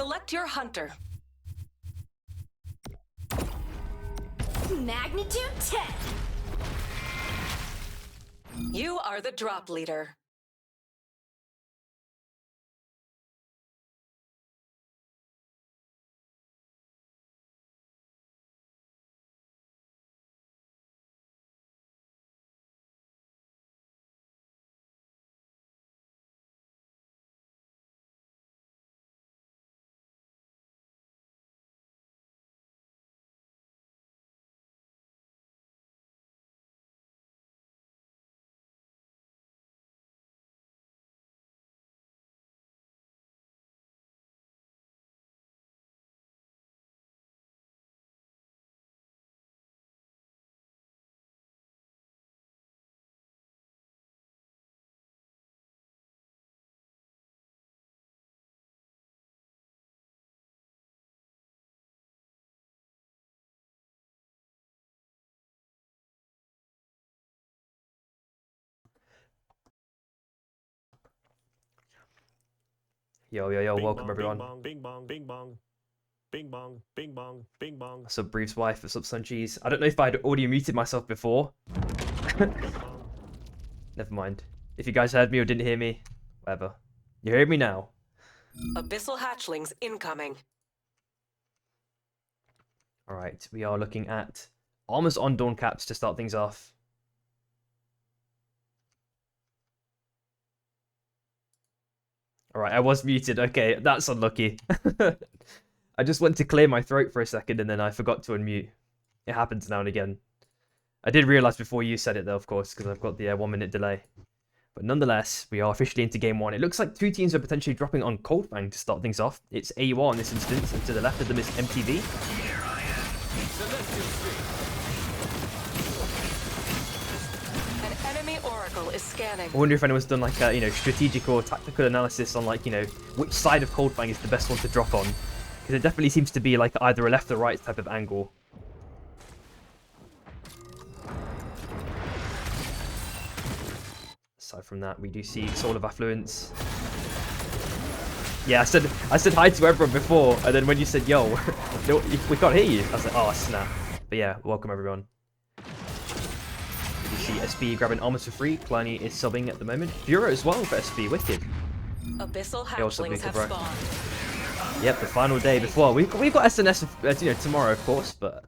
Select your hunter. Magnitude 10. You are the drop leader. Yo, Bing welcome bong, everyone. Bing bong, bing bong, bing bong, bing bong, bing bong. What's up, Brief's wife? What's up, Suncheese? I don't know if I'd audio muted myself before. Never mind. If you guys heard me or didn't hear me, whatever. You heard me now. Abyssal hatchlings incoming. Alright, we are looking at Armor's on Dawn Caps to start things off. Alright, I was muted. Okay, that's unlucky. I just went to clear my throat for a second and then I forgot to unmute. It happens now and again. I did realise before you said it though, of course, because I've got the 1 minute delay. But nonetheless, we are officially into game one. It looks like two teams are potentially dropping on Coldfang to start things off. It's AUR in this instance, and to the left of them is MTV. An enemy oracle is scanning. I wonder if anyone's done like a strategic or tactical analysis on like which side of Coldfang is the best one to drop on, because it definitely seems to be like either a left or right type of angle. Aside from that, we do see Soul of Affluence. Yeah, I said hi to everyone before, and then when you said yo, no, we can't hear you, I was like, oh snap. But yeah, welcome everyone. You see SB grabbing armors for free. Kleiny is subbing at the moment. Fura as well for SB, wicked. Abyssal also hatchlings big, have bro. spawned. Yep, the final day before. We've got SNS tomorrow, of course, but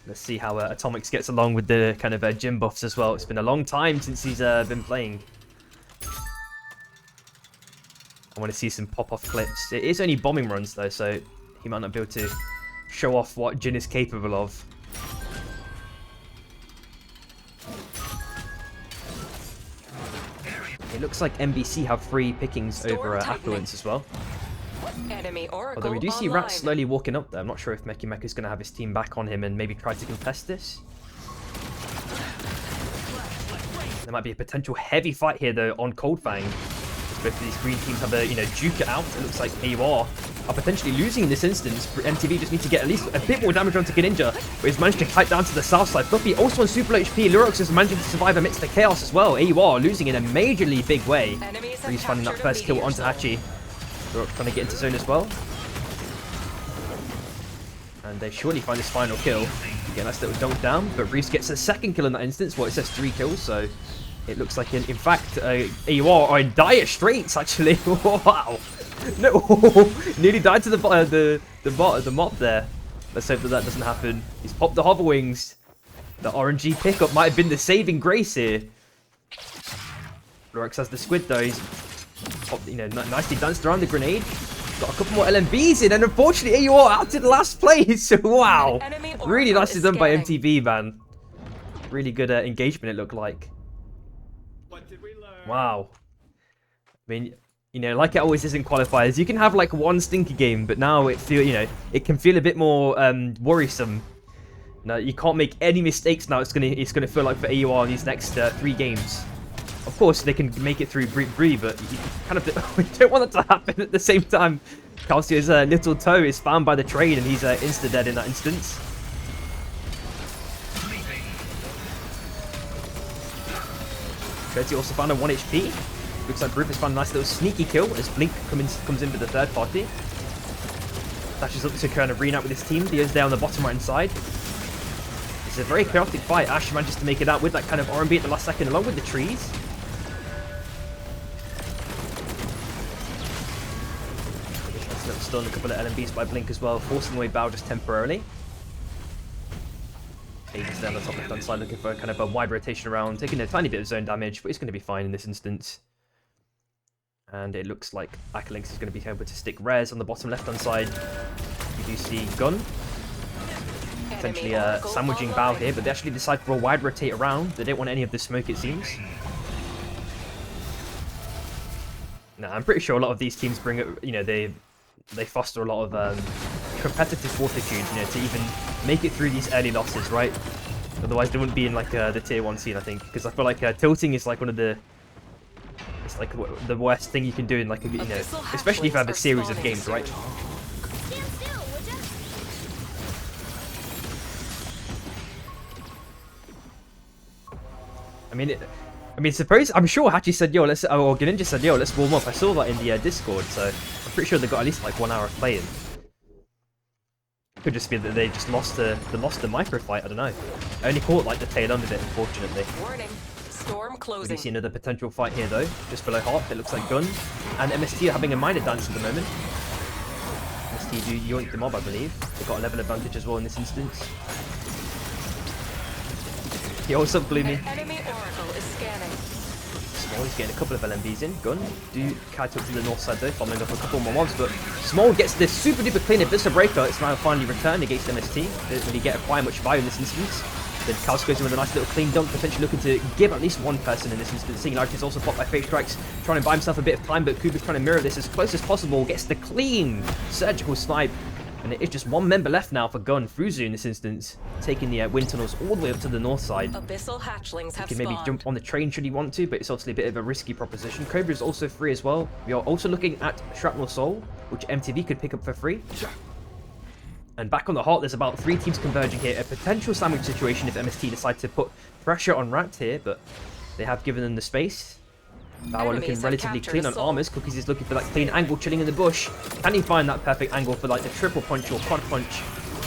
let's see how Atomics gets along with the kind of gym buffs as well. It's been a long time since he's been playing. I want to see some pop-off clips. It is only bombing runs though, so he might not be able to show off what Jin is capable of. It looks like MBC have free pickings over Affluence as well. Enemy oracle Although we do see online. Rat slowly walking up there. I'm not sure if Meki Meki is going to have his team back on him and maybe try to contest this. There might be a potential heavy fight here though on Coldfang. Both of these green teams have a duke it out. It looks like AUR are potentially losing in this instance. MTV just need to get at least a bit more damage onto Greninja, but he's managed to kite down to the south side. Fluffy also on super low HP. Lurox is managing to survive amidst the chaos as well. AUR losing in a majorly big way. He's finding that first kill onto Hachi. Lurox trying to get into zone as well. And they surely find this final kill. Again, that's little dunk down, but Reese gets a second kill in that instance. Well, it says 3 kills, so it looks like, in fact, AUR are in dire straits, actually. Wow. No, nearly died to the mop there. Let's hope that doesn't happen. He's popped the hover wings. The RNG pickup might have been the saving grace here. Lurox has the squid though. He's popped, nicely danced around the grenade. Got a couple more LMBs in, and unfortunately AUR out to the last place. Wow, really nicely done by MTV, man. Really good engagement it looked like. What did we learn? Wow. I mean, like it always is in qualifiers, you can have like one stinky game, but now it can feel a bit more worrisome. Now you can't make any mistakes now. It's gonna feel like for AUR in these next 3 games. Of course, they can make it through Bree, but you kind of we don't want that to happen at the same time. Calcio's little toe is found by the train, and he's insta-dead in that instance. Bertie also found a 1 HP. Looks like Rufus found a nice little sneaky kill as Blink comes in for the third party. Dashes up to kind of reunite with his team. Theo's there on the bottom right hand side. It's a very chaotic fight. Ash manages to make it out with that kind of R&B at the last second along with the trees. Nice little stun, a couple of LMBs by Blink as well, forcing away Bao just temporarily. Aegis there on the top left hand side looking for kind of a wide rotation around, taking a tiny bit of zone damage, but he's going to be fine in this instance. And it looks like Akalinx is going to be able to stick Res on the bottom left hand side. You do see Gun essentially sandwiching Bao here, but they actually decide for a wide rotate around. They don't want any of the smoke, it seems. Now, I'm pretty sure a lot of these teams bring it, you know, they foster a lot of competitive fortitude, you know, to even make it through these early losses, right? Otherwise, they wouldn't be in like the tier 1 scene, I think, because I feel like tilting is like one of the, it's like the worst thing you can do in like a, you know, especially if you have a series of games, right? I'm sure Hachi said, yo, let's, or Greninja said, yo, let's warm up. I saw that in the Discord, so I'm pretty sure they got at least like 1 hour of playing. Could just be that they just lost the micro fight, I don't know. I only caught like the tail end of it, unfortunately. Warning. Storm closing. We see another potential fight here though, just below Hop. It looks like Gun and MST are having a minor dance at the moment. MST do yoink the mob, I believe. They've got a level advantage as well in this instance. Yo, what's up, Gloomy? Enemy Oracle is scanning. Small is getting a couple of LMBs in. Gun do catch up to the north side though, following up a couple more mobs, but Small gets this super duper clean Abyssal Breaker. It's now finally returned against MST. Doesn't really get acquire much value in this instance. Then Kaos goes in with a nice little clean dunk, potentially looking to give at least one person in this instance. Singularity is also popped by Fate Strikes, trying to buy himself a bit of time, but Kuba's trying to mirror this as close as possible. Gets the clean surgical snipe. And it is just one member left now for Gun. Fruzu in this instance, taking the wind tunnels all the way up to the north side. Abyssal hatchlings have He can maybe jump on the train should he want to, but it's obviously a bit of a risky proposition. Cobra is also free as well. We are also looking at Shrapnel Soul, which MTV could pick up for free. And back on the Heart, there's about 3 teams converging here. A potential sandwich situation if MST decide to put pressure on Rat here, but they have given them the space. Bao looking relatively clean on armors. Cookies is looking for that clean angle, chilling in the bush. Can he find that perfect angle for like the triple punch or quad punch?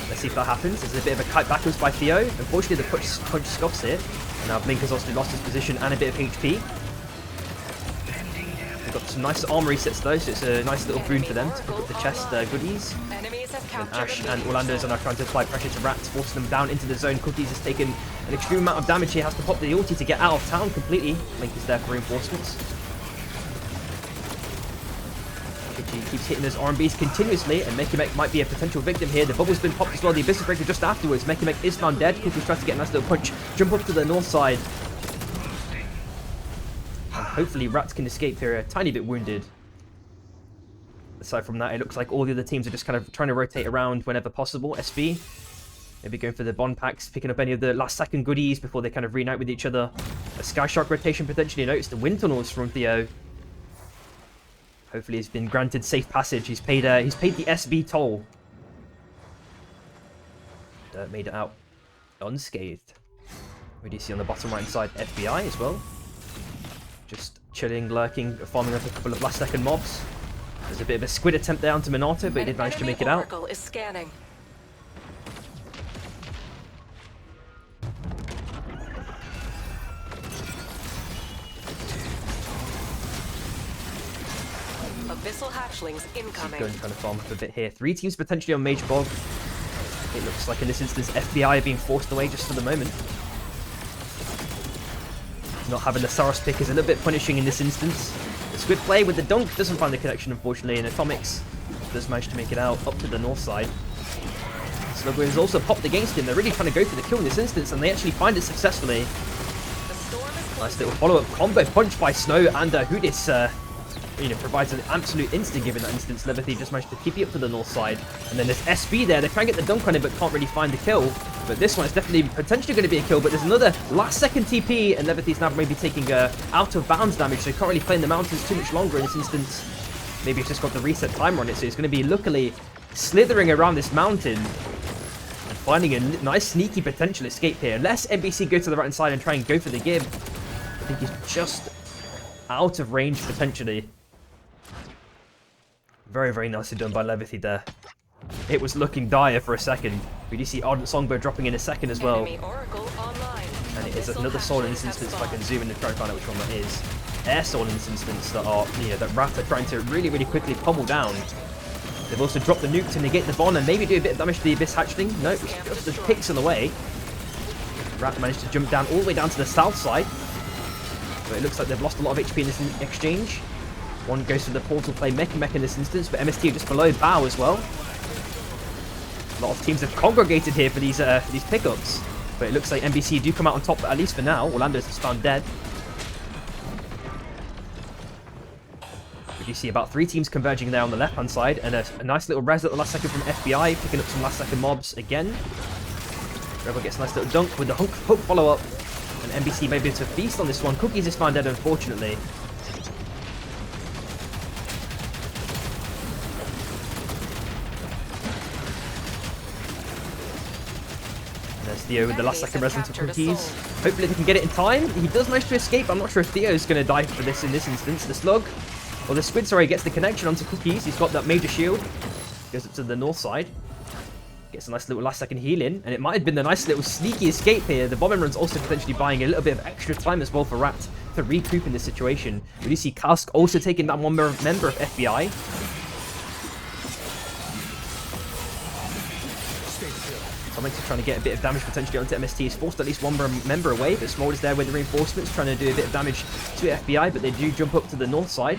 Let's see if that happens. There's a bit of a kite backwards by Theo. Unfortunately, the punch scuffs here. And now Blink has also lost his position and a bit of HP. They've got some nice armor resets though, so it's a nice little boon for them to pick up the chest goodies. And Ash and Orlando's are now trying to apply pressure to Rats, forcing them down into the zone. Cookies has taken an extreme amount of damage here, has to pop the ulti to get out of town completely. Blink is there for reinforcements. Chichi keeps hitting those RMBs continuously, and Mekimek might be a potential victim here. The bubble's been popped as well, the Abyssal Breaker just afterwards. Mekimek is found dead. Cookies tries to get a nice little punch, jump up to the north side. And hopefully Rats can escape here, a tiny bit wounded. Aside from that, it looks like all the other teams are just kind of trying to rotate around whenever possible. SB, maybe going for the bond packs, picking up any of the last second goodies before they kind of reunite with each other. A Sky Shark rotation potentially noticed. The wind tunnels from Theo. Hopefully he's been granted safe passage. He's paid the SB toll. Made it out unscathed. We do see on the bottom right side FBI as well. Just chilling, lurking, farming up a couple of last second mobs. There's a bit of a squid attempt there onto Minato, but he did manage to make it out. Oracle is scanning. Abyssal hatchlings incoming. Going trying to farm up a bit here. 3 teams potentially on Mage Bog. It looks like in this instance FBI are being forced away just for the moment. Not having the Saros pick is a little bit punishing in this instance. The Squid play with the dunk doesn't find the connection, unfortunately, and Atomics does manage to make it out up to the north side. Slugger is also popped against him. They're really trying to go for the kill in this instance, and they actually find it successfully. Nice little follow-up combo punch by Snow, and Hoodis provides an absolute insta-give in that instance. Levathy just managed to TP up to the north side, and then there's SB there. They try and get the dunk on him, but can't really find the kill. But this one is definitely potentially going to be a kill, but there's another last-second TP, and Levathy's now maybe taking out-of-bounds damage, so he can't really play in the mountains too much longer in this instance. Maybe it's just got the reset timer on it, so it's going to be luckily slithering around this mountain and finding a nice, sneaky potential escape here. Unless NBC go to the right-hand side and try and go for the give. I think he's just out of range potentially. Very, very nicely done by Levithy there. It was looking dire for a second. We do see Ardent Songbird dropping in a second as well. Enemy Oracle online. And it is another soul in this instance, if I can zoom in and try to find out which one that is. Air soul in this instance that are, that Rat are trying to really, really quickly pummel down. They've also dropped the nuke to negate the Bond and maybe do a bit of damage to the Abyss Hatchling. No, it's just the picks in the way. Rat managed to jump down all the way down to the south side. But it looks like they've lost a lot of HP in this exchange. One goes for the portal play Mech in this instance, but MST are just below Bow as well. A lot of teams have congregated here for these pickups. But it looks like NBC do come out on top, at least for now. Orlando's just found dead. We do see about 3 teams converging there on the left-hand side, and a nice little res at the last second from FBI, picking up some last-second mobs again. Rebel gets a nice little dunk with the hook follow-up, and NBC may be able to feast on this one. Cookies is found dead, unfortunately. There's Theo with the last second residence of Cookies. Hopefully they can get it in time. He does manage to escape. I'm not sure if Theo's going to die for this in this instance. The Slug, or the Squid, sorry, gets the connection onto Cookies. He's got that major shield. Goes up to the north side. Gets a nice little last second heal in. And it might have been the nice little sneaky escape here. The Bombing Run's also potentially buying a little bit of extra time as well for Rat to recoup in this situation. We do see Kask also taking that one member of FBI. Tomlinson trying to get a bit of damage potentially onto MST. He's forced at least one member away, but Small is there with the reinforcements trying to do a bit of damage to FBI, but they do jump up to the north side.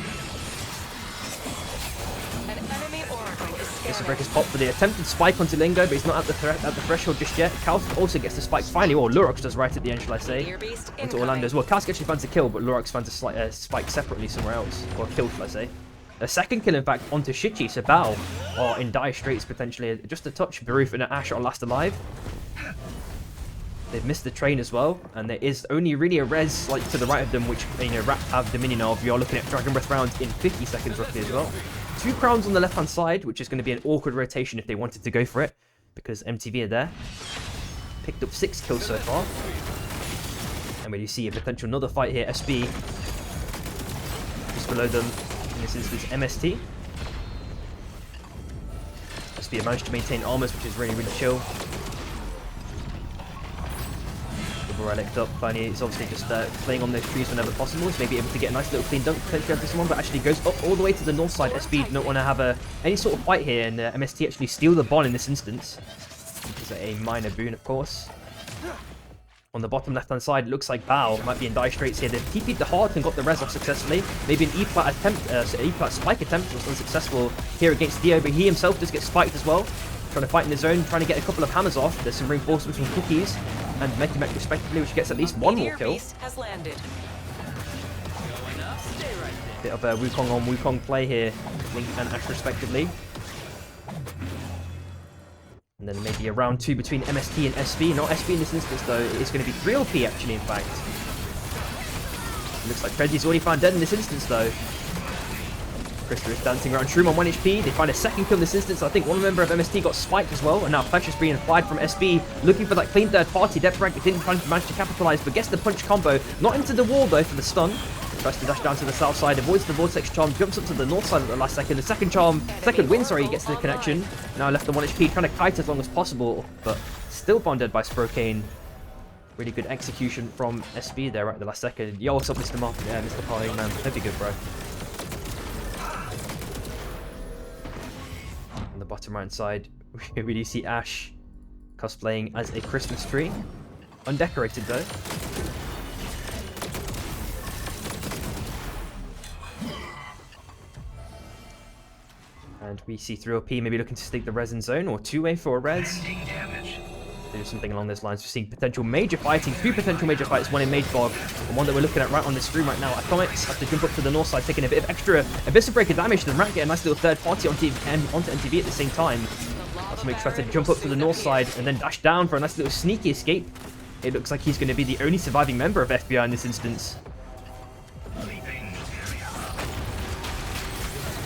An enemy Oracle is Gets a scanning. breaker's pop for the attempted spike onto Lingo, but he's not at the threshold just yet. Kask also gets the spike finally, or Lurox does right at the end, shall I say. Deer Beast Onto incoming. Orlando as well. Kask actually finds a kill, but Lurox finds a spike separately somewhere else, or a kill, shall I say. A second kill, in fact, onto Shichi, so Bao are in dire straits potentially. Just a touch, Baruf and Ash are last alive. They've missed the train as well, and there is only really a res like to the right of them, which Rat have Dominion of. You're looking at Dragon Breath rounds in 50 seconds roughly as well. 2 crowns on the left-hand side, which is going to be an awkward rotation if they wanted to go for it, because MTV are there. Picked up 6 kills so far. And we do see a potential another fight here. SB just below them. In this instance, MST. SB managed to maintain armors, which is really, really chill. Double relic up. Finally, it's obviously just playing on those trees whenever possible. So maybe able to get a nice little clean dunk potentially onto someone, but actually goes up all the way to the north side. SB do not want to have any sort of fight here, and MST actually steal the Bond in this instance. Which is a minor boon, of course. On the bottom left-hand side, it looks like Bao might be in dire straits here. They've TP'd the Heart and got the res off successfully. Maybe an E-plat attempt, E-plat spike attempt was unsuccessful here against Theo, but he himself does get spiked as well. Trying to fight in the zone, trying to get a couple of hammers off. There's some reinforcements from Cookies and Mech respectively, which gets at least one more Deer kill. Beast has landed. Bit of a Wukong on Wukong play here, Link and Ash respectively. And then maybe a round 2 between MST and SB. Not SB in this instance though, it's going to be 3LP actually in fact. Looks like Freddy's already found dead in this instance though. Krista is dancing around Shroom on 1 HP. They find a second kill in this instance. I think one member of MST got spiked as well. And now Flesh is being applied from SB. Looking for that clean third party. Depth rank didn't manage to capitalize, but gets the punch combo. Not into the wall though for the stun. Tries to dash down to the south side, avoids the vortex charm, jumps up to the north side at the last second. The second win, he gets the connection. Now left the 1 HP, trying to kite as long as possible, but still found dead by Sprokane. Really good execution from SB there right at the last second. Yo, what's up, Mr. Mark? Yeah, Mr. Parling, man. Hope you're good, bro. On the bottom right side, we do see Ash cosplaying as a Christmas tree. Undecorated though. And we see 3OP maybe looking to stake the resin zone, or 2-way for a res. Do something along those lines. We're seeing potential major fighting, 2 potential major fights, one in Mage Bog, and one that we're looking at right on the screen right now. Atomics have to jump up to the north side, taking a bit of extra Abyssal Breaker damage. The Rat get a nice little third party onto NTV at the same time. Atomics tries to jump up to the north side and then dash down for a nice little sneaky escape. It looks like he's going to be the only surviving member of FBI in this instance.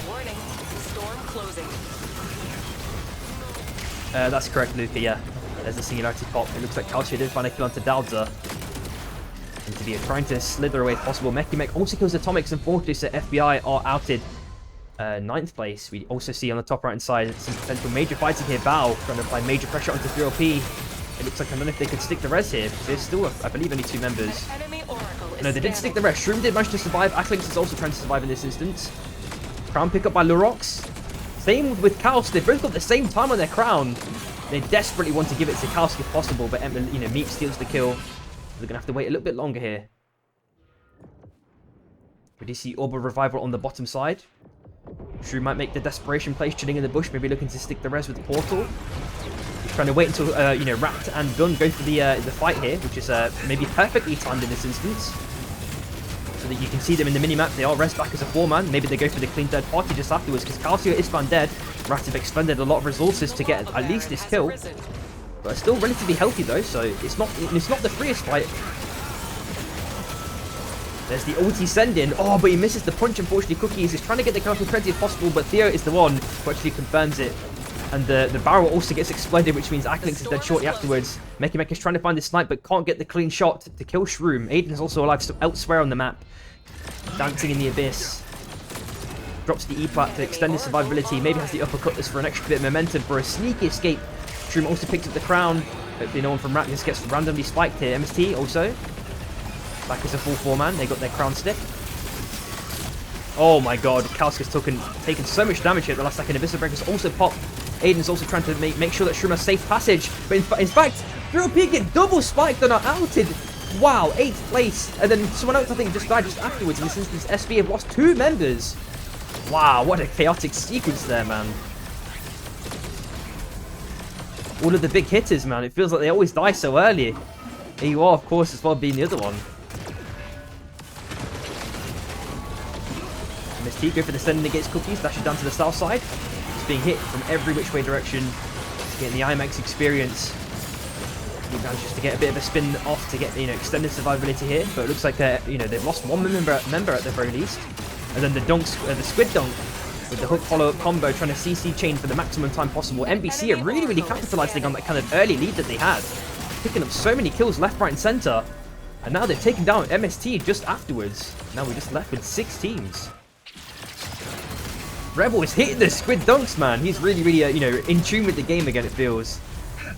Warning. Storm closing. That's correct, Luca, yeah. There's a Singularity pop. It looks like Calcio did find a kill onto Dalza. MTV are trying to slither away if possible. Mech also kills Atomics, unfortunately, so FBI are outed. 9th place. We also see on the top right hand side some potential major fighting here. Bao trying to apply major pressure onto 3LP. It looks like I don't know if they could stick the res here, because there's still, I believe, only 2 members. Enemy Oracle is No, they didn't stick the res. Shroom did manage to survive. Acklings is also trying to survive in this instance. Crown pick up by Lurox. Same with Kaos. They both got the same time on their crown. They desperately want to give it to Kaos if possible, but Meep steals the kill. They're gonna have to wait a little bit longer here. We do see Orbital Revival on the bottom side. Shrew might make the desperation play, chilling in the bush, maybe looking to stick the res with the portal. He's trying to wait until Rat and Gun go for the fight here, which is maybe perfectly timed in this instance, so that you can see them in the minimap. They are res back as a 4-man. Maybe they go for the clean third party just afterwards, because Calcio is found dead. Rat have expended a lot of resources to get at least this kill, but still relatively healthy though, so it's not the freest fight. There's the ulti send in. Oh, but he misses the punch, unfortunately. Cookies is trying to get the counter 20 if possible, but Theo is the one who actually confirms it. And the barrel also gets exploded, which means Acklings is dead shortly afterwards. Mech is trying to find the snipe, but can't get the clean shot to kill Shroom. Aiden is also alive elsewhere on the map, dancing in the abyss. Drops the E-plat to extend his survivability. Maybe has the uppercut this for an extra bit of momentum for a sneaky escape. Shroom also picks up the crown. Hopefully no one from Rat just gets randomly spiked here. MST also back as a full 4-man. They got their crown stick. Oh my god, Kalska's taken so much damage here at the last second. Abyssal Breakers also pop. Aiden's also trying to make sure that Shroom has safe passage. But in fact, 3LP get double spiked and are outed. Wow, 8th place. And then someone else, I think, just died just afterwards. In this instance, SB have lost 2 members. Wow, what a chaotic sequence there, man. All of the big hitters, man. It feels like they always die so early. Here you are, of course, as well, being the other one. MST go for the sending against Cookies, dashing down to the south side. Just being hit from every which way direction. Getting the IMAX experience. He manages to get a bit of a spin off to get, extended survivability here. But it looks like they've lost 1 member at the very least. And then the squid dunk with the hook follow-up combo, trying to CC chain for the maximum time possible. NBC are really, really capitalizing on that kind of early lead that they had. Picking up so many kills left, right, and center. And now they've taken down MST just afterwards. Now we're just left with 6 teams. Rebel is hitting the squid dunks, man. He's really, really, in tune with the game again, it feels.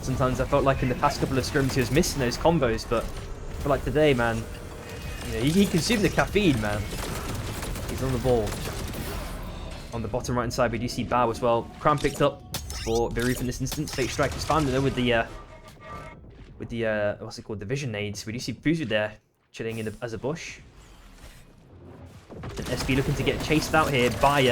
Sometimes I felt like in the past couple of scrims he was missing those combos, but I feel like today, man, he consumed the caffeine, man. He's on the ball. On the bottom right-hand side, we do see Bao as well. Crown picked up for Viruf in this instance. Fake Strike is found, though, with the what's it called? The vision nades. We do see Fuzu there, chilling as a bush. And SB looking to get chased out here by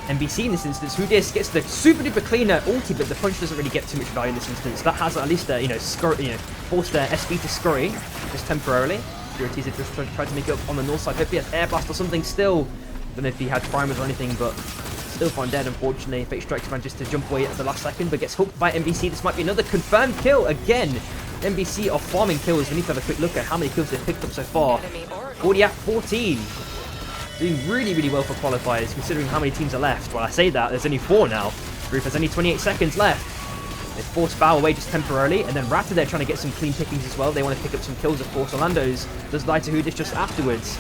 NBC in this instance. Hudis gets the super duper cleaner ulti, but the punch doesn't really get too much value in this instance. That has at least forced SB to scurry just temporarily. Purities have just tried to make it up on the north side. Hopefully he has air blast or something still. Don't know if he had primers or anything, but still found dead, unfortunately. Fake Strikes manages to jump away at the last second, but gets hooked by NBC. This might be another confirmed kill again. NBC are farming kills. We need to have a quick look at how many kills they've picked up so far. 40 at 14. Doing really, really well for qualifiers, considering how many teams are left. Well, I say that, there's only 4 now. Roof has only 28 seconds left. They forced Bao away just temporarily, and then Raptor there trying to get some clean pickings as well. They want to pick up some kills, of course. Orlando's does die to Hudis just afterwards.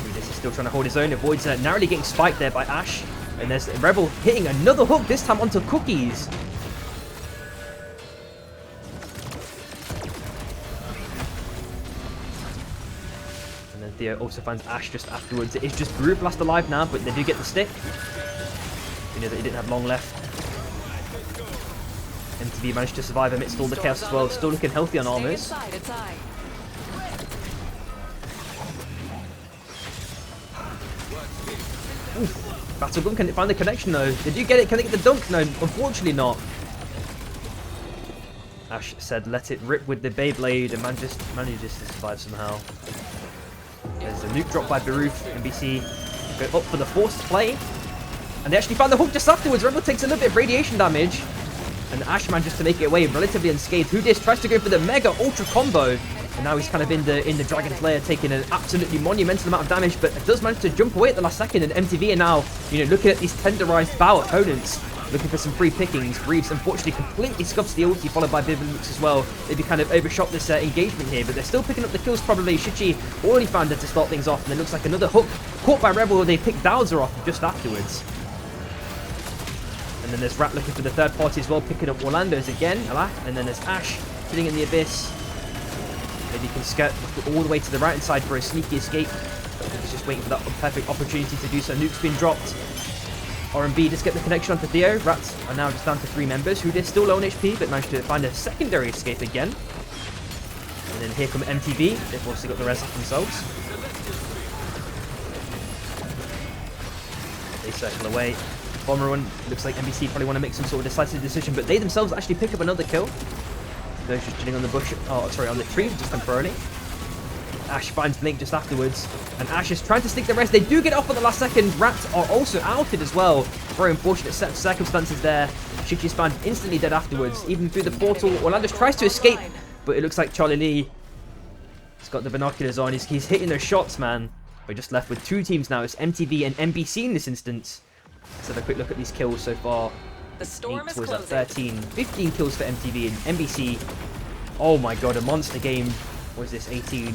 Hudis is still trying to hold his own, avoids narrowly getting spiked there by Ash. And there's Rebel hitting another hook, this time onto Cookies. Theo also finds Ash just afterwards. It is just Group Blast alive now, but they do get the stick. You know that he didn't have long left. MTV managed to survive amidst all the chaos as well. Still looking healthy on armors. Battlegun, can it find the connection though? Did you get it? Can they get the dunk? No, unfortunately not. Ash said let it rip with the Beyblade and manages to survive somehow. There's a nuke drop by Viruf. NBC go up for the forced play. And they actually found the hook just afterwards. Rebel takes a little bit of radiation damage. And Ash manages to make it away relatively unscathed. Hudis tries to go for the mega ultra combo. And now he's kind of in the Dragon's Lair, taking an absolutely monumental amount of damage. But it does manage to jump away at the last second. And MTV are now, looking at these tenderized Bao opponents. looking for some free pickings. Reeves unfortunately completely scuffs the ulti, followed by Biblix as well. They've kind of overshot this engagement here, but they're still picking up the kills probably. Shichi already found it to start things off, and it looks like another hook caught by Rebel. They pick Dowser off just afterwards. And then there's Rat looking for the third party as well, picking up Orlando's again. And then there's Ash sitting in the Abyss. Maybe he can skirt all the way to the right hand side for a sneaky escape. He's just waiting for that perfect opportunity to do so. Nuke's been dropped. R&B just get the connection onto Theo. Rats are now just down to 3 members who are still low on HP, but managed to find a secondary escape again. And then here come MTV. They've also got the res off themselves. They circle away. Bomber run. Looks like NBC probably want to make some sort of decisive decision, but they themselves actually pick up another kill. Those just chilling on the bush. Oh, sorry, on the tree, just temporarily. Ash finds Blink just afterwards, and Ash is trying to stick the rest. They do get off at the last second. Rats are also outed as well. Very unfortunate set of circumstances there. Shichi's found instantly dead afterwards, even through the portal. Orlando tries to escape, but it looks like Charlie Lee has got the binoculars on. He's hitting those shots, man. We're just left with 2 teams now. It's MTV and NBC in this instance. Let's have a quick look at these kills so far. The storm 8 is was at closing. 13. 15 kills for MTV and NBC. Oh my god, a monster game. What is this? 18,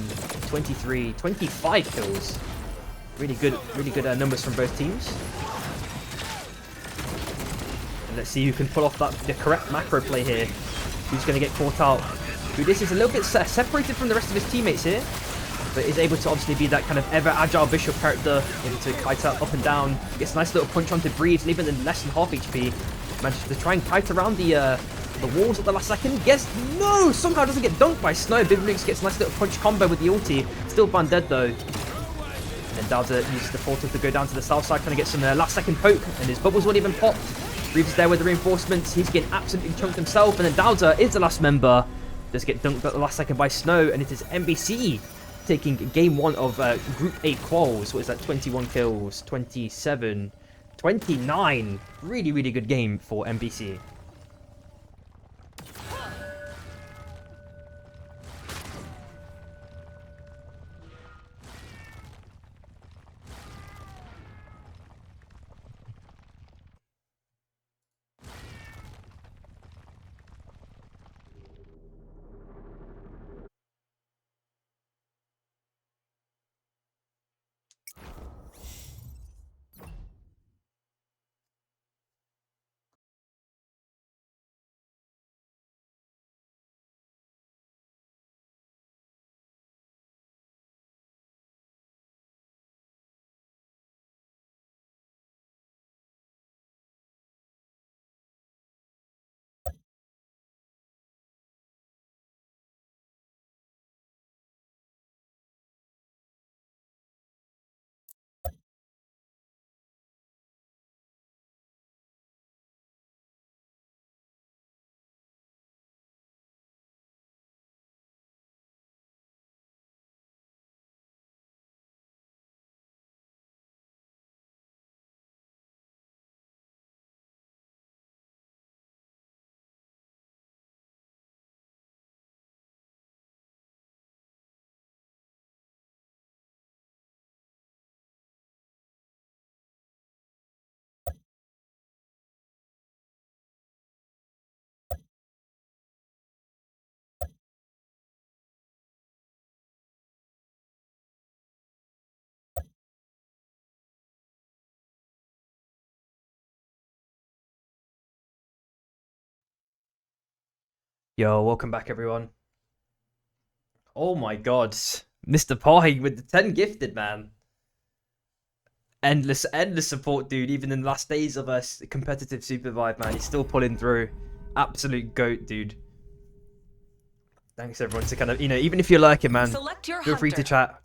23, 25 kills. Really good numbers from both teams. And let's see who can pull off the correct macro play here. Who's going to get caught out? This is a little bit separated from the rest of his teammates here, but is able to obviously be that kind of ever agile Bishop character, able to kite up and down. Gets a nice little punch onto Breeze, leaving them less than half HP. Manages to try and kite around the walls at the last second. Yes, no! Somehow doesn't get dunked by Snow. Biblix gets a nice little punch combo with the ulti. Still found dead though. And then Dowser uses the portal to go down to the south side, trying to get some last second poke, and his bubbles won't even pop. Reeves there with the reinforcements. He's getting absolutely chunked himself, and then Dowser is the last member. Does get dunked at the last second by Snow, and it is NBC taking game 1 of Group 8 quals. What is that? 21 kills, 27, 29. Really, really good game for NBC. Yo, welcome back everyone. Oh my god. Mr. Pie with the 10 gifted, man. Endless support, dude. Even in the last days of us competitive Super Vibe, man, he's still pulling through. Absolute goat, dude. Thanks everyone to kind of, even if you're lurking, man, Select your feel free to hunter. chat.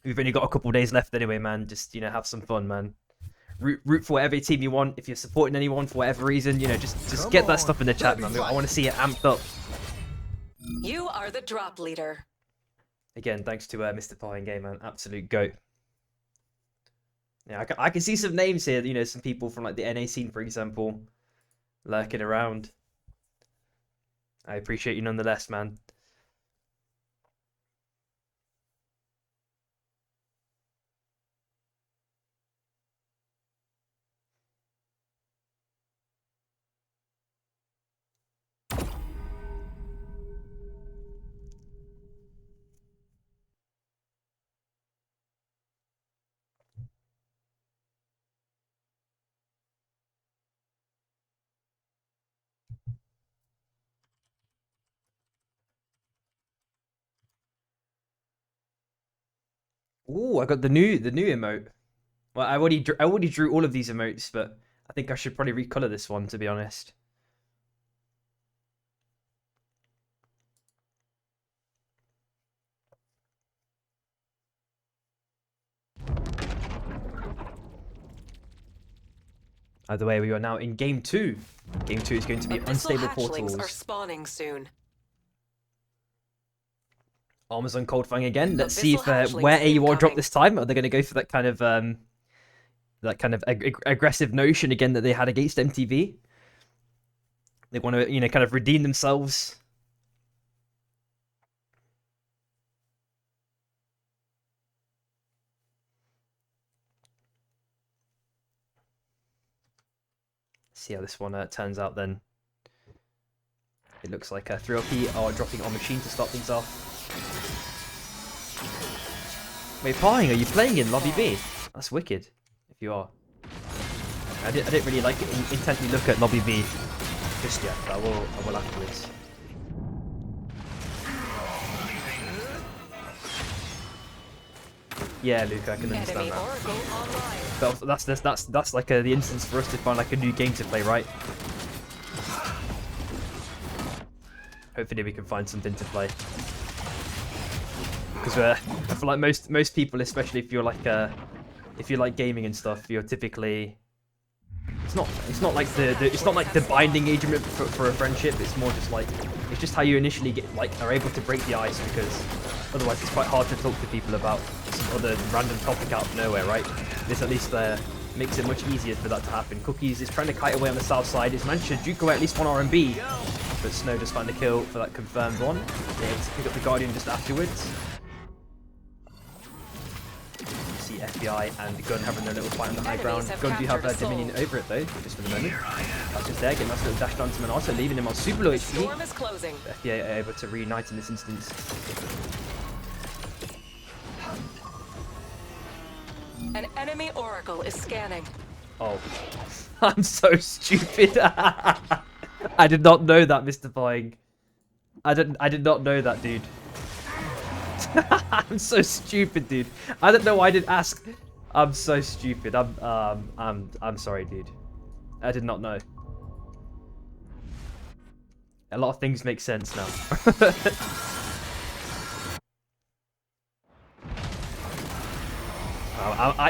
We've only got a couple days left anyway, man. Just, have some fun, man. Root for whatever team you want. If you're supporting anyone for whatever reason, just get that stuff in the chat, man. I want to see it amped up. You are the drop leader. Again, thanks to Mr. Pie in game, man. Absolute goat. Yeah, I can see some names here. Some people from like the NA scene, for example, lurking around. I appreciate you nonetheless, man. Ooh, I got the new emote. Well, I already drew all of these emotes, but I think I should probably recolor this one, to be honest. Either way, we are now in game 2. Game 2 is going to be Abyssal unstable hatchlings portals. are spawning soon. Amazon cold firing again. Let's see if Abyssal where hatchlings AUR dropped incoming. this time. Are they going to go for that kind of aggressive notion again that they had against MTV? They want to, you know, kind of redeem themselves. See how this one turns out then. It looks like 3LP are dropping on machine to start things off. Wait, Pawing, are you playing in Lobby B? That's wicked, if you are. I didn't really like intently look at Lobby B just yet, but I will afterwards. Yeah, Luke, I can understand Enemy that. Oracle online. But that's like the instance for us to find like a new game to play, right? Hopefully we can find something to play. Because I feel like most people, especially if you're like gaming and stuff, you're typically it's not like the binding engagement for a friendship. It's more just like it's just how you initially are able to break the ice, because otherwise it's quite hard to talk to people about some other random topic out of nowhere, right? This at least makes it much easier for that to happen. Cookies is trying to kite away on the south side. He's managed to juke away at least one R&B, but Snow just found a kill for that confirmed one. Yeah, to pick up the Guardian just afterwards. See FBI and Gun having their little fight on the high ground. Gun do have their Dominion over it though, just for the moment. That's just there, getting that little dash down to Minato, leaving him on super low HP. Storm is closing. The FBI are able to reunite in this instance. An enemy Oracle is scanning. Oh, I'm so stupid. I did not know that, Mr. Pawing. I did not know that, dude. I'm so stupid, dude. I don't know why I didn't ask. I'm so stupid. I'm sorry, dude. I did not know. A lot of things make sense now.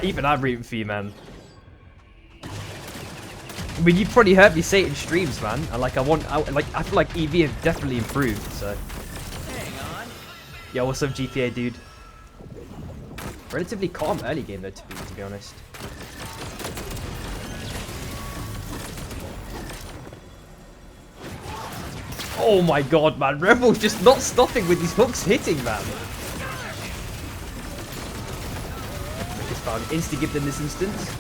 Even I'm rooting for you, man. I mean, you've probably heard me say it in streams, man. And I feel like EV have definitely improved. So. Hang on. Yo, what's up, GPA, dude? Relatively calm early game though, to be honest. Oh my god, man. Rebel's just not stopping with these hooks hitting, man. Just found insta-gibbed in this instance.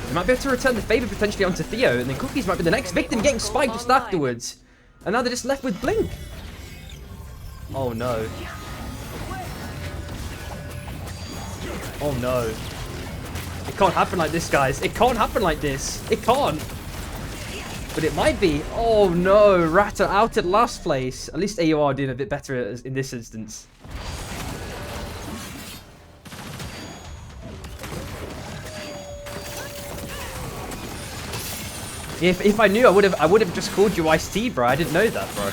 They might be able to return the favor potentially onto Theo, and then Cookies might be the next victim getting spiked just afterwards. And now they're just left with Blink. Oh no. Oh no. It can't happen like this, guys. It can't happen like this. It can't. But it might be. Oh no. Rata out at last place. At least AUR doing a bit better in this instance. If I knew, I would have just called you Ice-T, bro. I didn't know that, bro.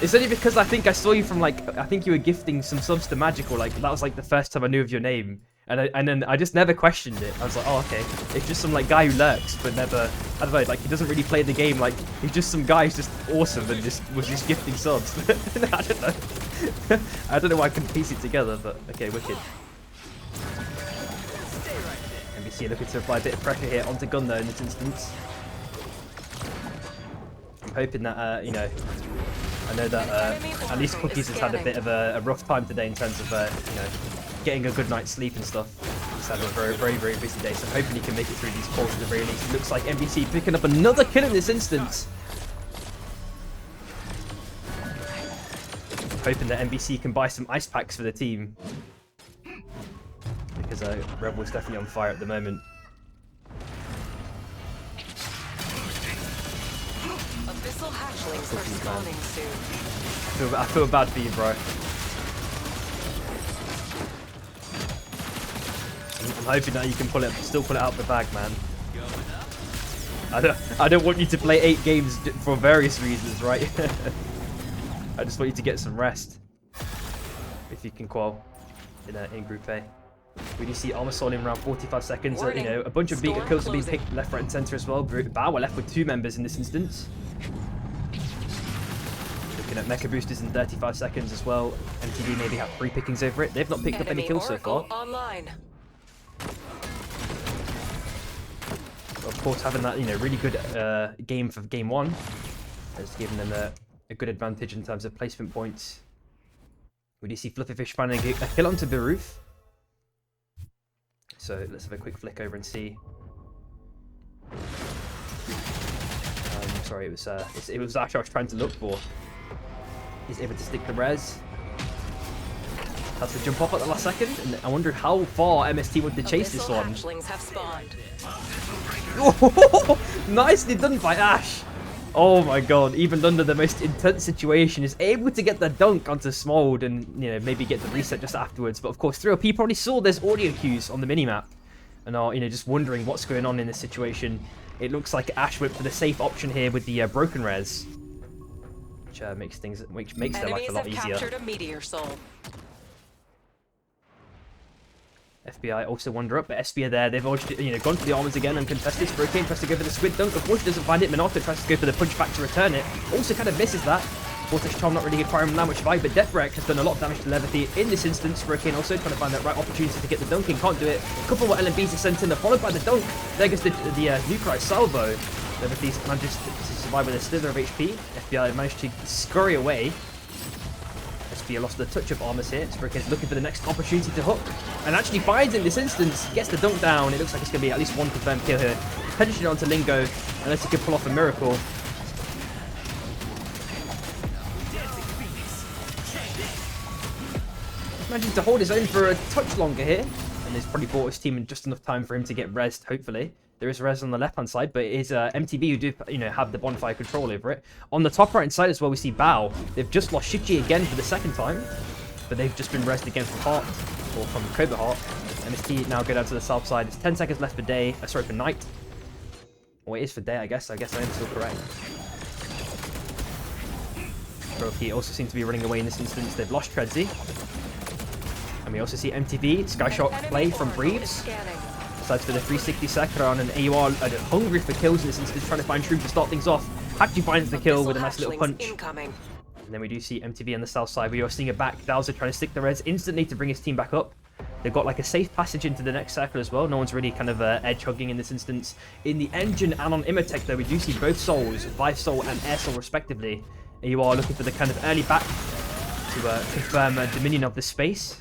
It's only because I think I saw you from I think you were gifting some subs to Magical. Like that was like the first time I knew of your name, and then I just never questioned it. I was like, oh okay, it's just some guy who lurks but never. I don't know, like he doesn't really play the game. Like he's just some guy who's just awesome and was just gifting subs. I don't know. I don't know why I couldn't piece it together, but okay, wicked. NBC looking to apply a bit of pressure here onto Gun though in this instance. I'm hoping that you know. I know that at least Cookies has had a bit of a rough time today in terms of you know, getting a good night's sleep and stuff. He's had a very busy day, so I'm hoping he can make it through these portals at the very least. It looks like NBC picking up another kill in this instance. I'm hoping that NBC can buy some ice packs for the team, because Rebel's definitely on fire at the moment. Abyssal hatchlings are spawning soon. I feel bad for you, bro. I'm hoping that you can still pull it out the bag, man. I don't want you to play 8 games for various reasons, right? I just want you to get some rest. If you can qual in Group A. We do see Armasol in around 45 seconds. You know, a bunch of bigger kills are being picked left, right, and center as well. Bao are left with 2 members in this instance. Looking at Mecha Boosters in 35 seconds as well. MTV maybe have 3 pickings over it. They've not picked up any kills so far. Online. Of course, having that, you know, really good game for game 1 has given them a good advantage in terms of placement points. We do see Fluffyfish finding a kill onto Baroof. So let's have a quick flick over and see. Sorry, it was actually I was trying to look for. He's able to stick the res. Has to jump off at the last second, and I wondered how far MST wanted to chase this one. Have spawned. Oh, nicely done by Ash. Oh my god, even under the most intense situation, is able to get the dunk onto Smold and, you know, maybe get the reset just afterwards. But of course, 3LP probably saw there's audio cues on the minimap and are, you know, just wondering what's going on in this situation. It looks like Ash went for the safe option here with the broken res, which makes their life a lot easier. Captured a meteor soul. FBI also wander up, but SB are there. They've all, you know, gone for the armors again and contested. Hurricane tries to go for the squid dunk. Of course, he doesn't find it. Minato tries to go for the punch back to return it. Also kind of misses that. Vortex Charm not really acquiring that much fight, but Deathwreck has done a lot of damage to Levity in this instance. Hurricane also trying to find that right opportunity to get the dunking. Can't do it. A couple more LMBs are sent in. They're followed by the dunk. There goes the nuclear salvo. Levity manages to survive with a slither of HP. FBI managed to scurry away. SB lost the touch of armors here. Hurricane's looking for the next opportunity to hook, and actually finds in this instance. Gets the dunk down. It looks like it's going to be at least one confirmed kill here. Pension onto Lingo, unless he can pull off a miracle. Managing to hold his own for a touch longer here, and he's probably bought his team in just enough time for him to get rezzed, hopefully. There is res on the left-hand side, but it is MTB who do, you know, have the bonfire control over it. On the top right-hand side as well, we see Bao. They've just lost Shichi again for the 2nd time, but they've just been rezzed again from Heart, or from Cobra Heart. MST now go down to the south side. It's 10 seconds left for day. Sorry, for night. Or it is for day, I guess. I guess I am still correct. Roki also seem to be running away in this instance. They've lost Treadsy. And we also see MTV, Skyshock play from Breves. Decides for the 360 Sakura, and AUR are hungry for kills in this instance, trying to find Shroom to start things off. Actually finds the kill with a nice little punch. And then we do see MTV on the south side. We are seeing it back. Dowser trying to stick the res instantly to bring his team back up. They've got like a safe passage into the next circle as well. No one's really kind of edge hugging in this instance. In the engine and on Imotech though, we do see both souls, Vive Soul and Air Soul respectively. AUR looking for the kind of early back to confirm dominion of the space.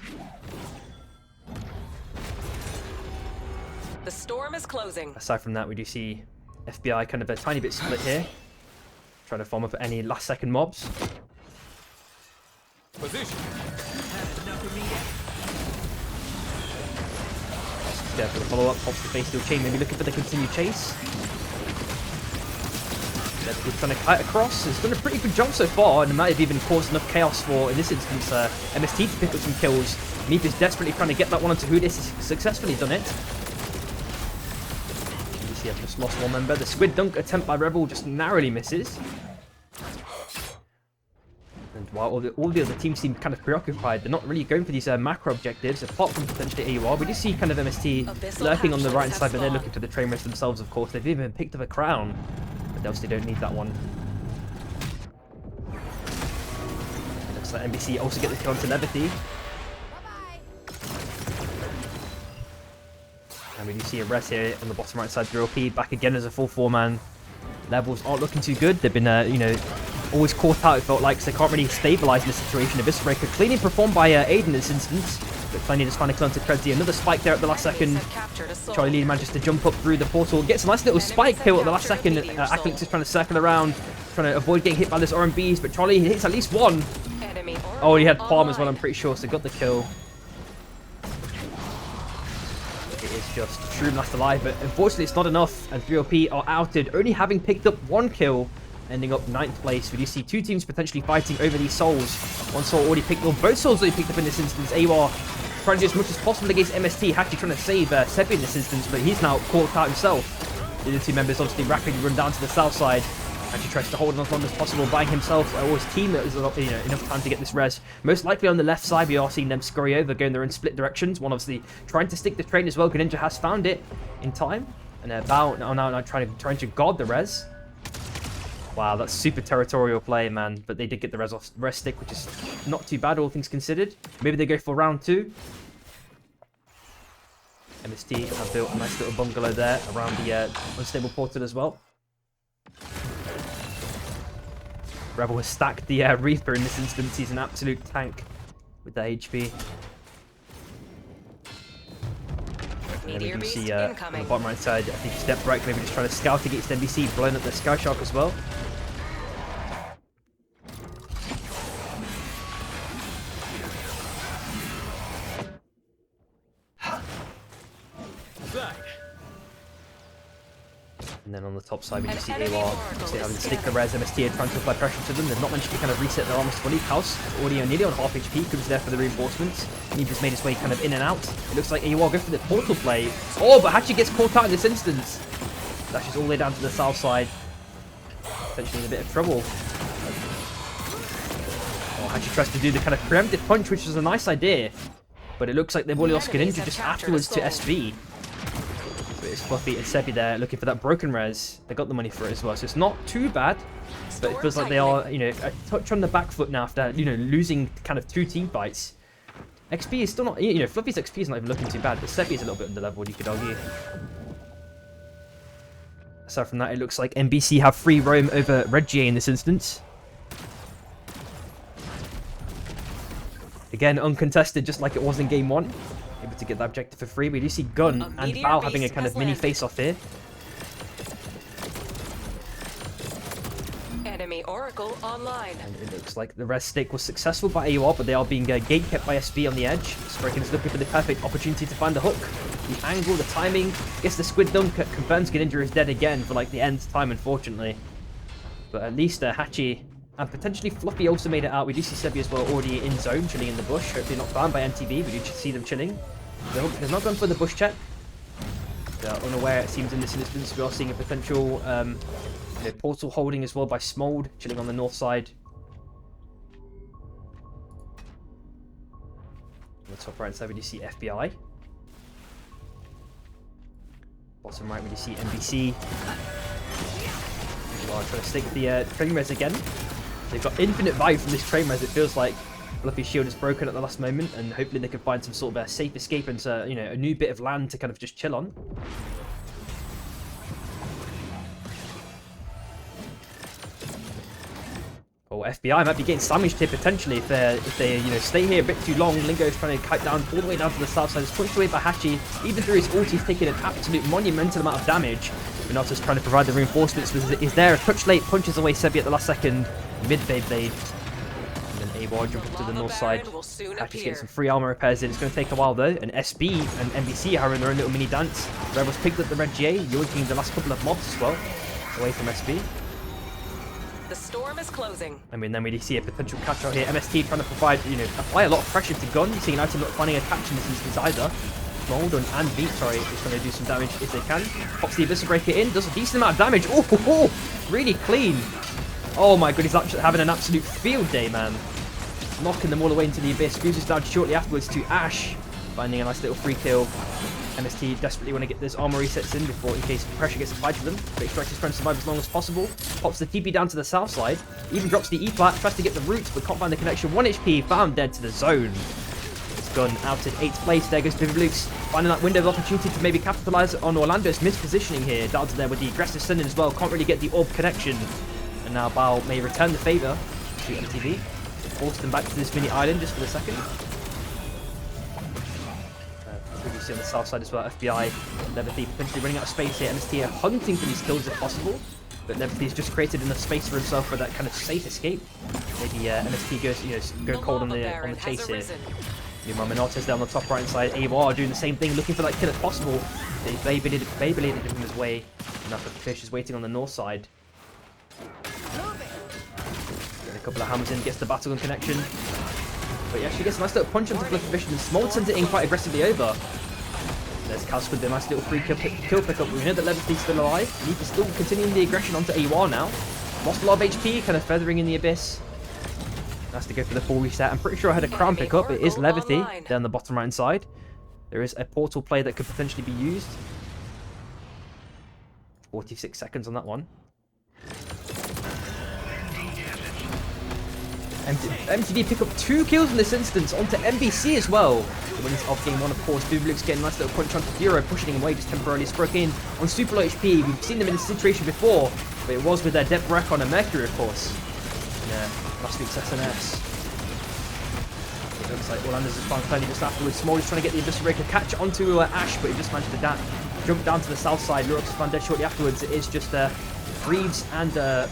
The storm is closing. Aside from that, we do see FBI kind of a tiny bit split here. Trying to form up any last second mobs. Position. Yeah, for the follow-up, pops the face steel chain, maybe looking for the continued chase. We're trying to kite across. It's done a pretty good job so far, and it might have even caused enough chaos for, in this instance, MST to pick up some kills. Meep is desperately trying to get that one onto Hoodis. He's successfully done it. You have just lost one member. The squid dunk attempt by Rebel just narrowly misses. And while all the other teams seem kind of preoccupied, they're not really going for these macro objectives, apart from potentially AUR. We do see kind of MST lurking on the right side, but they're looking for the train rest themselves, of course. They've even picked up a crown, but they obviously don't need that one. It looks like NBC also get the kill onto Levity. And we do see a res here on the bottom right side. 3LP back again as a full 4-man. Levels aren't looking too good. They've been, you know, always caught out, it felt like, so they can't really stabilize in this situation. Abyss Breaker cleanly performed by Aiden in this instance. But Plenty just finally onto Treadsy. Another spike there at the last second. Charlie Lee manages to jump up through the portal. Gets a nice little spike kill at the last second. Akelix is trying to circle around, trying to avoid getting hit by this RMBs, but Charlie hits at least one. Oh, he had Palm as well, I'm pretty sure, so got the kill. It is just Shroom last alive, but unfortunately it's not enough, and 3LP are outed, only having picked up 1 kill, ending up 9th place. We do see 2 teams potentially fighting over these souls. 1 soul already picked up, both souls already picked up in this instance. AWR trying to do as much as possible against MST. Hachi trying to save Sebi in this instance, but he's now caught out himself. The other two members obviously rapidly run down to the south side. Hachi tries to hold on as long as possible, buying himself or his team enough time to get this res. Most likely on the left side, we are seeing them scurry over, going their own split directions. One obviously trying to stick the train as well. Greninja has found it in time. And Bao now trying to guard the res. Wow, that's super territorial play, man. But they did get the res stick, which is not too bad, all things considered. Maybe they go for round 2. MST have built a nice little bungalow there around the unstable portal as well. Rebel has stacked the Reaper in this instance. He's an absolute tank with that HP. And then we do see on the bottom right side, I think Step Break maybe just trying to scout against NBC, blowing up the Sky Shark as well. And then on the top side, we just see AWAR obviously having to stick the res. MST are trying to apply pressure to them. They've not managed to kind of reset their armors fully. House already nearly on half HP, comes there for the reinforcements. Neva's made his way kind of in and out. It looks like AWAR go for the portal play. Oh, but Hachi gets caught out in this instance. Dashes all the way down to the south side. Potentially in a bit of trouble. Oh, Hachi tries to do the kind of preemptive punch, which is a nice idea. But it looks like they've only lost Greninja just afterwards to SV. It's Fluffy and Sebi there looking for that broken res. They got the money for it as well, so it's not too bad. But it feels like they are, a touch on the back foot now after, losing kind of 2 team fights. XP is still not, Fluffy's XP is not even looking too bad, but Sebi is a little bit underleveled, you could argue. Aside from that, it looks like NBC have free roam over Red GA in this instance. Again, uncontested, just like it was in game 1. Able to get that objective for free. We do see Gun and Bao having a kind of mini face-off here. Enemy Oracle online. And it looks like the res stick was successful by AUR, but they are being gate-kept by SB on the edge. Sproken is looking for the perfect opportunity to find the hook. The angle, the timing. Gets the squid dunk, confirms Greninja is dead again for like the nth time, unfortunately. But at least Hachi and potentially Fluffy also made it out. We do see Sebi as well already in zone, chilling in the bush. Hopefully not found by MTV. We do see them chilling. They've not gone for the bush check. They are unaware, it seems, in this instance. We are seeing a potential portal holding as well by Smold, chilling on the north side. On the top right side, we do see FBI. Bottom right, we do see NBC. They are trying to stick the train res again. They've got infinite value from this train res. It feels like Fluffy's shield is broken at the last moment, and hopefully they can find some sort of a safe escape into, a new bit of land to kind of just chill on. Oh, FBI might be getting sandwiched here potentially if they stay here a bit too long. Lingo is trying to kite down all the way down to the south side. It's pushed away by Hachi. Even through his ult, he's taking an absolute monumental amount of damage. Renato's trying to provide the reinforcements. Is there a touch late? Punches away Sebi at the last second. Mid-Beyblade. And then AWAR jumping to the north side. Hachi's getting some free armor repairs in. It's going to take a while though. And SB and NBC are in their own little mini dance. Rebels picked up the Red GA, yoinking the last couple of mobs as well. Away from SB. The storm is closing. I mean, then we see a potential catch out here. MST trying to provide, apply a lot of pressure to Gun. Seeing Item not finding a catch in this instance either. Mold and Beat, sorry, is trying to do some damage if they can. Pops the Abyssal Breaker in, does a decent amount of damage. Oh, really clean. Oh my god, he's actually having an absolute field day, man. Knocking them all the way into the Abyss. Cruises down shortly afterwards to Ash, finding a nice little free kill. MST desperately want to get this armor resets in before, in case pressure gets applied to them. But Extract is trying to survive as long as possible. Pops the TP down to the south side. Even drops the E-plat, tries to get the roots, but can't find the connection. 1 HP, found dead to the zone. It's Gun out in 8th place. There goes Vivilux, finding that window of opportunity to maybe capitalize on Orlando's mispositioning here. Down to there with the aggressive sending as well. Can't really get the orb connection. And now Bao may return the favor to MTV. Force them back to this mini island just for the second. You see on the south side as well, FBI, Levathy potentially running out of space here. MST are hunting for these kills if possible, but Levathy's just created enough space for himself for that kind of safe escape. Maybe MST goes, go cold on the chase here. Meanwhile, Minato's down on the top right side. AWAR doing the same thing, looking for that kill if possible. They Beybladed him his way. Enough of the fish is waiting on the north side. Getting a couple of hammers in, gets the battle gun connection. But yeah, she gets a nice little punch onto Flippy Vision, and Smolder sends it in quite aggressively over. There's Kaz with a nice little free kill pickup. We know that Levity's still alive. Need to still continuing the aggression onto AWR now. Lost a lot of HP, kind of feathering in the abyss. Has to go for the full reset. I'm pretty sure I had a crown pickup. It is Levity there on the bottom right hand side. There is a portal play that could potentially be used. 46 seconds on that one. MTV pick up 2 kills in this instance onto MBC as well. The winners of game 1, of course. Bubluke's getting a nice little punch onto Furo, pushing him away, just temporarily struck in on super low HP. We've seen them in this situation before, but it was with their Depth Wreck on a Mercury, of course. Yeah, last week's SNS. It looks like Orlando's has found plenty just afterwards. Smolder's trying to get the Abyssal Breaker catch onto Ash, but he just managed to jump down to the south side. Lurox is found dead shortly afterwards. It is just Reeves and the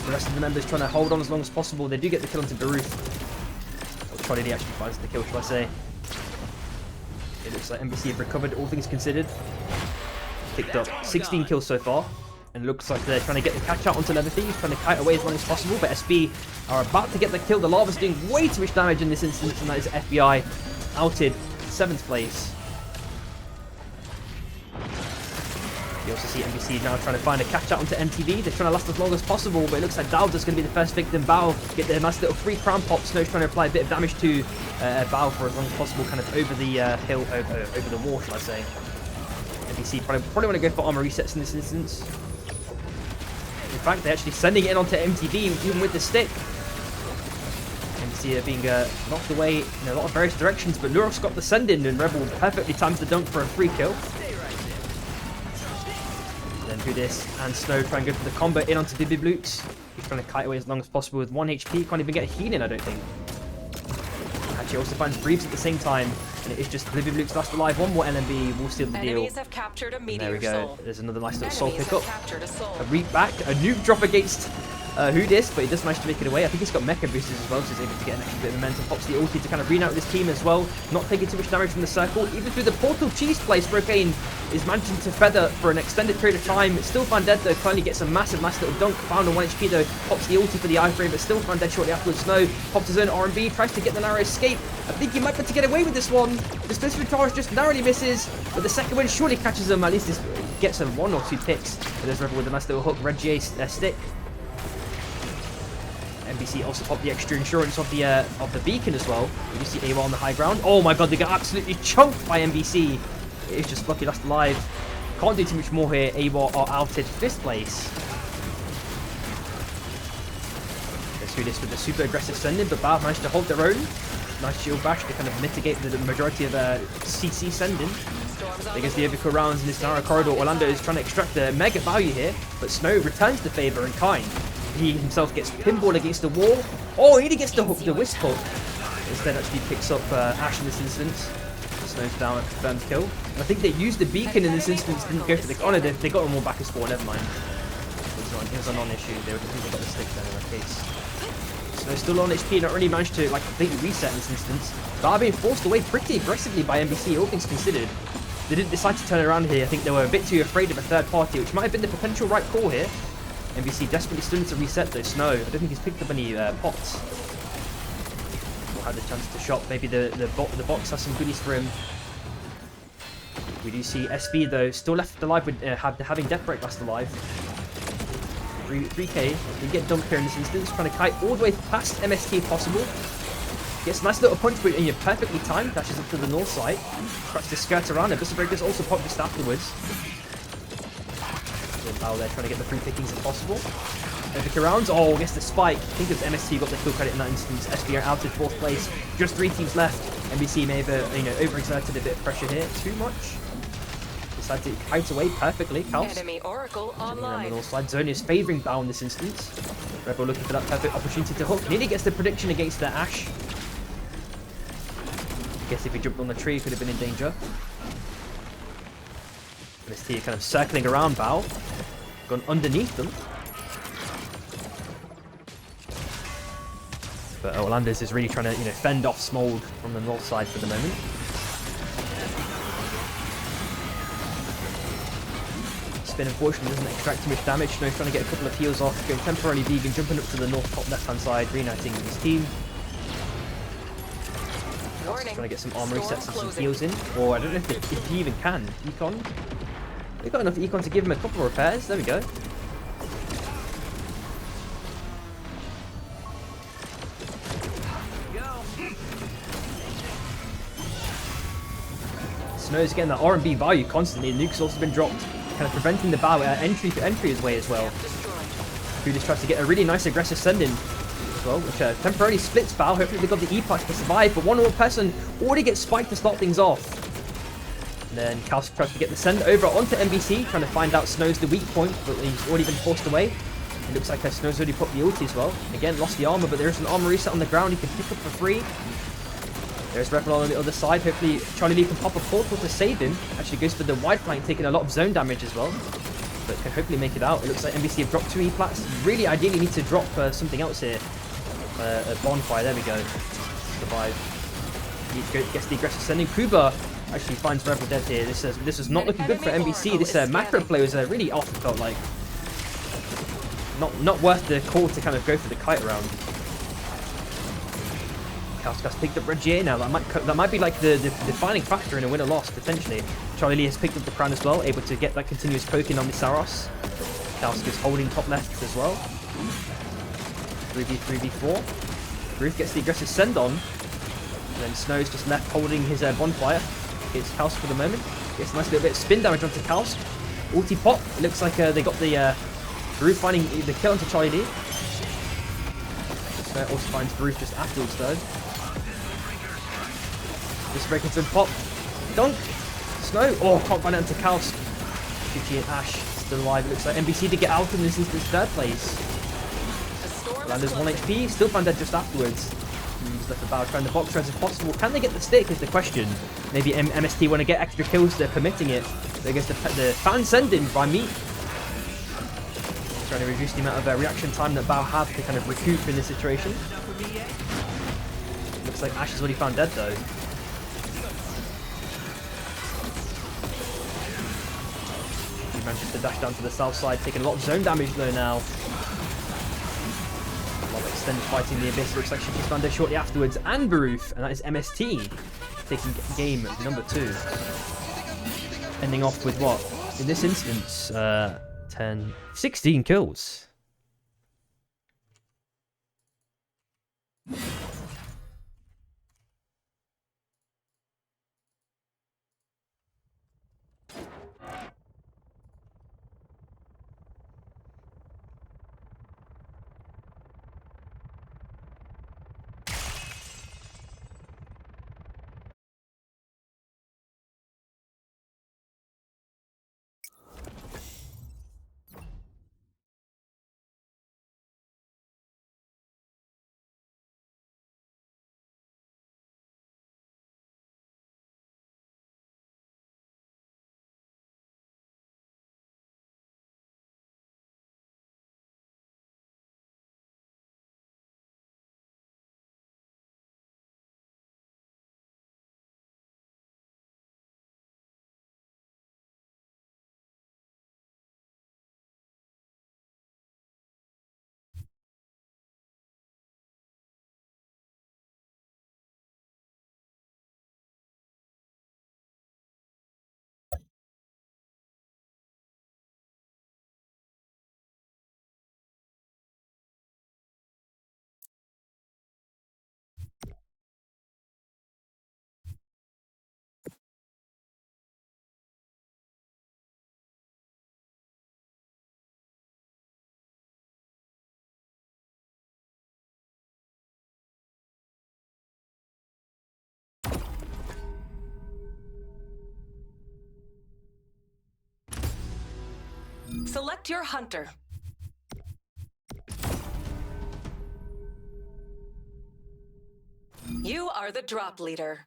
rest of the members trying to hold on as long as possible. They do get the kill onto Baruth. Or Troddy actually finds the kill, should I say. It looks like MBC have recovered, all things considered. Picked up 16 kills so far. And it looks like they're trying to get the catch out onto Levity. He's trying to kite away as long as possible. But SB are about to get the kill. The Lava's doing way too much damage in this instance. And that is FBI outed 7th place. You also see NBC now trying to find a catch out onto MTV. They're trying to last as long as possible, but it looks like Dowda's going to be the first victim. Bao get the nice little free crown pop. Snow's trying to apply a bit of damage to Bao for as long as possible, kind of over the hill, over the wall, shall I say. NBC probably want to go for armor resets in this instance. In fact, they're actually sending it in onto MTV, even with the stick. NBC are being knocked away in a lot of various directions, but Lurox got the send in, and Rebel perfectly times the dunk for a free kill. Then do this, and Snow try and go for the combo in onto Bibibluke's. He's trying to kite away as long as possible with 1 HP. Can't even get a heal in, I don't think. Actually, also finds Breves at the same time, and it is just Bibibluke's last alive. One more LMB will seal the deal. Enemies have captured a meteor There we go. soul. There's another nice little soul Enemies pickup. have captured a soul. A reap back, a nuke drop against who this, but he does manage to make it away. I think he's got mecha boosters as well, so he's able to get an extra bit of momentum. Pops the ulti to kind of reunite with his team as well. Not taking too much damage from the circle. Even through the portal cheese place, Brocane is managing to feather for an extended period of time. It's still found dead though. Currently gets a massive, nice little dunk. Found on 1 HP though. Pops the ulti for the iframe, but still found dead shortly afterwards. Snow pops his own R&B, tries to get the narrow escape. I think he might be able to get away with this one. The Splitter Charge just narrowly misses, but the second one surely catches him. At least this gets him 1 or 2 picks. But there's Rebel with a nice little hook. Red GA stick. NBC also popped the extra insurance of the beacon as well. You see AWR on the high ground. Oh my god, they got absolutely chunked by NBC. It is just lucky last alive. Can't do too much more here. AWR are outed 5th place. Let's do this with the super aggressive sending, but Bao managed to hold their own. Nice shield bash to kind of mitigate the majority of CC sending. Against the overkill rounds in this narrow corridor, Orlando is trying to extract the mega value here, but Snow returns the favour in kind. He himself gets pinballed against the wall. Oh, he gets the hook, the wisp hook. Instead actually picks up Ash in this instance. Snow's down a confirmed kill. And I think they used the beacon in this instance, didn't go for the... Oh no, they got them all back as 4, never mind. It was a non-issue. I think they got the stick then in that case. Snow's still on HP, not really managed to like completely reset in this instance. But are being forced away pretty aggressively by NBC, all things considered. They didn't decide to turn around here. I think they were a bit too afraid of a third party, which might have been the potential right call here. NBC desperately still needs to reset though. Snow, I don't think he's picked up any pots. Or had the chance to shop. Maybe the box has some goodies for him. We do see SB though, still left alive with having Death Break last alive. 3k. We get dumped here in this instance, trying to kite all the way past MST if possible. Gets a nice little punch, but you're perfectly timed. Dashes up to the north side. Tries to skirt around it. Abyssal Breaker's also popped just afterwards. Bao there trying to get the free pickings if possible. Overkill rounds. Oh, gets the spike. I think it's MST got the kill credit in that instance. SB are out in 4th place. Just 3 teams left. NBC may have overexerted a bit of pressure here. Too much. Decided to kite away perfectly. Kals. Enemy Oracle On the online. north side. Zone is favouring Bao in this instance. Rebel looking for that perfect opportunity to hook. Nearly gets the prediction against the Ash. Guess if he jumped on the tree, he could have been in danger. MST kind of circling around Bao. Gone underneath them. But Orlando's is really trying to, fend off Smold from the north side for the moment. Spin unfortunately doesn't extract too much damage. Snow's trying to get a couple of heals off, going temporarily vegan, jumping up to the north top left hand side, reuniting with his team. trying to get some armor Storm resets and some closing. heals in. Or I don't know if he even can. Econ? They've got enough econ to give him a couple of repairs. There we go. Snow's getting that R&B value constantly. Nuke's also been dropped, kind of preventing the bow entry his way as well. Who just tries to get a really nice aggressive send in as well, which temporarily splits bow. Hopefully they got the E-Pack to survive, but one more person already gets spiked to start things off. And then Kaos tries to get the send over onto MBC, trying to find out Snow's the weak point, but he's already been forced away. It looks like Snow's already put the ulti as well. Again, lost the armor, but there is an armor reset on the ground he can pick up for free. There's Rebel on the other side. Hopefully Charlie Lee can pop a portal to save him. Actually goes for the wide flank, taking a lot of zone damage as well. But can hopefully make it out. It looks like MBC have dropped 2 E-Plats. Really ideally need to drop something else here. A bonfire, there we go. Survive. He gets the aggressive sending. Kuba actually finds Rebel dead here. This is not looking good for MBC. This macro play was really off, it felt like. Not worth the call to kind of go for the kite around. Kaos picked up Regier now. That might be like the defining factor in a win or loss, potentially. Charlie Lee has picked up the crown as well, able to get that continuous poking on the Saros. Kaos is holding top left as well. 3v4. Ruth gets the aggressive send on. And then Snow's just left holding his bonfire. It's Kaos for the moment. Gets a nice little bit of spin damage onto Kaos. Ulti pop. It looks like they got the Ruth finding the kill onto Charlie Lee. Snow also finds Ruth just afterwards though. This breaking some pop. Dunk. Snow. Oh, can't find it onto Kaos. GG and Ash still alive. It looks like MBC did get out in this third place. Landers 1 HP. Still found dead just afterwards. He's left the bow trying the box runs if possible. Can they get the stick is the question. Maybe MST want to get extra kills. They're permitting it. There goes the fan sending by Meat. Trying to reduce the amount of reaction time that Bao have to kind of recoup in this situation. Looks like Ash has already found dead though. He manages to dash down to the south side, taking a lot of zone damage though now. A lot of extended fighting the Abyss. Looks like she's found dead shortly afterwards. And Baroof, and that is MST taking game number 2. Ending off with what? In this instance, 16 kills. Select your hunter. You are the drop leader.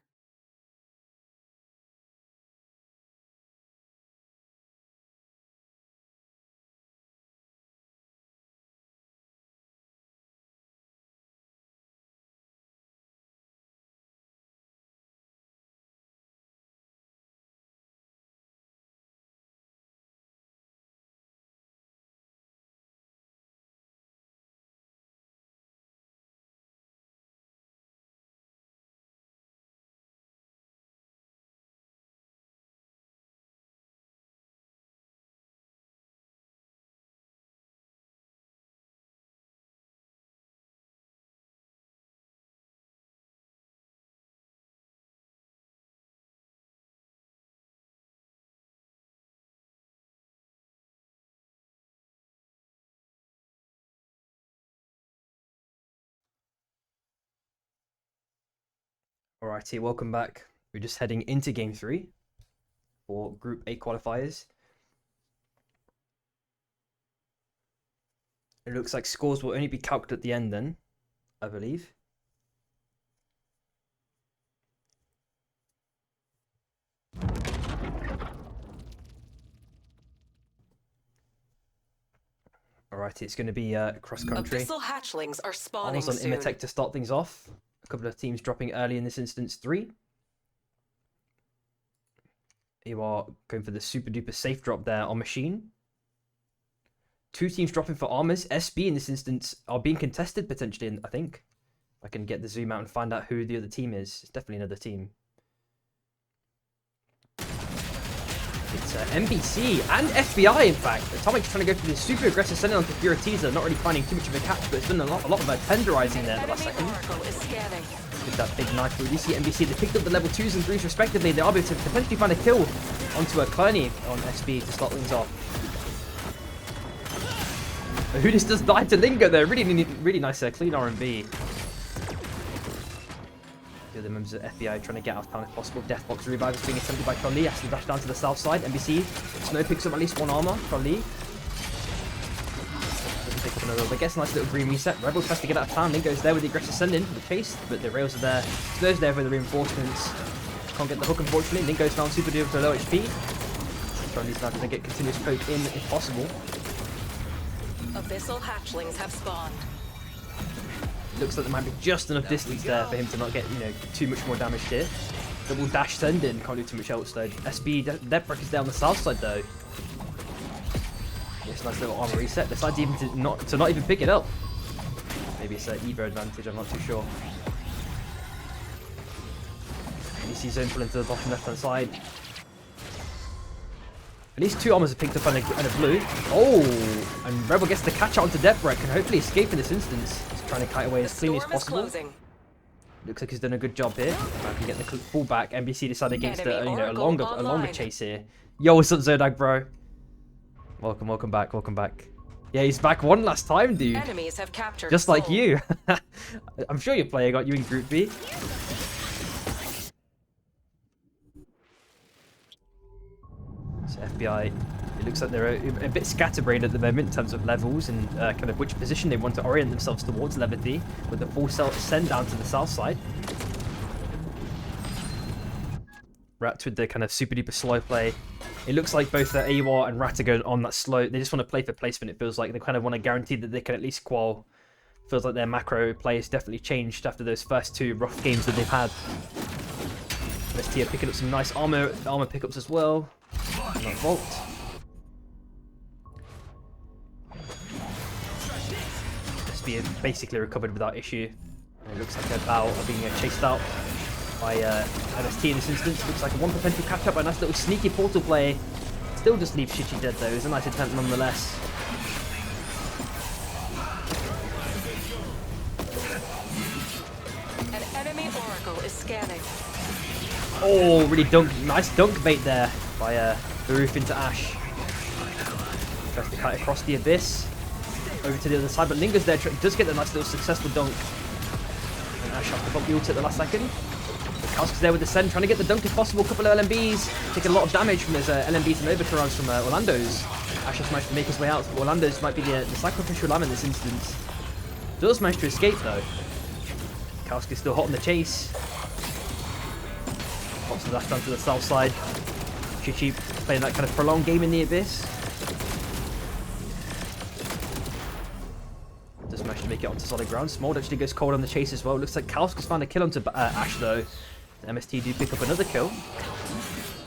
Alrighty, welcome back. We're just heading into Game 3 for Group A qualifiers. It looks like scores will only be calculated at the end then, I believe. Alrighty, it's going to be cross-country. Abyssal hatchlings are spawning Almost on soon. Imatech to start things off. A couple of teams dropping early in this instance, 3. You are going for the super duper safe drop there on Machine. 2 teams dropping for Armors. SB in this instance are being contested potentially, I think. I can get the zoom out and find out who the other team is. It's definitely another team. It's MBC and FBI, in fact. Atomic's trying to go for this super aggressive sending onto Furitiza, not really finding too much of a catch, but it's been a lot of tenderizing there the last second. With that big knife, we do see MBC. They picked up the level 2s and 3s respectively. They are able to potentially find a kill onto a Kearney on SB to start things off. Who just does die to Lingo there? Really nice clean R&B. The other members of FBI trying to get out of town if possible. Deathbox revive is being attempted by Chun-Li. Has to dash down to the south side. MBC. Snow picks up at least 1 armor. Chun-Li. Doesn't pick up another, but gets a nice little green reset. Rebel tries to get out of town. Lingo's there with the aggressive send-in for the chase, but the rails are there. Snow's there for the reinforcements. Can't get the hook, unfortunately. Lingo's down super duper for low HP. Chun-Li's now going to get continuous poke in if possible. Abyssal hatchlings have spawned. Looks like there might be just enough distance there for him to not get, too much more damage here. Double dash send in, can't do too much else though. SB, Deathbreak is there on the south side though. Yes, nice little armor reset. Decides even to not even pick it up. Maybe it's an Evo advantage, I'm not too sure. You see zone pull into the bottom left hand side. At least 2 armors are picked up and a blue. Oh, and Rebel gets the catch out onto Deathbreak and hopefully escape in this instance. He's trying to kite away as cleanly as possible. Looks like he's done a good job here. I can get the full back. MBC decided against a longer chase here. Yo, what's up, Zodag, bro? Welcome back. Yeah, he's back one last time, dude. Enemies have captured just like you. I'm sure your player got you in Group B. So FBI, it looks like they're a bit scatterbrained at the moment in terms of levels and kind of which position they want to orient themselves towards Levity with the full send down to the south side. Rat with the kind of super duper slow play. It looks like both AUR and Rat are going on that slow. They just want to play for placement. It feels like they kind of want to guarantee that they can at least qual. Feels like their macro play has definitely changed after those first 2 rough games that they've had. ST are picking up some nice armor pickups as well. Not Vault. SB is basically recovered without issue. And it looks like their bow are being chased out by MST in this instance. Looks like one potential catch up by a nice little sneaky portal play. Still just leaves Shichi dead though. It's a nice attempt nonetheless. An enemy oracle is scanning. Oh, really nice dunk bait there by the roof into Ash. Tries to kite across the abyss over to the other side, but Lingo's there. Does get a nice little successful dunk. And Ash has to bump the ult at the last second. Kauska's there with the send, trying to get the dunk if possible. A couple of LMBs, taking a lot of damage from his LMBs and overturns from Orlando's. Ash has managed to make his way out. Orlando's might be the sacrificial lamb in this instance. Does manage to escape though. Kauska's still hot on the chase. Pops the dash down to the south side. Chichi playing that kind of prolonged game in the abyss. Just managed to make it onto solid ground. Small actually goes cold on the chase as well. Looks like Kauska's found a kill onto Ash though. The MST do pick up another kill.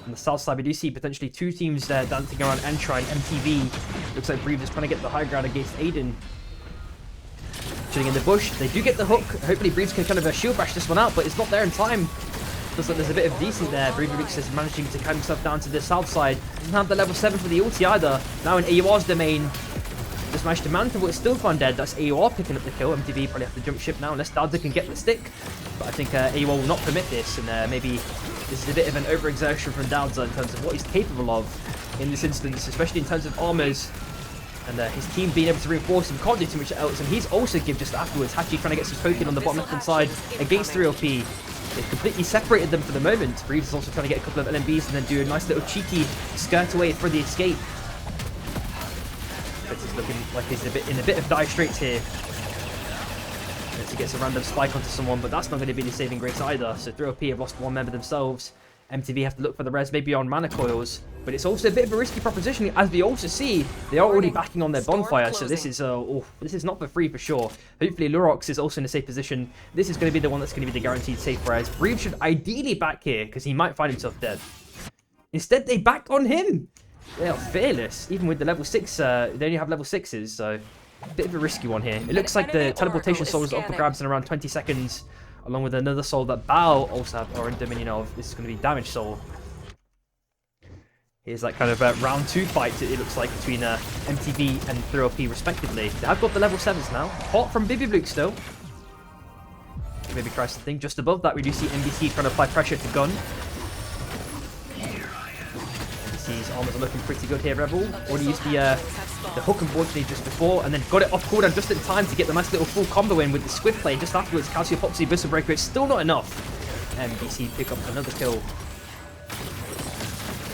On the south side we do see potentially 2 teams dancing around Entra and MTV. Looks like Breeze is trying to get the high ground against Aiden. Chilling in the bush. They do get the hook. Hopefully Breeze can kind of shield bash this one out, but it's not there in time. Looks like there's a bit of decent there. Breeze is managing to kite himself down to the south side. Doesn't have the level 7 for the ulti either. Now in AUR's domain. Just managed to mount but it's still found dead. That's AUR picking up the kill. MTV probably have to jump ship now unless Dowser can get the stick. But I think AUR will not permit this, and maybe this is a bit of an overexertion from Dowser in terms of what he's capable of in this instance, especially in terms of armors. And his team being able to reinforce him, can't do too much else. And he's also give just afterwards. Hachi trying to get some poking on the bottom left hand side against 3LP. They've completely separated them for the moment. Reeves is also trying to get a couple of LMBs and then do a nice little cheeky skirt away for the escape. But he's looking like he's in a bit of dire straits here. As he gets a random spike onto someone, but that's not going to be the saving grace either. So 3OP have lost one member themselves. MTV have to look for the res maybe on mana coils. But it's also a bit of a risky proposition, as we also see they are already backing on their bonfire. So this is not for free for sure. Hopefully Lurox is also in a safe position. This is going to be the one that's going to be the guaranteed safe res. Reeves should ideally back here because he might find himself dead. Instead they back on him. They are fearless. Even with the level 6, they only have level 6s, so a bit of a risky one here. It looks like the teleportation soul is up for grabs in around 20 seconds, along with another soul that Bao also have or in dominion of. This is going to be damage soul. Here's that kind of round 2 fight, it looks like, between MTV and 3OP respectively. They have got the level 7s now. Hot from Bibi Blue still. Maybe try something. Just above that, we do see NBC trying to apply pressure to Gun. NBC's armors are looking pretty good here, Rebel. Already used the hook, unfortunately, just before, and then got it off cooldown just in time to get the nice little full combo in with the Swift play. Just afterwards, Calcio pops the Abyssal Breaker. It's still not enough. NBC pick up another kill.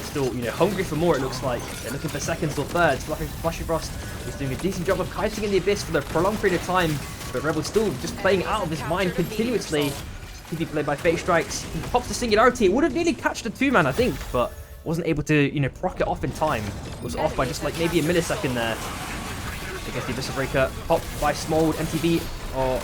Still, hungry for more, it looks like. They're looking for seconds or thirds. Flashy Frost is doing a decent job of kiting in the Abyss for a prolonged period of time, but Rebel's still just playing out of his mind continuously. TV played by Fate Strikes. He pops the Singularity. It would have nearly catched a 2-man, I think, but wasn't able to, proc it off in time. Was off by just like maybe a millisecond there. I guess the Abyssal Breaker popped by Smold. MTV are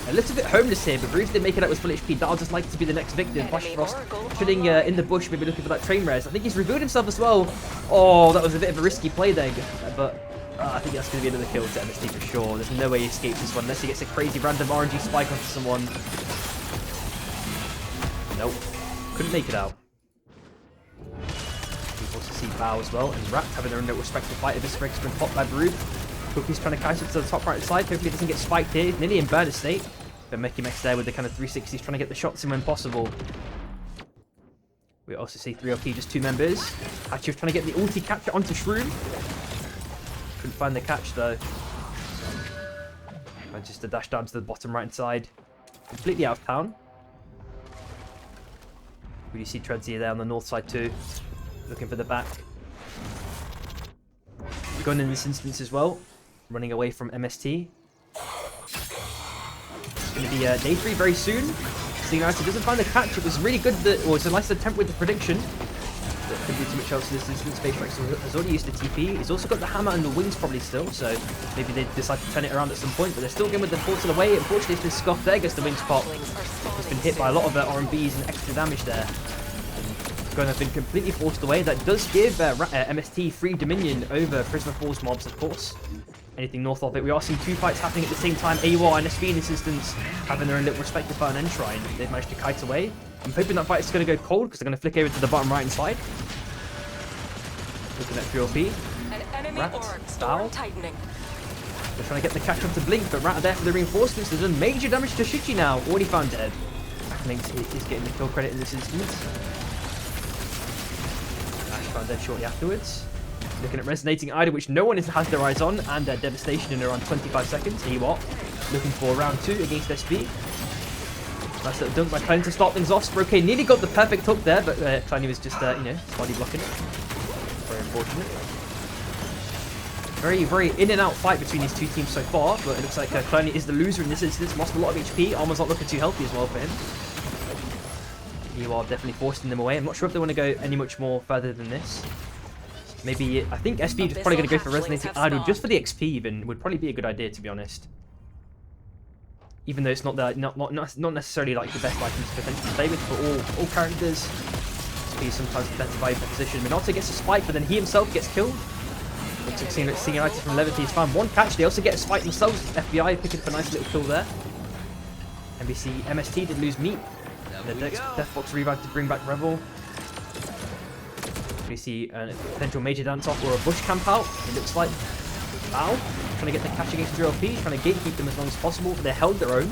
a little bit homeless here, but Reeves did make it out with full HP. That'll just like to be the next victim. Flash Frost chilling in the bush, maybe looking for that train res. I think he's revealed himself as well. Oh, that was a bit of a risky play there, but I think that's going to be another kill to MST for sure. There's no way he escapes this one unless he gets a crazy random RNG spike onto someone. Nope, couldn't make it out. We also see Bao as well, and Rat having their own respective fight. Abyssal Breaker's been popped by Baruch. Cookie's trying to kite it to the top right side. Hopefully he doesn't get spiked here. Nearly in burner state. But Meki Mex there with the kind of 360s, trying to get the shots in when possible. We also see 3OP, just 2 members. Hachi was trying to get the ulti capture onto Shroom. Couldn't find the catch though. And just a dash down to the bottom right side. Completely out of town. We do see Treadsy there on the north side too. Looking for the back. Gun in this instance as well. Running away from MST. It's going to be day 3 very soon. Singularity doesn't find the catch. It was really good that, or it's a nice attempt with the prediction. But couldn't do too much else in this instance. Space Rex has already used the TP. He's also got the hammer and the wings probably still, so maybe they decide to turn it around at some point. But they're still going with the portal away. Unfortunately, it's been scuffed there. Gets the wings pop. It's been hit by a lot of RMBs and extra damage there. Gun have been completely forced away. That does give MST free dominion over Prisma Falls mobs, of course. Anything north of it. We are seeing 2 fights happening at the same time. AWR and SV in this instance having their own little respective fire and Enshrine. They've managed to kite away. I'm hoping that fight is going to go cold because they're going to flick over to the bottom right hand side. Looking at 3OP. Rat, Style. They're trying to get the catch onto Blink, but Rat are there for the reinforcements. They've done major damage to Shichi now. Already found dead. Lynx is getting the kill credit in this instance. Found dead shortly afterwards. Looking at Resonating Idol, which no one has their eyes on, and Devastation in around 25 seconds. Ewok looking for round 2 against SB. Nice little dunk by Klein to start things off. Sproke nearly got the perfect hook there, but Klein was just, body blocking it. Very unfortunate. Very, very in and out fight between these two teams so far, but it looks like Klein is the loser in this instance. Lost a lot of HP. Armor's not looking too healthy as well for him. You are definitely forcing them away. I'm not sure if they want to go any much more further than this. Maybe, I think SB is probably going to go for Resonating Idol just for the XP even. Would probably be a good idea, to be honest. Even though it's not not necessarily like the best item to potentially play with for all characters. XP is sometimes the better value proposition. Minato gets a spike, but then he himself gets killed. Singularity from Levity has found 1 catch. They also get a spike themselves. FBI picking up a nice little kill there. MST did lose meat. The Deathbox revive to bring back Rebel. We see a potential major dance off or a bush camp out. It looks like Bao trying to get the catch against 3OP, trying to gatekeep them as long as possible, but they held their own.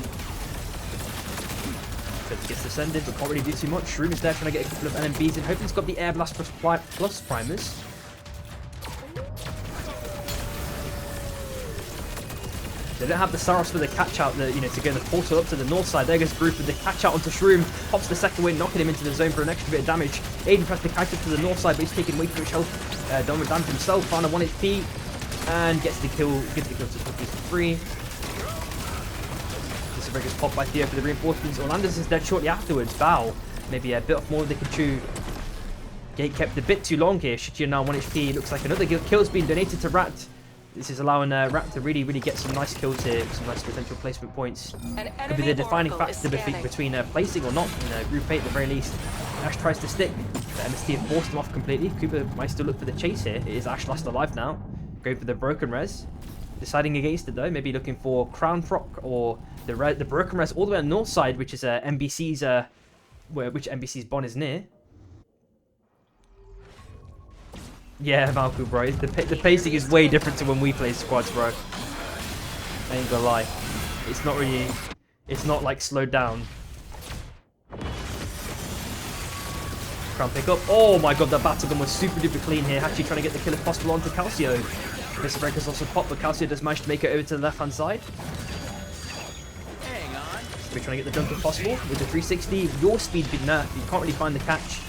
But gets descended, but can't really do too much. Shroom is there trying to get a couple of NMBs in. Hoping he's got the Air Blast plus primers. They don't have the Saros for the catch out, to get the portal up to the north side. There goes Broof with the catch out onto Shroom. Pops the second win, knocking him into the zone for an extra bit of damage. Aiden tries to kite up to the north side, but he's taking way too much health. Done with damage himself, found a 1 HP. And gets the kill, gives the kill to Cookies for free. This breaker's popped by Theo for the reinforcements. Orlando's is dead shortly afterwards. Bow, maybe a bit off more than they could chew. Gate kept a bit too long here. Shichi now 1 HP. Looks like another kill's been donated to Rat. This is allowing Rat to really get some nice kills here, some nice potential placement points. Could be the defining factor between placing or not in Group 8 at the very least. Ash tries to stick. The MST have forced him off completely. Cooper might still look for the chase here. It is Ash last alive now. Going for the broken res. Deciding against it though. Maybe looking for Crown Proc or the broken res all the way on the north side, which is NBC's which NBC's Bon is near. Yeah, Malcolm, bro. The pacing is way different to when we play squads, bro. I ain't gonna lie. It's not really... It's not, like, slowed down. Crown pick up. Oh, my God. That battle gun was super duper clean here. Actually trying to get the kill if possible onto Calcio. Mr. Breaker's also popped, but Calcio does manage to make it over to the left-hand side. Hang on. So we're trying to get the dunk if possible. With the 360, your speed being nerfed. You can't really find the catch.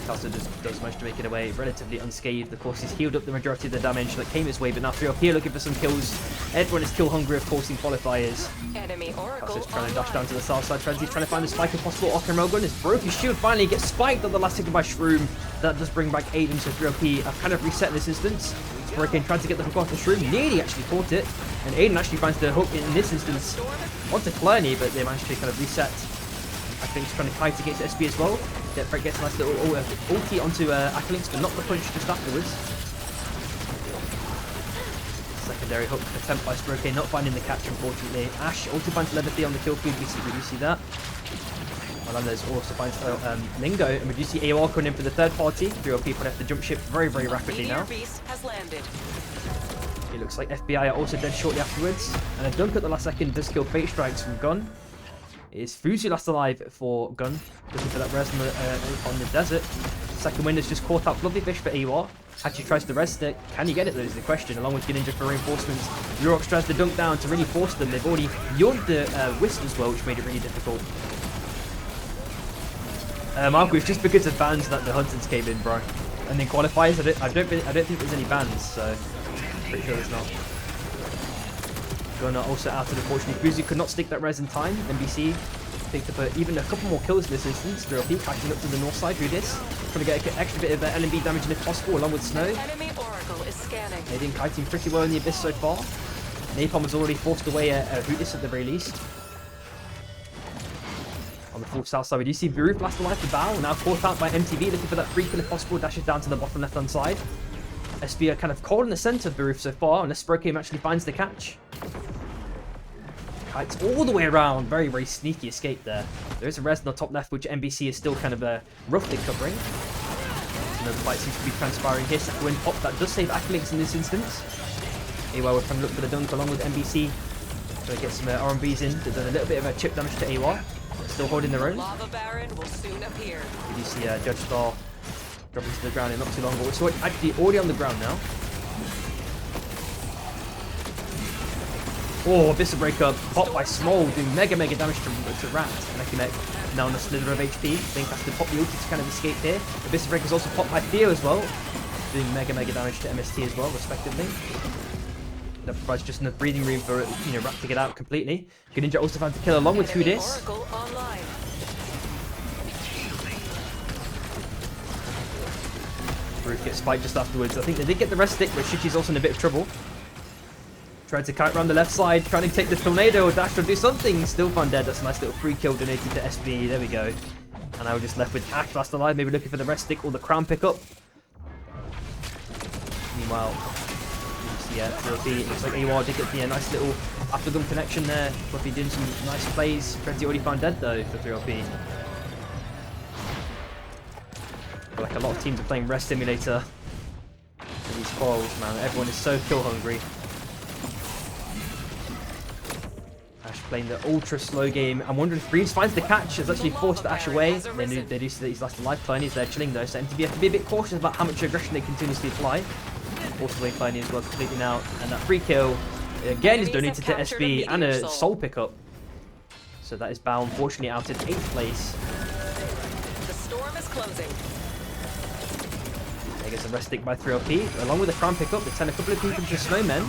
Calcio does manage to make it away relatively unscathed. Of course, he's healed up the majority of the damage that came his way, but now 3 up here looking for some kills. Everyone is kill hungry, of course, in qualifiers. Enemy Oracle Calcio's trying to dash down to the south side. Frenzy's trying to find the spike if possible. Okamrogun is broke. His shield finally gets spiked on the last second by Shroom. That does bring back Aiden, so 3 OP. I've kind of reset in this instance. Hurricane trying to get the hook onto Shroom. Nearly actually caught it. And Aiden actually finds the hook in this instance onto Clerney, but they managed to kind of reset. I think he's trying to kite against SB as well. Gets a nice little ulti onto Akalinks, but not the punch just afterwards. Secondary hook attempt by Sproke, not finding the catch unfortunately. Ash also finds Levity on the kill feed, we see that. Orlando's also finds Lingo, and we do see AOR coming in for the third party. 3 OP put have to jump ship very rapidly now. Beast has landed. It looks like FBI are also dead shortly afterwards. And a dunk at the last second does kill Fate Strikes from Gun. It is Fuzu last alive for Gun, looking for that res on the desert. Second win is just caught out Lovely Fish for AWAR. Actually tries to res stick. Can you get it though is the question, along with Ninja for reinforcements. Lurox tries to dunk down to really force them. They've already yawned the Wisp as well, which made it really difficult. Marco, it's just because of bans that the Huntons came in, bro. And then qualifiers, I don't think there's any bans, so pretty sure there's not. Gunner also out of unfortunately. Fuzu could not stick that res in time. NBC picked up even a couple more kills in this instance. 3 OP catching up to the north side. Who this? Trying to get an extra bit of LMB damage in if possible, along with Snow. Enemy Oracle is scanning. They've been kiting pretty well in the Abyss so far. Napalm has already forced away Hootis at the very least. On the full south side, we do see Viruf last alive to Bow, now caught out by MTV, looking for that free kill if possible, dashes down to the bottom left-hand side. SB are kind of caught in the centre of Viruf so far, unless Sprokame actually finds the catch. Kites all the way around, very sneaky escape there. There is a res on the top left, which NBC is still kind of roughly covering. Another fight seems to be transpiring here. Second win pop, that does save Akalinks in this instance. AWAR we're trying to look for the dunk along with NBC. Trying to get some RMBs in. They've done a little bit of a chip damage to AWAR. Still holding their own. Lava Baron will soon appear. We do see Judge Star dropping to the ground in not too long, but we're actually already on the ground now. Oh, Abyssal Breaker popped by Small, doing mega damage to Rat. Mekimek now on a slither of HP. Think has to pop the ulti to kind of escape here. Abyssal Breaker's also popped by Theo as well, doing mega damage to MST as well, respectively. That provides just enough breathing room for Rat to get out completely. Greninja also found to kill along with Hudis. Roof gets spiked just afterwards. I think they did get the rest stick, but Shichi's also in a bit of trouble. Tried to kite around the left side, trying to take the tornado or dash or do something. Still found dead. That's a nice little free kill donated to SB. There we go. And now we're just left with Ash last alive, maybe looking for the rest stick or the crown pickup. Meanwhile, yeah, it looks like AWAR did get the nice little aftergun connection there. Fluffy doing some nice plays. Frenzy already found dead though for 3LP. Like a lot of teams are playing Rest Simulator for these quarrels, man. Everyone is so kill hungry. Ash playing the ultra slow game. I'm wondering if Reeves finds the catch. Has actually forced Ash away. They do see that he's last alive. Cloney's there chilling though, so MTV have to be a bit cautious about how much aggression they continuously apply. forced away Cliney as well completely now. And that free kill, again, is donated to SB and a soul pickup. So that is Bao, unfortunately, out in 8th place. The storm is closing. There gets a rest stick by 3LP. Along with the crown pickup, they send a couple of people to Snowmen.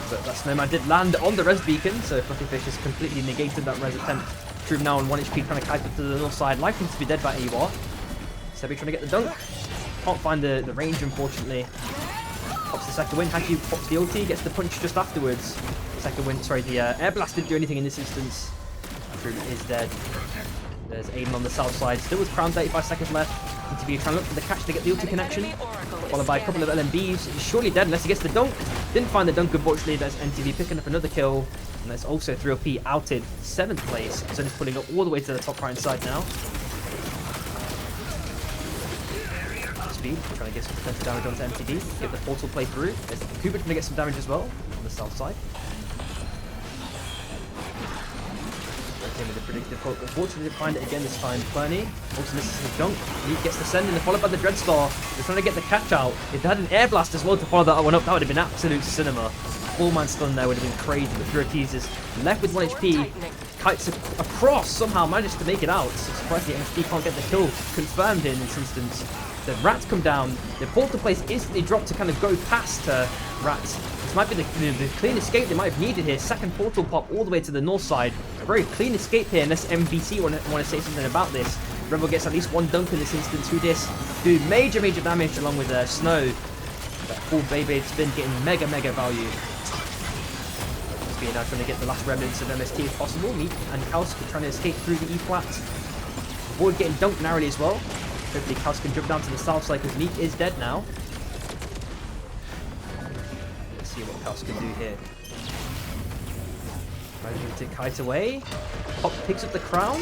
But that Snowman did land on the res beacon, so Fluffy Fish has completely negated that res attempt. Troop now on 1 HP, trying to kite up to the north side, likely to be dead by AUR. Sebi trying to get the dunk. Can't find the range, unfortunately. Pops the second win. Haki pops the ulti, gets the punch just afterwards. Second win, sorry, the air blast didn't do anything in this instance. Troop is dead. There's Aiden on the south side, still with Crown, 35 seconds left. NTV trying to look for the catch to get the ulti connection. Followed by a couple of LMBs. He's surely dead unless he gets the dunk. Didn't find the dunk, unfortunately. That's NTV picking up another kill. And that's also 3LP outed 7th place. So he's pulling up all the way to the top right side now. Speed, trying to get some potential damage onto MTV. Get the portal play through. There's Cooper trying to get some damage as well on the south side. With the predictive hook. Unfortunately, they find it again this time. Fernie also misses the dunk. He gets the send in, followed by the Dreadstar. They're trying to get the catch out. If they had an air blast as well to follow that one up, that would have been absolute cinema. 4-man stun there would have been crazy. But Furities is left with 1 HP. Kites across, somehow manages to make it out. Surprisingly, MSD can't get the kill confirmed in this instance. The Rats come down. The portal place instantly dropped to kind of go past Rats. This might be the clean escape they might have needed here. Second portal pop all the way to the north side. A very clean escape here, unless MVC want to say something about this. Rebel gets at least 1 dunk in this instance. Who this? Do major damage along with Snow. That full Beyblade spin getting mega value. Spear now trying to get the last remnants of MST if possible. Meat and Kaus trying to escape through the E-flat. Avoid getting dunked narrowly as well. Hopefully Kaus can jump down to the south side because Meat is dead now. Let's see what Kaus can do here. Managing to kite away. Pop picks up the crown.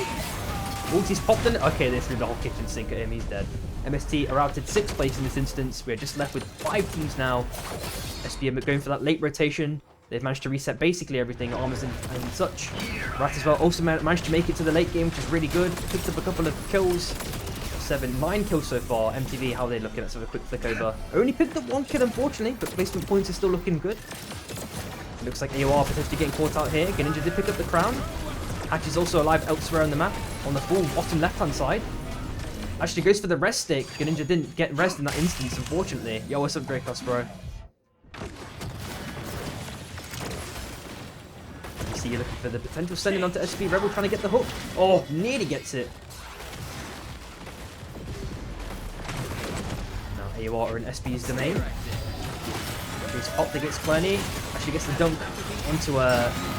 Ulti's popped in. Okay, they threw the whole kitchen sink at him. He's dead. MST are routed 6th place in this instance. We're just left with 5 teams now. SBM going for that late rotation. They've managed to reset basically everything, armors and such. Rat as well also managed to make it to the late game, which is really good. Picked up a couple of kills. 9 kills so far. MTV, how are they looking? Let's have a quick flick over. Only picked up 1 kill, unfortunately, but placement points are still looking good. Looks like AOR potentially getting caught out here. Greninja did pick up the crown. Hatch is also alive elsewhere on the map, on the full bottom left-hand side. Actually goes for the rest stick. Greninja didn't get rest in that instance, unfortunately. Yo, what's up, Dracos, bro? You see, you're looking for the potential sending onto SP. Rebel trying to get the hook. Oh, nearly gets it. AUR are in SB's domain. He's popped against Clooney. Actually gets the dunk onto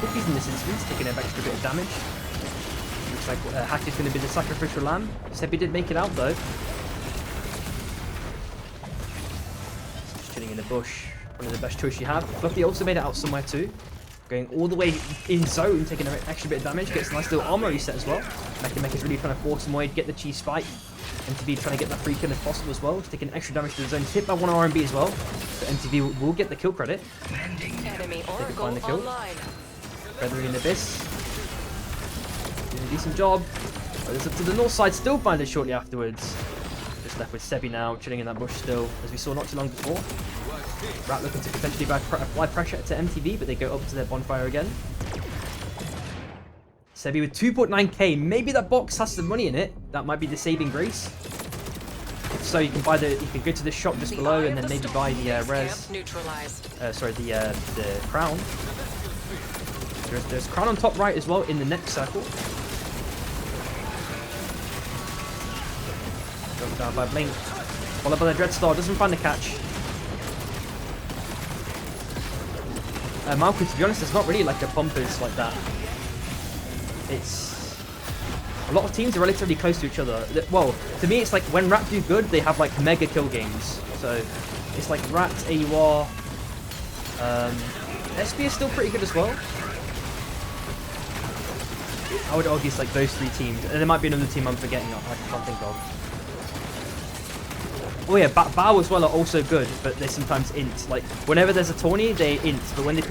Cookies in this instance, taking an extra bit of damage. Looks like Hack is going to be the sacrificial lamb. Sebi did make it out though. Just chilling in the bush. One of the best choices you have. Fluffy also made it out somewhere too. Going all the way in zone, taking an extra bit of damage. Gets a nice little armor reset as well. Mech is really trying to force him away, get the cheese spike. MTV trying to get that free kill if possible as well. He's taking extra damage to the zone. He's hit by 1 RMB as well. But MTV will get the kill credit. Enemy Oracle find the kill. online. Feathering in Abyss. Doing a decent job. It's up to the north side, still find it shortly afterwards. Just left with Sebi now, chilling in that bush still, as we saw not too long before. Rat looking to potentially apply pressure to MTV, but they go up to their bonfire again. Sebi with 2.9k. Maybe that box has some money in it. That might be the saving grace. If so, you can buy you can go to the shop just below and then maybe buy the res. Sorry, the crown. There's crown on top right as well in the next circle. Dropped down by Blink. Followed by the Dreadstar. Doesn't find the catch. Malcolm, to be honest, it's not really like a pumpers like that. It's a lot of teams are relatively close to each other. Well, to me, it's like when Rat do good, they have like mega kill games. So it's like Rat, AUR, SB is still pretty good as well. I would argue it's like those 3 teams, and there might be another team I'm forgetting. I can't think of. Oh yeah, Bao as well are also good, but they sometimes int. Like whenever there's a tourney, they int. But when they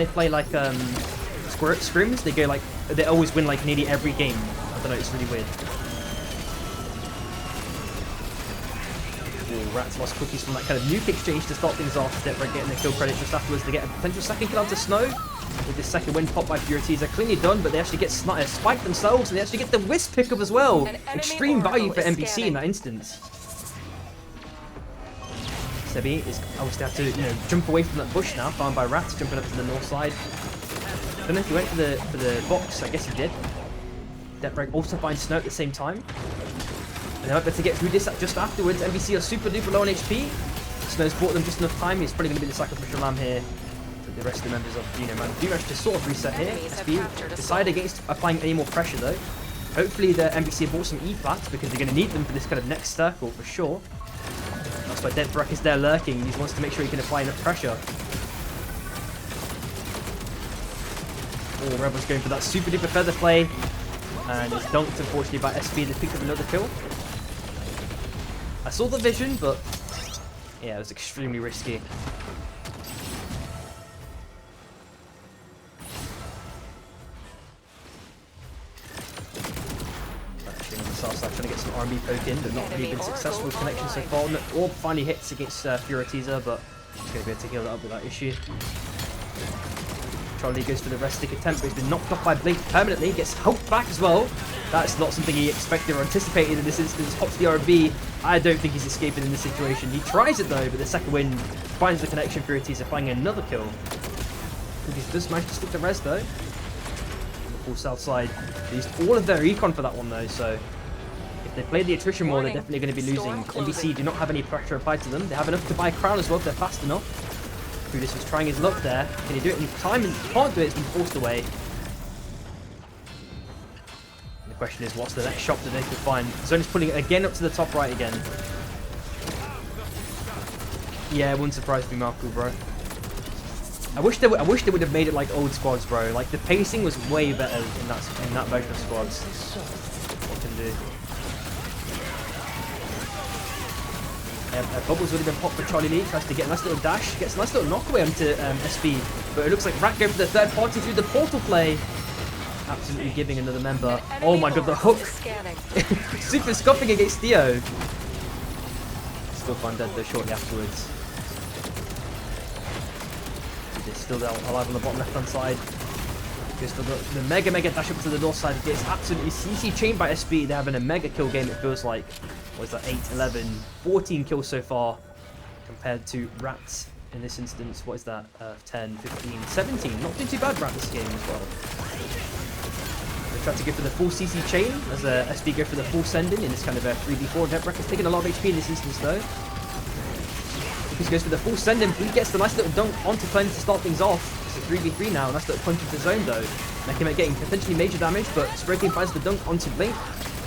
play like scrims, they go like they always win like nearly every game. I don't know, it's really weird. Ooh. Rats lost cookies from that kind of nuke exchange to start things off. Deadbreak getting the kill credit just afterwards. They get a potential second kill onto Snow. With this second win pop by Furities, they're cleanly done, but they actually get spiked themselves, and they actually get the Wisp pickup as well. Extreme value for NBC in that instance. Sebi is obviously have to jump away from that bush now, found by Rats, jumping up to the north side. Don't know if he went for the box. I guess he did. Deadbreak also finds Snow at the same time. And they might be able to get through this just afterwards. NBC are super duper low on HP. Snow's bought them just enough time. He's probably going to be the sacrificial lamb here. But the rest of the members of Man do manage to sort of reset here. SB decide against applying any more pressure though. Hopefully the NBC bought some E-flats because they're going to need them for this kind of next circle for sure. That's why Deadbreak is there lurking. He wants to make sure he can apply enough pressure. Oh, Rebel's going for that super duper feather play. And it's dunked unfortunately by SB. They picked up another kill. I saw the vision, but yeah, it was extremely risky. Actually on the south side trying to get some R&B poke in, but not really been successful with connection so far. Orb finally hits against Furitiza, but he's going to be able to heal that up without issue. Charlie goes for the rest stick attempt, but he's been knocked off by Blink permanently. Gets helped back as well. That's not something he expected or anticipated in this instance. Pops the RB. I don't think he's escaping in this situation. He tries it though, but the second wind finds the connection. Furities are finding another kill. He's just managed to stick the res though. On the full south side. They used all of their econ for that one though, so if they play the attrition more, they're definitely going to be losing. NBC do not have any pressure applied to them. They have enough to buy Crown as well if they're fast enough. This was trying his luck there. Can he do it in time? He can't do it. It's been forced away. And the question is, what's the next shop that they could find? Zona's pulling it again up to the top right again. Yeah, it wouldn't surprise me, Marco, bro. I wish they would have made it like old squads, bro. Like the pacing was way better in that version of squads. What can do? Bubbles would have been popped for Charlie Lee. Tries to get a nice little dash. Gets a nice little knockaway onto SB. But it looks like Rat going for the third party through the portal play. Absolutely giving another member. Oh my god, the hook. Super scuffing against Theo. Still found dead though shortly afterwards. He's still there alive on the bottom left hand side. Goes for the mega dash up to the north side. Gets absolutely CC chained by SB. They're having a mega kill game, it feels like. What is that? 8, 11, 14 kills so far compared to Rats in this instance. What is that? 10, 15, 17. Not doing too bad, Rat, this game as well. They try to go for the full CC chain as SB go for the full send-in this kind of a 3v4. Deadbreak is taking a lot of HP in this instance though. Because he goes for the full send-in, he gets the nice little dunk onto Clem to start things off. It's a 3v3 now. Nice little punch into zone though. Mechamic getting potentially major damage, but Spray finds the dunk onto Blink.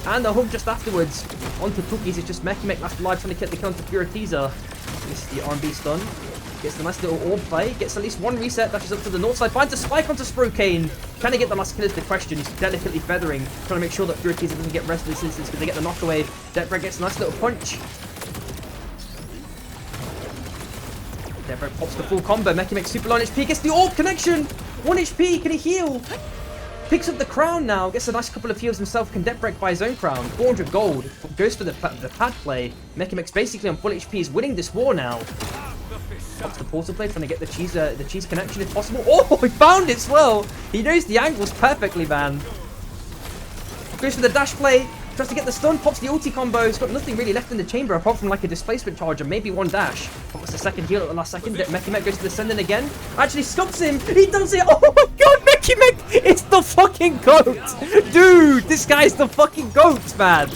And the hook just afterwards onto Cookies. It's just Mechamic last alive trying to get the kill onto Furitiza. This is the R&B stun. Gets the nice little orb play. Gets at least one reset. Dashes up to the north side. Finds a spike onto Sprokane. Can he get the last kill is the question. He's delicately feathering. Trying to make sure that Furitiza doesn't get rest in this instance because they get the knockaway. Deadbreak gets a nice little punch. Deadbreak pops the full combo. Mechamic super low on HP. Gets the orb connection. 1 HP. Can he heal? Picks up the crown now, gets a nice couple of heals himself, can Deadbreak buy his own crown, 400 gold, goes for the pad play. Mechamics basically on full HP is winning this war now. Pops the portal play, trying to get the cheese connection if possible. Oh, he found it as well! He knows the angles perfectly, man. Goes for the dash play, tries to get the stun, pops the ulti combo. He's got nothing really left in the chamber apart from like a displacement charge and maybe one dash. Pops the second heal at the last second. Mechamic goes to the send-in again. Actually scuffs him! He does it! Oh my god! Mechamic is the fucking GOAT! Dude, this guy's the fucking GOAT, man!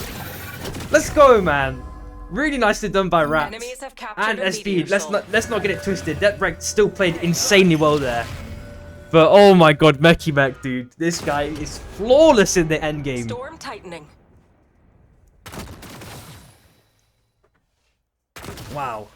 Let's go, man. Really nicely done by Rat. And SB, let's not get it twisted. Deadbreak still played insanely well there. But oh my god, Mechamic, dude. This guy is flawless in the end game. Storm tightening. Wow.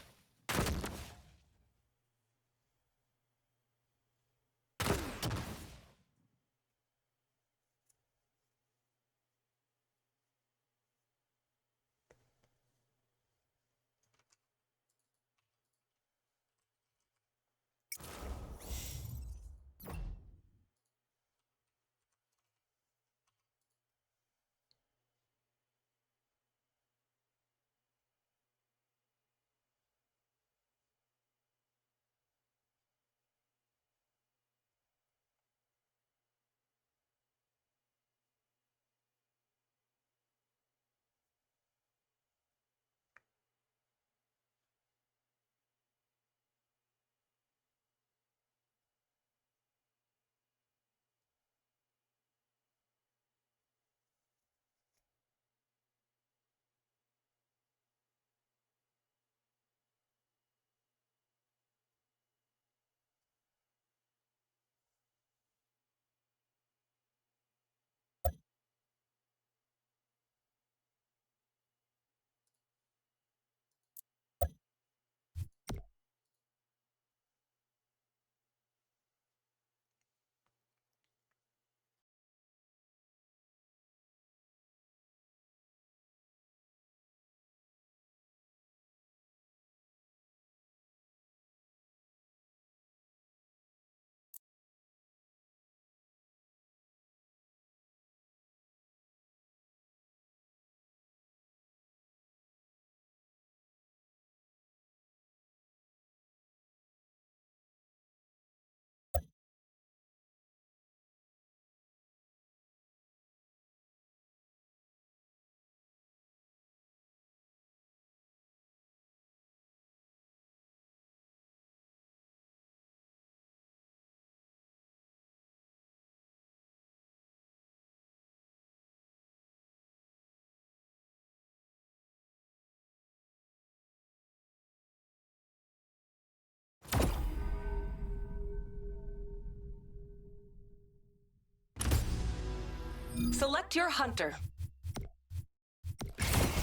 Select your hunter.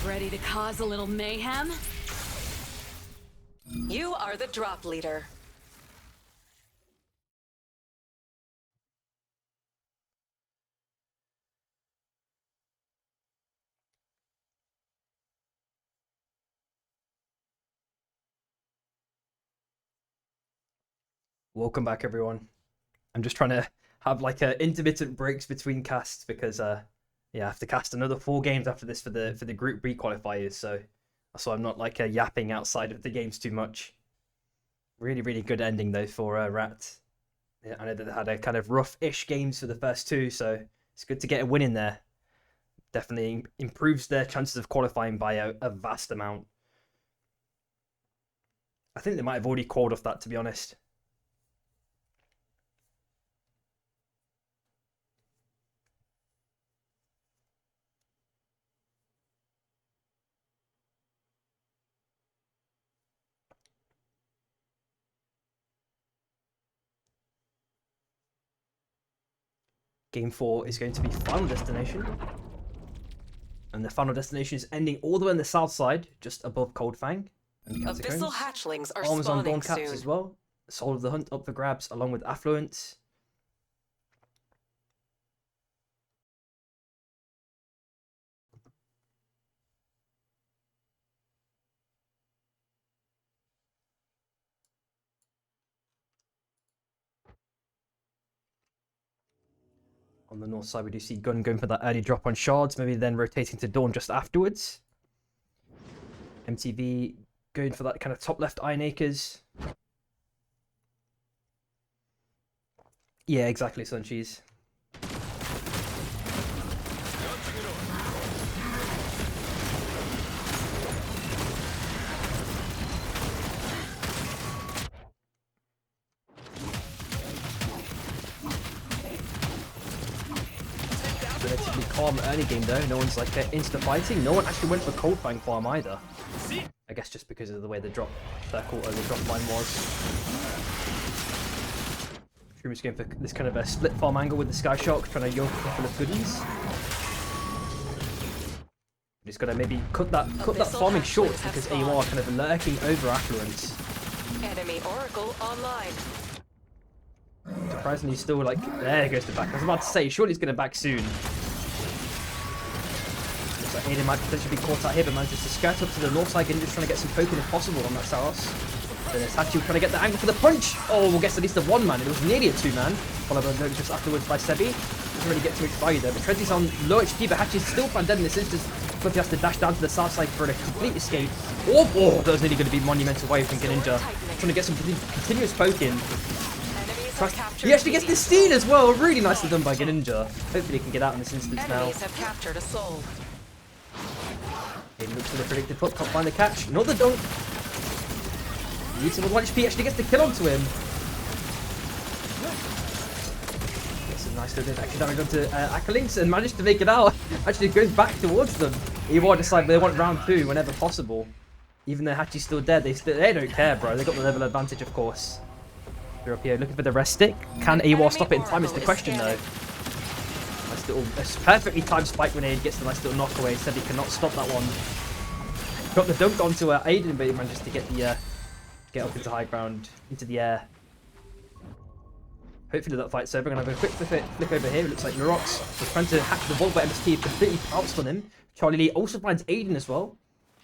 Ready to cause a little mayhem? You are the drop leader. Welcome back, everyone. I'm just trying to have like intermittent breaks between casts because yeah, I have to cast another 4 games after this for the Group B qualifiers. So I'm not like yapping outside of the games too much. Really good ending though for Rat. Yeah, I know that they had a kind of rough-ish games for the first 2, so it's good to get a win in there. Definitely improves their chances of qualifying by a vast amount. I think they might have already called off that, to be honest. Game 4 is going to be Final Destination. And the Final Destination is ending all the way on the south side, just above Cold Fang. And Abyssal hatchlings are Arms on Dawn spawning Caps soon. as well. Soul of the Hunt up for grabs, along with Affluence. On the north side, we do see Gun going for that early drop on shards, maybe then rotating to Dawn just afterwards. MTV going for that kind of top left Iron Acres. Yeah, exactly, Suncheese. Relatively calm early game though. No one's like insta fighting. No one actually went for Cold Fang farm either. I guess just because of the way the drop circle or the drop line was. Shroomer's going for this kind of a split farm angle with the Sky Shark, trying to yoke a couple of goodies. Just gotta maybe cut that farming short because AU are kind of lurking over Affluence. Enemy Oracle online. Surprisingly, still like there goes the back. I was about to say, surely he's gonna back soon. Looks like Aiden might potentially be caught out here, but manages to skirt up to the north side, and just trying to get some poking if possible on that Saros. Then it's Hachi trying to get the angle for the punch. Oh, we'll guess at least a 1-man. It was nearly a 2-man. Followed by note just afterwards by Sebi. Doesn't really get too much value there, but Trenzy's on low HP, but Hachi's still found dead in this instance. Fluffy has to dash down to the south side for a complete escape. Oh, that was nearly going to be monumental wave from Greninja. Trying to get some continuous poking. He actually gets the steal as well. Really nicely done by Greninja. Hopefully he can get out in this instance now. Enemies have captured a soul. He looks for the predicted hook, can't find the catch. Not the dunk. Needs him with 1 HP, actually gets the kill onto him. Gets a nice little action damage onto Akalinks and managed to make it out. Actually goes back towards them. Ewa decide they want round 2 whenever possible. Even though Hachi's still dead, they don't care, bro. They got the level advantage, of course. They're up here looking for the rest stick. Can AWAR stop it in time is the question, though. Nice little, a perfectly timed spike grenade gets the nice little knockaway. Said he cannot stop that one. Got the dunk onto Aiden, but he manages to get the get up into high ground, into the air. Hopefully that fight's over. We're gonna have a quick flick over here. It looks like Narox was trying to hack the vault, but MST completely pounced on him. Charlie Lee also finds Aiden as well.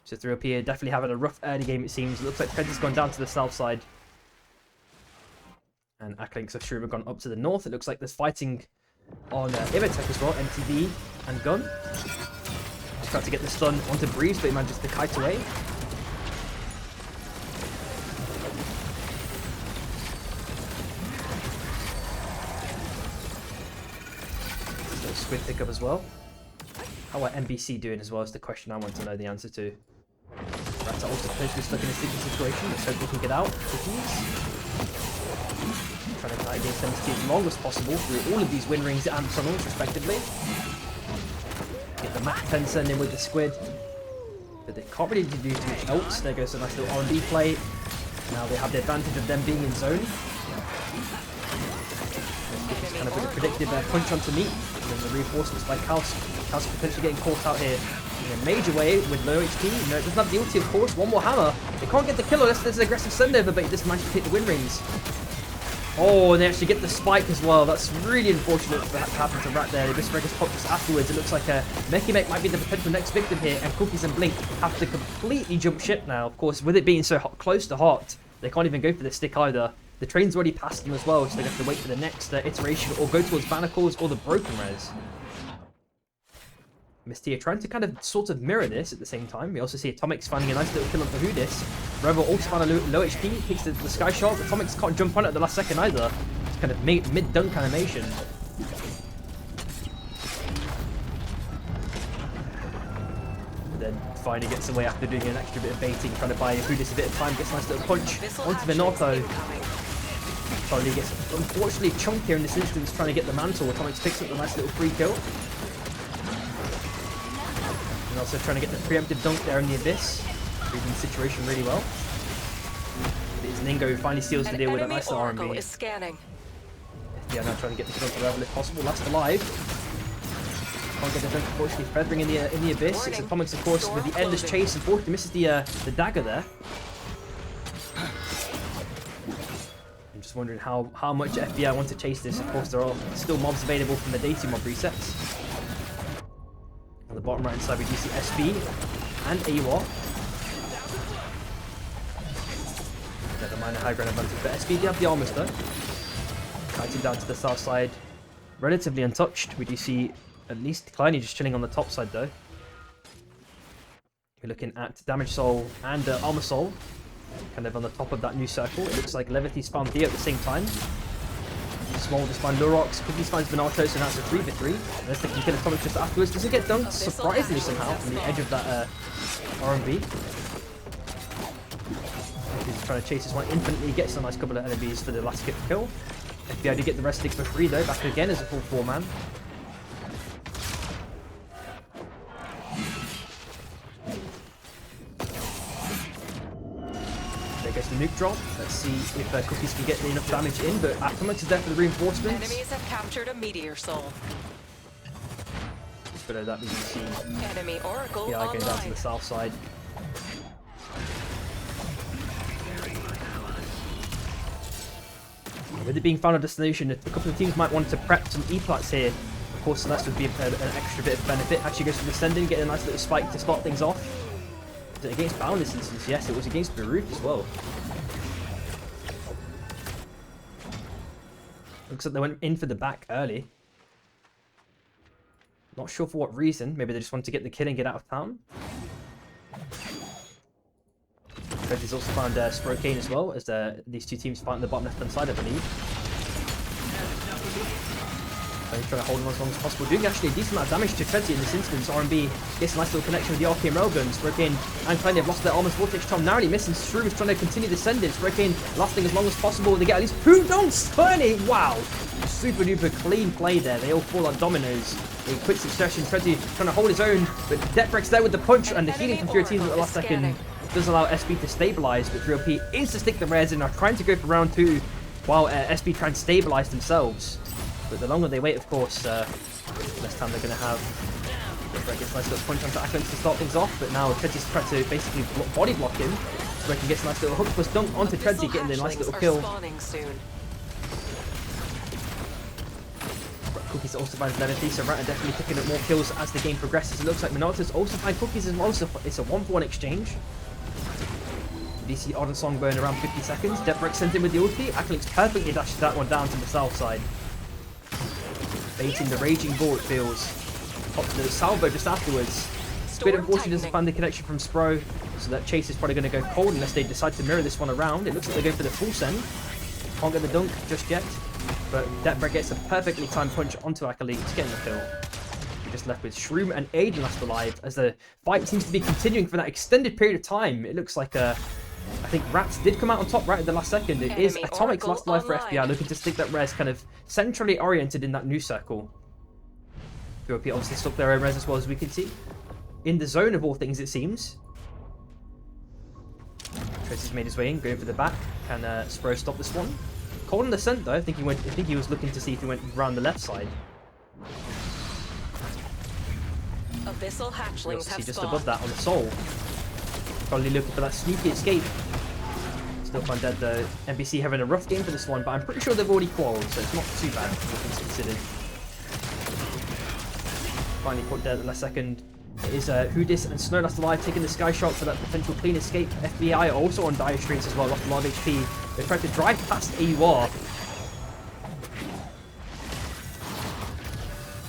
So through up here, definitely having a rough early game, it seems. It looks like Trent has gone down to the south side. And Akalinks of Shroom have gone up to the north. It looks like there's fighting on Ivatek as well, MTV and Gun. Just tried to get the stun onto Breeze, but he manages to kite away. Little squid pickup as well. How are MBC doing as well is the question I want to know the answer to. That's also potentially stuck in a sticky situation. Let's hope we can get out with these. Trying to fight against MST as long as possible through all of these win rings and tunnels, respectively. Get the Mach 10 send in with the squid. But they can't really do too much else. There goes a nice little R&D play. Now they have the advantage of them being in zone. Just kind of a predictive punch onto me. And then the reinforcements by Kaos. Kaos potentially getting caught out here in a major way with low HP. You know, it doesn't have the ulti, of course. One more hammer. They can't get the kill unless there's an aggressive sendover, but he just managed to hit the wind rings. Oh, and they actually get the spike as well. That's really unfortunate for that to happen to Rat there. They just Regus pop just afterwards. It looks like Mekimek might be the potential next victim here, and Cookies and Blink have to completely jump ship now. Of course, with it being so close to hot, they can't even go for the stick either. The train's already passed them as well, so they have to wait for the next iteration or go towards Banacles or the Broken Res. Mistia trying to kind of sort of mirror this at the same time. We also see Atomix finding a nice little kill on Vahudis. Rebel also found a low HP, takes the Sky Shot. Atomix can't jump on it at the last second either. It's kind of mid-dunk animation. Then finally gets away after doing an extra bit of baiting, trying to buy Vahudis a bit of time, gets a nice little punch onto Minato. Charlie gets unfortunately chunkier in this instance trying to get the mantle. Atomix picks up a nice little free kill. And also trying to get the preemptive dunk there in the Abyss. Reading the situation really well. It is Ningo who finally seals the deal with a nice RMB. Is scanning. Yeah, now trying to get the kill onto Rebel if possible. Last alive. Can't get the dunk, unfortunately. Feathering in the Abyss. It's Atomix, of course, with the endless chase. Unfortunately, misses the dagger there. I'm just wondering how much FBI want to chase this. Of course, there are still mobs available from the day 2 mob resets. On the bottom right hand side we do see SB and AWA. Never mind a high ground advantage, but SB do have the armors though. Kiting down to the south side, relatively untouched. We do see at least Kleiny just chilling on the top side though. We're looking at Damage Soul and Armor Soul, kind of on the top of that new circle. It looks like Levity's found Theo at the same time. Small just find Lurox, Cookies finds Benato, so now it's a 3v3. Unless they can kill Atomic just afterwards. Does it get dunked surprisingly somehow from the edge of that RMB? He's trying to chase this one infinitely, gets a nice couple of enemies for the last kill. FBI do get the rest stick for free though, back again as a full 4-man. There goes the nuke drop. Let's see if Cookies can get enough damage in, but Atomix is there for the reinforcements. Enemies have captured a Meteor Soul. Just below that we can see Enemy Oracle AI going down to online. the south side. With it being final destination, a couple of teams might want to prep some E-plats here. Of course, Celeste would be an extra bit of benefit. Actually goes for the send-in, get a nice little spike to start things off. Was it against Bound this instance? Yes, it was against Baruch as well. Looks like they went in for the back early. Not sure for what reason. Maybe they just wanted to get the kill and get out of town. He's also found Sprokane as well, as these two teams fight on the bottom left-hand side, I believe. So he's trying to hold him as long as possible, doing actually a decent amount of damage to Tredzy in this instance. RMB gets a nice little connection with the Arcane Railguns. Sprokane and Kleiny have lost their Armor's Vortex Charm, narrowly missing. Shrew is trying to continue the send-in. Sprokane lasting as long as possible. They get at least 2 dunks. Kleiny, wow! Super duper clean play there. They all fall like dominoes in quick succession. Tredzy trying to hold his own, but Deprek's there with the punch, and the healing from Fioritino at the last second does allow SB to stabilize, but 3OP is to stick the res in, are trying to go for round 2 while SB try and stabilize themselves. But the longer they wait, of course, less time they're going to have. Deprek gets a nice little punch onto Acklins to start things off, but now Tredzy's trying to basically body block him. So he gets a nice little hook plus dunk onto Tredzy, getting the nice little kill. Cookies also finds Levity, so Rat are definitely picking up more kills as the game progresses. It looks like Minato's also find Cookies as well, so it's a 1-for-1 exchange. DC Odd and Song burn around 50 seconds. Deprek sent in with the ulti. Acklix perfectly dashes that one down to the south side. Baiting the Raging Bull, it feels. Pops the salvo just afterwards. Bit unfortunately doesn't find the connection from Spro, so that chase is probably going to go cold unless they decide to mirror this one around. It looks like they're going for the full send. Can't get the dunk just yet, but Deprek gets a perfectly timed punch onto Acklix, getting the kill. We're just left with Shroom and Aiden last alive, as the fight seems to be continuing for that extended period of time. It looks like I think Rats did come out on top right at the last second. It is Atomic's last life for FBI, looking to stick that res kind of centrally oriented in that new circle. QOP obviously stuck their own res as well, as we can see. In the zone of all things, it seems. Tracy's made his way in, going for the back. Can Spro stop this one? Cold on the scent though. I think he was looking to see if he went around the left side. Abyssal hatchlings See have just spawned. above that on the soul. Probably looking for that sneaky escape. Still find dead though. NBC having a rough game for this one, but I'm pretty sure they've already qualled, so it's not too bad, all things considered. Finally put dead at the last second. It is Hoodis and Snow last alive, taking the sky shot for that potential clean escape. FBI are also on dire straits as well, lost a lot of HP. They tried to drive past AUR.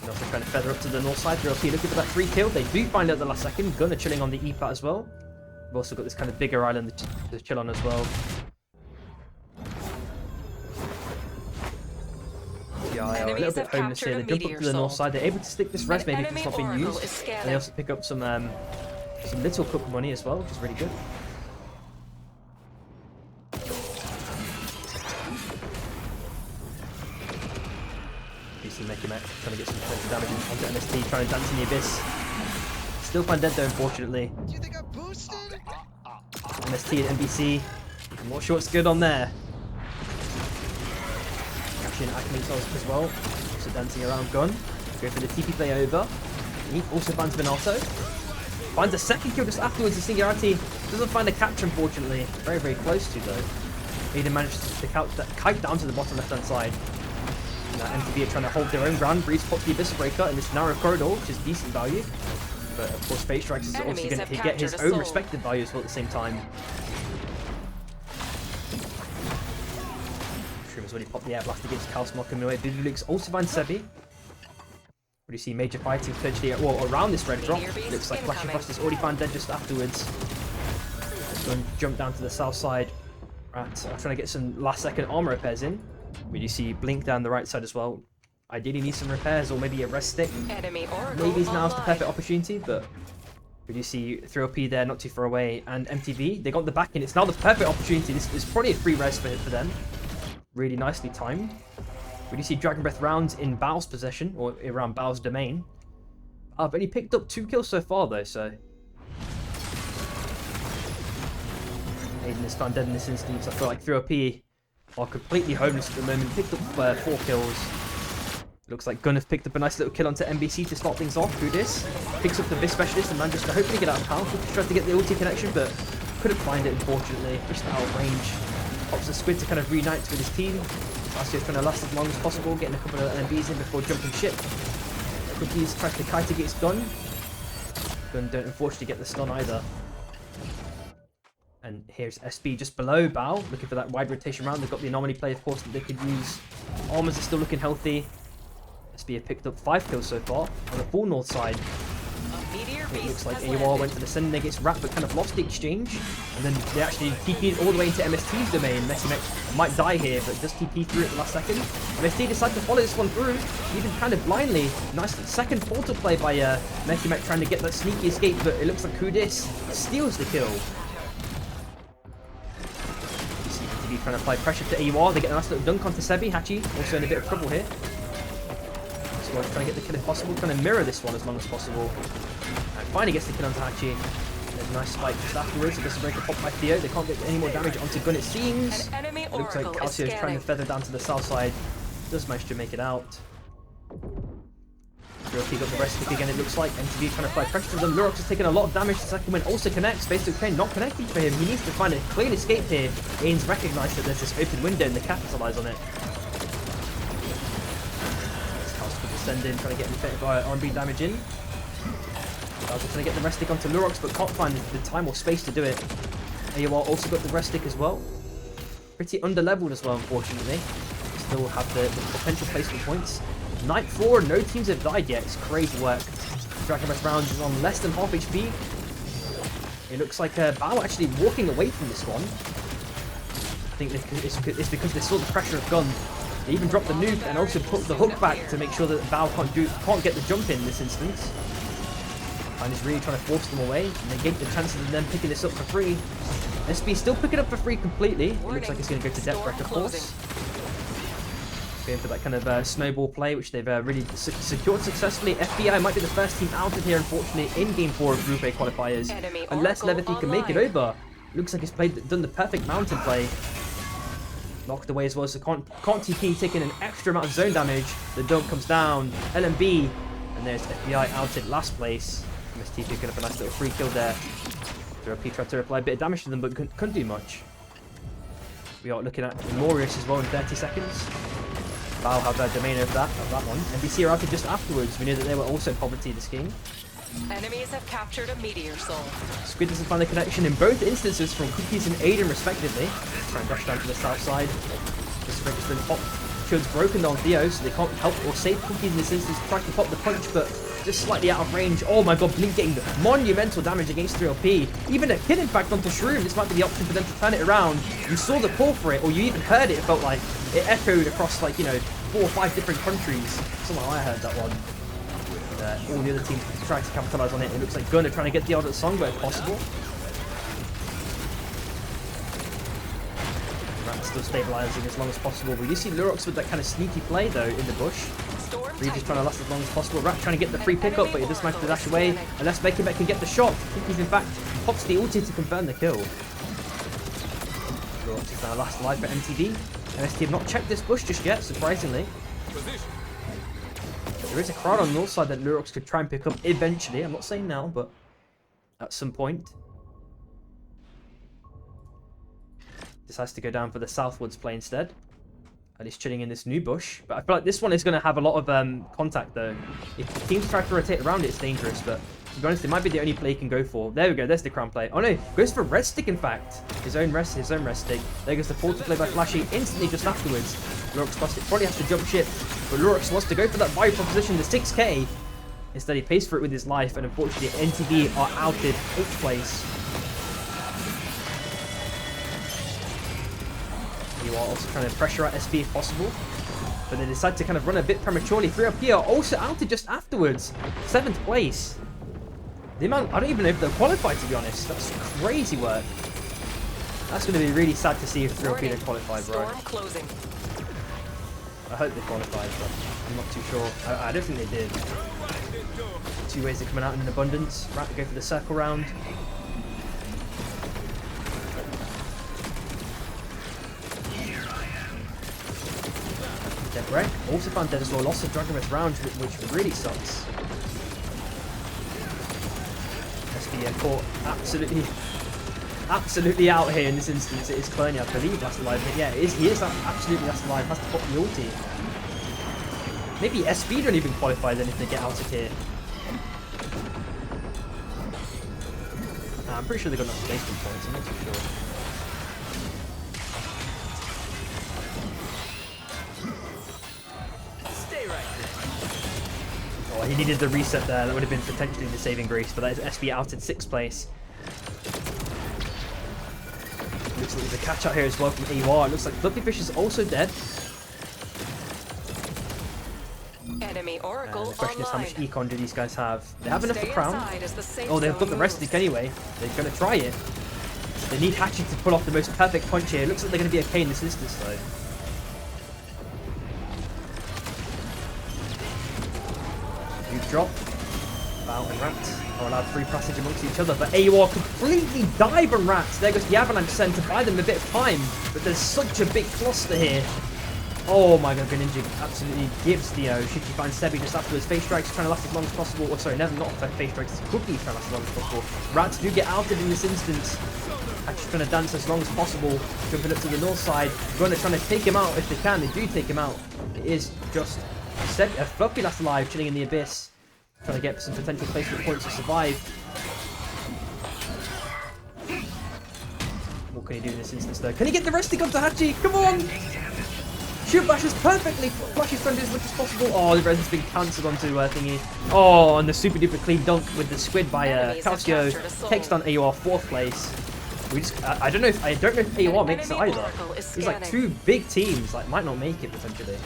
And also trying to feather up to the north side. They're looking for that free kill. They do find it at the last second. Gunner chilling on the EPAT as well. We've also got this kind of bigger island to chill on as well. Yeah, a little bit homeless here. They jump up to the north side. They're able to stick this res maybe if it's not being used. And they also pick up some little cook money as well, which is really good. You see Mechamet trying to get some potential damage onto MST, trying to dance in the abyss. Still find dead though, unfortunately. Do you think I'm boosted? MST and NBC. I'm not sure what's good on there. Catching Acme as well. Also dancing around gun. Go for the TP play over. He also finds Minato. Finds a second kill just afterwards. The Singularity doesn't find a catch, unfortunately. Very, very close to though. Aiden manages to kite down to the bottom left hand side. MTV are trying to hold their own ground. Breeze pops the Abyss Breaker in this narrow corridor, which is decent value. But of course, Phase Strikes is also going to get his own respective value as well at the same time. Shroom's already popped the Air Blast against Kalsmok coming away. Bibulix also finds Sebi. What do you see? Major fighting potentially around this red drop. Looks like Flashing Frost is already found dead just afterwards. Let's go and jump down to the south side. Right, so I'm trying to get some last second armor repairs in. But you see Blink down the right side as well. Ideally need some repairs or maybe a rest stick. Maybe now's the perfect opportunity, but you see 3OP there not too far away, and MTV, they got the back in. It's now the perfect opportunity. This is probably a free res for them. Really nicely timed. We do see Dragon Breath rounds in Bao's possession, or around Bao's domain. I've only picked up 2 kills so far though, so Aiden is found dead in this instance. I feel like 3OP are completely homeless at the moment. Picked up 4 kills. Looks like Gun have picked up a nice little kill onto NBC to start things off. Who this? Picks up the Vis Specialist and manages to hopefully get out of power. Tried to get the ulti connection, but couldn't find it, unfortunately. Just out of range. Pops the Squid to kind of reunite with his team. Asio's trying to last as long as possible, getting a couple of NBs in before jumping ship. Cookies tries to kite against Gun. Gun don't unfortunately get the stun either. And here's SB just below Bao, looking for that wide rotation round. They've got the anomaly play, of course, that they could use. Armors are still looking healthy. SB have picked up 5 kills so far on the full north side. It looks like AUR went for the send against Rat, but kind of lost the exchange. And then they actually TP'd all the way into MST's domain. Messi might die here, but just TP through at the last second. MST decided to follow this one through, even kind of blindly. Nice second portal play by Messi trying to get that sneaky escape, but it looks like Kudis steals the kill. Trying to apply pressure to AUR. They get a nice little dunk onto Sebi. Hachi also in a bit of trouble here. So trying to get the kill if possible. Trying to mirror this one as long as possible. And finally gets the kill onto Hachi. There's a nice spike just afterwards. It doesn't break a pop by Theo. They can't get any more damage onto Gun, it seems. It looks like Calcio is trying to feather down to the south side. Does manage to make it out. He got the rest kick again, it looks like. MTV trying to apply pressure to them. Lurox has taken a lot of damage. The second win also connects. Basic Train not connecting for him. He needs to find a clean escape here. Ains recognised that there's this open window and they capitalise on it. House could descend in, trying to get a bit of R&B damage in. Bowser trying to get the rest stick onto Lurox, but can't find the time or space to do it. AUR also got the rest stick as well. Pretty under-leveled as well, unfortunately. Still have the potential placement points. Night 4, no teams have died yet. It's crazy work. Dragon Breath rounds is on less than half HP. It looks like Bao actually walking away from this one. I think it's because they saw the pressure of Gun. They even dropped the nuke and also put the hook back to make sure that Bao can't get the jump in this instance. And is really trying to force them away and negate the chances of them picking this up for free. SB still picking up for free completely. It looks like it's going to go to Depth Wreck, of course. Going for that kind of snowball play, which they've really secured successfully. FBI might be the first team out of here, unfortunately, in Game 4 of Group A qualifiers. Unless Levithy can make it over. Looks like he's done the perfect mountain play. Knocked away as well, so can't TP, taking an extra amount of zone damage. The dunk comes down. LMB, and there's FBI out in last place. MST picking up a nice little free kill there. P tried to apply a bit of damage to them, but couldn't do much. We are looking at Memorious as well in 30 seconds. Val have their domain over that one. NBC are out just afterwards. We knew that they were also in poverty this game. Enemies have captured a meteor soul. Squid doesn't find the connection in both instances from Cookies and Aiden respectively. Try and dash down to the south side. This break has been popped. Shield's broken on Theo, so they can't help or save Cookies in this instance. Trying to pop the punch, but just slightly out of range. Oh my god, Blink getting monumental damage against 3LP. Even a kill, in fact, onto Shroom. This might be the option for them to turn it around. You saw the pull for it, or you even heard it. It felt like it echoed across, like, you know, 4 or 5 different countries. Somehow I heard that one. All the other teams trying to capitalize on it. It looks like Gunner trying to get the odd song where possible. Rat's still stabilizing as long as possible. We do see Lurox with that kind of sneaky play though in the bush. Reed is trying to last as long as possible. Rat trying to get the free pickup, but he does manage to dash away. Unless Beckett can get the shot. I think he's in fact pops the ulti to confirm the kill. Lurox is now last alive for MTV. MST have not checked this bush just yet, surprisingly. There is a crowd on the north side that Lurox could try and pick up eventually. I'm not saying now, but at some point. Decides to go down for the southwards play instead. And he's chilling in this new bush. But I feel like this one is going to have a lot of contact though. If teams try to rotate around it, it's dangerous. But to be honest, it might be the only play he can go for. There we go, there's the crown play. Oh no, goes for red stick in fact. His own rest stick. There goes the forward play by Flashy instantly just afterwards. Lurox probably has to jump ship. But Lurox wants to go for that value proposition, the 6k. Instead he pays for it with his life, and unfortunately NTV are outed 8th place. You are also trying to pressure out SP if possible. But they decide to kind of run a bit prematurely. 3LP are also outed just afterwards. 7th place. The amount, I don't even know if they'll qualify, to be honest. That's crazy work. That's going to be really sad to see if 3LP don't qualify, bro. Storm closing. I hope they qualified, but I'm not too sure. I don't think they did. 2 ways are coming out in abundance. Rat to go for the circle round. Dead Wreck also found dead as well. Lost of Dragon Rush round, which really sucks. SB caught absolutely out here in this instance. It is Cloney, I believe, last alive. But yeah, he is absolutely last alive. Has to pop the ulti. Maybe SB don't even qualify then if they get out of here. Nah, I'm pretty sure they got enough placement points. I'm not too sure. Oh, he needed the reset there. That would have been potentially the saving grace, but that is SB out in 6th place. Looks like there's a catch out here as well from AWR. It looks like Fluffyfish is also dead. Enemy Oracle The question is, how much econ do these guys have? They have enough for Stay crown. Oh, they've got the rest stick anyway. They're going to try it. They need Hatchet to pull off the most perfect punch here. It looks like they're going to be okay in this instance though. Huge drop. Bow and Rat are allowed free passage amongst each other, but AUR completely dive on Rats. There goes the Avalanche Send to buy them a bit of time, but there's such a big cluster here. Oh my god, Greninja absolutely gives Theo. Shiki finds Sebi just afterwards. Face Strike's trying to last as long as possible. Or sorry, never not Face Strike's Cookie trying to last as long as possible. Rats do get outed in this instance. Actually trying to dance as long as possible. Jumping up to the north side. Runner trying to take him out if they can. They do take him out. It is just Sebi, Fluffy last alive, chilling in the abyss. Trying to get some potential placement points to survive. What can he do in this instance though? Can he get the resting onto Hachi? Come on! Shoot bashes perfectly! Flashes trying to do as much as possible. Oh, the res has been cancelled onto thingy. Oh, and the super duper clean dunk with the squid by Calcio takes down AUR 4th place. We just I don't know if AUR makes it either. There's like 2 big teams like might not make it potentially.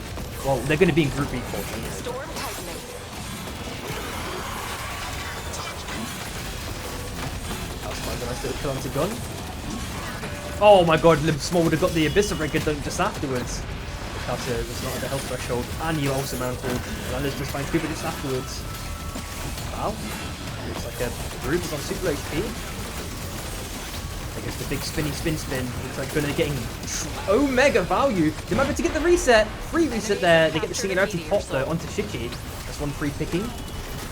Well, they're going to be in Group B anyway. Storm tightening. That's a nice little kill onto Gun. Oh my god, Limb Small would have got the Abyssal-Breaker dunk just afterwards. Calcio was not at the health threshold, and you also mantled. Landers just find Cooper just afterwards. Wow. Looks like a group is on super HP. I guess the big spinny spin. Looks like Gunner getting Omega value. They might be able to get the reset. Free reset there. They get the Singularity pop though onto Shiki. That's one free picking.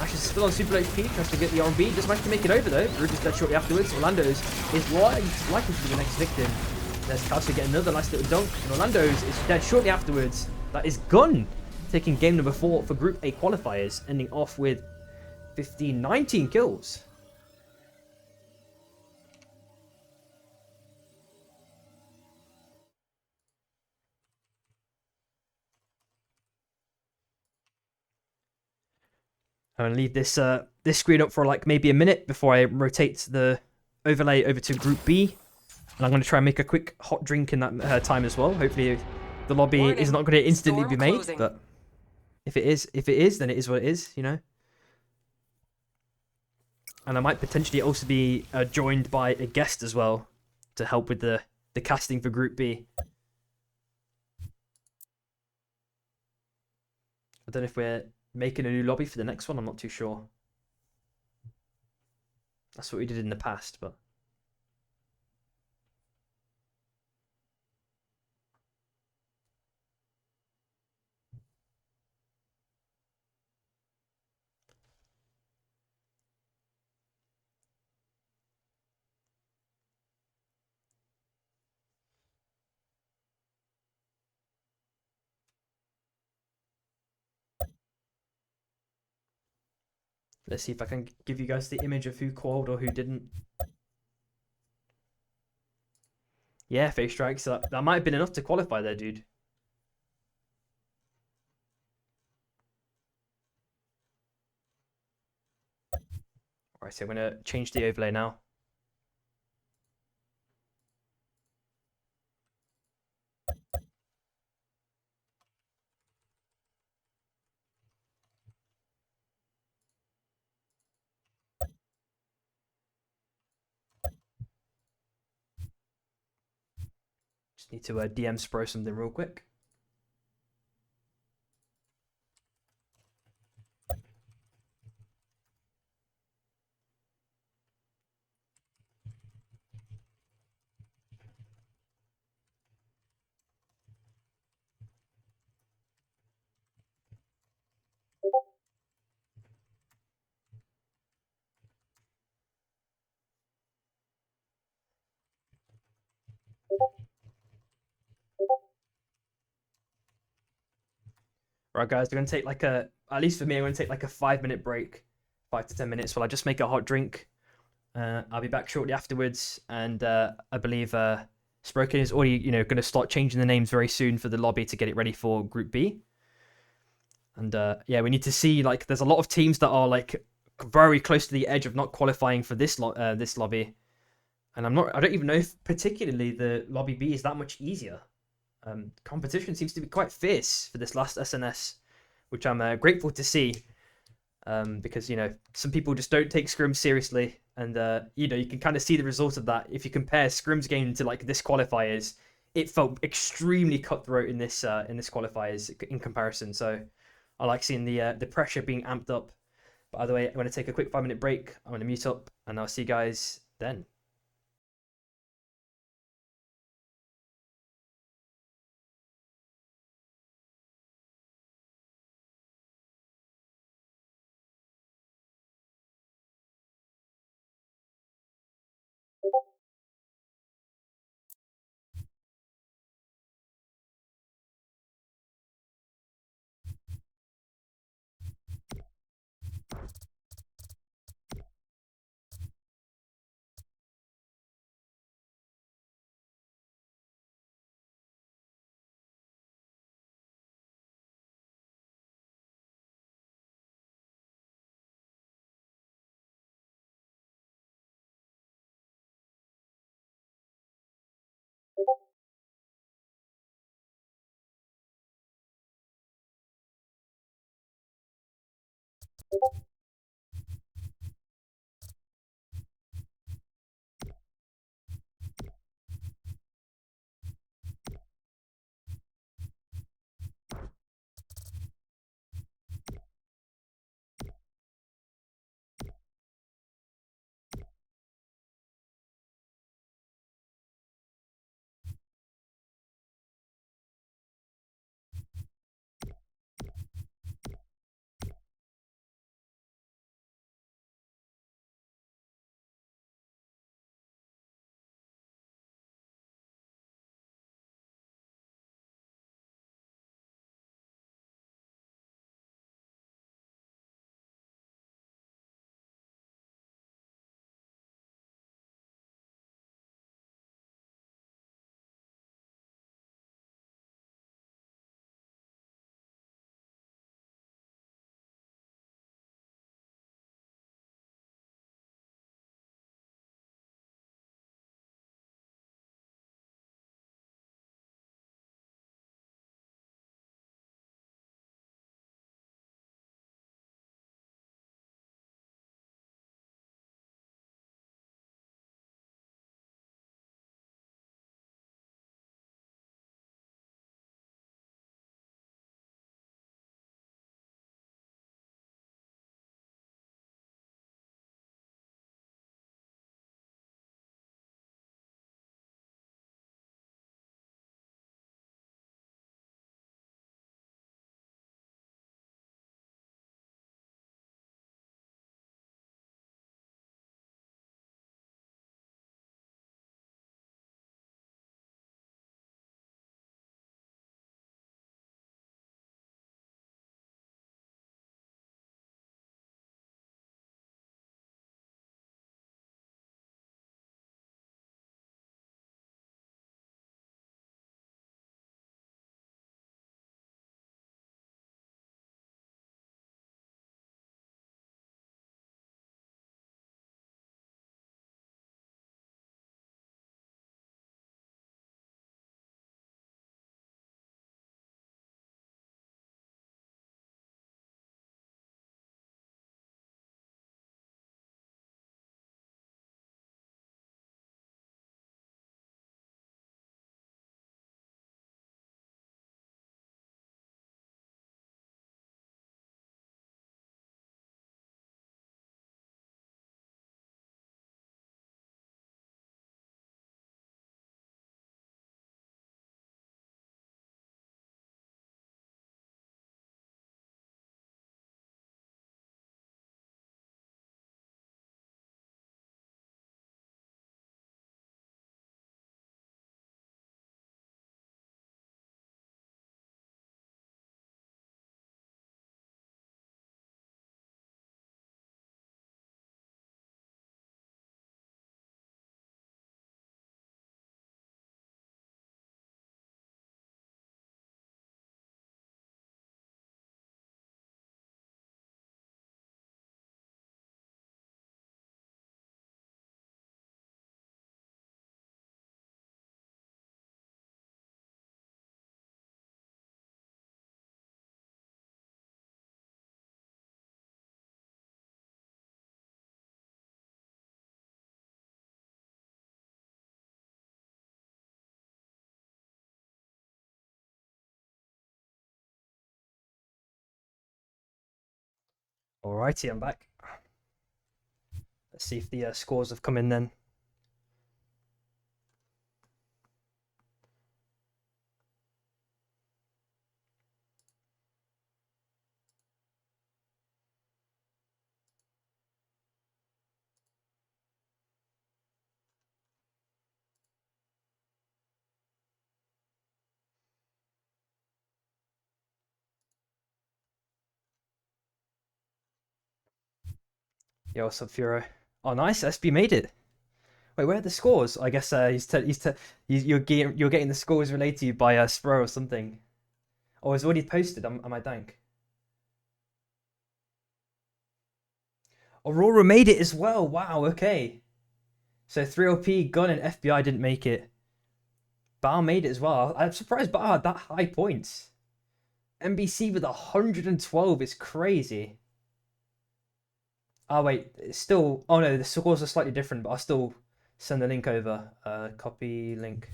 Ash is still on super low HP, tries to get the R&B, just managed to make it over though. Root is dead shortly afterwards. Orlando's is likely to be the next victim. There's Kelsey getting another nice little dunk, and Orlando's is dead shortly afterwards. That is Gun taking game number 4 for Group A qualifiers, ending off with 19 kills. I'm gonna leave this this screen up for like maybe a minute before I rotate the overlay over to Group B, and I'm gonna try and make a quick hot drink in that time as well. Hopefully, the lobby is not going to instantly be made, but if it is, then it is what it is, you know. And I might potentially also be joined by a guest as well to help with the casting for Group B. I don't know if we're making a new lobby for the next one. I'm not too sure. That's what we did in the past, but let's see if I can give you guys the image of who called or who didn't. Yeah, face strikes. That might have been enough to qualify there, dude. Alright, so I'm going to change the overlay now. Just need to DM Spro something real quick. Right, guys, we're going to take like at least for me, I'm going to take like a 5-minute break, 5 to 10 minutes while I just make a hot drink. I'll be back shortly afterwards, and I believe Sproken is already, going to start changing the names very soon for the lobby to get it ready for Group B. And yeah, we need to see, like, there's a lot of teams that are like very close to the edge of not qualifying for this lobby, and I don't even know if particularly the lobby B is that much easier. Competition seems to be quite fierce for this last SNS, which I'm grateful to see. Because some people just don't take scrims seriously, and you can kind of see the result of that if you compare scrims game to like this qualifiers. It felt extremely cutthroat in this qualifiers in comparison. So I like seeing the pressure being amped up. But either way, I'm going to take a quick 5-minute break. I'm going to mute up, and I'll see you guys then. Alrighty, I'm back. Let's see if the scores have come in then. Yo, what's up, Furo? Oh, nice. SB made it. Wait, where are the scores? I guess you're getting the scores relayed to you by Spro or something. Oh, it's already posted. Am I dank? Aurora made it as well. Wow. Okay. So 3OP, Gun, and FBI didn't make it. Bar made it as well. I'm surprised Bar had that high points. NBC with 112 is crazy. Oh wait, it's still. Oh no, the scores are slightly different, but I'll still send the link over. Copy link.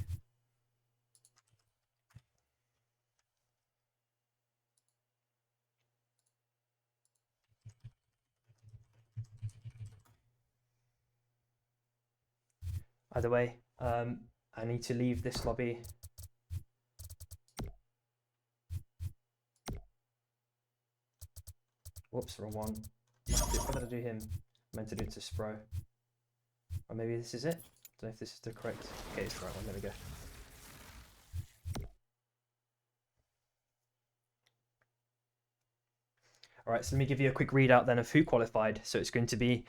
Either way, I need to leave this lobby. Whoops, wrong one. What did I do him? I meant to do it to Spro. Or maybe this is it? Don't know if this is the correct. Okay, it's the right one. There we go. Alright, so let me give you a quick readout then of who qualified. So it's going to be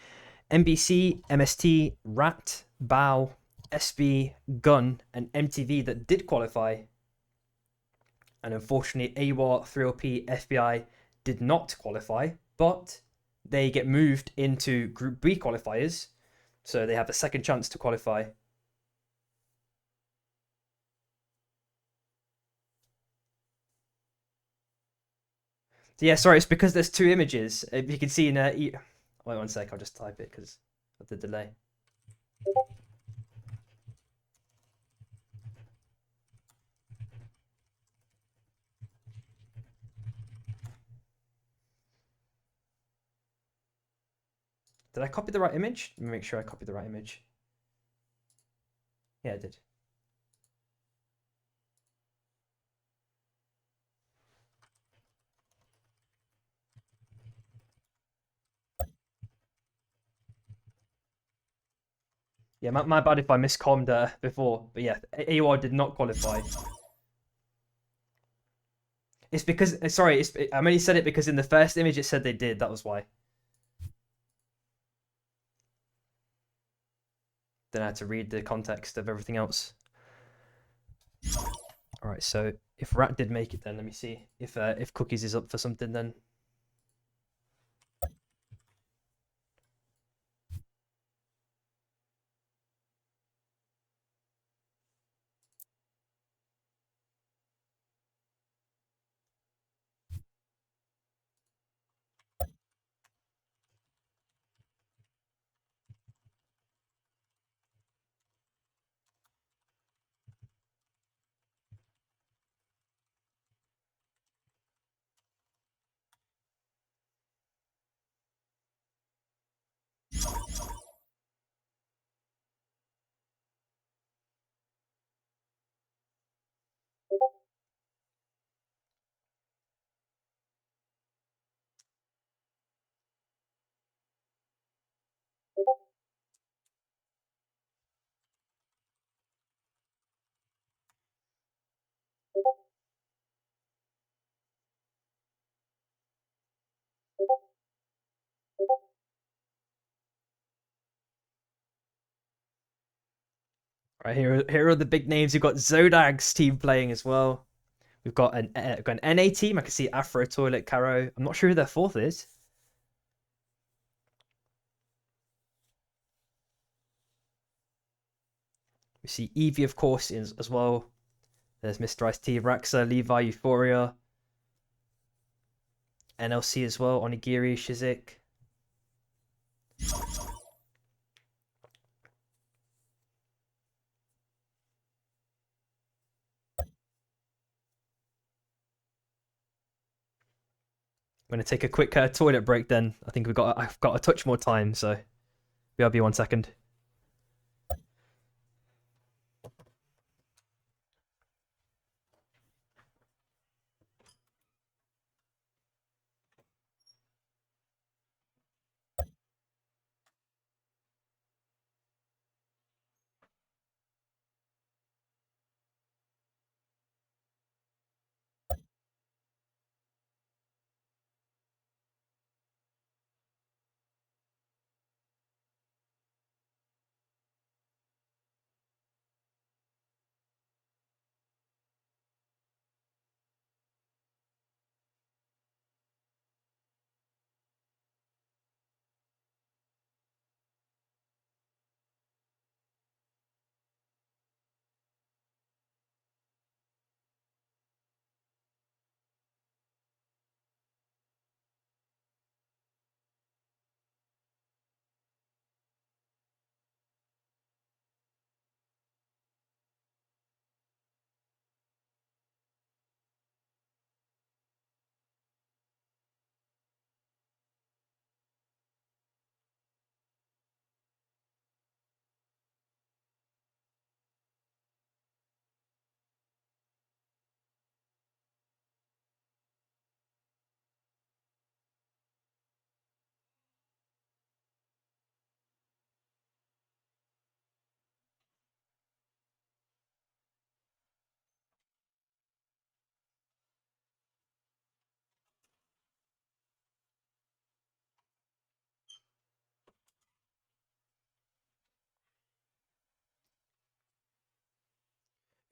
NBC, MST, Rat, Bow, SB, Gun, and MTV that did qualify. And unfortunately, AWAR, 3OP, FBI did not qualify, but they get moved into Group B qualifiers. So they have a second chance to qualify. So yeah, sorry, it's because there's two images. If you can see in wait 1 sec, I'll just type it because of the delay. Did I copy the right image? Let me make sure I copied the right image. Yeah, I did. Yeah, my bad if I miscommed before, but yeah, AOR did not qualify. It's because, sorry, I only said it because in the first image it said they did, that was why. Then I had to read the context of everything else. Alright, so if Rat did make it then, let me see if Cookies is up for something then. Right, here are the big names. We've got Zodag's team playing as well. We've got an NA team. I can see Afro Toilet Caro. I'm not sure who their fourth is. We see Evie, of course, as well. There's Mr. Ice-T, Raxa, Levi, Euphoria. NLC as well, Onigiri, Shizik. gonna take a quick toilet break. Then I think I've got a touch more time, so BRB 1 second.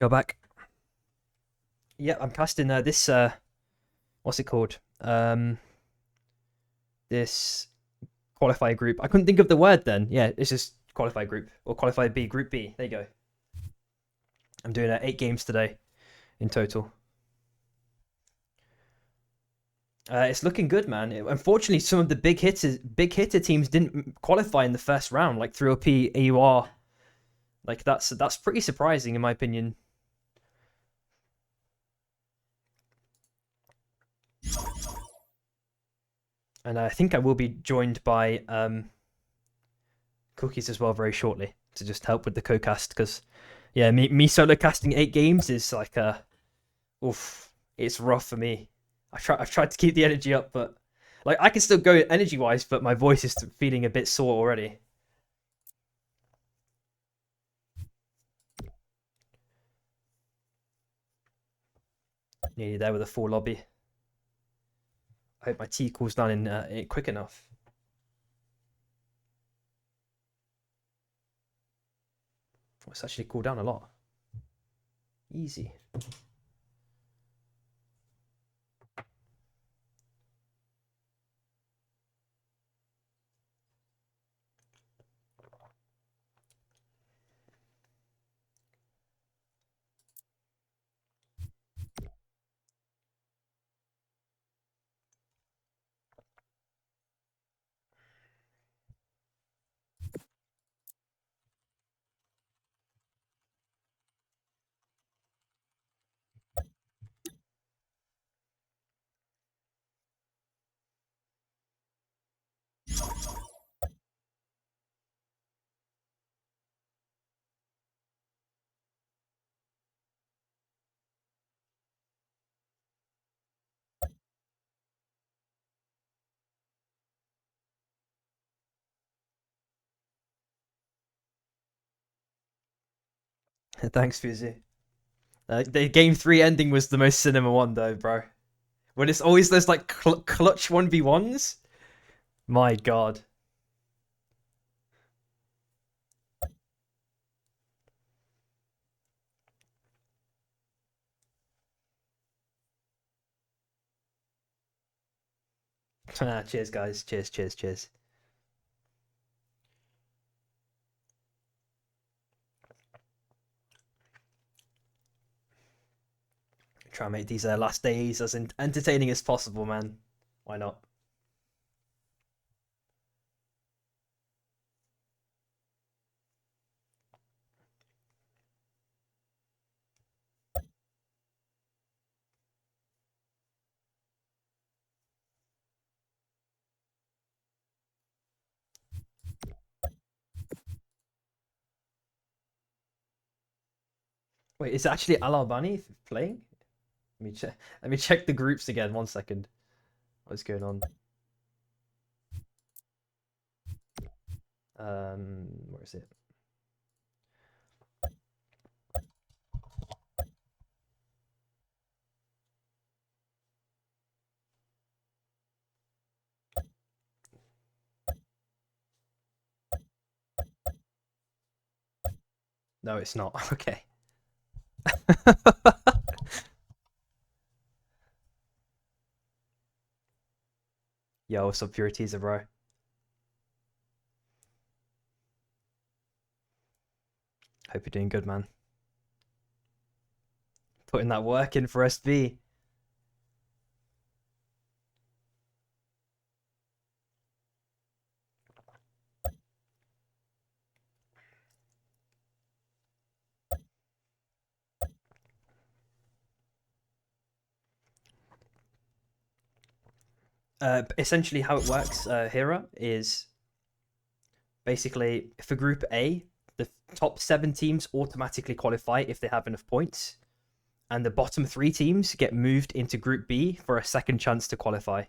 Go back. Yeah, I'm casting this. What's it called? This qualifier group. I couldn't think of the word then. Yeah, it's just qualifier group or qualifier B, group B. There you go. I'm doing 8 games today in total. It's looking good, man. Unfortunately, some of the big hitter teams didn't qualify in the first round, like 3OP, AUR. Like that's pretty surprising in my opinion. And I think I will be joined by Cookies as well very shortly to just help with the co-cast because yeah, me solo casting 8 games is like oof, it's rough for me. I've tried to keep the energy up, but like I can still go energy wise, but my voice is feeling a bit sore already. Nearly there with a full lobby. I hope my tea cools down in quick enough. Oh, it's actually cooled down a lot. Easy. Thanks, Fuzzy. The game 3 ending was the most cinema one though, bro. When it's always those like clutch 1v1s. My god. Cheers, guys. Cheers, cheers, cheers. Try and make these last days as entertaining as possible, man. Why not? Wait, is it actually Al Albani playing? Let me check. Let me check the groups again. 1 second. What's going on? Where is it? No, it's not. Okay. Yo, what's up, Pure Teaser, bro? Hope you're doing good, man. Putting that work in for SB. Essentially, how it works, Hira, is basically for Group A, the top 7 teams automatically qualify if they have enough points, and the bottom 3 teams get moved into Group B for a second chance to qualify.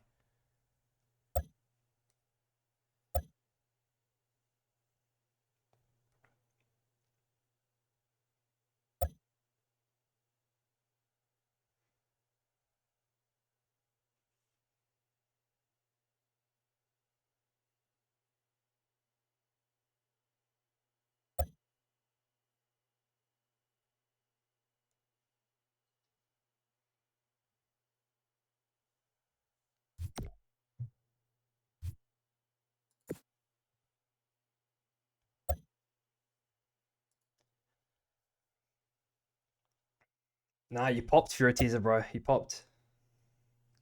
Nah, you popped, Furitiza, bro. You popped.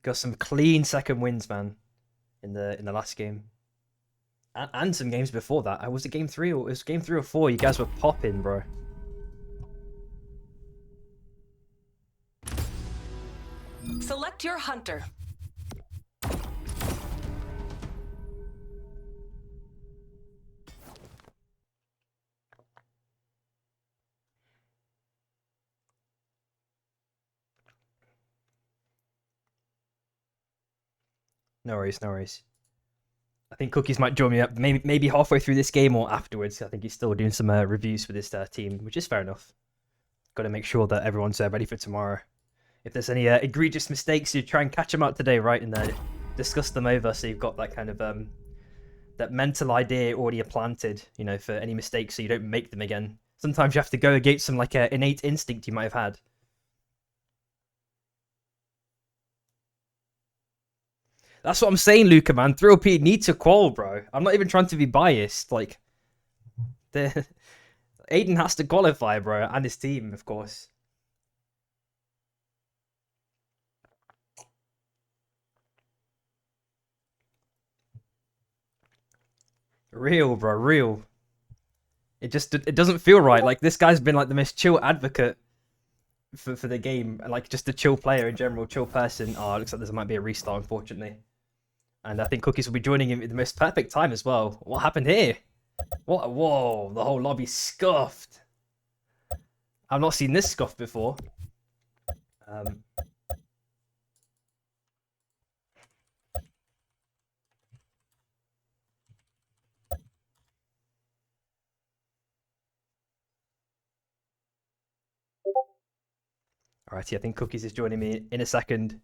Got some clean second wins, man, in the last game, and some games before that. Was it game 3 or it was game 3 or 4? You guys were popping, bro. Select your hunter. No worries, no worries. I think Cookies might join me up maybe halfway through this game or afterwards. I think he's still doing some reviews for this team, which is fair enough. Got to make sure that everyone's ready for tomorrow. If there's any egregious mistakes, you try and catch them out today, right? And discuss them over, so you've got that kind of that mental idea already planted, you know, for any mistakes, so you don't make them again. Sometimes you have to go against some like innate instinct you might have had. That's what I'm saying, Luca, man. 3OP needs to qual, bro. I'm not even trying to be biased. Like, the Aiden has to qualify, bro, and his team, of course. Real, bro, real. It doesn't feel right. Like, this guy's been like the most chill advocate for the game, like just a chill player in general, chill person. Oh, it looks like there might be a restart, unfortunately. And I think Cookies will be joining him at the most perfect time as well. What happened here? What? Whoa, the whole lobby scuffed. I've not seen this scuff before. Alrighty, I think Cookies is joining me in a second.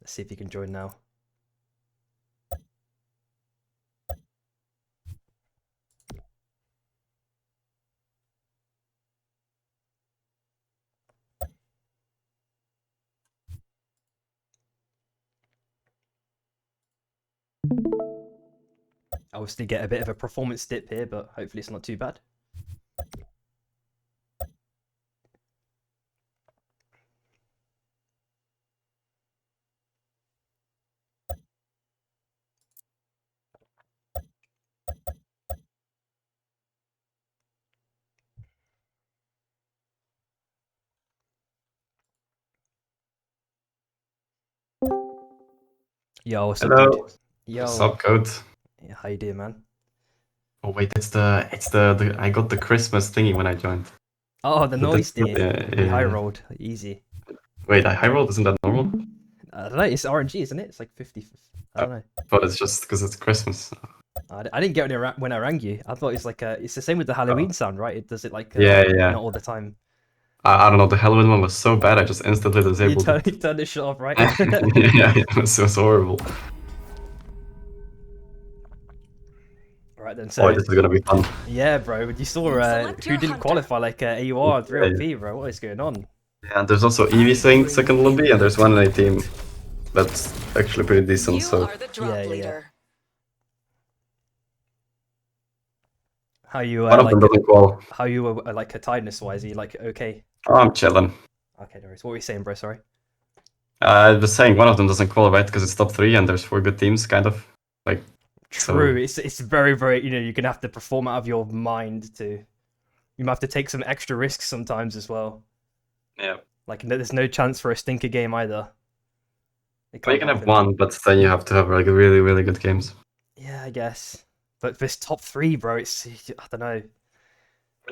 Let's see if he can join now. I obviously get a bit of a performance dip here, but hopefully it's not too bad. Yo, what's up, Hello. dude? Yo. What's up, Code? Yeah, how you doing, man? Oh wait, it's the I got the Christmas thingy when I joined. Oh, the noise thingy. Yeah, You high yeah. rolled. Easy. Wait, I high rolled, isn't that normal? I don't know. It's RNG, isn't it? It's like 50. I don't know. But it's just because it's Christmas. I didn't get it when I rang you. I thought it's like it's the same with the Halloween sound, right? It does it like Yeah, yeah. not all the time. I don't know, the Halloween one was so bad, I just instantly disabled it. You turned the shit off, right? Yeah, it was so horrible. Right then, Oh, so this is gonna be fun. yeah, bro. You saw Select who your didn't hunter. qualify like AUR and 3LP, bro. What is going on? Yeah, and there's also Eevee saying second lobby, and there's one in a team that's actually pretty decent, You so... are the drop Yeah. leader. How you One of them doesn't qual. how you were like a tiredness wise? Are you like okay? Oh, I'm chilling. Okay, no worries. What were you saying, bro? Sorry. I was saying one of them doesn't qual, right? Because it's top 3 and there's 4 good teams, kind of. Like, True. It's very you're gonna have to perform out of your mind to. You might have to take some extra risks sometimes as well. yeah. Like there's no chance for a stinker game either. It Well, you can't can have happen. one, but then you have to have like really, really good games. Yeah, I guess. But this top 3, bro, it's I don't know.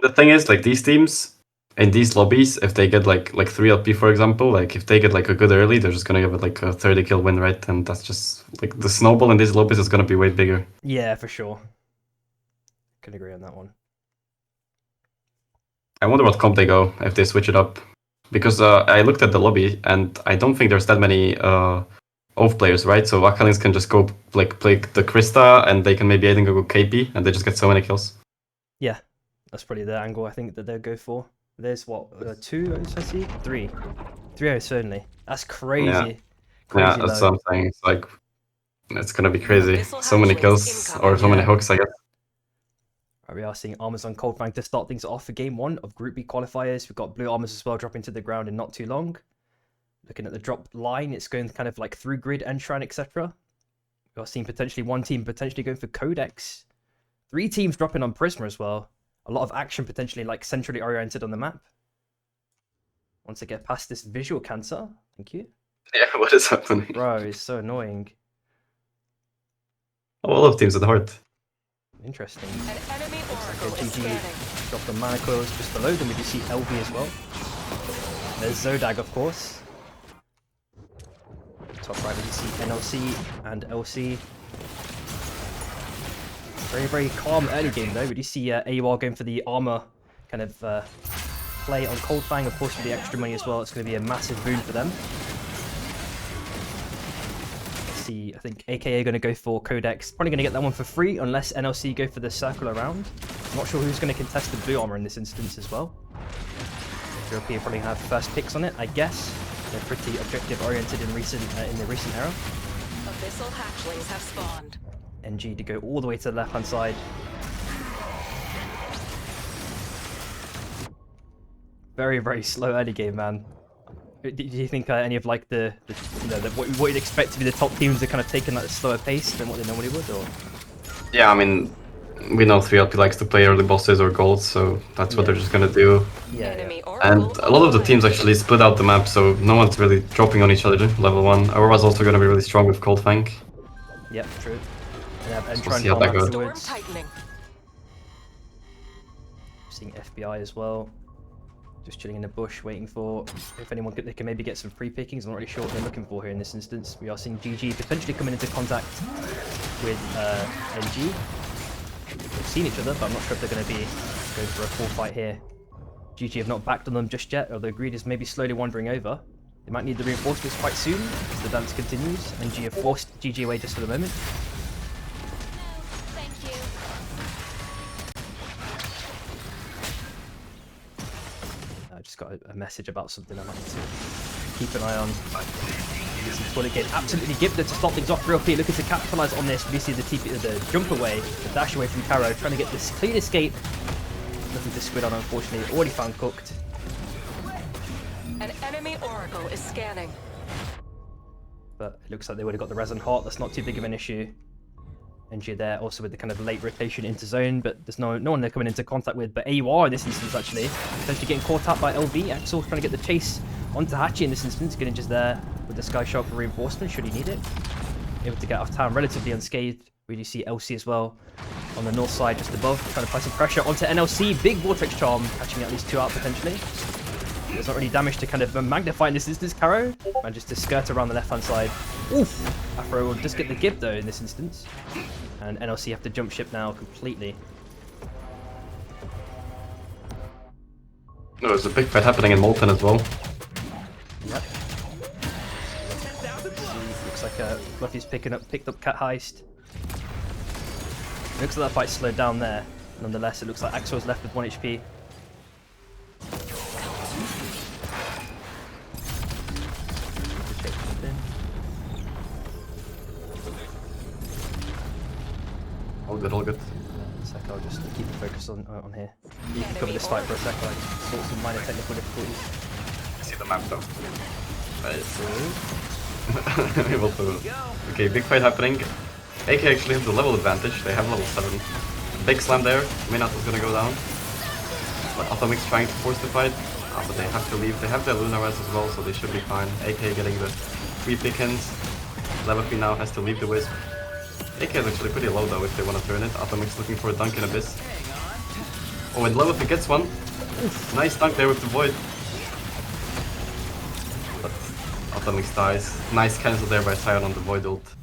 The thing is, like, these teams in these lobbies, if they get like 3LP, for example, like if they get like a good early, they're just gonna give it like a 30 kill win, right? And that's just like the snowball in these lobbies is gonna be way bigger. Yeah, for sure. Can agree on that one. I wonder what comp they go if they switch it up, because I looked at the lobby and I don't think there's that many off players, right? So Akalins can just go like play the Krista, and they can maybe even go KP, and they just get so many kills. Yeah, that's probably the angle I think that they'll go for. There's what 2 O's I see, 3 O's certainly. That's crazy. Yeah. Crazy Yeah, that's low. what I'm saying. It's like it's gonna be crazy. Missile So many hatchlings kills incoming. or so many Yeah. hooks, I guess. Right, we are seeing Armors on Cold Fang to start things off for game 1 of Group B qualifiers. We've got Blue Armors as well dropping to the ground in not too long. Looking at the drop line, it's going kind of like through grid, Enshrine, etc. We are seeing potentially one team potentially going for Codex. 3 teams dropping on Prisma as well. A lot of action potentially like centrally oriented on the map. Once I get past this visual cancer, thank you. Yeah, what is happening? Bro, it's so annoying. All of teams at heart. Interesting. An enemy Like oracle a is GG scanning. drop the mana coils just below them. We do see LV as well. There's Zodag, of course. Top right, we do see NLC and LC. Very calm early game though. We do see AUR going for the armor kind of play on Cold Fang. Of course, for the extra money as well, it's going to be a massive boon for them. Let's see, I think AKA going to go for Codex. Probably going to get that one for free unless NLC go for the circle around. I'm not sure who's going to contest the blue armor in this instance as well. European probably have first picks on it, I guess. They're pretty objective oriented in the recent era. Abyssal hatchlings have spawned. NG to go all the way to the left hand side. Very slow early game, man. Do you think any of like what you'd expect to be the top teams are kind of taking like a slower pace than what they normally would, or? Yeah, I mean, we know 3LP likes to play early bosses or golds, so that's what they're just gonna do. Yeah. Enemy And oracle a lot of the online. teams actually split out the map, so no one's really dropping on each other. Level 1. Aurora's also gonna be really strong with Cold Fang. Yep, true. And they have we'll Enshrine see how farm that goes. Storm afterwards. tightening. Seeing FBI as well. Just chilling in the bush, waiting for if anyone they can maybe get some free pickings. I'm not really sure what they're looking for here in this instance. We are seeing GG potentially coming into contact with NG. They've seen each other, but I'm not sure if they're going to be going for a full fight here. GG have not backed on them just yet, although Greed is maybe slowly wandering over. They might need the reinforcements quite soon as the dance continues. NG have forced GG away just for the moment. I just got a message about something I might need to keep an eye on. This is what it get absolutely gifted to stop things off. Real P looking to capitalize on this. We see the jump away, the dash away from Taro, trying to get this clean escape. Nothing to squid on, unfortunately. Already found cooked. An enemy oracle is scanning. But it looks like they would have got the Resin Heart. That's not too big of an issue. NG there, also with the kind of late rotation into zone, but there's no one they're coming into contact with. But AUR in this instance, actually, potentially getting caught up by LV. Axel trying to get the chase onto Hachi in this instance, getting just there with the Sky Shark for reinforcement, should he need it. Able to get off town relatively unscathed. We do see LC as well, on the north side just above, trying to apply some pressure onto NLC. Big Vortex Charm, catching at least 2 out potentially. There's not really damage to kind of magnify in this instance. Caro manages to skirt around the left-hand side. Oof! Afro will just get the give though in this instance. And NLC have to jump ship now completely. No, there's a big fight happening in Molten as well. Yep. Looks like Fluffy's picked up Cat Heist. Looks like that fight slowed down there. Nonetheless, it looks like Axel's left with 1 HP. All good, all good. Sec, I'll just keep the focus on here. You can cover this fight for a sec, like sort some minor technical difficulties. I see the map though. Able to. Okay, big fight happening. AK actually has the level advantage. They have level 7. Big slam there. Minato's gonna go down. But Atomic's trying to force the fight. But they have to leave. They have their Luna res as well, so they should be fine. AK getting the 3 pickings. Level 3 now has to leave the Wisp. AK is actually pretty low though if they want to turn it. Atomic's looking for a dunk in Abyss. Oh, and level 3 gets one. Oof, nice dunk there with the Void. But Atomic's dies. Nice cancel there by Sion on the Void ult.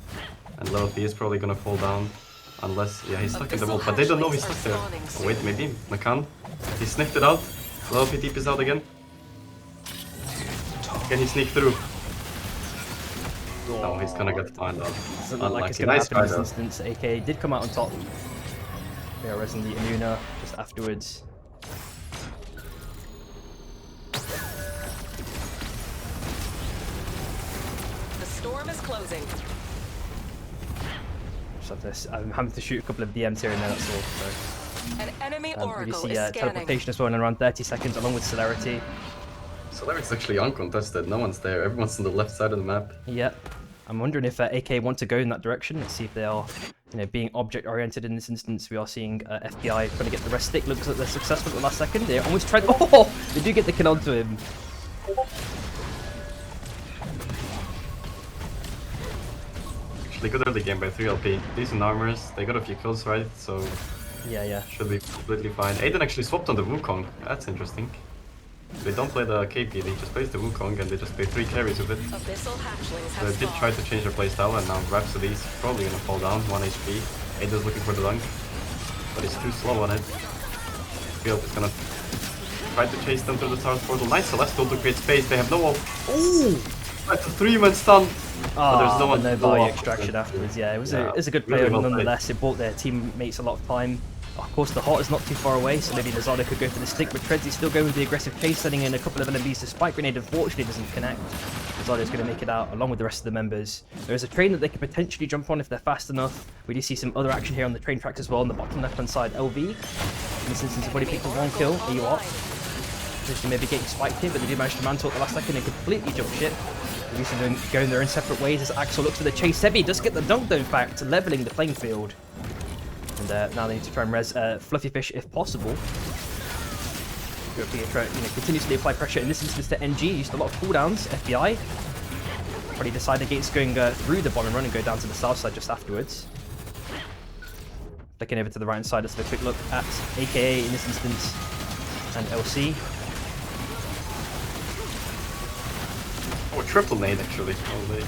And level 3 is probably gonna fall down. Unless, yeah, he's stuck in the wall. But they don't know he's stuck there. Oh wait, maybe? Makan? He sniffed it out. Level 3 deep is out again. Can he sneak through? No, he's gonna get found out. Doesn't look like it's gonna happen in this instance. AK did come out on top. They are resing the Imuna just afterwards. The storm is closing. I'm having to shoot a couple of DMs here and there, that's all. So. An enemy We oracle see is scanning. teleportation as well in around 30 seconds, along with Celerity. Celerity actually uncontested, no one's there, everyone's on the left side of the map. Yep. I'm wondering if AK want to go in that direction. Let's see if they are, being object-oriented in this instance. We are seeing FBI trying to get the rest stick. Looks like they're successful at the last second. They almost tried. Oh, they do get the kill onto him. Actually, good early game by 3 LP. Decent armors. They got a few kills, right? So Yeah. should be completely fine. Aiden actually swapped on the Wukong. That's interesting. They don't play the KP, they just play the Wukong and they just play 3 carries with it. Abyssal hatchlings So have they did try to change their playstyle and now Rhapsody's probably gonna fall down, 1 HP. Aiden's looking for the dunk, but he's too slow on it. Field is gonna try to chase them through the Stars portal. Nice Celestial to create space, they have no ult. Ooh! That's a 3-man stun! But there's no one no to go value up. extraction afterwards. Yeah, it was Yeah, a good really play well nonetheless. It bought their teammates a lot of time. Of course, the Hot is not too far away, so maybe Lazada could go for the stick, but Treadsy's still going with the aggressive chase, sending in a couple of LMBs. The Spike Grenade unfortunately doesn't connect. Lazada's going to make it out along with the rest of the members. There is a train that they could potentially jump on if they're fast enough. We do see some other action here on the train tracks as well on the bottom left-hand side. LV, in this instance, have already picked up 1 kill. Here you are. Just maybe getting spiked here, but they do manage to mantle at the last second and completely jump ship. At least they're going their own separate ways as Axel looks for the chase. Sebi does get the dunk though, in fact, leveling the playing field. And now they need to try and res Fluffy Fish if possible. Continuously apply pressure in this instance to NG. Used a lot of cooldowns. FBI probably decided against going through the bomb and run and go down to the south side just afterwards. Flicking over to the right hand side, let's have a quick look at AKA in this instance and LC. Oh, triple nade actually. Holy.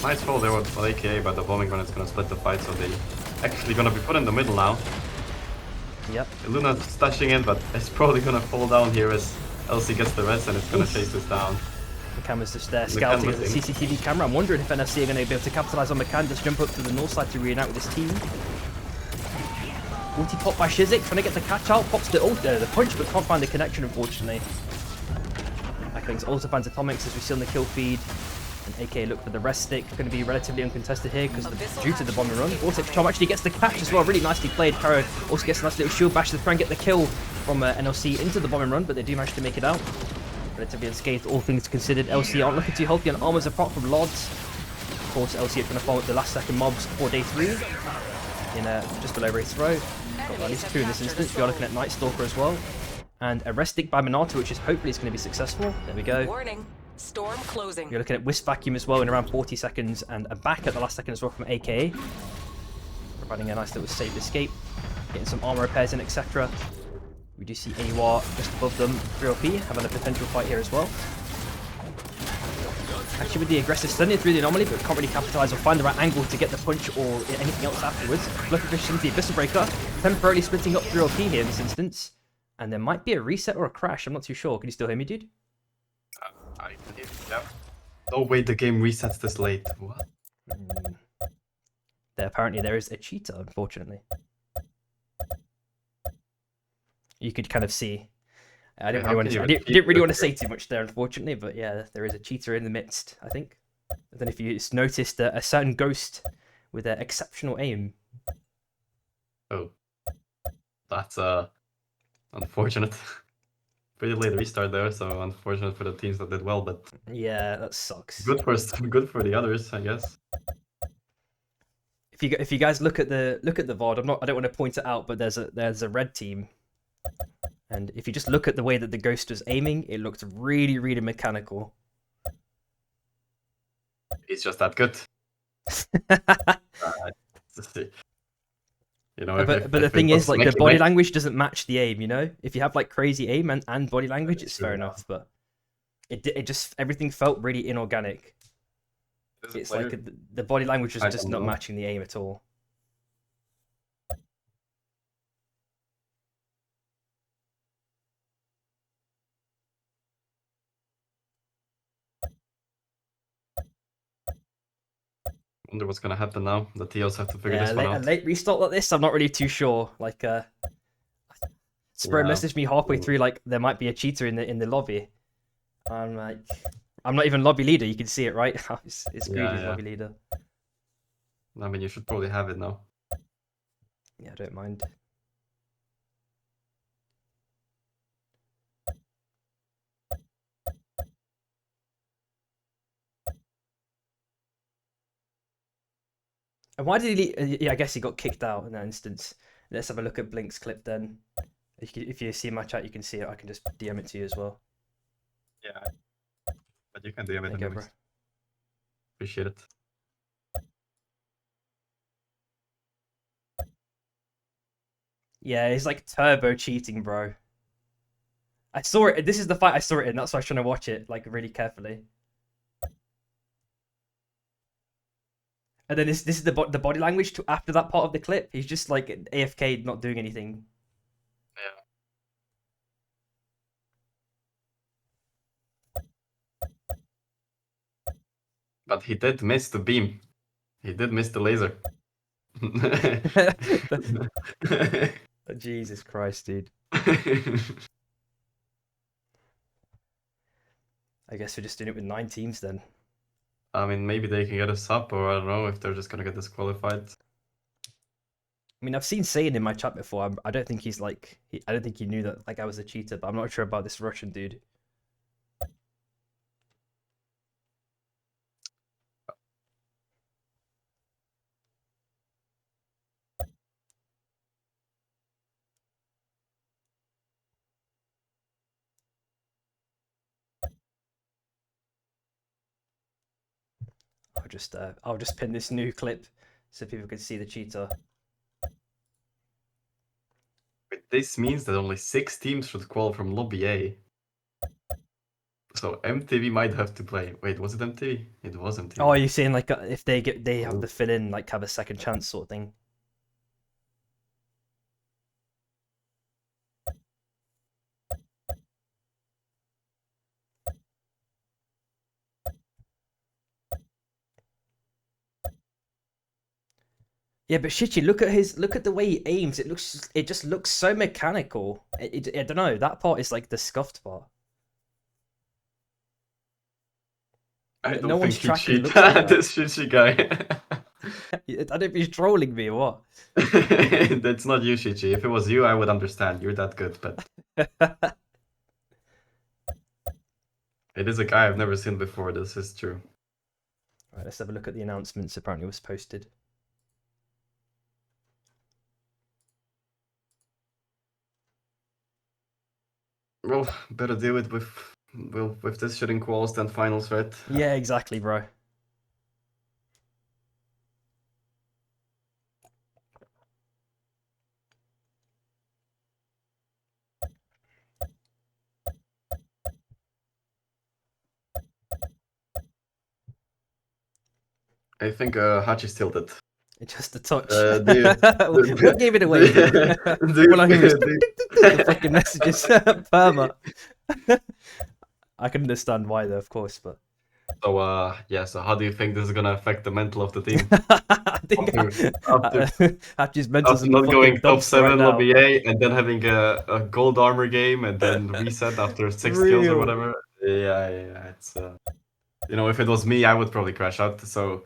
Nice fall there with AKA, but the bombing run is gonna split the fight, so they actually gonna be put in the middle now. Yep. Luna's dashing in, but it's probably gonna fall down here as LC gets the rest and it's gonna chase this down. The camera's just there, scouting as a CCTV camera. I'm wondering if NFC are going to be able to capitalize on McCann, just jump up to the north side to reunite with his team. Ulti pop by Shizik, trying to get the catch out, pops the punch, but can't find the connection, unfortunately. Acklings also finds Atomics as we see on the kill feed. And AK look for the rest stick, going to be relatively uncontested here because due to the bomb and run. Vortex Charm actually gets the catch as well, really nicely played. Caro also gets a nice little shield bash to try and get the kill from NLC into the bomb and run, but they do manage to make it out. Relatively unscathed, all things considered. LC aren't looking too healthy on armors apart from Lods. Of course, LC are trying to follow up the last second mobs for day 3 in just below race throw. Got at least 2 in this instance. We are looking at Night Stalker as well. And a rest stick by Minato, which is hopefully is going to be successful. There we go. Warning. Storm closing. You're looking at Wisp Vacuum as well in around 40 seconds, and a back at the last second as well from AKA. Providing a nice little safe escape. Getting some armor repairs in, etc. We do see AWAR just above them, 3OP, having a potential fight here as well. Actually with the aggressive stunning through the anomaly, but can't really capitalise or find the right angle to get the punch or anything else afterwards. Look efficiency, Abyssal Breaker, temporarily splitting up 3OP here in this instance. And there might be a reset or a crash, I'm not too sure. Can you still hear me, dude? I can hear you, yeah. Oh wait, the game resets this late. What? Apparently there is a cheater, unfortunately. You could kind of see. I didn't really want to say too much there, unfortunately, but yeah, there is a cheater in the midst, I think. I don't know if you noticed a certain ghost with an exceptional aim. Oh. That's unfortunate. Pretty late restart there, so unfortunate for the teams that did well, but Yeah, that sucks. good for the others, I guess. If you guys look at the VOD, I don't want to point it out, but there's a red team. And if you just look at the way that the ghost was aiming, it looked really, really mechanical. He's just that good. You know, but the thing is, like, the body language doesn't match the aim, you know? If you have, like, crazy aim and body language, it's fair enough, but it just, everything felt really inorganic. It's like the body language was just not matching the aim at all. Wonder what's gonna happen now. The TOs have to figure this one out. A late restart like this, I'm not really too sure. Like, Spur messaged me halfway through, like, there might be a cheater in the lobby. I'm like, I'm not even lobby leader. You can see it, right? it's Greedy's lobby leader. I mean, you should probably have it now. Yeah, I don't mind. And why did he? Yeah, I guess he got kicked out in that instance. Let's have a look at Blink's clip then. If you see my chat, you can see it. I can just DM it to you as well. Yeah, but you can DM it. There you go, bro. Appreciate it. Yeah, it's like turbo cheating, bro. I saw it. This is the fight I saw it in. That's why I was trying to watch it like really carefully. And then this is the body language to after that part of the clip. He's just like AFK, not doing anything. Yeah. But he did miss the beam. He did miss the laser. Jesus Christ, dude. I guess we're just doing it with 9 teams then. I mean, maybe they can get a sub, or I don't know if they're just gonna get disqualified. I mean, I've seen Saiyan in my chat before. I don't think he's like, I don't think he knew that like I was a cheater, but I'm not sure about this Russian dude. I'll just pin this new clip so people can see the cheater. But this means that only 6 teams should qualify from Lobby A. So MTV might have to play. Wait, was it MTV? It was MTV. Oh, are you saying like if they have to fill in, like have a second chance sort of thing? Yeah, but Shichi, look at the way he aims. It just looks so mechanical. I don't know. That part is like the scuffed part. I don't no one's think he tracking cheated. This Shichi guy. I don't know if he's trolling me or what. That's not you, Shichi. If it was you, I would understand. You're that good, but it is a guy I've never seen before. This is true. Right, let's have a look at the announcements. Apparently, it was posted. Well, better deal it with Well, with this shit in quals, then finals, right? Yeah, exactly, bro. I think Hachi's tilted. Just a touch. Do you, What gave it away, dude? All I hear is the fucking messages. Perma. I can understand why, though, of course, but So yeah, so how do you think this is gonna affect the mental of the team? I think After Hachi's mental's after in the not going fucking top dumpster right 7 now. lobby A and then having a gold armor game and then reset after 6 kills or Real. whatever. Yeah, it's you know, if it was me, I would probably crash out. So,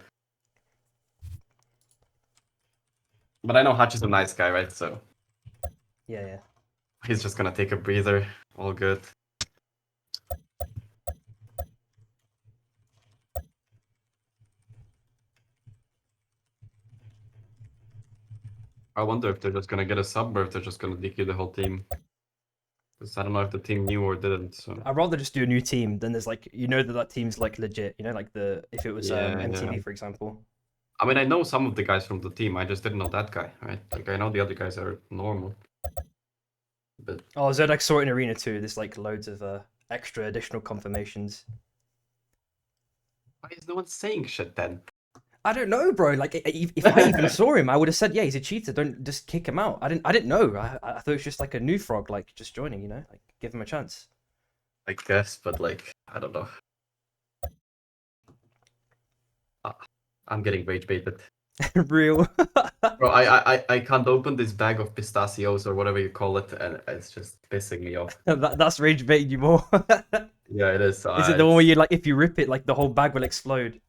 but I know Hachi's a nice guy, right? So Yeah. he's just gonna take a breather. All good. I wonder if they're just gonna get a sub or if they're just gonna DQ the whole team. Because I don't know if the team knew or didn't. So I'd rather just do a new team than there's like that team's like legit. Like if it was Yeah, MTV yeah. for example. I mean, I know some of the guys from the team. I just didn't know that guy, right? Like I know the other guys are normal. But Oh, Zodiac saw it in Arena too. There's like loads of extra additional confirmations. why is no one saying shit then? I don't know, bro. Like, if I even saw him, I would have said, "Yeah, he's a cheater. Don't just kick him out." I didn't know. I thought it was just like a new frog, like just joining. Like give him a chance. I guess, but like I don't know. I'm getting rage baited. Real. Bro, I can't open this bag of pistachios or whatever you call it, and it's just pissing me off. That's rage baiting you more. Yeah, it is. Is it the one where you like if you rip it, like the whole bag will explode?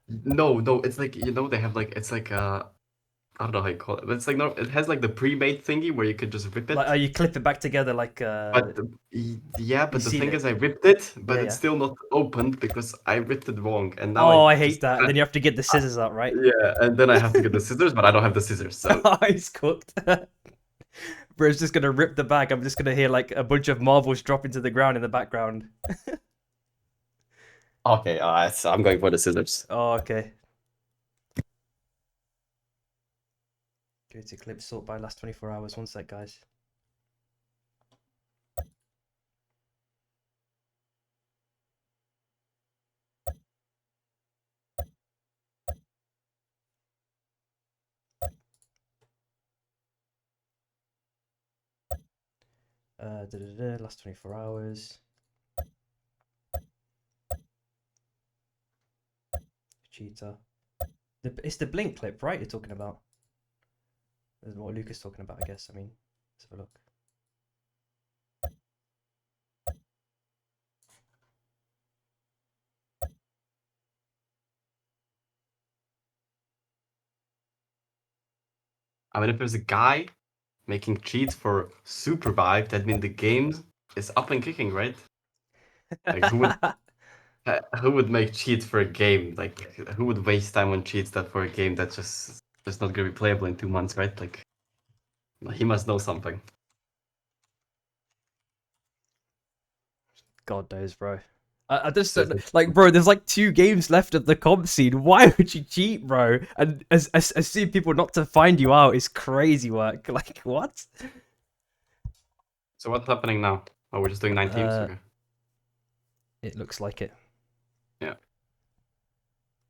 No, it's like they have like it's like I don't know how you call it, but it's like no, it has like the pre-made thingy where you could just rip it. Like you clip it back together, like But yeah, but the seal thing it. is, I ripped it, but Yeah, it's yeah. still not opened because I ripped it wrong, and now Oh, I I hate just that. Then you have to get the scissors out, right? yeah, and then I have to get the scissors, but I don't have the scissors, so He's cooked. Bro's just gonna rip the bag. I'm just gonna hear like a bunch of marbles drop into the ground in the background. okay, I'm going for the scissors. Oh, okay. Go to clip sort by last 24 hours. One sec, guys. Last 24 hours. Cheetah. It's the blink clip, right? You're talking about. This is what Luke is talking about, I guess. I mean, let's have a look. I mean, if there's a guy making cheats for Supervive, that means the game is up and kicking, right? Like who would make cheats for a game? Like who would waste time on cheats that for a game that's just not gonna be playable in 2 months, right? Like he must know something. God knows, bro. I just don't, like, bro. There's like 2 games left of the comp scene. Why would you cheat, bro? And as seeing people not to find you out is crazy work. Like, what? So what's happening now? Oh, we're just doing 9 teams. Okay. It looks like it. Yeah.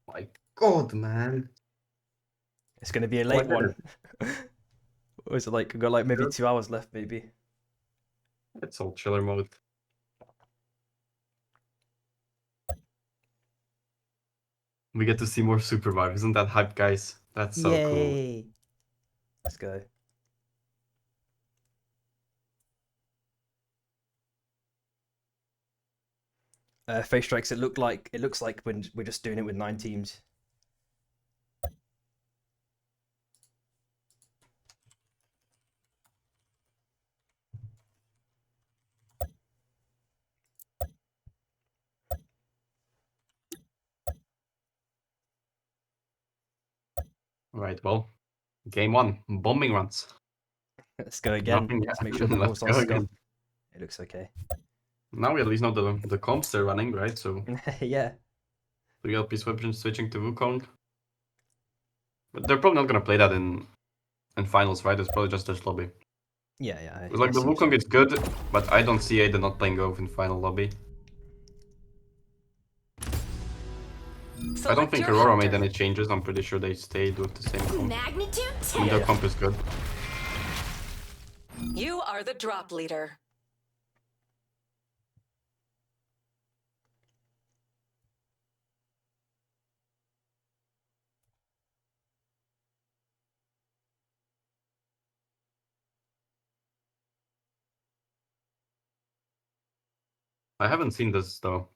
My God, man. It's gonna be a late one. Or is it like we've got like maybe 2 hours left, maybe? It's all chiller mode. We get to see more Supervive. Isn't that hype, guys? That's so cool. Let's go. Face strikes. It looks like when we're just doing it with 9 teams. Right, well, game 1, bombing runs. Let's go again. Nothing yet. Let's make sure the balls Let's on go Scott. again. It looks okay. Now we at least know the comps they're running, right? So Yeah. 3LP switching to Wukong. But they're probably not gonna play that in finals, right? It's probably just this lobby. Yeah, yeah. It's like the see what you Wukong is good, but I don't see Aiden not playing Gove in final lobby. I don't Select think your Aurora made hunter. any changes. I'm pretty sure they stayed with the same comp. Magnitude I mean, 10. their Yeah. comp is good. You are the drop leader. I haven't seen this though.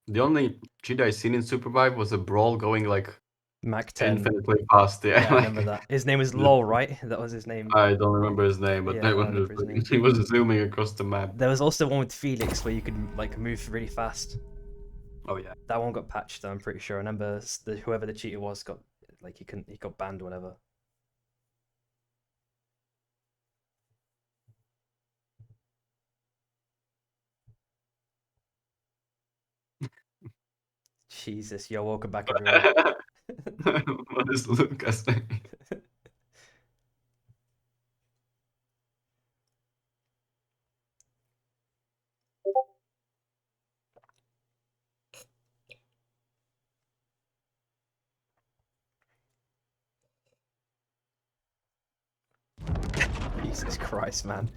The only cheat I seen in Supervive was a brawl going like Mac 10. infinitely fast. Yeah, Yeah, I like, remember that. His name was just- LOL, right? That was his name. I don't remember his name, but Yeah, they I were remember his name. he was zooming across the map. There was also one with Felix where you could like move really fast. Oh yeah. That one got patched, though, I'm pretty sure. I remember whoever the cheater was got like he got banned or whatever. Jesus, yo, welcome back everyone. What is Lucas saying? Jesus Christ, man.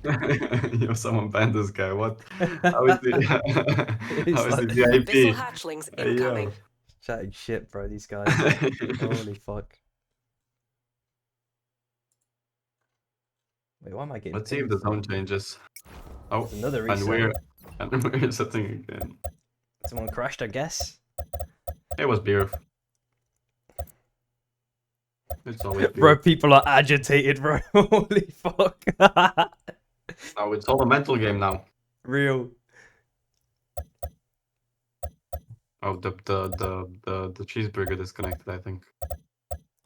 Yo, someone banned this guy. What? How is he? How is he Abyssal VIP? hatchlings Hey, yo. incoming. Chatting shit, bro, these guys. Holy fuck. Wait, why am I getting Let's see if pinged the from? zone changes. Oh, There's another and reset. we're setting again. Someone crashed, I guess. It was beer. It's always Bro, beer. people are agitated, bro. Holy fuck. Oh, it's all a mental game now. Real. Oh, the cheeseburger disconnected, I think.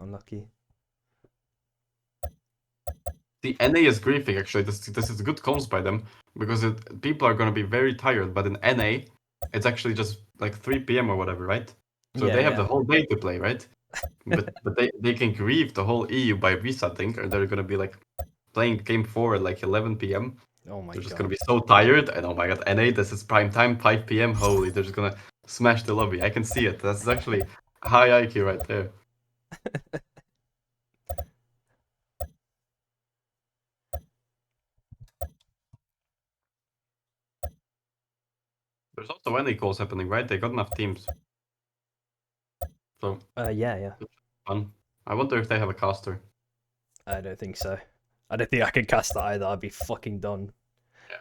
Unlucky. The NA is griefing actually. This is good comms by them because people are gonna be very tired. But in NA, it's actually just like 3 p.m. or whatever, right? So Yeah, they have yeah. the whole day to play, right? but they can grieve the whole EU by resetting, or they're gonna be like playing game 4 at like 11 p.m. Oh my They're just god. gonna be so tired, and oh my god, NA, this is prime time, 5 p.m. Holy, they're just gonna smash the lobby. I can see it. That's actually high IQ right there. There's also NA calls happening, right? They got enough teams. So Yeah, yeah. fun. I wonder if they have a caster. I don't think so. I don't think I could cast that either. I'd be fucking done. Yeah.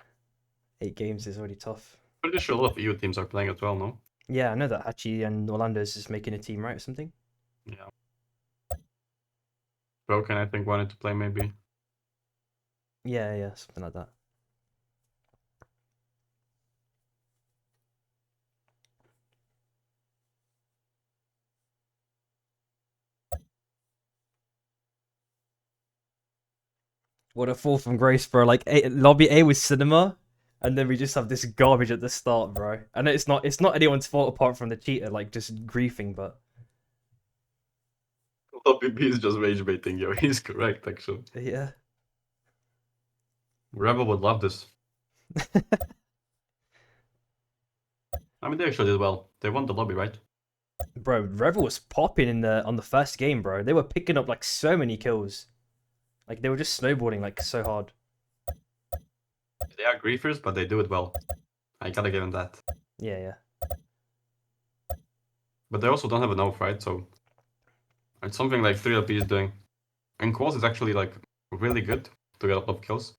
8 games is already tough. Pretty sure a lot of EU teams are playing as well, no? Yeah, I know that Hachi and Orlando's just making a team, right, or something? Yeah. Broken, I think, wanted to play maybe. Yeah, yeah, something like that. What a fall from grace, bro. Like, lobby A was cinema, and then we just have this garbage at the start, bro. I know it's not anyone's fault apart from the cheater, like, just griefing, but... Lobby B is just rage baiting, yo. He's correct, actually. Yeah. Rebel would love this. I mean, they actually did well. They won the lobby, right? Bro, Revel was popping on the first game, bro. They were picking up, like, so many kills. Like, they were just snowboarding, like, so hard. They are griefers, but they do it well. I gotta give them that. Yeah, yeah. But they also don't have an oath, right? So it's something like 3LP is doing. And Quals is actually like really good to get a lot of kills.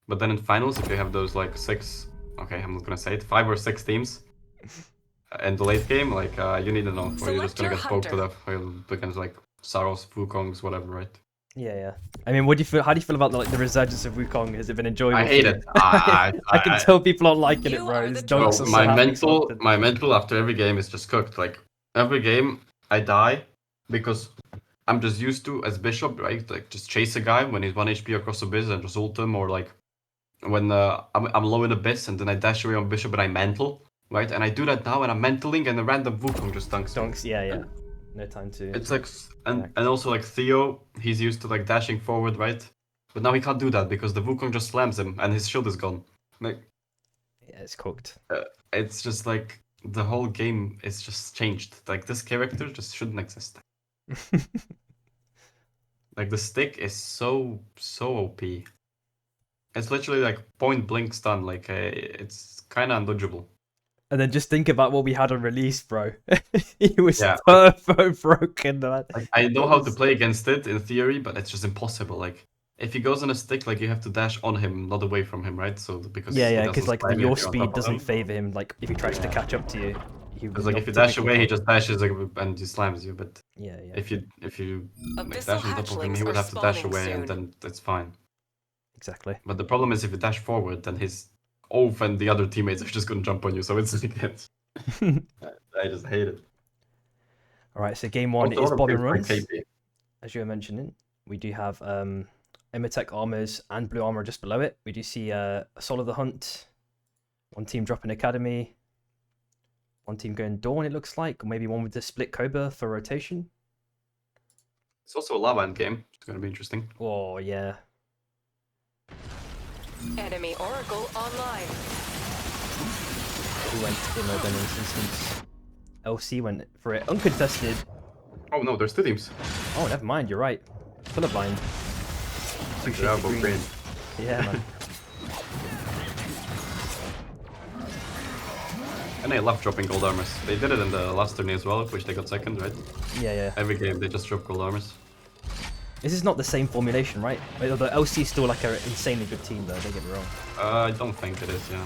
But then in finals, if you have those like 6, okay, I'm not gonna say it, 5 or 6 teams in the late game, like you need an oath, or you're just Select gonna your get poked to hunter. death against like Saros, Wukongs, whatever, right? Yeah, yeah. I mean, what do you feel? How do you feel about the resurgence of Wukong? Has it been enjoyable? I hate for you? it. I can tell people aren't liking it, You bro. are His the dunks drop are so my happening mental, so often. my mental after every game is just cooked. Like every game, I die because I'm just used to as Bishop, right? Like just chase a guy when he's 1 HP across the biz and just ult him, or like when I'm low in Abyss and then I dash away on Bishop and I mantle, right? And I do that now and I'm mantling and a random Wukong just dunks me. Donks, yeah. No time to. It's like, and also like Theo, he's used to like dashing forward, right? But now he can't do that because the Wukong just slams him and his shield is gone. Like, Yeah, it's cooked. it's just like the whole game is just changed. Like this character just shouldn't exist. Like the stick is so OP. It's literally like point blank stun. Like it's kind of undodgeable. And then just think about what we had on release, bro. He was Yeah. turbo broken, man. Like, I know how to play against it in theory, but it's just impossible. Like if he goes on a stick, like you have to dash on him, not away from him, right? So because he Yeah, doesn't because like spam you your if you're on speed top of doesn't him. favor him. Like if he tries to catch up to you, he Because would like if not you dash typically away, he fall. just dashes like, and he slams you. But Yeah. if you like, Abyssal dash on top of him, he hatchlings would are have to dash spawning away, and soon. then it's fine. Exactly. But the problem is if you dash forward, then his Ove and the other teammates are just gonna jump on you. So it's I just hate it. All right, so game one Also, is a lot of bombing players runs. play KP. As you were mentioning, we do have Emitech armors and blue armor just below it. We do see Soul of the Hunt, one team dropping Academy, one team going Dawn, it looks like, or maybe one with the split Cobra for rotation. It's also a lava end game. It's gonna be interesting. Oh, yeah. Enemy Oracle online. Who went in mode in this instance? LC went for it uncontested. Oh no, there's two teams. Oh, never mind, you're right. Colorblind. Two They are shades of both green. green. Yeah, man. And they love dropping gold armors. They did it in the last tourney as well, which they got second, right? Yeah. Every game they just drop gold armors. This is not the same formulation, right? Although LC is still like an insanely good team, though. Don't get me wrong. I don't think it is, yeah.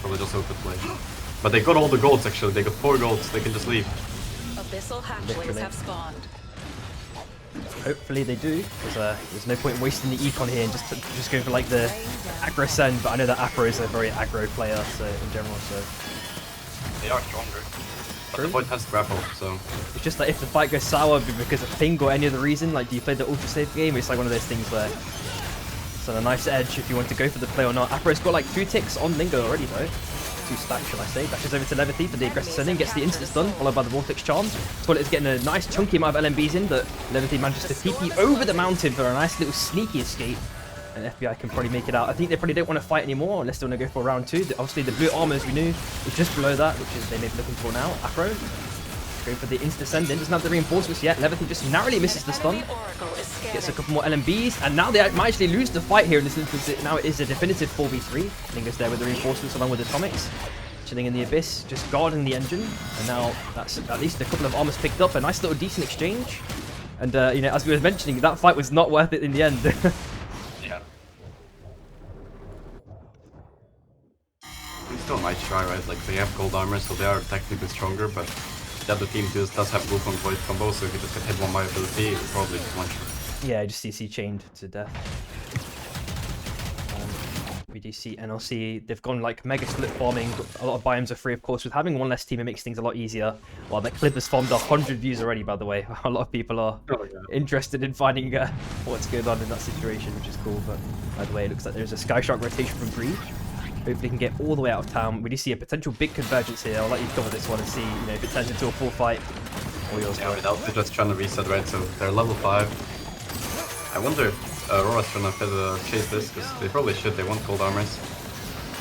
Probably just open play. But they got all the golds actually. They got 4 golds. They can just leave. Abyssal hatchlings Literally. have spawned. Hopefully they do, because there's no point in wasting the econ here and just going for like the aggro send. But I know that Afro is a very aggro player, so in general, so They are stronger. But True. the point has grapple, so it's just like if the fight goes sour because of ping or any other reason, like do you play the ultra safe game? It's like one of those things where it's on a nice edge if you want to go for the play or not. Afro's got like 2 ticks on Lingo already though. 2 stacks, shall I say. Dashes over to Levity for the aggressive sending, gets the instance done, followed by the Vortex Charm. Squad is getting a nice chunky amount of LMBs in, but Levity manages to TP over the mountain for a nice little sneaky escape. And FBI can probably make it out. I think they probably don't want to fight anymore unless they want to go for round 2. Obviously the blue armors we knew was just below that, which is they may be looking for now. Afro going for the instant send in, doesn't have the reinforcements yet. Levity just narrowly misses the stun. Enemy Oracle is scanning. Gets a couple more LMBs, and now they might actually lose the fight here in this instance. Now it is a definitive 4v3. Lingo's there with the reinforcements along with Atomics. Chilling in the Abyss, just guarding the engine. And now that's at least a couple of armors picked up. A nice little decent exchange. And, you know, as we were mentioning, that fight was not worth it in the end. yeah. We still might try, right? Like they have gold armor, so they are technically stronger, but the other team does have Wukong Void combo, so if you just get hit one by ability, it's probably just one shot. Yeah, just CC chained to death. We do see NLC, they've gone like mega split farming, a lot of biomes are free of course. With having one less team it makes things a lot easier. Well, that clip has farmed 100 views already by the way. A lot of people are interested in finding what's going on in that situation, which is cool. But by the way, it looks like there's a Sky Shark rotation from Breed. Hopefully can get all the way out of town. We do see a potential big convergence here. I'll let you cover this one and see, you know, if it turns into a full fight. All yours, Yeah, without they're just trying to reset, right? So they're level 5. I wonder if Aurora's trying to chase this, because they probably should. They want gold armors.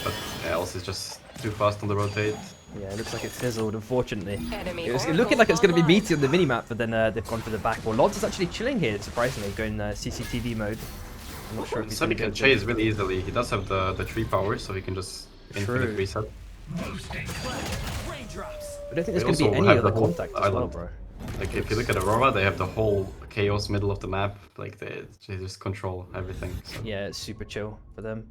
But yeah, else is just too fast on the rotate. Yeah, it looks like it fizzled, unfortunately. Enemy It was Oracle looking like it was going to be online. meaty on the minimap, but then they've gone for the back. Well, Lods is actually chilling here, surprisingly, going CCTV mode. I'm not sure if he's Sunny gonna can go to- chase really easily. He does have the tree power, so he can just infinite True. reset. I don't think there's They going to be also any have other the whole contact as well, island. bro. Like if you look at Aurora, they have the whole chaos middle of the map. Like they just control everything. So. Yeah, it's super chill for them.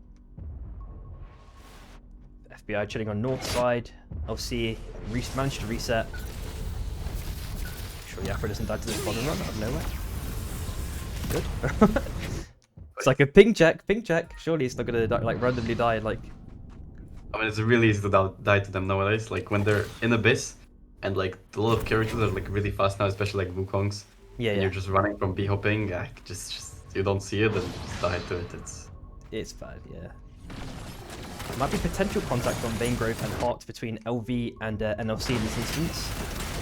FBI chilling on north side. LC managed to reset. Sure, Yafra doesn't die to this bottom run out of nowhere. Good. It's like a ping check. Surely it's not gonna like randomly die. Like, I mean, it's really easy to die to them nowadays. Like when they're in Abyss, and like a lot of characters are like really fast now, especially like Wukongs. yeah, And yeah. you're just running from B hopping. Yeah, just you don't see it and just die to it. It's It's bad, yeah. There might be potential contact on Vein Growth and Heart between LV and NLC in this instance.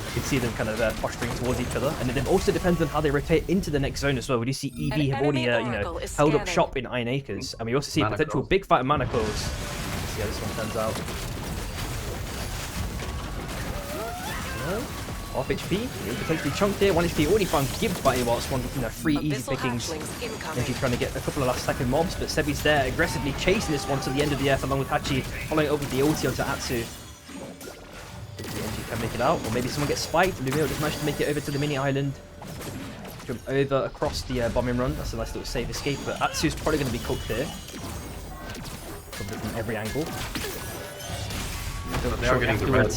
You can see them kind of posturing towards each other, and it also depends on how they rotate into the next zone as well. We do see EV have already, held up shop in Iron Acres, and we also see a potential big fight in Mana Coils. Let's see how this one turns out. Half HP, potentially chunked here. 1 HP already found gibbed by Iwat's one, 3 easy pickings. NG trying to get a couple of last second mobs, but Sebi's there aggressively chasing this one to the end of the earth along with Hachi, following up with the ulti onto Atsu. NG can make it out, or maybe someone gets spiked. Lumio just managed to make it over to the mini island. Jump over across the bombing run. That's a nice little safe escape, but Atsu's probably going to be cooked here. Probably from every angle. They are getting the red.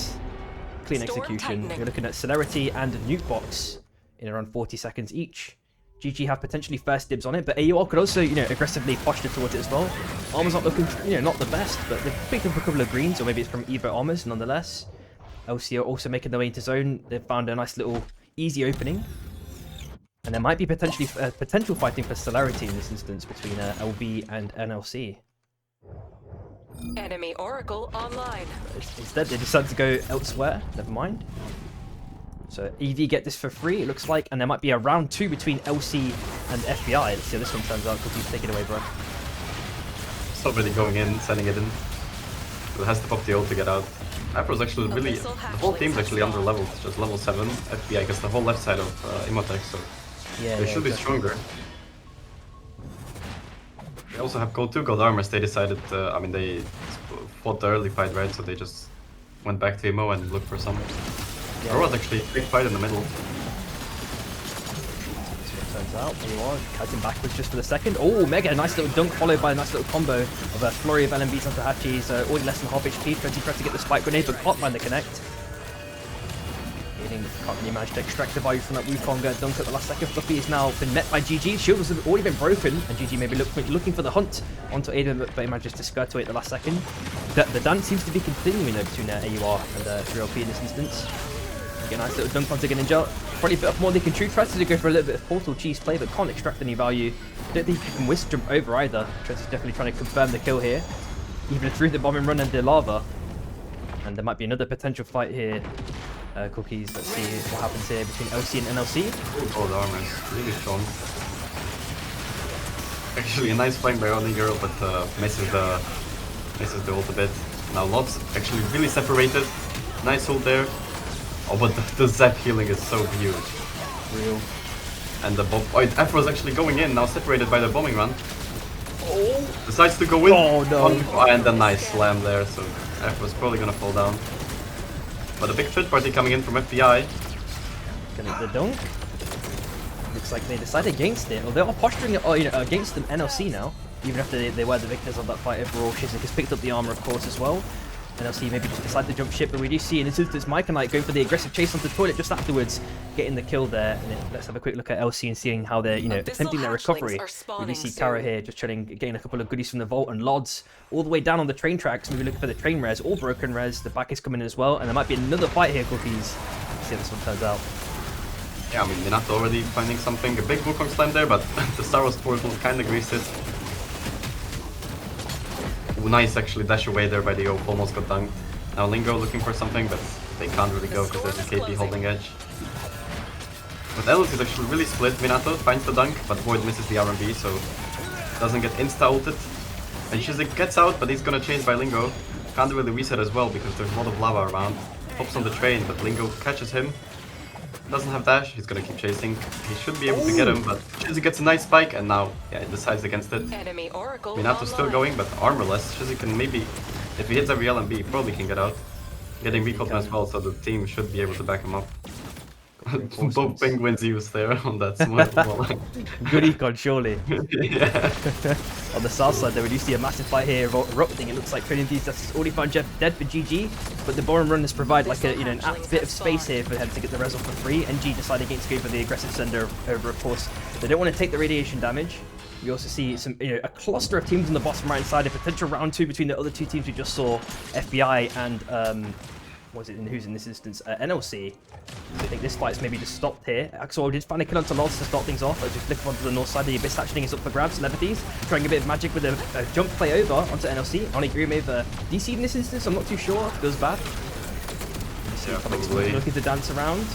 Clean execution. You're looking at Celerity and Nuke Box in around 40 seconds each. GG have potentially first dibs on it, but AUR could also, aggressively posture towards it as well. Armor's not looking, not the best, but they've picked up a couple of greens, or maybe it's from Evo Armors nonetheless. LC are also making their way into zone. They've found a nice little easy opening. And there might be potential fighting for Celerity in this instance between LB and NLC. Enemy Oracle online. Instead, they decided to go elsewhere. Never mind. So EV get this for free, it looks like, and there might be a round 2 between LC and FBI. Let's see how this one turns out. Cookies, take it away, bro. Stop really going in, sending it in. So it has to pop the ult to get out. Afro's actually really, the whole team's actually under leveled, just level 7. FBI gets the whole left side of Imhotep, so they should be stronger. They also have gold 2 gold armors. They decided, they fought the early fight, right? So they just went back to Imo and looked for some. Yeah. There was actually a big fight in the middle. Turns out, AUR cutting backwards just for the second. Oh, Mega, nice little dunk followed by a nice little combo of a flurry of LMBs onto Hachi's. Already less than half HP. 20 tries to get the spike grenade, but can't find the connect. Can't really manage to extract the value from that Wukong dunk at the last second. Fluffy has now been met by GG. Shield has already been broken, and GG maybe looking for the hunt onto Aiden, but he manages to skirt away at the last second. The dance seems to be continuing though between AUR and 3LP in this instance. Get a nice little dunk onto Ninja. Probably a bit of more they can true. Tries to go for a little bit of portal cheese play, but can't extract any value. Don't think he can whisk jump over either. Tress is definitely trying to confirm the kill here, even through the bombing run and the lava. And there might be another potential fight here. Cookies, let's see what happens here between LC and NLC. Oh, the armor is really strong. Actually, a nice flank by only girl, but misses the ult a bit. Now Lots actually really separated. Nice ult there. Oh, but the zap healing is so huge. Real. And the bomb. Oh, Afro's actually going in now, separated by the bombing run. Oh! Decides to go in. Oh no! And a nice slam there, so Afro's probably gonna fall down. But a big third party coming in from FBI. Gonna hit the dunk. Looks like they decided against it. Well, they are posturing against them NLC now. Even after they were the victors of that fight overall. Shizik has picked up the armor, of course, as well. NLC maybe just decided to jump ship, but we do see in this instance Mike and Knight going for the aggressive chase onto the toilet just afterwards, getting the kill there. And let's have a quick look at LC and seeing how they're attempting their recovery. We do see Kara here just getting a couple of goodies from the vault, and Lods all the way down on the train tracks, maybe looking for the train res, all broken res. The back is coming in as well, and there might be another fight here, Cookies. Let's see how this one turns out. Yeah, Minato already finding something. A big Wukong slam there, but the Star Wars portal kind of greased it. Ooh, nice actually dash away there by the Oaf, almost got dunked. Now Lingo looking for something, but they can't really go because there's a KP holding edge. But Ellis is actually really split. Minato finds the dunk, but Void misses the RMB, so doesn't get insta-ulted. And Shizik gets out, but he's gonna chase by Lingo. Can't really reset as well because there's a lot of lava around. Hops on the train, but Lingo catches him. Doesn't have dash, he's gonna keep chasing. He should be able to get him, but Shizik gets a nice spike, and now, yeah, it decides against it. Minato's still going, but armorless. Shizik can maybe, if he hits every LMB, he probably can get out. Getting recall as well, so the team should be able to back him up. Both penguins used there on that small ball. Good econ, surely. Yeah. On the south side, though, we do see a massive fight here erupting. It looks like Training Thieves has already found Jeff dead for GG, but the Boron runners provide like an apt bit of space here for him to get the res off for free. NG decide against going for the aggressive sender over, of course. They don't want to take the radiation damage. We also see some, a cluster of teams on the bottom right side. A potential round 2 between the other two teams we just saw, FBI and who's in this instance? NLC. So I think this fight's maybe just stopped here. Axel did find a kill onto Lols to start things off. Just flick onto the north side. The Abyss hatchling is up for grabs. Levities trying a bit of magic with a jump play over onto NLC. Onigiri may have DC'd in this instance. I'm not too sure. Feels bad. Yeah, probably. Looking to dance around.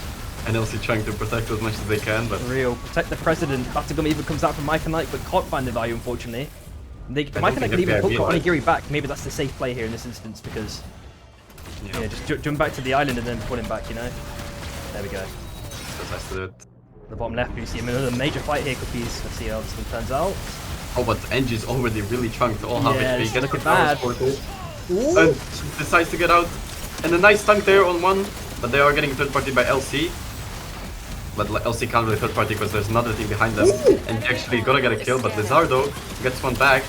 NLC trying to protect as much as they can, but Real protect the president. Batagum even comes out from Mike and Knight, but can't find the value unfortunately. Mike and Knight can even hook Onigiri back. Maybe that's the safe play here in this instance because yeah, just jump back to the island and then pull him back. You know. There we go. That's nice to do it. The bottom left, you see another major fight here, Cookies. Let's see how this one turns out. Oh, but NG's already really chunked. All half Yeah, HP. it's Gets looking the power bad. portal. And decides to get out. And a nice tank there on one. But they are getting third party by LC. But LC can't really third party because there's another team behind them. And he actually gotta get a kill, but Lizardo gets one back.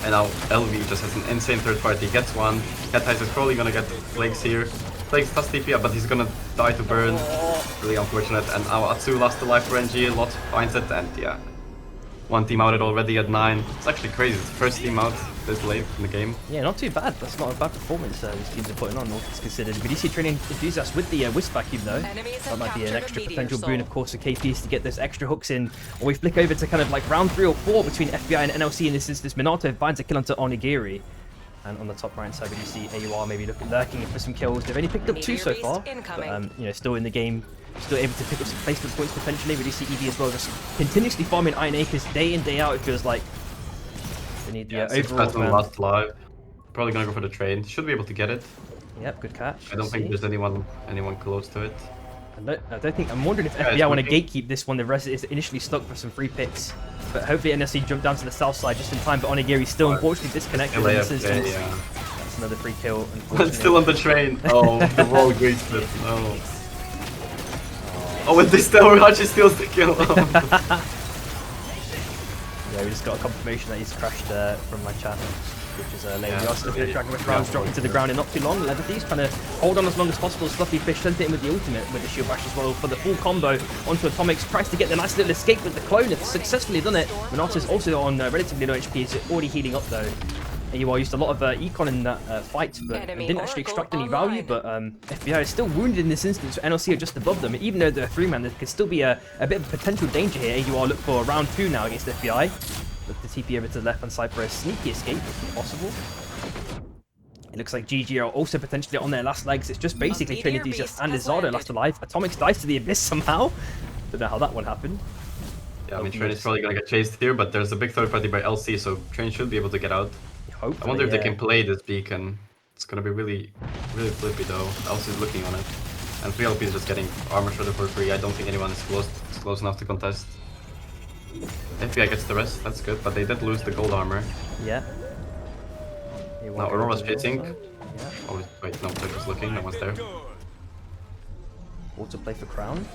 And now LV just has an insane third party, gets one. Cat Heist is probably gonna get Plagues here. Plagues does TP, but he's gonna die to burn. Really unfortunate. And now Atsu lost the life for NG, Lot finds it, and yeah. One team outed already at 9. It's actually crazy, it's the first team out this late in the game. Yeah, not too bad. That's not a bad performance these teams are putting on, all things considered. But DC training enthusiast with the Wisp vacuum though. That might be an extra potential boon, of course, for KPs to get those extra hooks in. Or we flick over to kind of like round 3 or 4 between FBI and NLC in this instance. Minato finds a kill onto Onigiri. And on the top right side, we do see AUR maybe lurking for some kills. They've only picked up 2 so far, but you know, still in the game, still able to pick up some placement points potentially. We do see EV as well, just continuously farming Iron Acres day in, day out. It feels like they need the overall. Last live. Probably gonna go for the train. Should be able to get it. Yep, good catch. I don't think there's anyone close to it. I don't think. I'm wondering if FBI want to gatekeep this one. The rest is initially stuck for some free picks, but hopefully NSC jump down to the south side just in time. But Onigiri still unfortunately disconnected in this instance. Yeah. That's another free kill. Still on the train. Oh, the wall greets it. No. Oh, and this still Raji steals the kill. Yeah, we just got a confirmation that he's crashed from my chat, which is lame. We are still going to Dragon Rush rounds dropping to the ground in not too long. Leatherface trying to hold on as long as possible. Fluffy Fish sent it in with the ultimate with the shield bash as well for the full combo onto Atomics. Tries to get the nice little escape with the clone. It's successfully done it. Minato's also on relatively low HP. He's already healing up though. AUR used a lot of econ in that fight, but didn't actually extract any value. But FBI is still wounded in this instance. NLC are just above them. Even though they're 3-man, there could still be a bit of potential danger here. AUR look for round 2 now against FBI. Look to TP over to the left-hand side for a sneaky escape, if possible. It looks like GG are also potentially on their last legs. It's just basically Train Enthusiast and Lizardo last alive. Atomics dies to the Abyss somehow. Don't know how that one happened. Yeah, I mean, Train is probably gonna get chased here, but there's a big third party by LC, so Train should be able to get out. Hopefully, I wonder if they can play this beacon. It's gonna be really flippy though. LC is looking on it. And 3LP is just getting armor shredder for free. I don't think anyone is close enough to contest. FBI gets the rest, that's good, but they did lose the gold armor. Yeah. Now Aurora's chasing. Yeah. Oh, wait, no, they're just looking, no one's there. Auto play for Crown?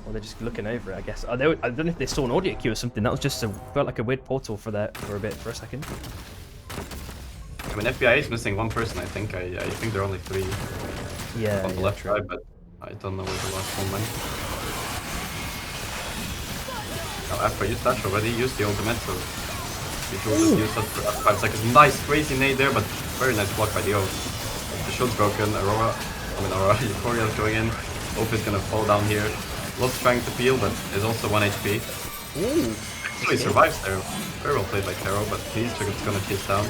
Or they're just looking over it, I guess. I don't know if they saw an audio queue or something. That was just felt like a weird portal for a second. I mean, FBI is missing one person, I think. I think there are only 3 Yeah, on the left side, but I don't know where the last one went. Now, after you dash already, use the ultimate, so you should just use that for 5 seconds. Nice, crazy nade there, but very nice block by the O. The shield's broken. Aurora, Euphoria is going in. Ope is gonna fall down here. Lot's trying to peel, but is also 1 HP. Ooh. Actually survives there. Very well played by Karo, but he's just gonna chase down.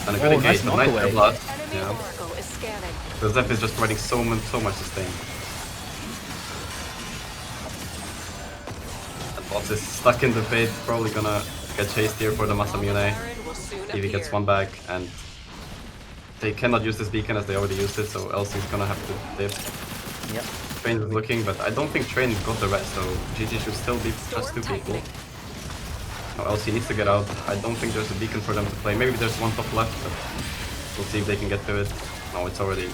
And a good engage, nice nice blood. Enemy Yeah. Oracle is scanning. The Zeph is just providing so much sustain. And Bots is stuck in the bait, probably gonna get chased here for the Masamune. Baron will soon Evie gets appear. one back, and they cannot use this beacon as they already used it, so LC is gonna have to dip. Yep. Train is looking, but I don't think Train got the rest, so GG should still be just 2 people. Now LC needs to get out. I don't think there's a beacon for them to play. Maybe there's one top left, but we'll see if they can get to it. No, it's already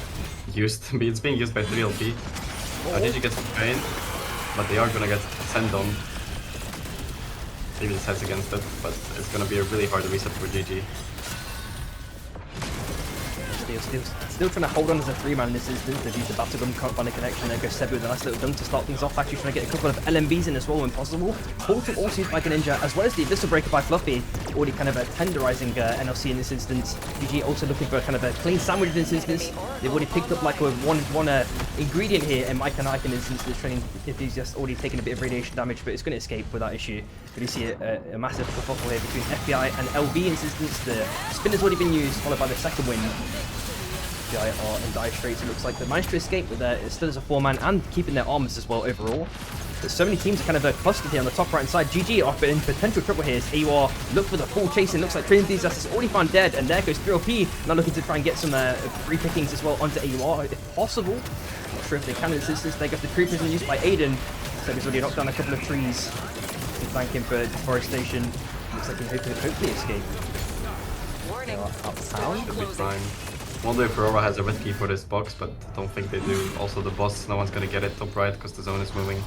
used. It's being used by 3LP. Now GG gets the Train, but they are gonna get sent on. Maybe decides against it, but it's gonna be a really hard reset for GG. They're still trying to hold on as a 3-man in this instance. They've used the battle gun, can't find a connection. There goes Sebi with a nice little dunk to start things off. Actually trying to get a couple of LMBs in as well when possible. Portal also used by Ninja, as well as the Abyssal Breaker by Fluffy. Already kind of tenderizing NLC in this instance. GG also looking for kind of a clean sandwich in this instance. They've already picked up like one ingredient here, and Mike and Ike in this instance, the training enthusiast already taking a bit of radiation damage, but it's going to escape without issue. But you see a massive kerfuffle here between FBI and LB in this instance. The spin has already been used, followed by the second win. FBI are in dire straits. It looks like they managed to escape, but it still is a 4-man and keeping their armors as well overall. There's so many teams are kind of clustered here on the top right hand side. GG are in potential trouble here as AUR look for the full chase, and looks like Training Enthusiast is already found dead, and there goes 3LP now looking to try and get some free pickings as well onto AUR if possible. Not sure if they can in this instance. There goes the tree prison used by Aiden. So he's already knocked down a couple of trees to thank him for deforestation. Looks like he hopefully escape. Warning. Uptown. Should be fine. Wonder if Aurora has a red key for this box, but I don't think they do. Also the boss, no one's gonna get it top right because the zone is moving.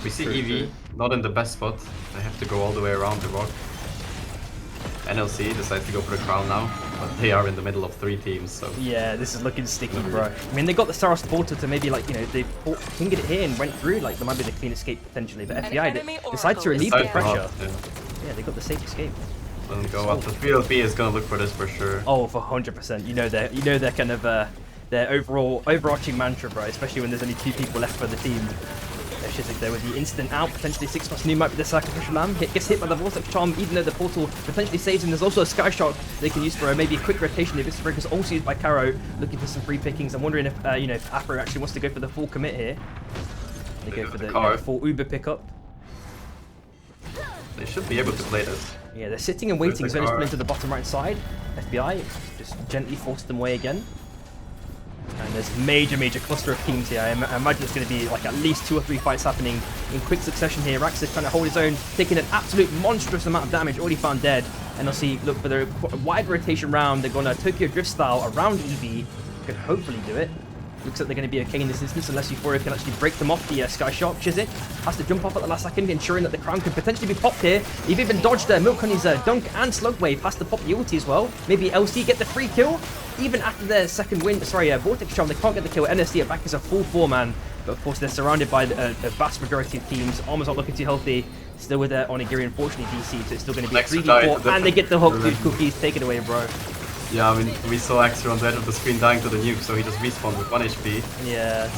We see EV, not in the best spot. They have to go all the way around the rock. NLC decides to go for the crown now, but they are in the middle of 3 teams, so... Yeah, this is looking sticky, bro. I mean, they got the Saros portal to maybe, like, you know, they pinged it here and went through, like, there might be the clean escape potentially, but FBI decides to relieve the pressure. Yeah, they got the safe escape. Doesn't go up. The 3LP is gonna look for this for sure. Oh, for 100%. You know they're kind of their overarching mantra, bro. Especially when there's only 2 people left for the team. There's Shizik there with the instant out. Potentially 6+ new might be the sacrificial lamb. Gets hit by the vortex charm, even though the portal potentially saves him. There's also a sky shot they can use for maybe a quick rotation. The Abyssal Breaker is also used by Caro, looking for some free pickings. I'm wondering if you know, if Afro actually wants to go for the full commit here. They go for the full Uber pickup. They should be able to play this. Yeah, they're sitting and waiting. Zone's pulling to the bottom right side. FBI just gently forced them away again. And there's major cluster of teams here. I imagine it's going to be like at least 2 or 3 fights happening in quick succession here. Rax is trying to hold his own, taking an absolute monstrous amount of damage, already found dead. And I'll see, look for the wide rotation round. They're going to Tokyo Drift style around EV. Could hopefully do it. Looks like they're going to be okay in this instance unless Euphoria can actually break them off the Sky Shot. Chizik has to jump off at the last second, ensuring that the crown can potentially be popped here. He's even dodged Milk Honey's dunk and Slug Wave, has to pop the ulti as well. Maybe LC get the free kill. Even after their second win, Vortex Charm, they can't get the kill. NSD are back as a full 4-man. But of course, they're surrounded by a vast majority of teams. Armor's not looking too healthy. Still with Onigiri, unfortunately, DC, so it's still going to be 3v4. And they get the hook, dude. Cookies, take it away, bro. Yeah, I mean, we saw Axer on the edge of the screen dying to the nuke, so he just respawned with 1 HP. Yeah.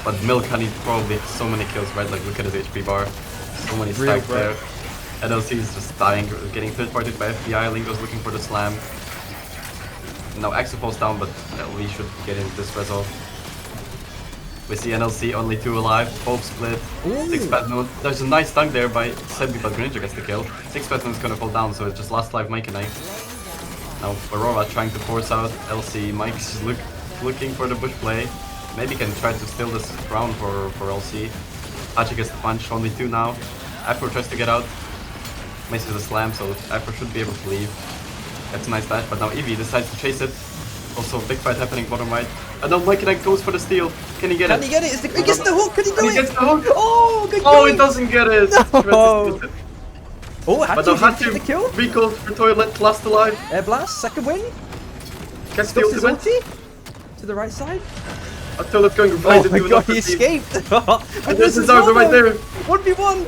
But Milk Honey probably so many kills, right? Like, look at his HP bar. So many stacks there. NLC is just dying, getting third-partied by FBI. Lingo's looking for the slam. Now Axel falls down, but we should get in this result. We see NLC, only 2 alive, both split. 6 Bad Moon. There's a nice dunk there by Sebi, but Greninja gets the kill. 6 Bad Moon is gonna fall down, so it's just last life Mike and Ike. Now Aurora trying to force out LC. Mike's looking for the bush play. Maybe can try to steal this round for LC. Hachi gets the punch, only 2 now. Afro tries to get out. Misses the slam, so Afro should be able to leave. That's a nice dash, but now Eevee decides to chase it. Also, big fight happening bottom right. And now Mike and goes for the steal. Can he get it? Can he get it? He gets the hook. Can he do it? He gets the hook. Oh, good Oh, game. he doesn't get it. No. Oh, But now Hachi get the kill. recall for Toilet, last alive. Air blast, second win. Gets the Stops his ultimate. ulti to the right side. Toilet going right Oh my into god, another he team. escaped. And this is Zardo right there. 1v1.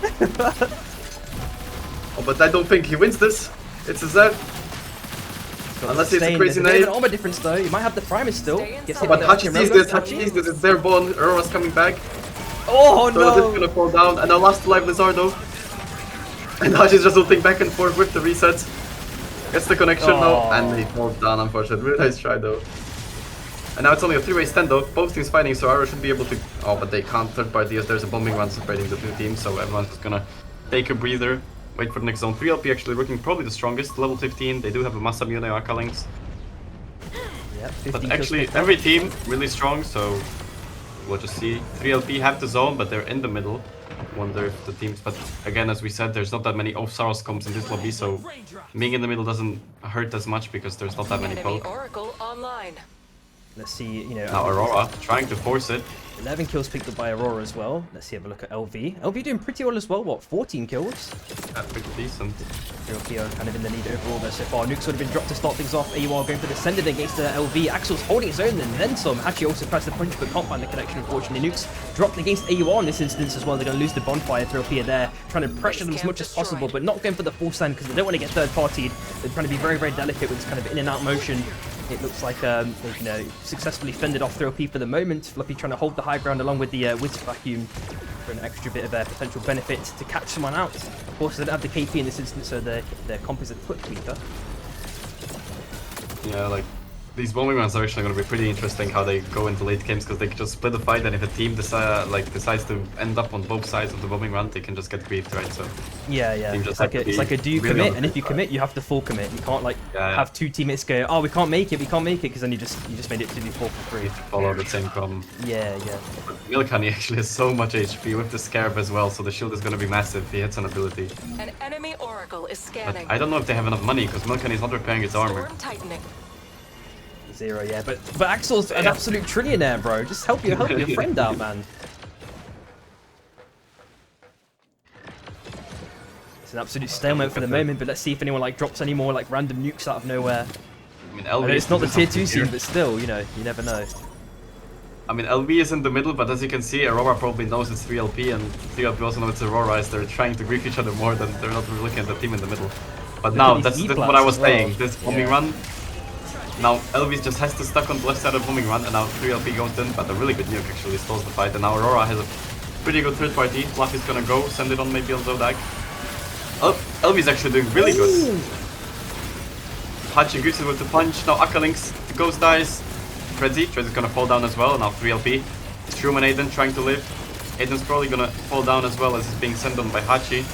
Oh, but I don't think he wins this. It's a Zed. Unless it's a crazy There's nade. an armor difference though. You might have the primus still. Gets hit But by Hachi sees this, Hachi. Hachi sees this, it's their bone, Aurora's coming back. Oh So no! this is gonna fall down, and now last alive Lizardo. And Hachi's just ulting back and forth with the resets. Gets the connection now, and he falls down unfortunately. Really nice try though. And now it's only a 3-way standoff, both teams fighting, so Auro should be able to... Oh, but they can't third party as there's a bombing run separating the 2 teams, so everyone's just gonna take a breather. Wait for the next zone. 3LP actually looking probably the strongest, level 15. They do have a Masamune Arca links. Yep, But actually, every team really strong, so we'll just see. 3LP have the zone, but they're in the middle. Wonder if the teams... But again, as we said, there's not that many off-Saros comps in this lobby, so being in the middle doesn't hurt as much because there's not that many Enemy poke. Oracle online. Let's see, you know... Now Aurora trying to force it. 11 kills picked up by Aurora as well. Let's see, have a look at LV. LV doing pretty well as well. What, 14 kills? Pretty decent. Pio kind of in the lead overall there so far. Nukes would have been dropped to start things off. AUR going for the sending against the LV. Axel's holding his own and then some. Hachi also pressed the punch but can't find the connection, unfortunately. Nukes dropped against AUR in this instance as well. They're going to lose the bonfire. Pio there trying to pressure them as much as possible, but not going for the full send because they don't want to get third-partied. They're trying to be very, very delicate with this kind of in and out motion. It looks like they've, successfully fended off 3LP for the moment. Fluffy trying to hold the high ground along with the Wizard Vacuum for an extra bit of potential benefit to catch someone out. Of course, they don't have the KP in this instance, so their comp is a foot weaker. Yeah, like these bombing runs are actually going to be pretty interesting how they go into late games because they can just split the fight, and if a team decides to end up on both sides of the bombing run, they can just get griefed, right? So yeah, it's like a do you really commit, and if you commit, you have to full commit. You can't have two teammates go, oh, we can't make it, because then you just made it to be 4 for 3. Follow the same problem. Yeah. Milkani actually has so much HP with the Scarab as well, so the shield is going to be massive if he hits an ability. An enemy oracle is But scanning. I don't know if they have enough money because Milkani is not repairing his armor. Storm tightening. 0, yeah, but Axel's an absolute trillionaire, bro. Just help your friend out, man. It's an absolute stalemate for the moment, but let's see if anyone drops any more random nukes out of nowhere. I mean, I know it's not the tier 2 scene, but still, you never know. I mean, LV is in the middle, but as you can see, Aurora probably knows it's 3LP, and 3LP also knows it's Aurora, as they're trying to grief each other more than they're not really looking at the team in the middle. But now, that's what I was saying. This bombing run, now LV just has to stuck on the left side of the bombing run, and now 3LP goes in, but a really good nuke actually stalls the fight, and now Aurora has a pretty good third party. Fluffy's gonna go, send it on maybe on Zodag. Oh, LV's actually doing really good. Hachi greets it with the punch, now Akalinks, the ghost dies. Tredzy's gonna fall down as well, now 3LP. Shroom and Aiden trying to live. Aiden's probably gonna fall down as well as he's being sent on by Hachi.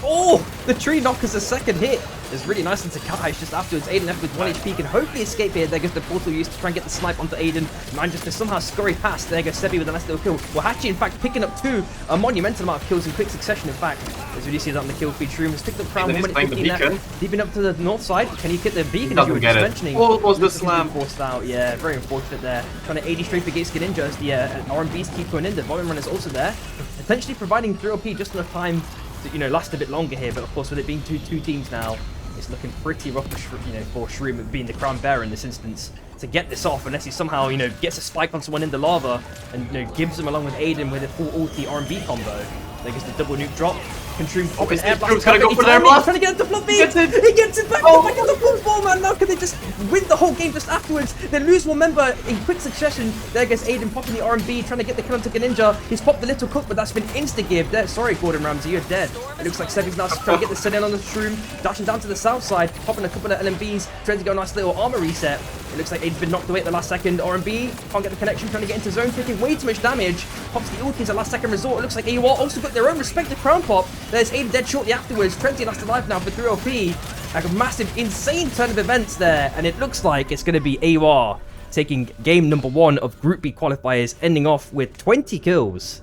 Oh, the tree knock is a second hit. It's really nice into Kai's just afterwards. Aiden left with 1 HP can hopefully escape here. There goes the portal used to try and get the snipe onto Aiden. Manages to somehow scurry past. There goes Sebi with a nice little kill. Well, Hachi, in fact, picking up a monumental amount of kills in quick succession, in fact. As we see that on the kill feed, Shroom has picked up Crown 1 minute 15 left. Deeping up to the north side. Can he get the beacon as you were just mentioning? What was the slam? Forced out, yeah, very unfortunate there. Trying to 80 straight against Ninja as the RMBs keep going in. The volume run is also there. Potentially providing 3LP just enough time to, last a bit longer here, but of course with it being two teams now, it's looking pretty rough, for Shroom being the crown bearer in this instance to get this off, unless he somehow, gets a spike on someone in the lava and, gives them along with Aiden with a full ulti RMB combo. There goes the double nuke drop. Can Shroom pop an air blast? Gonna go for the air blast. Trying to get into Fluffy. He gets it. He gets it back. Oh my god, the full ball, man. Now can they just win the whole game just afterwards? They lose one member in quick succession. There goes Aiden popping the RMB, trying to get the kill onto Ninja. He's popped the little cook, but that's been insta-give. There, sorry, Gordon Ramsay, you're dead. It looks like Sebi's now trying to get the set in on the Shroom, dashing down to the south side, popping a couple of LMBs, trying to go a nice little armor reset. It looks like Aiden's been knocked away at the last second. RMB can't get the connection, trying to get into zone, taking way too much damage. Pops the ulti as a last second resort. It looks like AUR also got their own respective crown pop. There's Aiden dead shortly afterwards. Trenty last alive now for 3LP. Like a massive, insane turn of events there, and it looks like it's going to be AUR taking game number 1 of Group B qualifiers, ending off with 20 kills.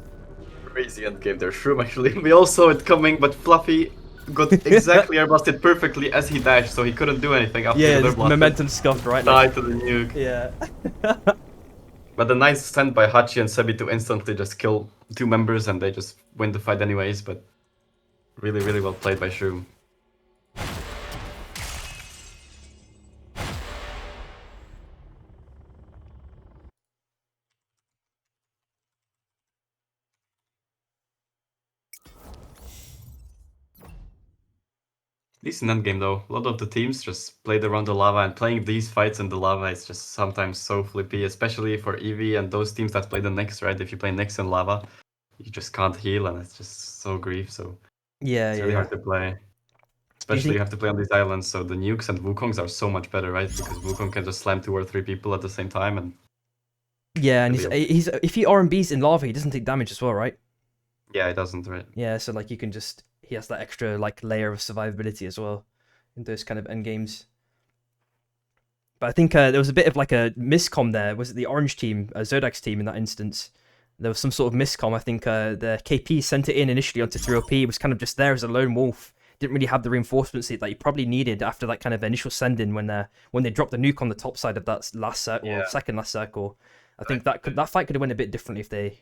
Crazy end game there, Shroom actually. We all saw it coming, but Fluffy got exactly airblasted perfectly as he dashed, so he couldn't do anything after the the momentum scuffed right now. Died to the nuke. Yeah. But the nice send by Hachi and Sebi to instantly just kill 2 members, and they just win the fight anyways, but really, really well played by Shroom. Decent endgame though. A lot of the teams just played around the lava, and playing these fights in the lava is just sometimes so flippy, especially for Eevee and those teams that play the Nyx, right? If you play Nyx in lava, you just can't heal, and it's just so grief, so it's really hard to play. Especially you have to play on these islands, so the nukes and Wukongs are so much better, right? Because Wukong can just slam 2 or 3 people at the same time, and yeah, and he's if he RMBs in lava, he doesn't take damage as well, right? yeah, it doesn't, right? Yeah, so you can just, he has that extra layer of survivability as well in those kind of end games. But I think there was a bit of a miscom there. Was it the orange team, Zodag's team in that instance? There was some sort of miscom. I think the KP sent it in initially onto 3OP. It was kind of just there as a lone wolf. Didn't really have the reinforcement seat that you probably needed after that kind of initial send-in when they dropped the nuke on the top side of that last circle, or second last circle. I think that fight could have went a bit differently if they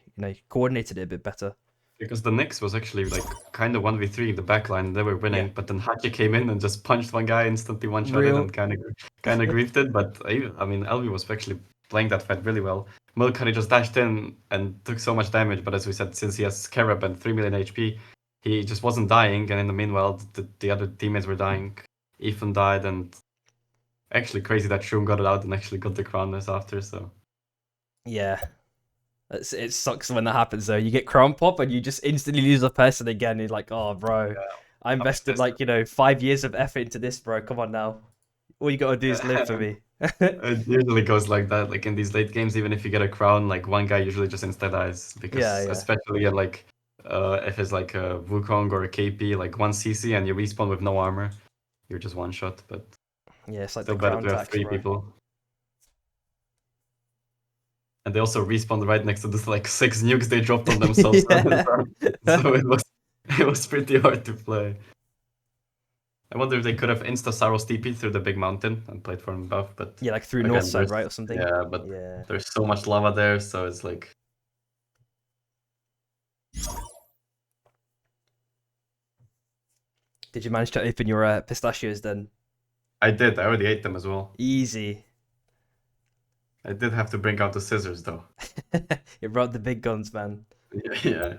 coordinated it a bit better. Because the Knicks was actually like kind of 1v3 in the backline, and they were winning, Yeah. but then Hachi came in and just punched one guy, instantly one-shot it, Real. and kind of griefed it. But I mean, LV was actually playing that fight really well. Milkari just dashed in and took so much damage, but as we said, since he has Scarab and 3 million HP, he just wasn't dying, and in the meanwhile, the other teammates were dying. Ethan died, and actually crazy that Shroom got it out and actually got the crown after, so... Yeah. It sucks when that happens though. You get crown pop and you just instantly lose a person again. You're like, oh, bro, I invested like 5 years of effort into this, bro. Come on now. All you gotta do is live for me. It usually goes like that, like in these late games, even if you get a crown, like one guy usually just insta dies, because Yeah. especially at like if it's like a Wukong or a KP, like 1 CC and you respawn with no armor, you're just one shot, but Yeah, it's like still the better crown to have tax, 3 bro. people. And they also respawned right next to this like 6 nukes they dropped on themselves. Yeah. So it was pretty hard to play. I wonder if they could have insta Saros TP through the big mountain and played for him buff, but Yeah, like through again, north side, there's- right, or something. Yeah, but Yeah. there's so much lava there, so it's like... Did you manage to open your pistachios then? I did, I already ate them as well. Easy. I did have to bring out the scissors though. You brought the big guns, man. Yeah.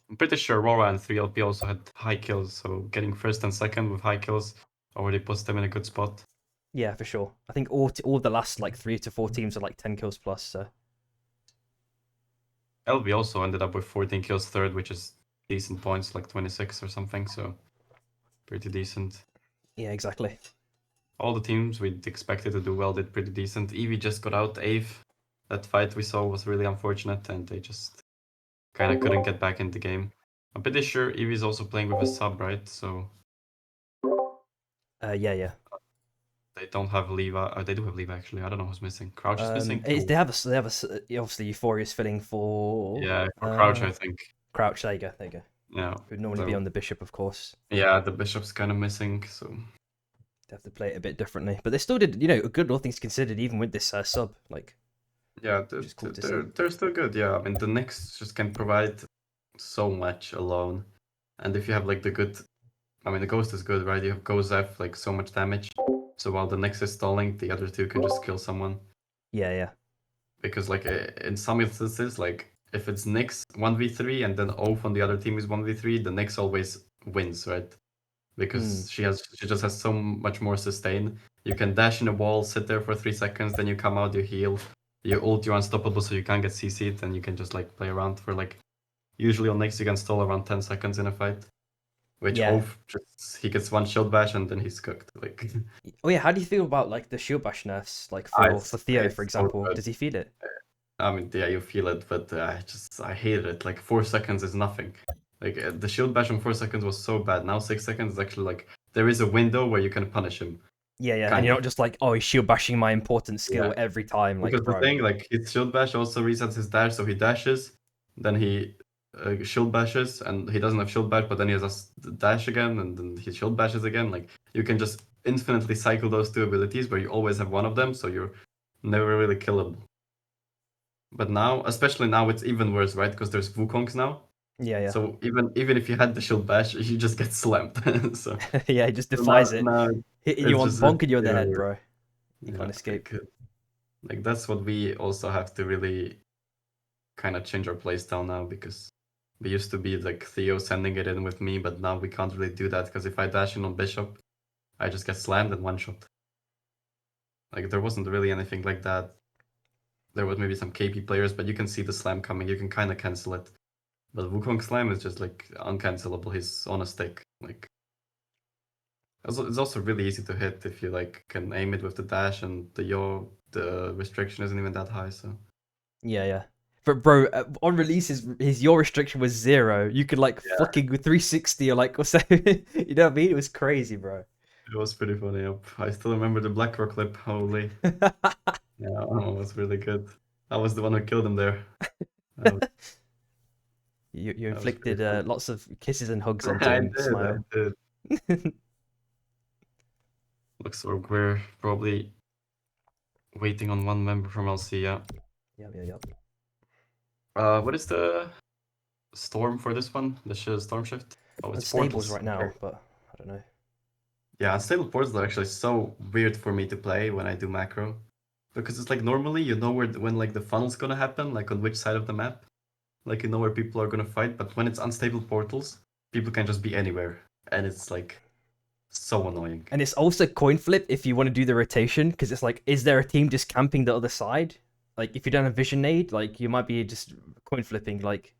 I'm pretty sure Aurora and 3LP also had high kills, so getting first and second with high kills already puts them in a good spot. Yeah, for sure. I think all the last like 3 to 4 teams are like 10 kills plus. So LV also ended up with 14 kills third, which is decent points, like 26 or something, so pretty decent. yeah, exactly. All the teams we expected to do well did pretty decent. Eevee just got out 8th. That fight we saw was really unfortunate, and they just kind of couldn't get back in the game. I'm pretty sure Eevee's also playing with a sub, right? So Yeah. they don't have Levi. They do have Levi actually. I don't know who's missing. Crouch is missing. They have obviously Euphoria's filling for Yeah, for Crouch I think. Crouch. There you go. Yeah. Who'd normally be on the Bishop, of course. Yeah, the Bishop's kind of missing, so They have to play it a bit differently, but they still did, good all things considered, even with this sub. Like, yeah, cool to see. they're still good. Yeah, I mean the Knicks just can provide so much alone, and if you have like the good, I mean the Ghost is good, right? You have Ghost F like so much damage, so while the Knicks is stalling, the other two can just kill someone. Yeah. Because like in some instances, like if it's Knicks 1v3 and then Oath on the other team is 1v3, the Knicks always wins, right? Because she just has so much more sustain. You can dash in a wall, sit there for 3 seconds, then you come out, you heal, you ult, you're unstoppable, so you can't get CC'd, and you can just like play around for like, usually on Knicks you can stall around 10 seconds in a fight. Which Oath, he gets one shield bash and then he's cooked. Like, oh yeah, how do you feel about like the shield bash nerfs, like for Theo, for example? Does he feel it? I mean, yeah, you feel it, but I hate it. Like 4 seconds is nothing. Like the shield bash on 4 seconds was so bad. Now 6 seconds is actually like there is a window where you can punish him. Yeah, and you're not just like, oh, he's shield bashing my important skill every time. Like, because the thing, like his shield bash also resets his dash, so he dashes, then he shield bashes, and he doesn't have shield bash, but then he has a dash again, and then he shield bashes again. Like you can just infinitely cycle those 2 abilities, where you always have one of them, so you're never really killable. But now, especially now, it's even worse, right? Because there's Wukongs now. Yeah. So even if you had the shield bash, you just get slammed. So yeah, he just defies it. Hitting you on bonking you on the head, bro. You can't escape. Like that's what we also have to really kind of change our playstyle now, because we used to be like Theo sending it in with me, but now we can't really do that, because if I dash in on Bishop, I just get slammed and one shot. Like there wasn't really anything like that. There was maybe some KP players, but you can see the slam coming. You can kind of cancel it. But Wukong slam is just like uncancelable. He's on a stick. Like it's also really easy to hit if you like can aim it with the dash, and the restriction isn't even that high. So yeah. But bro, on release his yaw restriction was 0. You could like fucking 360 or like what's that? You know what I mean? It was crazy, bro. It was pretty funny. Yep. I still remember the BlackRock clip. Holy. Yeah, it was really good. I was the one who killed him there. You That was inflicted pretty cool. lots of kisses and hugs onto I him. did, Smile. I did. Looks like we're probably waiting on one member from LC, yeah. Yep. What is the storm for this one? The storm shift? Oh, it's Stables portals. right now, Okay. but I don't know. Yeah, unstable portals are actually so weird for me to play when I do macro. Because it's like normally you know when like the funnel's gonna happen, like on which side of the map. Like you know where people are gonna fight, but when it's unstable portals, people can just be anywhere. And it's like so annoying. And it's also coin flip if you want to do the rotation, because it's like, is there a team just camping the other side? Like if you don't have vision aid, like you might be just coin flipping. Like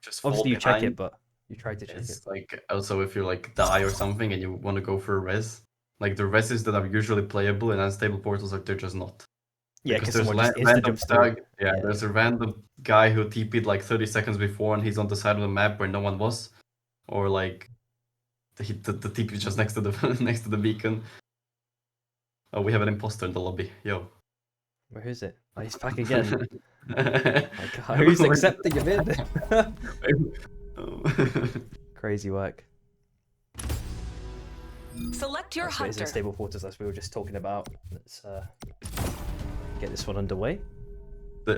Just fall obviously you check behind. it, but you try to check it. It's like also if you like die or something and you want to go for a res, like the reses that are usually playable in unstable portals, like they're just not. Yeah, Because because there's someone just insta random jumps through. guy, yeah, there's a random guy who TP'd like 30 seconds before and he's on the side of the map where no one was, or like the TP is just next to the next to the beacon. Oh, we have an imposter in the lobby. Yo. Where is it? Oh, he's back again. Like, who's accepting him in? Crazy work. Select your That's what it is in hunter. stable portals, as we were just talking about. Let's get this one underway.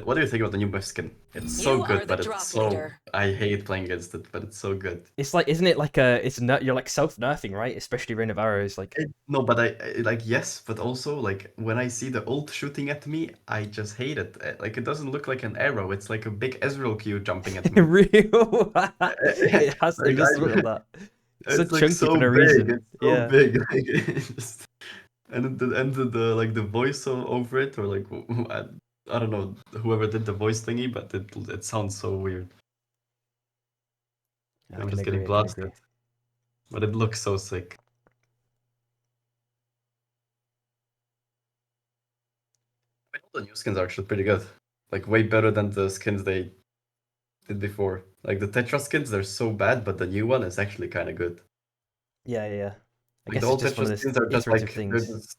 What do you think about the new buff skin? It's so You are good, the but drop it's so... leader. I hate playing against it, but it's so good. It's like, isn't it like you're like self-nerfing, right? Especially Rain of Arrows, like... No, but I like, yes, but also like when I see the ult shooting at me, I just hate it. Like it doesn't look like an arrow, it's like a big Ezreal Q jumping at me. Real? It has Like, just look like that. It's so it's like chunky so for no big, reason. it's so Yeah. big. Like, it's just... And the like the voice over it, or like I don't know whoever did the voice thingy, but it sounds so weird. I I'm can just agree, getting I can agree. blasted, but it looks so sick. I mean, all the new skins are actually pretty good, like way better than the skins they did before. Like the Tetra skins, they're so bad, but the new one is actually kind of good. Yeah. I Like guess the it's old just one Tetra of skins those are just iterative like they're things. just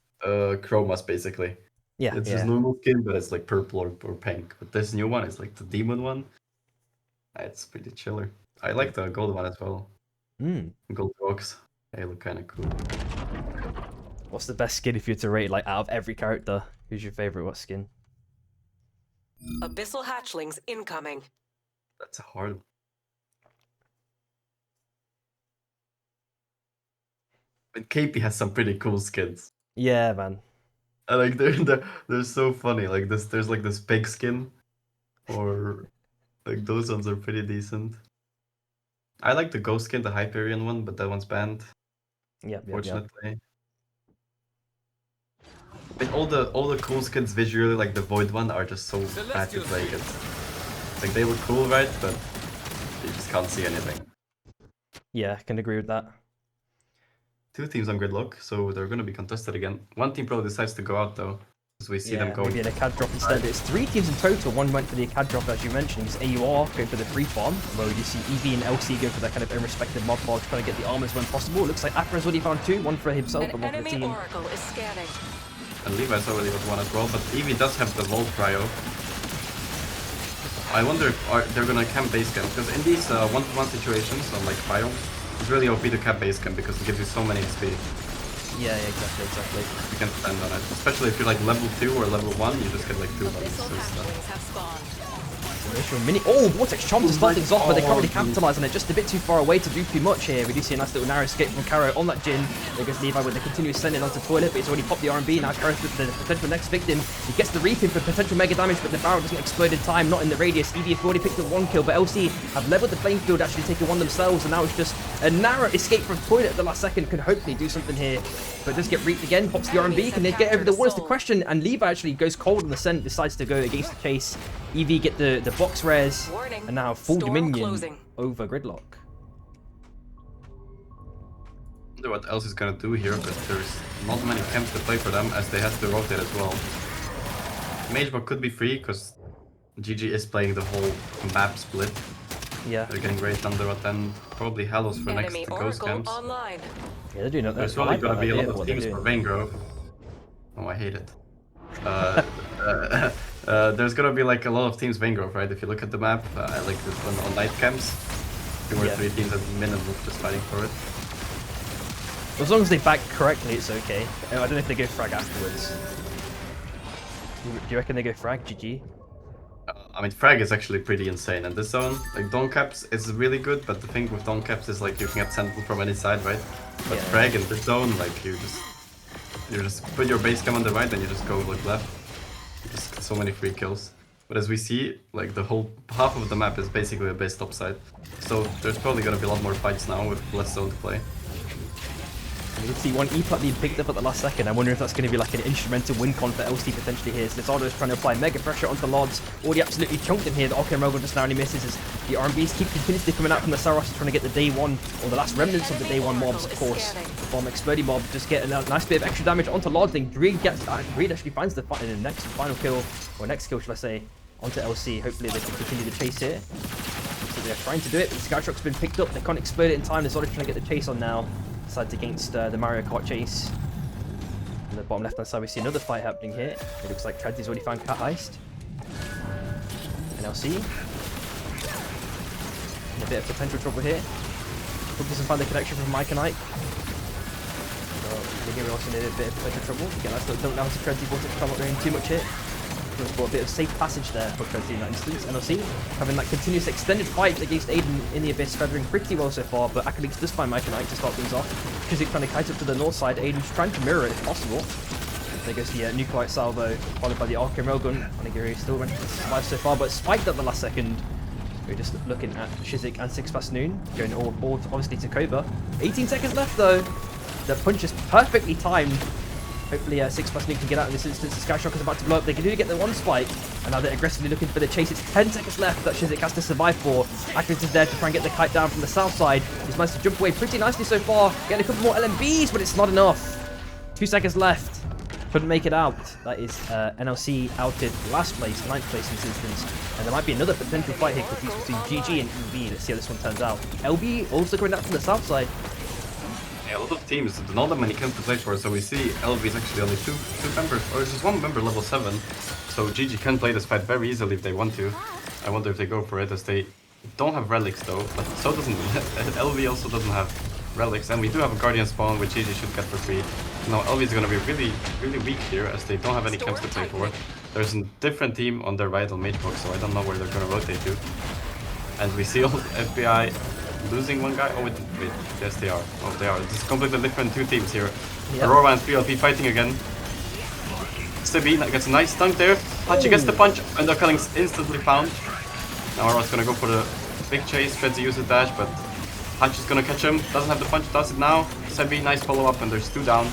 chromas basically. Yeah, It's just normal skin, but it's like purple or pink. But this new one is like the demon one. It's pretty chiller. I like the gold one as well. Gold rocks. They look kind of cool. What's the best skin if you had to rate, like, out of every character? Who's your favorite? What skin? Abyssal hatchlings incoming. That's a hard one. But KP has some pretty cool skins. Yeah, man. I like they're so funny. Like there's like this pig skin, or like those ones are pretty decent. I like the ghost skin, the Hyperion one, but that one's banned. Yep. Fortunately. But all the cool skins visually, like the Void one, are just so bad to play against. Like they look cool, right? But you just can't see anything. Yeah, I can agree with that. Two teams on gridlock, so they're gonna be contested again. One team probably decides to go out though, because we see them going. Maybe an Acad drop instead. But it's 3 teams in total. One went for the Acad drop, as you mentioned. It's AUR going for the free farm, where you see EV and LC go for that kind of unrespected mob farm, trying to get the armors when possible. It looks like Afra's already found 2, one for himself and An one for the enemy team. oracle is scanning. And Levi's already got one as well, but Eevee does have the Volt Cryo. I wonder if they're gonna camp base camp, because in these one-to-one situations on like Cryo, it's really OP to camp base camp because it gives you so many XP. Yeah, exactly. You can stand on it. Especially if you're like level 2 or level 1, you just get like 2 buttons. Abyssal hatchlings have spawned. Oh, Vortex Charm to start things off, but they can't really capitalise on it. Just a bit too far away to do too much here. We do see a nice little narrow escape from Caro on that Jhin. There goes Levi with the continuous sending onto toilet, but he's already popped the R&B. Now Caro's with the potential next victim. He gets the Reaping for potential mega damage, but the barrel doesn't explode in time, not in the radius. EV have already picked up 1 kill, but LC have leveled the playing field, actually taking one themselves, and now it's just a narrow escape from toilet at the last second. Could hopefully do something here, but does get reaped again. Pops the R&B. Can they get over the wall? Is the question, and Levi actually goes cold on the scent, decides to go against the chase. EV get the box res, Warning. and now full Storm dominion closing. over gridlock. I wonder what else is gonna do here, but there's not many camps to play for them as they have to rotate as well. Mageblock could be free because GG is playing the whole map split. Yeah. They're getting Great Thunder and probably Hallows for next Enemy to Ghost oracle camps. online. Yeah, they're doing it. There's probably gonna be a lot of teams for Vaingrove. Oh, I hate it. There's gonna be like a lot of teams vein growth, right? If you look at the map, I like this one on night camps. 2 or 3 teams at minimum just fighting for it. As long as they back correctly, it's okay. I don't know if they go frag afterwards. Do you reckon they go frag? GG? I mean, frag is actually pretty insane. And this zone, like dawn caps is really good, but the thing with dawn caps is like you can get sentinel from any side, right? But frag in this zone, like you just put your base cam on the right and you just go like left. You just get so many free kills. But as we see, like the whole half of the map is basically a base top side. So there's probably gonna be a lot more fights now with less zone to play. You can see one E-plat being picked up at the last second. I wonder if that's going to be like an instrumental win con for LC potentially here. So Lizardo is trying to apply mega pressure onto Lods. Already absolutely chunked him here. The Arcane Rogan just narrowly misses as the RMBs keep continuously coming out from the Saros trying to get the day one, or the last remnants of the day one mobs, of course. The bomb exploding mob just get a nice bit of extra damage onto Lods. Then Greed actually finds the next final kill, or next kill should I say, onto LC. Hopefully they can continue the chase here. So they're trying to do it, but the Skytruck's been picked up. They can't explode it in time. Lizardo's trying to get the chase on now. Sides against the Mario Kart chase. On the bottom left hand side we see another fight happening here. It looks like Tready's already found Cat Heist. And LC. In a bit of potential trouble here. Hope doesn't find the connection from Mike and Ike. So we also need a bit of potential trouble. Again, I still don't know how to Tready bought it to come up doing too much here. For a bit of safe passage there for Tready in that instance. NLC having that continuous extended fight against Aiden in the Abyss, feathering pretty well so far, but Acolytes does find Mike and Ike to start things off. Because he's trying to kite up to the north side, Aiden's trying to mirror it if possible. There goes the Nucleite Salvo, followed by the Arcane Railgun. Onigiri still managed to survive so far, but spiked at the last second. We're just looking at Shizik and 6 past noon, going all obviously to Koba. 18 seconds left though. The punch is perfectly timed. Hopefully 6 past noon can get out in this instance. The Skyshock is about to blow up. They can do get the one spike. And now they're aggressively looking for the chase. It's 10 seconds left that Shizik has to survive for. Atkins is there to try and get the kite down from the south side. He's managed to jump away pretty nicely so far. Getting a couple more LMBs, but it's not enough. 2 seconds left. Couldn't make it out. That is NLC outed last place, 9th place in this instance. And there might be another potential fight here between GG and EB. Let's see how this one turns out. LB also coming out from the south side. Yeah, a lot of teams, not that many camps to play for, so we see LV is actually only two members, or it's just 1 member level 7. So GG can play this fight very easily if they want to. I wonder if they go for it, as they don't have relics though, but so doesn't LV also doesn't have relics, and we do have a Guardian spawn which GG should get for free. Now LV is going to be really weak here, as they don't have any camps to play for. There's a different team on their right on Magebox, so I don't know where they're going to rotate to. And we see all FBI losing one guy. Oh wait, yes they are. Oh, they are. This is completely different 2 teams here. Yep. Aurora and 3LP fighting again. Sebi gets a nice dunk there. Hachi gets the punch, and the killing's instantly found. Now Aurora's gonna go for the big chase, tries to use the dash, but Hachi's gonna catch him. Doesn't have the punch, does it now. Sebi, nice follow up, and there's 2 down.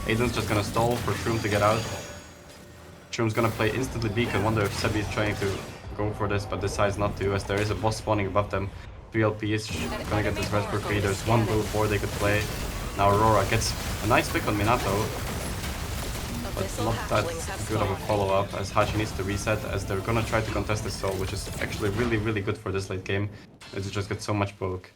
Aiden's just gonna stall for Shroom to get out. Shroom's gonna play instantly beacon. Wonder if Sebi is trying to go for this, but decides not to, as there is a boss spawning above them. 3LP is gonna get this rest for free. There's 1 blue 4 they could play. Now Aurora gets a nice pick on Minato, but not that good of a follow-up, as Hachi needs to reset, as they're gonna try to contest the soul, which is actually really good for this late game, as it just gets so much poke.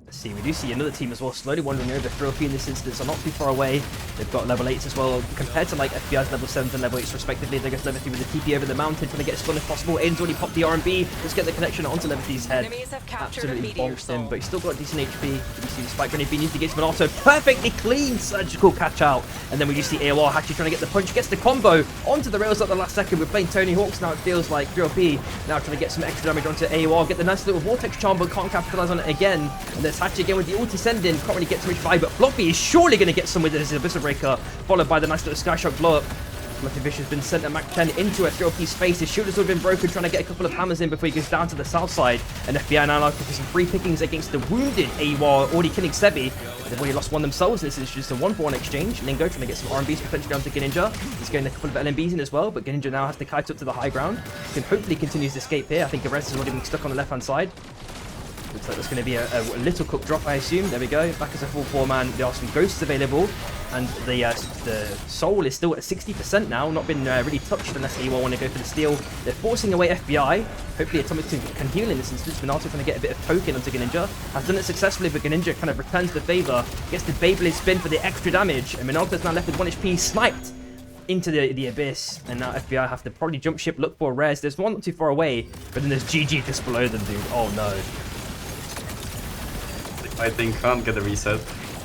Let's see, we do see another team as well, slowly wandering over. 3LP in this instance are not too far away. They've got level 8s as well, compared to like FBI's level 7s and level 8s respectively. They get level 3 with the TP over the mountain, trying to get as stun as possible. Aiden's already popped the RMB. Let's get the connection onto level 3's head. Absolutely bonked him, but he's still got decent HP. We see the spike grenade being used against Minato. Perfectly clean surgical catch out. And then we just see AOR actually trying to get the punch, gets the combo onto the rails at the last second. We're playing Tony Hawk's now, it feels like. 3LP now trying to get some extra damage onto AOR, get the nice little vortex charm, but can't capitalize on it again. And there's Hachi again with the ulti send-in, can't really get too much fight, but Floppy is surely going to get some with this Abyssal Breaker, followed by the nice little Skyshock blow-up. Lucky Fish has been sent at Mach 10 into a 3LP's face. His shield's all been broken, trying to get a couple of hammers in before he goes down to the south side. And FBI now looking for some free pickings against the wounded AWAR, already killing Sebi. They've already lost 1 themselves. This is just a 1-for-1 exchange. Lingo trying to get some RMBs potentially onto Greninja. He's getting a couple of LMBs in as well, but Greninja now has to kite up to the high ground. He can hopefully continue his escape here. I think Arrest has already been stuck on the left-hand side. Looks like there's going to be a little cook drop, I assume. There we go. Back as a full 4-man. There are some ghosts available. And the soul is still at 60% now. Not been really touched unless anyone want to go for the steal. They're forcing away FBI. Hopefully Atomic can heal in this instance. Minato trying to get a bit of poking onto Greninja. Has done it successfully, but Greninja kind of returns the favor. Gets the Beyblade spin for the extra damage. And Minato's now left with 1 HP. Sniped into the abyss, and now FBI have to probably jump ship, look for a res. There's one not too far away, but then there's GG just below them, dude. Oh no. I think can't get a reset.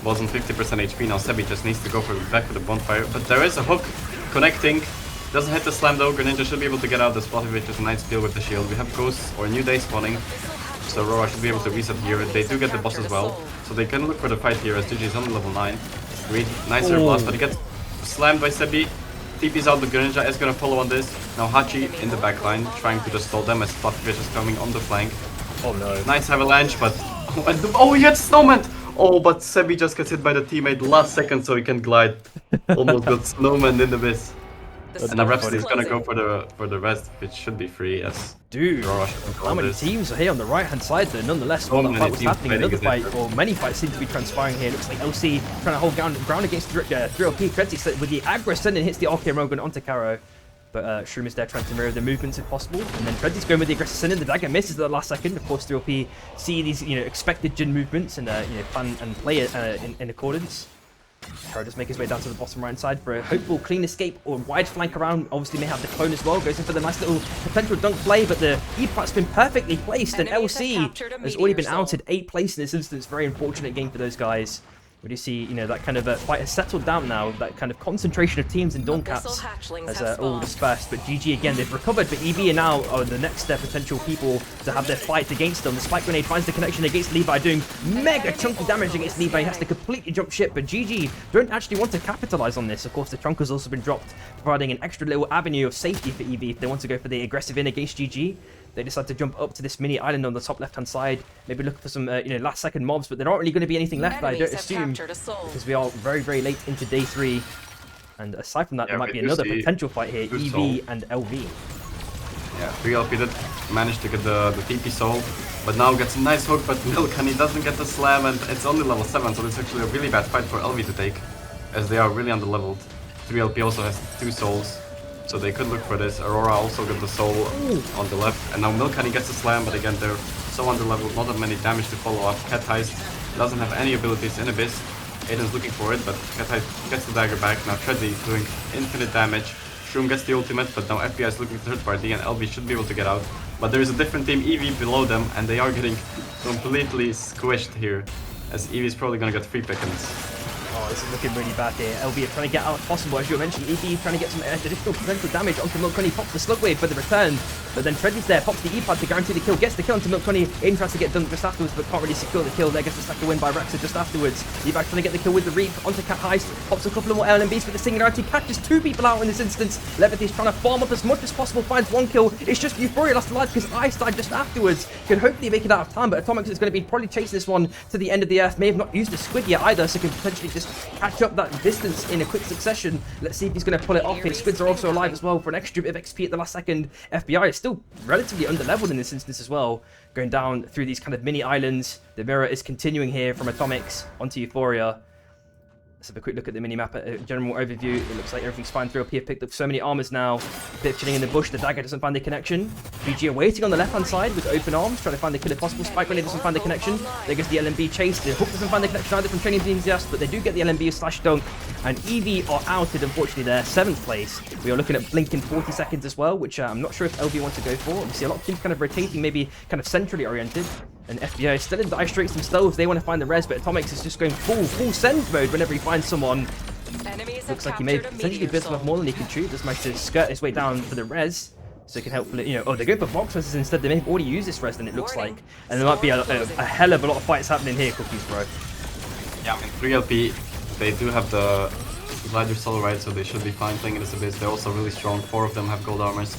Was on 50% HP, now Sebi just needs to go back for the bonfire. But there is a hook connecting. Doesn't hit the slam though. Greninja should be able to get out. The spot which is a nice steal with the shield. We have Ghosts or New Day spawning. So Aurora should be able to reset here. They do get the boss as well. So they can look for the fight here as GG is on level 9. Great, nice air blast, but he gets slammed by Sebi. TP's out, the Greninja is gonna follow on this. Now Hachi in the back line, trying to just stall them as Splatfish is coming on the flank. Oh no. Nice avalanche, but... Oh, he had Snowman! Oh, but Sebi just gets hit by the teammate last second so he can glide. Almost got Snowman in the abyss. And now Rhapsody is gonna go for the rest, which should be free as dude. Aurora How many teams are here on the right hand side though? Nonetheless, while that fight was happening, another fight, or many fights seem to be transpiring here. Looks like LC trying to hold ground against 3LP. Kretzy with the aggro sending hits the Arcane Rogan onto Caro. But Shroom is there trying to mirror the movements if possible. And then Kretzy's going with the aggressive sending. The dagger misses at the last second. Of course, 3LP see these expected Jin movements and plan and play it in accordance. Caro does make his way down to the bottom right side for a hopeful clean escape or wide flank around. Obviously may have the clone as well. Goes in for the nice little potential dunk play, but the E-Plat's been perfectly placed and LC has already been outed 8th place in this instance. Very unfortunate game for those guys. We do see, that kind of fight has settled down now. That kind of concentration of teams in Dawncaps has all dispersed. But GG again, they've recovered. But EV are now the next potential people to have their fight against them. The Spike Grenade finds the connection against Levi, doing mega chunky damage against Levi. He has to completely jump ship. But GG don't actually want to capitalize on this. Of course, the trunk has also been dropped, providing an extra little avenue of safety for EV if they want to go for the aggressive in against GG. They decide to jump up to this mini island on the top left-hand side. Maybe look for some, last-second mobs, but there aren't really going to be anything left, I don't assume, because we are very, very late into day 3. And aside from that, there might be another potential fight here, EV and LV. Yeah, 3LP did manage to get the TP soul, but now gets a nice hook, but Milk, and he doesn't get the slam, and it's only level 7, so it's actually a really bad fight for LV to take, as they are really underleveled. 3LP also has 2 souls. So they could look for this. Aurora also got the soul on the left. And now Milkani gets a slam, but again, they're so underleveled, not that many damage to follow up. Cat Heist doesn't have any abilities in Abyss. Aiden's looking for it, but Cat Heist gets the dagger back. Now Treadly doing infinite damage. Shroom gets the ultimate, but now FBI is looking third party, and LV should be able to get out. But there is a different team, EV, below them, and they are getting completely squished here, as EV is probably gonna get free pickings. Oh, this is looking really bad here. LV are trying to get out if possible, as you mentioned. EV trying to get some additional potential damage onto Milk20. Pops the slug wave for the return, but then Treadly's there, pops the E-pad to guarantee the kill, gets the kill onto Milk20. Aiden tries to get dunked just afterwards, but can't really secure the kill. There gets the second win by Rexa just afterwards. Levi trying to get the kill with the Reap onto Cat Heist, pops a couple of more LMBs for the Singularity. Catches 2 people out in this instance. Levithy's trying to farm up as much as possible, finds 1 kill. It's just Euphoria lost alive because Ice died just afterwards. Can hopefully make it out of time, but Atomics is going to be probably chasing this one to the end of the earth. May have not used the squid yet either, so can potentially just catch up that distance in a quick succession. Let's see if he's going to pull it off here. Squids are also alive as well for an extra bit of XP at the last second. FBI is still relatively underleveled in this instance as well, going down through these kind of mini islands. The mirror is continuing here from Atomics onto Euphoria. Let's have a quick look at the mini-map at a general overview. It looks like everything's fine. 3LP have picked up so many armors now. Bit of chilling in the bush. The dagger doesn't find the connection. BG are waiting on the left-hand side with open arms, trying to find the kill if possible. Spike Grenade doesn't find the connection. There goes the LMB chase. The hook doesn't find the connection either from Training Enthusiast, but they do get the LMB slash dunk. And EV are outed, unfortunately, there. 7th place. We are looking at Blink in 40 seconds as well, which I'm not sure if LV want to go for. We see a lot of teams kind of rotating, maybe kind of centrally oriented. And FBI is still in die straits themselves. They want to find the res, but Atomics is just going full send mode whenever he finds someone. Looks like he may potentially bit off more than he can chew. Just managed to skirt his way down for the res, so he can hopefully, oh, they're going for box reses instead. They may have already used this res, then it looks like. And there might be a hell of a lot of fights happening here, Cookies, bro. Yeah, I mean, 3LP, they do have the Glider Soul, right, so they should be fine playing in this Abyss. They're also really strong. 4 of them have gold armors.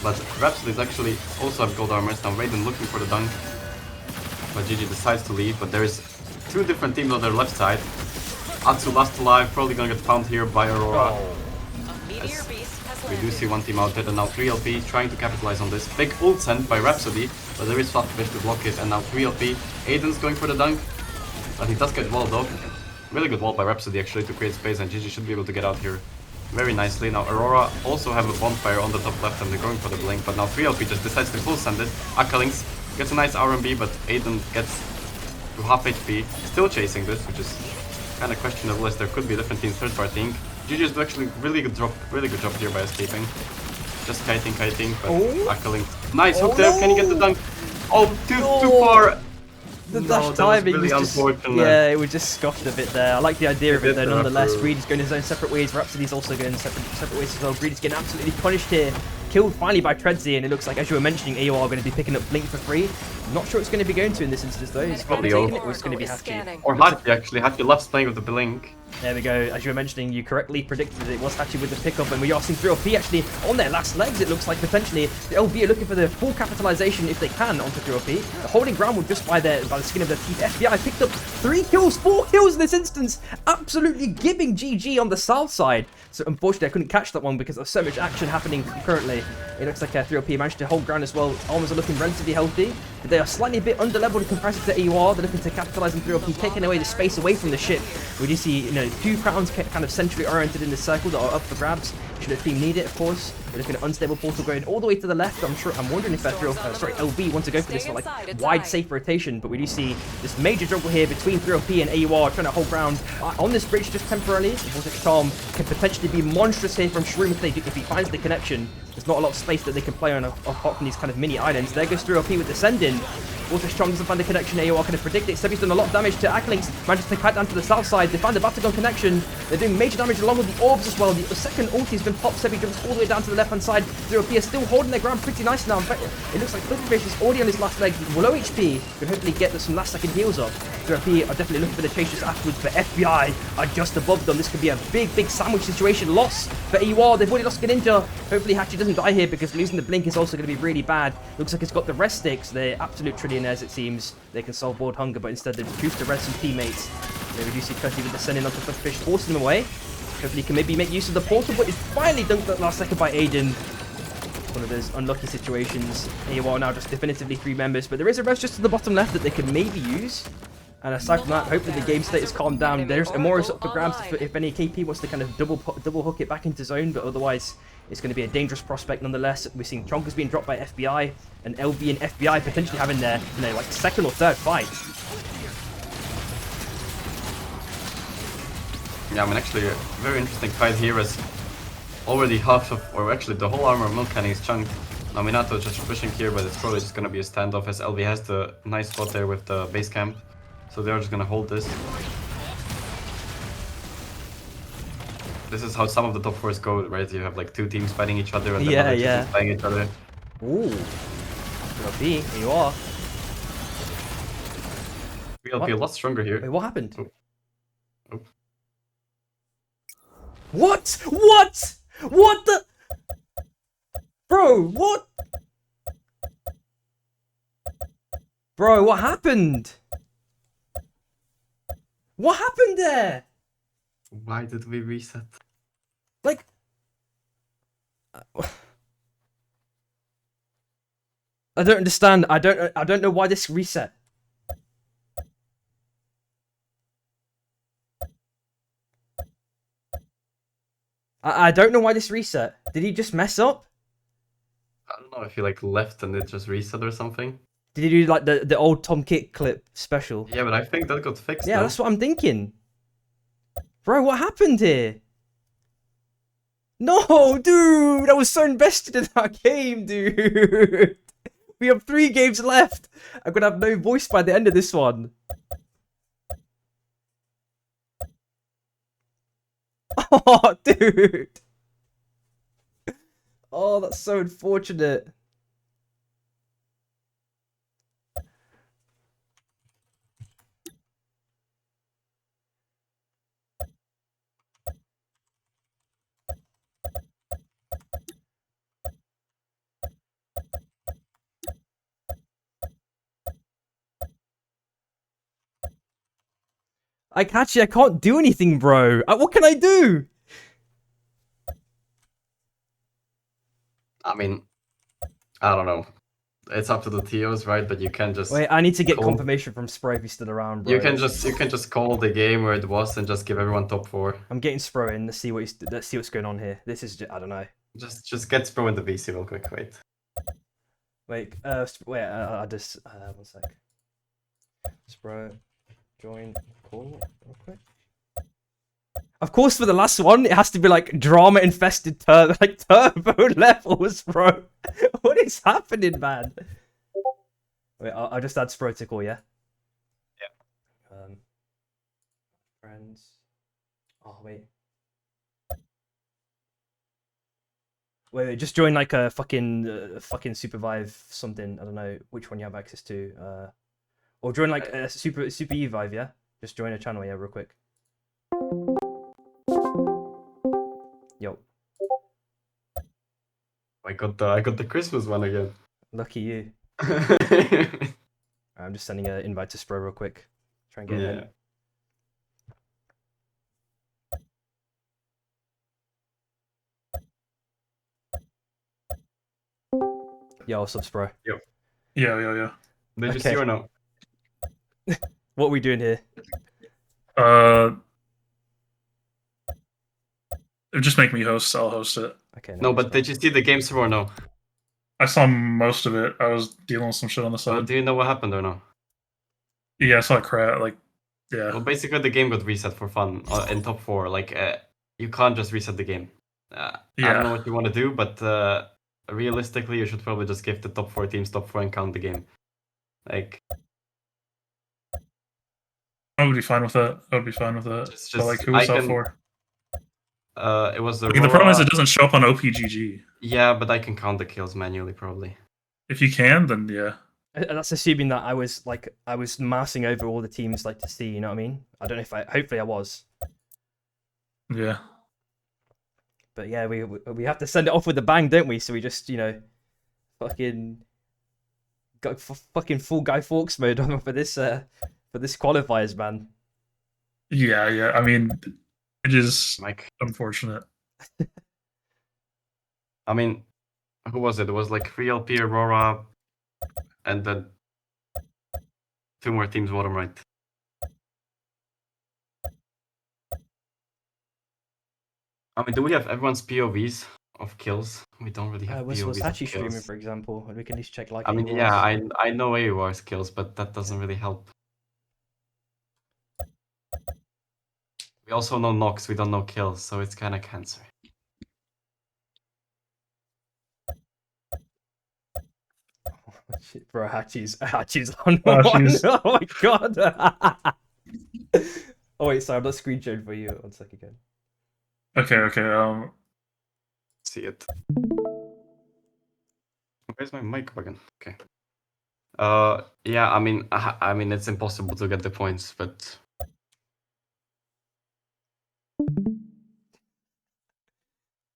But Rhapsodies actually also have gold armors. Now Raiden looking for the dunk. But GG decides to leave, but there's 2 different teams on their left side. Atsu last alive, probably gonna get found here by Aurora. As we do see 1 team out there, and now 3LP trying to capitalize on this. Big ult sent by Rhapsody, but there is Flatfish to block it, and now 3LP. Aiden's going for the dunk, but he does get walled off. Really good wall by Rhapsody actually to create space, and GG should be able to get out here very nicely. Now Aurora also have a bonfire on the top left, and they're going for the blink, but now 3LP just decides to full send it. Akalinks gets a nice RMB, but Aiden gets to half HP. Still chasing this, which is kind of questionable, as there could be different teams third partying. GG's actually really good job here by escaping. Just kiting, but Akaling. Nice hook there. Can you get the dunk? Oh, too far. The No, dash that was timing really was just, unfortunate. yeah, it was just scuffed a bit there. I like the idea of it though, did nonetheless. that, Greedy's going his own separate ways. Rhapsody's also going separate ways as well. Greedy's getting absolutely punished here. Killed finally by Treadsy, and it looks like, as you were mentioning, AOR are going to be picking up Blink for free. Not sure it's going to be going to in this instance though. It's probably taking over. it, or it's going to be Hachi. Or Hachi actually. Hachi loves playing with the Blink. There we go. As you were mentioning, you correctly predicted it was Hachi with the pickup, and we are seeing 3OP actually on their last legs. It looks like potentially the LB are looking for the full capitalization if they can onto 3OP. They're holding ground with just by the skin of their teeth. FBI picked up 3 kills, 4 kills in this instance. Absolutely giving GG on the south side. So unfortunately, I couldn't catch that one because there's so much action happening currently. It looks like 3OP managed to hold ground as well. Armors are looking relatively healthy, but they are slightly a bit under-leveled in comparison to AUR. They're looking to capitalize on 3OP, taking away the space away from the ship. We do see, you know, 2 crowns kind of centrally oriented in the circle that are up for grabs. Should the team need it, of course. We're looking at unstable portal going all the way to the left. I'm wondering if LB want to go for this like wide safe rotation, but we do see this major juggle here between 3OP and AUR trying to hold ground on this bridge just temporarily. Vortex Charm can potentially be monstrous here from Shroom if he finds the connection. There's not a lot of space that they can play on apart from these kind of mini islands. There goes 3OP with the send-in. Vortex Charm doesn't find the connection. AOR can predict it. Sebi's done a lot of damage to Acklinks. Manages to kite down to the south side. They find the Battlegun connection. They're doing major damage along with the orbs as well. The second ulti has been popped. Sebi jumps all the way down to the left-hand side. 3OP is still holding their ground pretty nice now. In fact, it looks like Flipperfish is already on his last leg. Low HP. Can hopefully get some last-second heals up. 3OP are definitely looking for the chase just afterwards, but FBI are just above them. This could be a big sandwich situation. Loss for AUR. They've already lost Greninja. Hopefully Hachi doesn't die here because losing the blink is also going to be really bad. Looks like it's got the rest sticks. They're absolute trillionaires, it seems. They can solve board hunger, but instead they choose to rest some teammates. They reduce the Treadsy with the sending onto the fish, forcing them away. Hopefully he can maybe make use of the portal, but it's finally dunked that last second by Aiden. One of those unlucky situations. AOR now just definitively 3 members, but there is a rest just to the bottom left that they can maybe use. And aside from that, hopefully the game state has calmed down. There's Amoris up for grabs if any KP wants to kind of double hook it back into zone, but otherwise it's going to be a dangerous prospect nonetheless. We're seeing Chonkers being dropped by FBI, and LB and FBI potentially having their, you know, like second or third fight. Yeah, I mean, actually, a very interesting fight here as already half of, or actually the whole armor of Milk Canning is chunked. Now Minato just pushing here, but it's probably just going to be a standoff as LB has the nice spot there with the base camp. So they're just going to hold this. This is how some of the top 4s go, right? You have like 2 teams fighting each other and then other teams fighting each other. Ooh. VLP, you are. VLP a lot stronger here. Wait, what happened? Oh. Oh. What? What? What the? Bro, what? Bro, what happened? What happened there? Why did we reset? Like... I don't understand. I don't know why this reset. I don't know why this reset. Did he just mess up? I don't know if he like left and it just reset or something. Did he do like the old Tom Kick clip special? Yeah, but I think that got fixed. Yeah, though. that's what I'm thinking. Bro, what happened here? No, dude, I was so invested in that game, dude. We have 3 games left. I'm gonna have no voice by the end of this one. Oh, dude. Oh, that's so unfortunate. I can't do anything, bro. What can I do? I mean, I don't know. It's up to the TOs, right? But you can just Wait, I need to get confirmation from Spro if he's still around, bro. You can just call the game where it was and just give everyone top 4. I'm getting Spro in. Let's see what's going on here. This is just, I don't know. Just get Spro in the VC real quick. Wait. I just 1 sec. Spro, join call real quick. Of course, for the last one, it has to be like drama-infested turbo levels, bro. What is happening, man? Wait, I'll just add Sprotical, yeah? Yeah. Friends. Oh, wait. Wait, just join like a fucking Supervive something. I don't know which one you have access to. Or join like a Super Evive, yeah? Just join a channel, yeah, real quick. Yo. I got the Christmas one again. Lucky you. I'm just sending an invite to Spro real quick. Try and get him in. Yo, what's up, Spro? Yeah. Did you see or no? What are we doing here? Just make me host. I'll host it. Okay. No, but did you see the game server or no? I saw most of it. I was dealing with some shit on the So side. do you know what happened or no? Yeah, I saw crap. Like, yeah. Well, basically the game got reset for fun in top 4. Like, you can't just reset the game. I don't know what you want to do, but realistically, you should probably just give the top 4 teams top 4 and count the game. Like, I would be fine with that. I would be fine with that. Just- But like, who was that for? it was the. Like, the problem is it doesn't show up on OPGG. Yeah, but I can count the kills manually probably. If you can, then yeah. That's assuming that I was mousing over all the teams like to see. You know what I mean? I don't know if hopefully I was. Yeah. But yeah, we have to send it off with a bang, don't we? So we just fucking got fucking full Guy Fawkes mode on for this qualifiers, man. Yeah. I mean, it is Mike. unfortunate. I mean, who was it? It was like 3LP, Aurora, and then 2 more teams bottom right. I mean, do we have everyone's POVs of kills? We don't really have Was POVs of Hachi kills. streaming, for example, and we can at least check like. I mean, yeah, I know AUR's kills, but that doesn't really help. We also know knocks, we don't know kills, so it's kind of cancer. Shit, bro, Hachi's on Hachi's- one. Oh my god. Oh wait, sorry, I'm not screenshotting for you. 1 sec again. Okay. See it. Where's my mic button? Okay. Yeah, I mean, it's impossible to get the points, but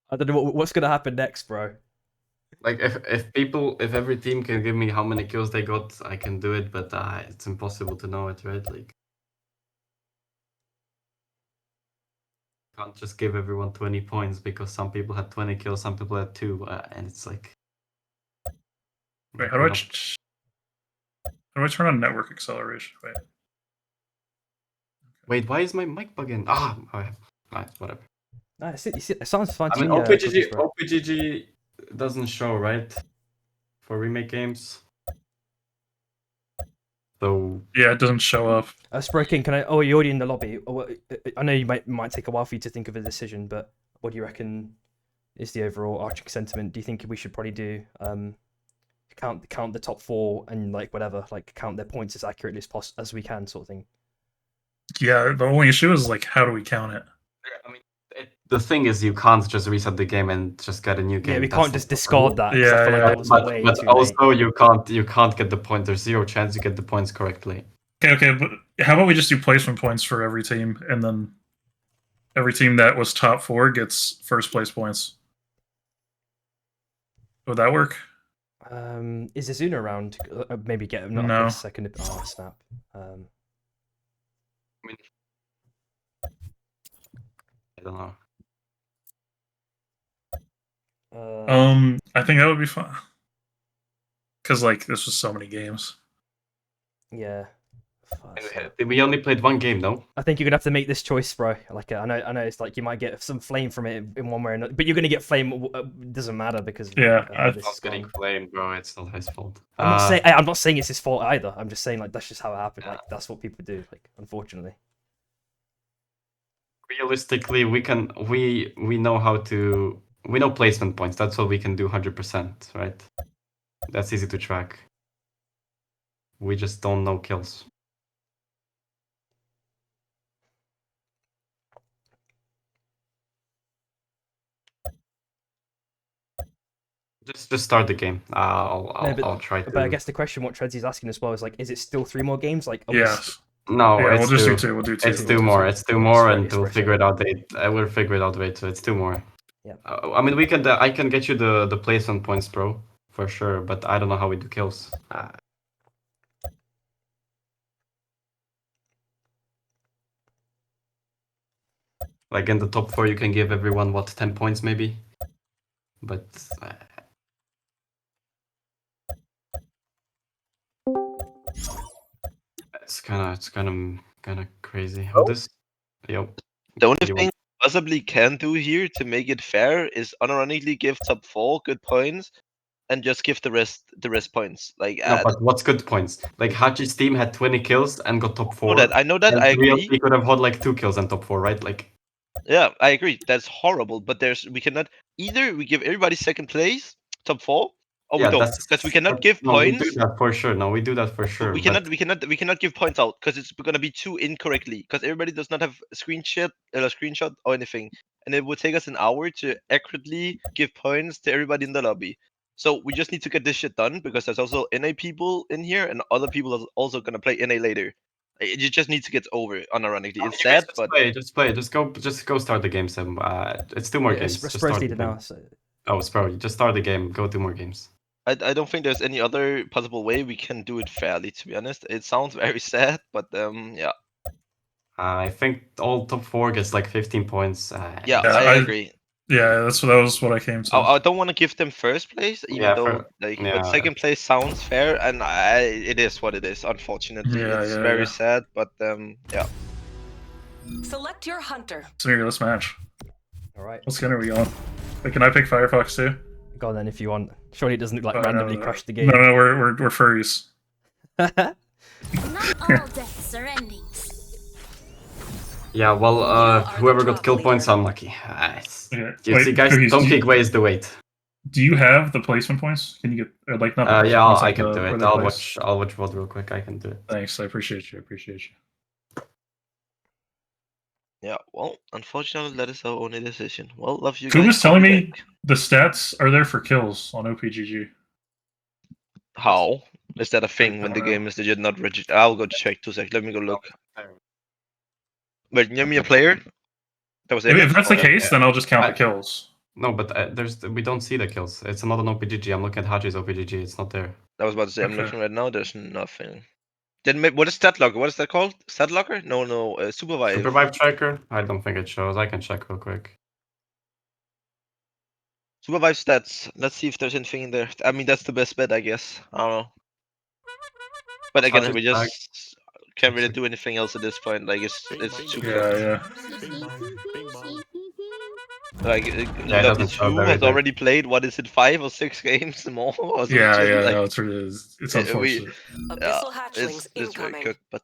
I don't know what's gonna happen next, bro. like if every team can give me how many kills they got, I can do it, but it's impossible to know it, right? Like, can't just give everyone 20 points because some people had 20 kills, some people had 2, and it's like. Wait, how do I turn on network acceleration? Wait, why is my mic bugging? Alright, whatever. No, it sounds fun I to mean, me. OPGG doesn't show, right? For remake games. So Yeah, it doesn't show up. Spro King, can I? Oh, you're already in the lobby. I know you might take a while for you to think of a decision, but what do you reckon is the overall arching sentiment? Do you think we should probably do count the top 4 and like whatever, like count their points as accurately as we can, sort of thing? Yeah, the only issue is like, how do we count it? I mean, the thing is, you can't just reset the game and just get a new game. Yeah, we That's can't just not the discard that. 'cause Yeah, I feel like yeah. that was way But too also, late. you can't get the point. There's 0 chance you get the points correctly. Okay, but how about we just do placement points for every team, and then every team that was top 4 gets first place points? Would that work? Is Azuna around? Maybe get him. Not No. a second. Oh snap. I don't know. I think that would be fun. Because like this was so many games. Yeah. Fuck. We only played 1 game, though. I think you're gonna have to make this choice, bro. Like, I know, it's like you might get some flame from it in one way or another, but you're gonna get flame. Doesn't matter because Yeah, this Not is getting gone. flamed, bro. It's not his fault. I'm not saying it's his fault either. I'm just saying like that's just how it happened. Yeah. Like that's what people do. Like unfortunately. Realistically, we know how to we know placement points. That's what we can do 100%, right? That's easy to track. We just don't know kills. Just start the game. I'll try to. But I guess the question what Treadsy's asking as well is like, is it still 3 more games? Like, are we Yes. No, Yeah, it's we'll just two. do 2. We'll do 2. It's 2 more. It's 2 more, and It's we'll right, figure it out. We'll figure it out later. So it's 2 more. Yeah. I mean, we can. I can get you the placement points, bro, for sure. But I don't know how we do kills. Like in the top 4, you can give everyone what 10 points maybe. But it's kind of crazy how this. Yo. The only You thing possibly can do here to make it fair is unironically give top 4 good points and just give the rest points. Like No, but what's good points? Like Hachi's team had 20 kills and got top 4. I know that, And I agree. We could have had like 2 kills and top 4, right? Like, Yeah, I agree. That's horrible. But we cannot either we give everybody second place, top 4, or yeah, we don't. that's Because we cannot give no, points. we do that for sure. No, we do that for sure. We cannot give points out because it's gonna be too incorrectly. Because everybody does not have a screenshot or anything, and it would take us an hour to accurately give points to everybody in the lobby. So we just need to get this shit done because there's also NA people in here, and other people are also gonna play NA later. You just need to get over unironically. No, It's you guys sad, just but play. Just go start the game, Sim. It's 2 more games. Just Spurs start the leader game. now. So. Oh, Spro, just start the game. Go 2 more games. I don't think there's any other possible way we can do it fairly. To be honest, it sounds very sad, but yeah. I think all top 4 gets like 15 points. Yeah, Yeah, I I- agree. Yeah, that was what I came to. I don't want to give them first place, even Yeah, though but yeah. second place sounds fair, and it is what it is. Unfortunately, Yeah, it's yeah, very yeah. sad, but yeah. Select your hunter. So let's match. All right. What skin are we on? Wait, can I pick Firefox too? Go on then if you want. Surely it doesn't look like Oh, randomly no. crashed the No, game. no, we're furries. Not all deaths are endings. Yeah, well, whoever got kill points, I'm lucky. Okay. You Wait, see, guys, Cookies, don't do kick ways the weight. Do you have the placement points? Can you get like not? the placement Yeah, points, I like can the- do where it. they're I'll placed? watch VOD real quick. I can do it. Thanks, I appreciate you. Yeah, well, unfortunately, that is our only decision. Well, love you Kuma's guys. telling I'll be me back. the stats are there for kills on OPGG. How is that a thing when the don't know. game is legit not registered? I'll go check 2 seconds. Let me go look. Wait, name me a player. That was it. If that's the Okay. case, then I'll just count I- the kills. No, but we don't see the kills. It's not an OPGG. I'm looking at Hachi's OPGG. It's not there. I was about to say, I'm Okay. looking right now. There's nothing. Then what is stat locker? What is that called? Stat locker? No. Supervise. Supervive tracker? I don't think it shows. I can check real quick. Supervise stats. Let's see if there's anything in there. I mean, that's the best bet, I guess. I don't know. But again, Touches we back. just can't really do anything else at this point. Like it's too Yeah, cooked. yeah. Bing bong, bing bong. Like it Lobby doesn't show 2 there has either. already played. What is it? 5 or 6 games more? Or something Yeah, shit, yeah, like, no, it's we- unfortunate. Abyssal hatchlings it's very incoming. cooked. But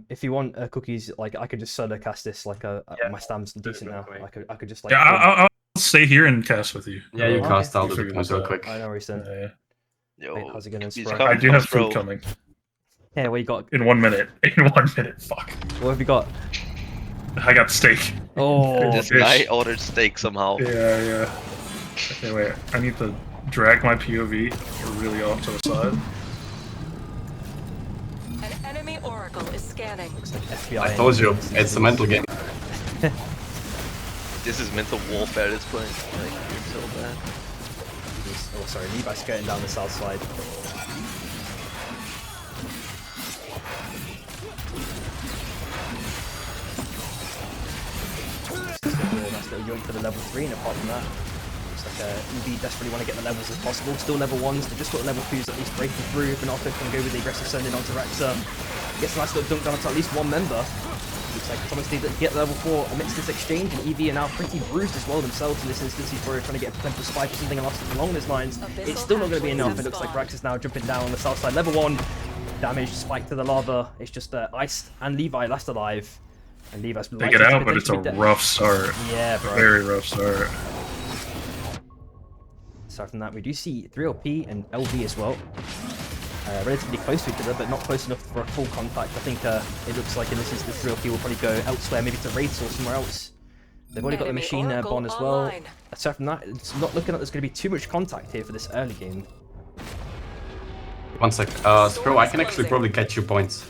If you want cookies, like I could just solo cast this. Like Yeah. my stam's decent real now. quick. I could just like. Yeah, I'll stay here and cast with you. Yeah, you Okay. cast. I'll We'll do figure the points this real out. quick. I know he's done. Yeah. yo, Wait, how's it going, please Spro? come I do have bro. food coming Yeah, what you got? in 1 minute. In 1 minute, fuck. What have you got? I got steak. Oh, This fish. guy ordered steak somehow. Yeah, yeah. Okay, wait. I need to drag my POV really off to the side. An enemy oracle is scanning. looks like FBI. I told you, it's a mental game. This is mental warfare at this point. Like, you're so bad. Oh, sorry, Levi's skirting down the south side. Just a nice little yoink for the level 3, and apart from that, looks like EV desperately want to get the levels as possible. Still level 1s, they've just got the level 2s at least breaking through. If not, can go with the aggressive sending onto Rexa. Gets a nice little dunk down to at least one member. Looks like Thomas needs to get level 4 amidst this exchange, and EV are now pretty bruised as well themselves in this instance. He's probably trying to get a potential spike or something along those lines. It's still not going to be enough. It looks like Rax is now jumping down on the south side. Level 1, damage spike to the lava. It's just Ice and Levi last alive. And Levi's They get out, but it's a rough start. Yeah, bro. Very rough start. Aside from that, we do see 3LP and LV as well. Relatively close to each other, but not close enough for a full contact. I think it looks like in this instance 3LP will probably go elsewhere, maybe to Wraiths or somewhere else. They've already got the machine bond as well. Aside from that, it's not looking like there's going to be too much contact here for this early game. One sec. Spro, I can actually probably get you points.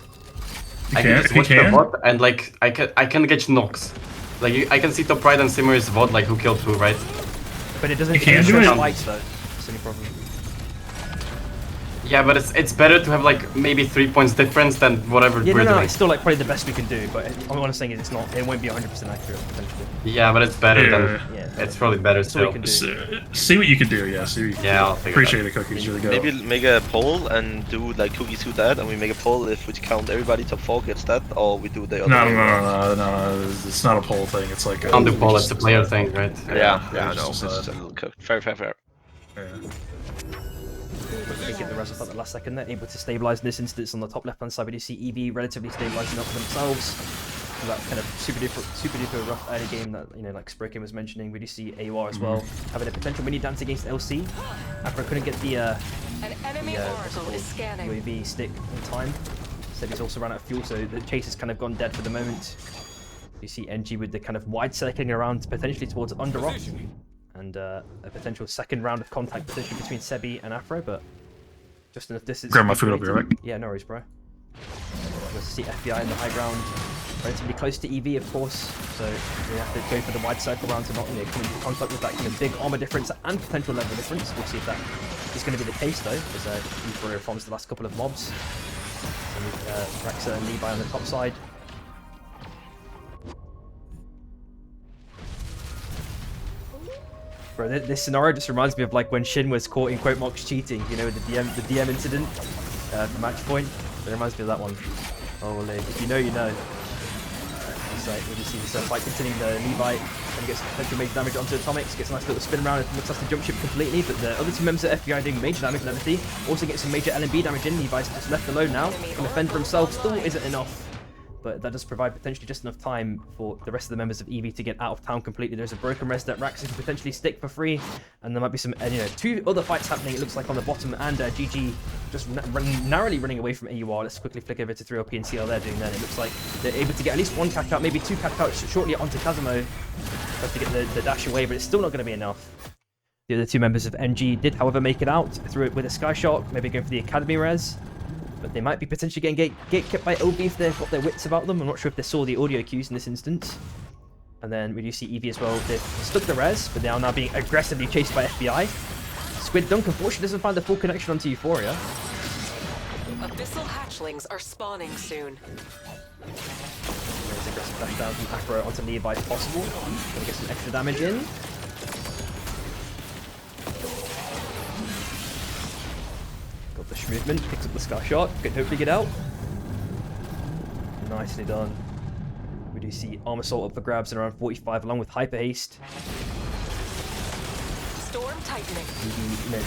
I can just You watch the can? VOD and like I can get knocks. Like I can see Top Pride and Simmer's VOD like who killed who, right? But it doesn't You can show do it. spikes though. That's the only problem. Yeah, but it's better to have like maybe 3 points difference than whatever Yeah, we're no, doing. it's still like probably the best we can do. But what I'm saying is it's not. It won't be 100% accurate potentially. Yeah, but it's better than. Yeah. It's probably better That's all we still. can do. See what you can do, yeah. See what you can Yeah, do. I'll figure it Appreciate it, Cookies. Really go. Maybe make a poll and do like Cookies who that, and we make a poll if we count everybody top 4 gets that, or we do the other. No, way no, around. no, no. It's not a poll thing. It's like On the ball, it's a player thing, right? Yeah, I know. just It's decide. a little fair. Yeah. They get the rest at the last second. They're able to stabilize in this instance on the top left hand side. We do see EV relatively stabilizing up for themselves. So that kind of super duper rough early game that like Sproken was mentioning. We do see AUR as well having a potential mini dance against LC. After couldn't get the An enemy oracle is scanning. UAV stick in time. Said he's also run out of fuel, so the chase has kind of gone dead for the moment. You see NG with the kind of wide circling around potentially towards Underrock. And a potential second round of contact potentially between Sebi and Afro, but just enough distance. Grab my food, I'll be right back. Yeah, no worries, bro. Let's see FBI in the high ground, relatively close to EV, of course. So we have to go for the wide circle round to not come into contact with that kind of big armor difference and potential level difference. We'll see if that is going to be the case though, as EV farms the last couple of mobs. And with Rexa and Levi on the top side. Bro, this scenario just reminds me of like when Shin was caught in quote marks cheating, the DM incident for match point. It reminds me of that one. Holy, if you know, you know. It's like we just see this fight continuing. Levi and gets potential major damage onto Atomics, gets a nice little spin around and looks like to jump ship completely. But the other two members of FBI doing major damage and everything. Also gets some major LMB damage in. Levi's just left alone now. Can defend for himself, still isn't enough. But that does provide potentially just enough time for the rest of the members of EV to get out of town completely. There's a broken rest that Rax can potentially stick for free, and there might be some, two other fights happening. It looks like on the bottom, and GG just narrowly running away from AUR. Let's quickly flick over to 3LP and see how they're doing. Then it looks like they're able to get at least one catch out, maybe two catch outs shortly onto Kazamo, just to get the dash away. But it's still not going to be enough. The other two members of NG did, however, make it out through it with a Sky Shark, maybe going for the Academy res. But they might be potentially getting gate kept by LB if they've got their wits about them. I'm not sure if they saw the audio cues in this instance. And then we do see EV as well. They've stuck the res, but they are now being aggressively chased by FBI. Squid Dunk unfortunately doesn't find the full connection onto Euphoria. Abyssal hatchlings are spawning soon. There's aggressive dash down from Afro onto Levi if possible. Gonna get some extra damage in. Got the movement, picks up the Sky Shot, can hopefully get out. Nicely done. We do see Armor Assault up for grabs at around 45 along with Hyper Haste. Storm tightening.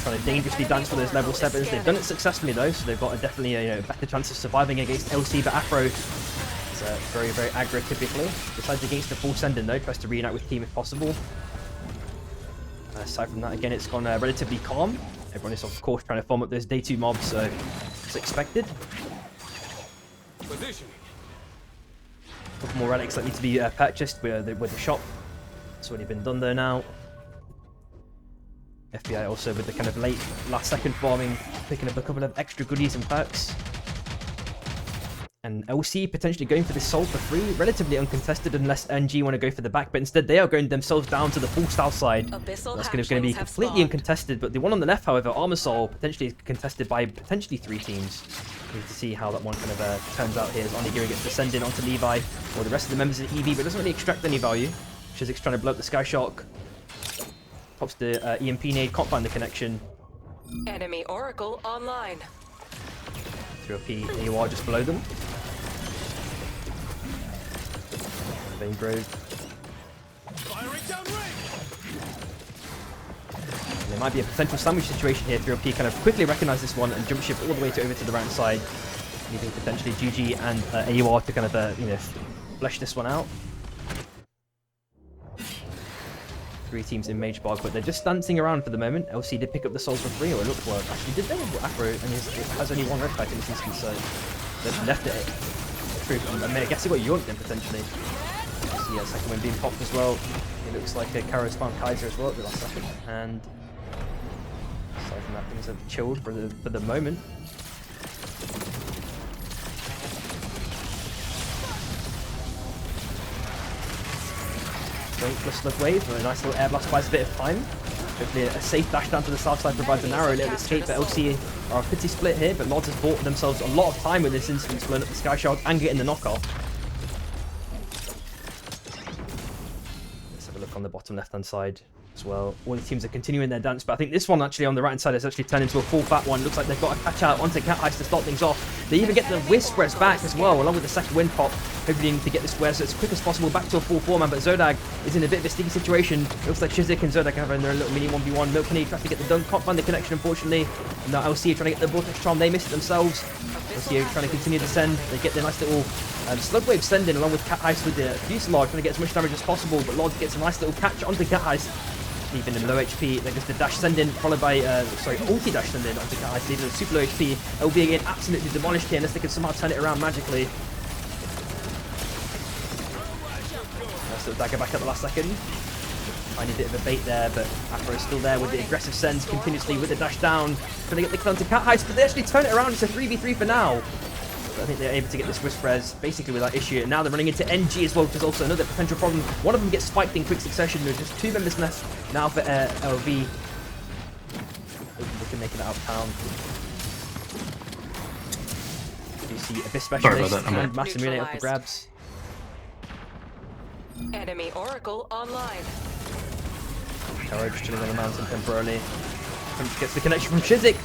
Trying to dangerously dance for those level 7s. They've done it successfully though, so they've got definitely a better chance of surviving against LC, but Afro is very, very aggro typically. Decides against the full sending though, tries to reunite with team if possible. Aside from that, again, it's gone relatively calm. Everyone is, of course, trying to form up those day 2 mobs, so it's expected. Positioning. A couple more relics that need to be purchased with the shop. It's already been done there now. FBI also with the kind of late last second farming, picking up a couple of extra goodies and perks. And LC potentially going for this soul for free, relatively uncontested unless NG want to go for the back, but instead they are going themselves down to the full south side. Abyssal That's going to be completely uncontested, but the one on the left, however, Armor Soul, potentially contested by potentially 3 teams. We need to see how that one kind of turns out here as Onigiri gets descending onto Levi, or the rest of the members of EV, but doesn't really extract any value. Shizik's trying to blow up the Sky Shark. Pops the EMP nade, can't find the connection. Enemy oracle online. 3OP AUR just below them. Vein Grove. Firing down range. There might be a potential sandwich situation here. 3OP kind of quickly recognize this one and jump ship all the way over to the right side. Leaving potentially GG and AUR to kind of, you know, flesh this one out. 3 teams in Major Bog, but they're just dancing around for the moment. LC did pick up the souls for 3, or it looked like. Actually, did they? Afro, and has only 1 red pack in this instance, so they've left it. True. I mean, I guess he got yoinked then, potentially. So, yeah, second win being popped as well. It looks like Karo's found Kaiser as well at the last second, and aside from that, things have chilled for the moment. Wait for Slug Wave, a nice little air blast buys a bit of time. Hopefully a safe dash down to the south side provides a narrow little escape, but LC are a pretty split here, but Lodz has bought themselves a lot of time with this instance, blowing up the Sky Shard and getting the knockoff. Let's have a look on the bottom left hand side as well. All the teams are continuing their dance, but I think this one actually on the right hand side has actually turned into a full fat one. Looks like they've got to catch out onto Cat Heist to start things off. They even get the Wisp Res back as well, along with the second wind pop. Hopefully need to get this Res as quick as possible back to a full 4-man, but Zodag is in a bit of a sticky situation. Looks like Shizik and Zodag have their little mini 1v1. Milk Kenny tries to get the dunk, can't find the connection unfortunately. And now LC are trying to get the Vortex Charm, they missed it themselves. LC are trying to continue to send, they get the nice little Slug Wave sending along with Cat Heist with the Fuselage, trying to get as much damage as possible, but Lodz gets a nice little catch onto Cat Heist. Leaving him low HP, then gets the dash send in, followed by, ulti dash send in onto Cat Heist, leaving him super low HP. LV again absolutely demolished here, unless they can somehow turn it around magically. Nice little dagger back at the last second. Tiny bit of a bait there, but Afro is still there with the aggressive sends continuously with the dash down. Trying to get the kill onto Cat Heist, but they actually turn it around, it's a 3v3 for now. I think they're able to get this Wisp Res basically without issue. And now they're running into NG as well, which is also another potential problem. One of them gets spiked in quick succession. There's just 2 members left now for LV. Hopefully they can make it out of town. You see Abyss Specialist and Massive Relay up for grabs. Enemy Oracle online. Karo just chilling on the mountain temporarily. Gets the connection from Shizik.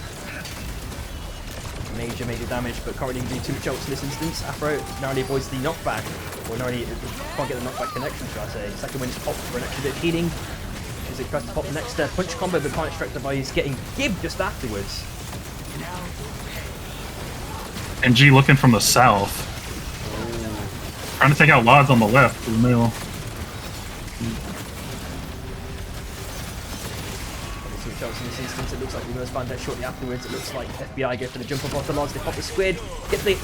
Major damage, but can't really do too much else in this instance. Afro narrowly avoids the knockback, or narrowly can't get the knockback connection, should I say. Second win is popped for an extra bit of healing. Shizik tries to pop the next punch combo, but can't extract the by he's getting gibbed just afterwards. NG looking from the south. Ooh. Trying to take out Lodz on the left for the middle. In this instance, it looks like we must find that shortly afterwards. It looks like FBI go for the jump up off the Lodz, they pop the squid, get the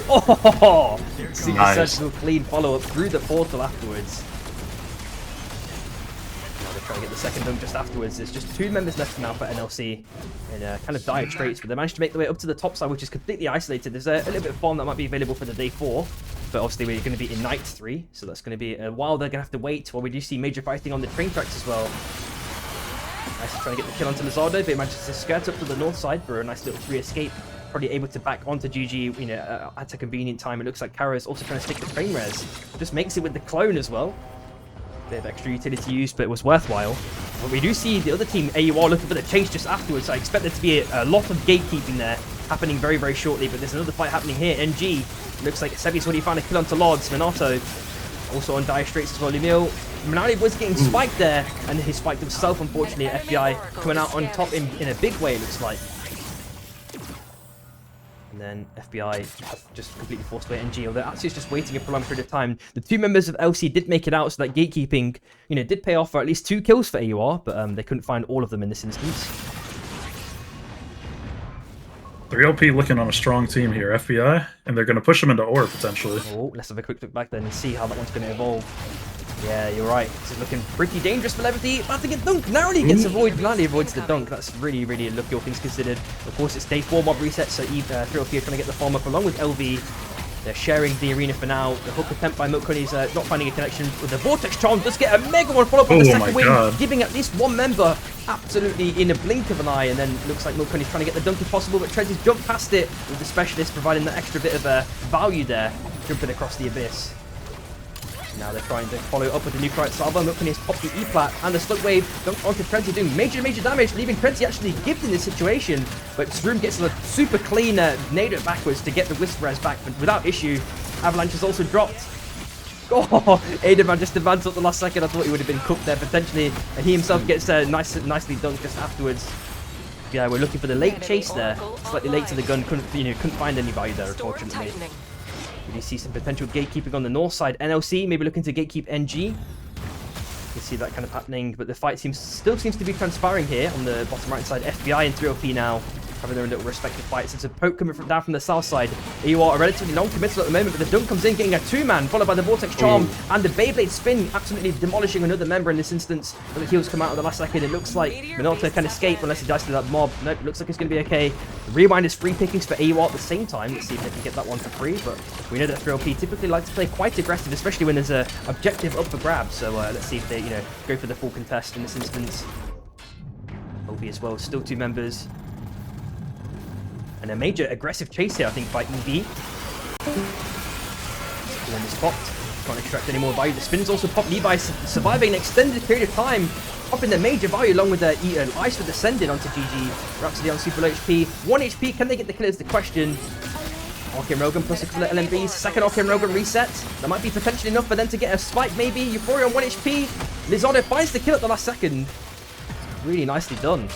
super nice. surgical clean follow up through the portal afterwards. Now they're trying to get the second dunk just afterwards. There's just 2 members left now for NLC in kind of dire straits, but they managed to make their way up to the top side, which is completely isolated. There's a little bit of farm that might be available for the day 4, but obviously we're going to be in night 3, so that's going to be a while they're going to have to wait while we do see major fighting on the train tracks as well. Nice trying to get the kill onto Lizardo, but he manages to skirt up to the north side for a nice little free escape. Probably able to back onto GG, you know, at a convenient time. It looks like Kara is also trying to stick the train res. Just makes it with the clone as well. Bit of extra utility use, but it was worthwhile. But we do see the other team, AUR, looking for the chase just afterwards. So I expect there to be a lot of gatekeeping there happening very shortly. But there's another fight happening here. NG looks like Sebi's already found a kill onto Lodz. Minato also on dire straits as well. Emil Minari was getting spiked there, and he spiked himself, unfortunately. FBI coming out on top in a big way, it looks like. And then FBI have just completely forced away NG, although actually it's just waiting a prolonged period of time. The 2 members of LC did make it out, so that gatekeeping, you know, did pay off for at least 2 kills for AUR, but they couldn't find all of them in this instance. 3LP looking on a strong team here, FBI, and they're going to push them into ore potentially. Oh, let's have a quick look back then and see how that one's going to evolve. Yeah, you're right. This is looking pretty dangerous for Levity. About to get dunked. Narrowly gets narrowly avoids the dunk. That's really a lucky, all things considered. Of course, it's day 4 mob reset, so 3LP are trying to get the farm up along with LV. They're sharing the arena for now. The hook attempt by Milk Honey's not finding a connection with the Vortex Charm. Does get a mega one follow up on the second wing, giving at least 1 member absolutely in a blink of an eye. And then looks like Milk Honey's trying to get the dunk if possible, but Trezzy's jumped past it with the specialist providing that extra bit of value there, jumping across the abyss. Now they're trying to follow up with the Nuclear Salvo. Milk Honey has popped the E-plat and the Slug Wave dunked onto Trezzy, doing major damage, leaving Trezzy actually gibbed in this situation. But Sroom gets a super clean nade backwards to get the Wisp Res back, but without issue. Avalanche has also dropped. Oh, Aidenman just advanced at the last second. I thought he would have been cooked there potentially, and he himself gets nicely dunked just afterwards. FBI were looking for the late chase there. Slightly late to the gun, couldn't find any value there, Storm unfortunately. tightening. We do see some potential gatekeeping on the north side. NLC maybe looking to gatekeep NG. You can see that kind of happening, but the fight still seems to be transpiring here on the bottom right side. FBI and 3OP now having their own little respective fights. It's a poke coming down from the south side. AUR are relatively non-committal at the moment, but the dunk comes in, getting a 2-man, followed by the Vortex Charm, and the Beyblade Spin, absolutely demolishing another member in this instance. But the heals come out at the last second. It looks like Minolta can escape unless he dies to that mob. Nope, looks like it's going to be okay. The Rewind is free pickings for AUR at the same time. Let's see if they can get that one for free, but we know that 3OP typically like to play quite aggressive, especially when there's a objective up for grabs. So let's see if they, go for the full contest in this instance. OB as well, still 2 members. And a major aggressive chase here, I think, by EV. One is popped. Can't extract any more value. The spin's also popped. Levi surviving an extended period of time. Popping the major value along with the Ice with Ascended onto GG. Rhapsody on super low HP. 1 HP. Can they get the kill is the question. Arcane Rogan plus a couple of LMBs. Second Arcane Rogan reset. That might be potentially enough for them to get a spike, maybe. Euphoria on 1 HP. Lizardo finds the kill at the last second. Really nicely done.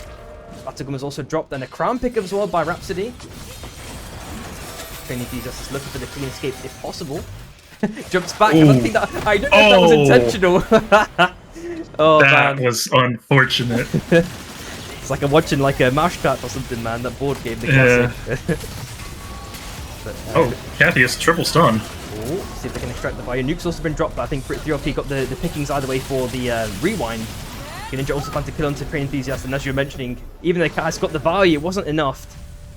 Batagum has also dropped, and a crown pick as well by Rhapsody. Training Enthusiast is looking for the clean escape if possible. Jumps back. I don't know if that was intentional. Oh, that man. was unfortunate. It's like I'm watching like a Mousetrap or something, man. That board game, the classic. But, Kathy is triple stun. See if they can extract the value. Nuke's also been dropped, but I think 3OP got the pickings either way for the rewind. Ninja also planned to kill onto Crane Enthusiast, and as you were mentioning, even though Cat has got the value, it wasn't enough.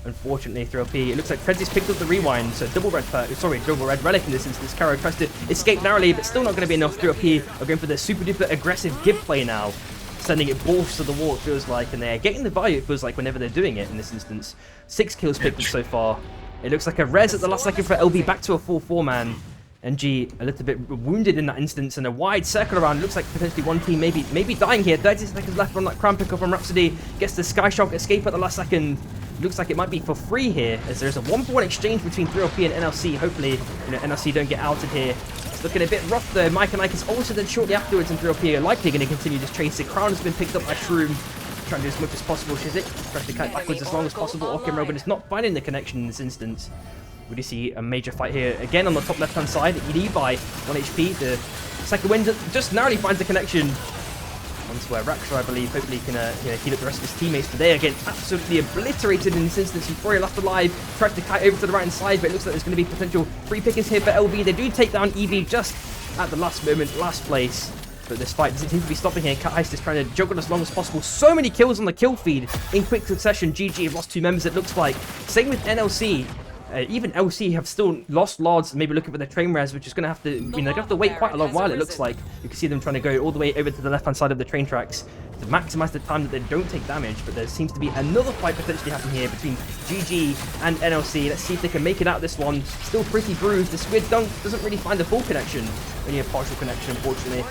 Unfortunately, 3OP. It looks like Prentice picked up the rewind, so double red relic in this instance. Caro tries to escape narrowly, but still not going to be enough. 3OP are going for the super duper aggressive give play now, sending it balls to the wall, it feels like, and they're getting the value, it feels like, whenever they're doing it in this instance. 6 kills picked up so far. It looks like a res at the last second for LB, back to a full 4-man. NG a little bit wounded in that instance, and a wide circle around. Looks like potentially one team maybe dying here. 30 seconds left on that crown pick up from Rhapsody. Gets the Sky Shock escape at the last second. Looks like it might be for free here, as there's a 1-for-1 exchange between 3OP and NLC. Hopefully, NLC don't get outed here. It's looking a bit rough though. Mike and Ike is also then shortly afterwards, and 3OP are likely going to continue this chase. The crown has been picked up by Shroom. Trying to do as much as possible. Shizik tries to kite backwards as long as possible. Orkim Rogan is not finding the connection in this instance. We do see a major fight here again on the top left-hand side. Levi 1 HP. The second wind just narrowly finds the connection onto where Raksha, I believe, hopefully can heal up the rest of his teammates. But they are getting absolutely obliterated in this instance. Euphoria left alive. Tries to kite over to the right-hand side, but it looks like there's going to be potential free pickings here for LV. They do take down EV just at the last moment, last place. But this fight doesn't seem to be stopping here. Cat Heist is trying to juggle as long as possible. So many kills on the kill feed in quick succession. GG have lost 2 members, it looks like. Same with NLC. Even LC have still lost Lords, maybe looking for their train res, which is going to have to, they're going to have to wait quite a long while, it looks like. You can see them trying to go all the way over to the left-hand side of the train tracks to maximize the time that they don't take damage, but there seems to be another fight potentially happening here between GG and NLC. Let's see if they can make it out this one. Still pretty bruised. The Squid Dunk doesn't really find the full connection, only a partial connection, unfortunately.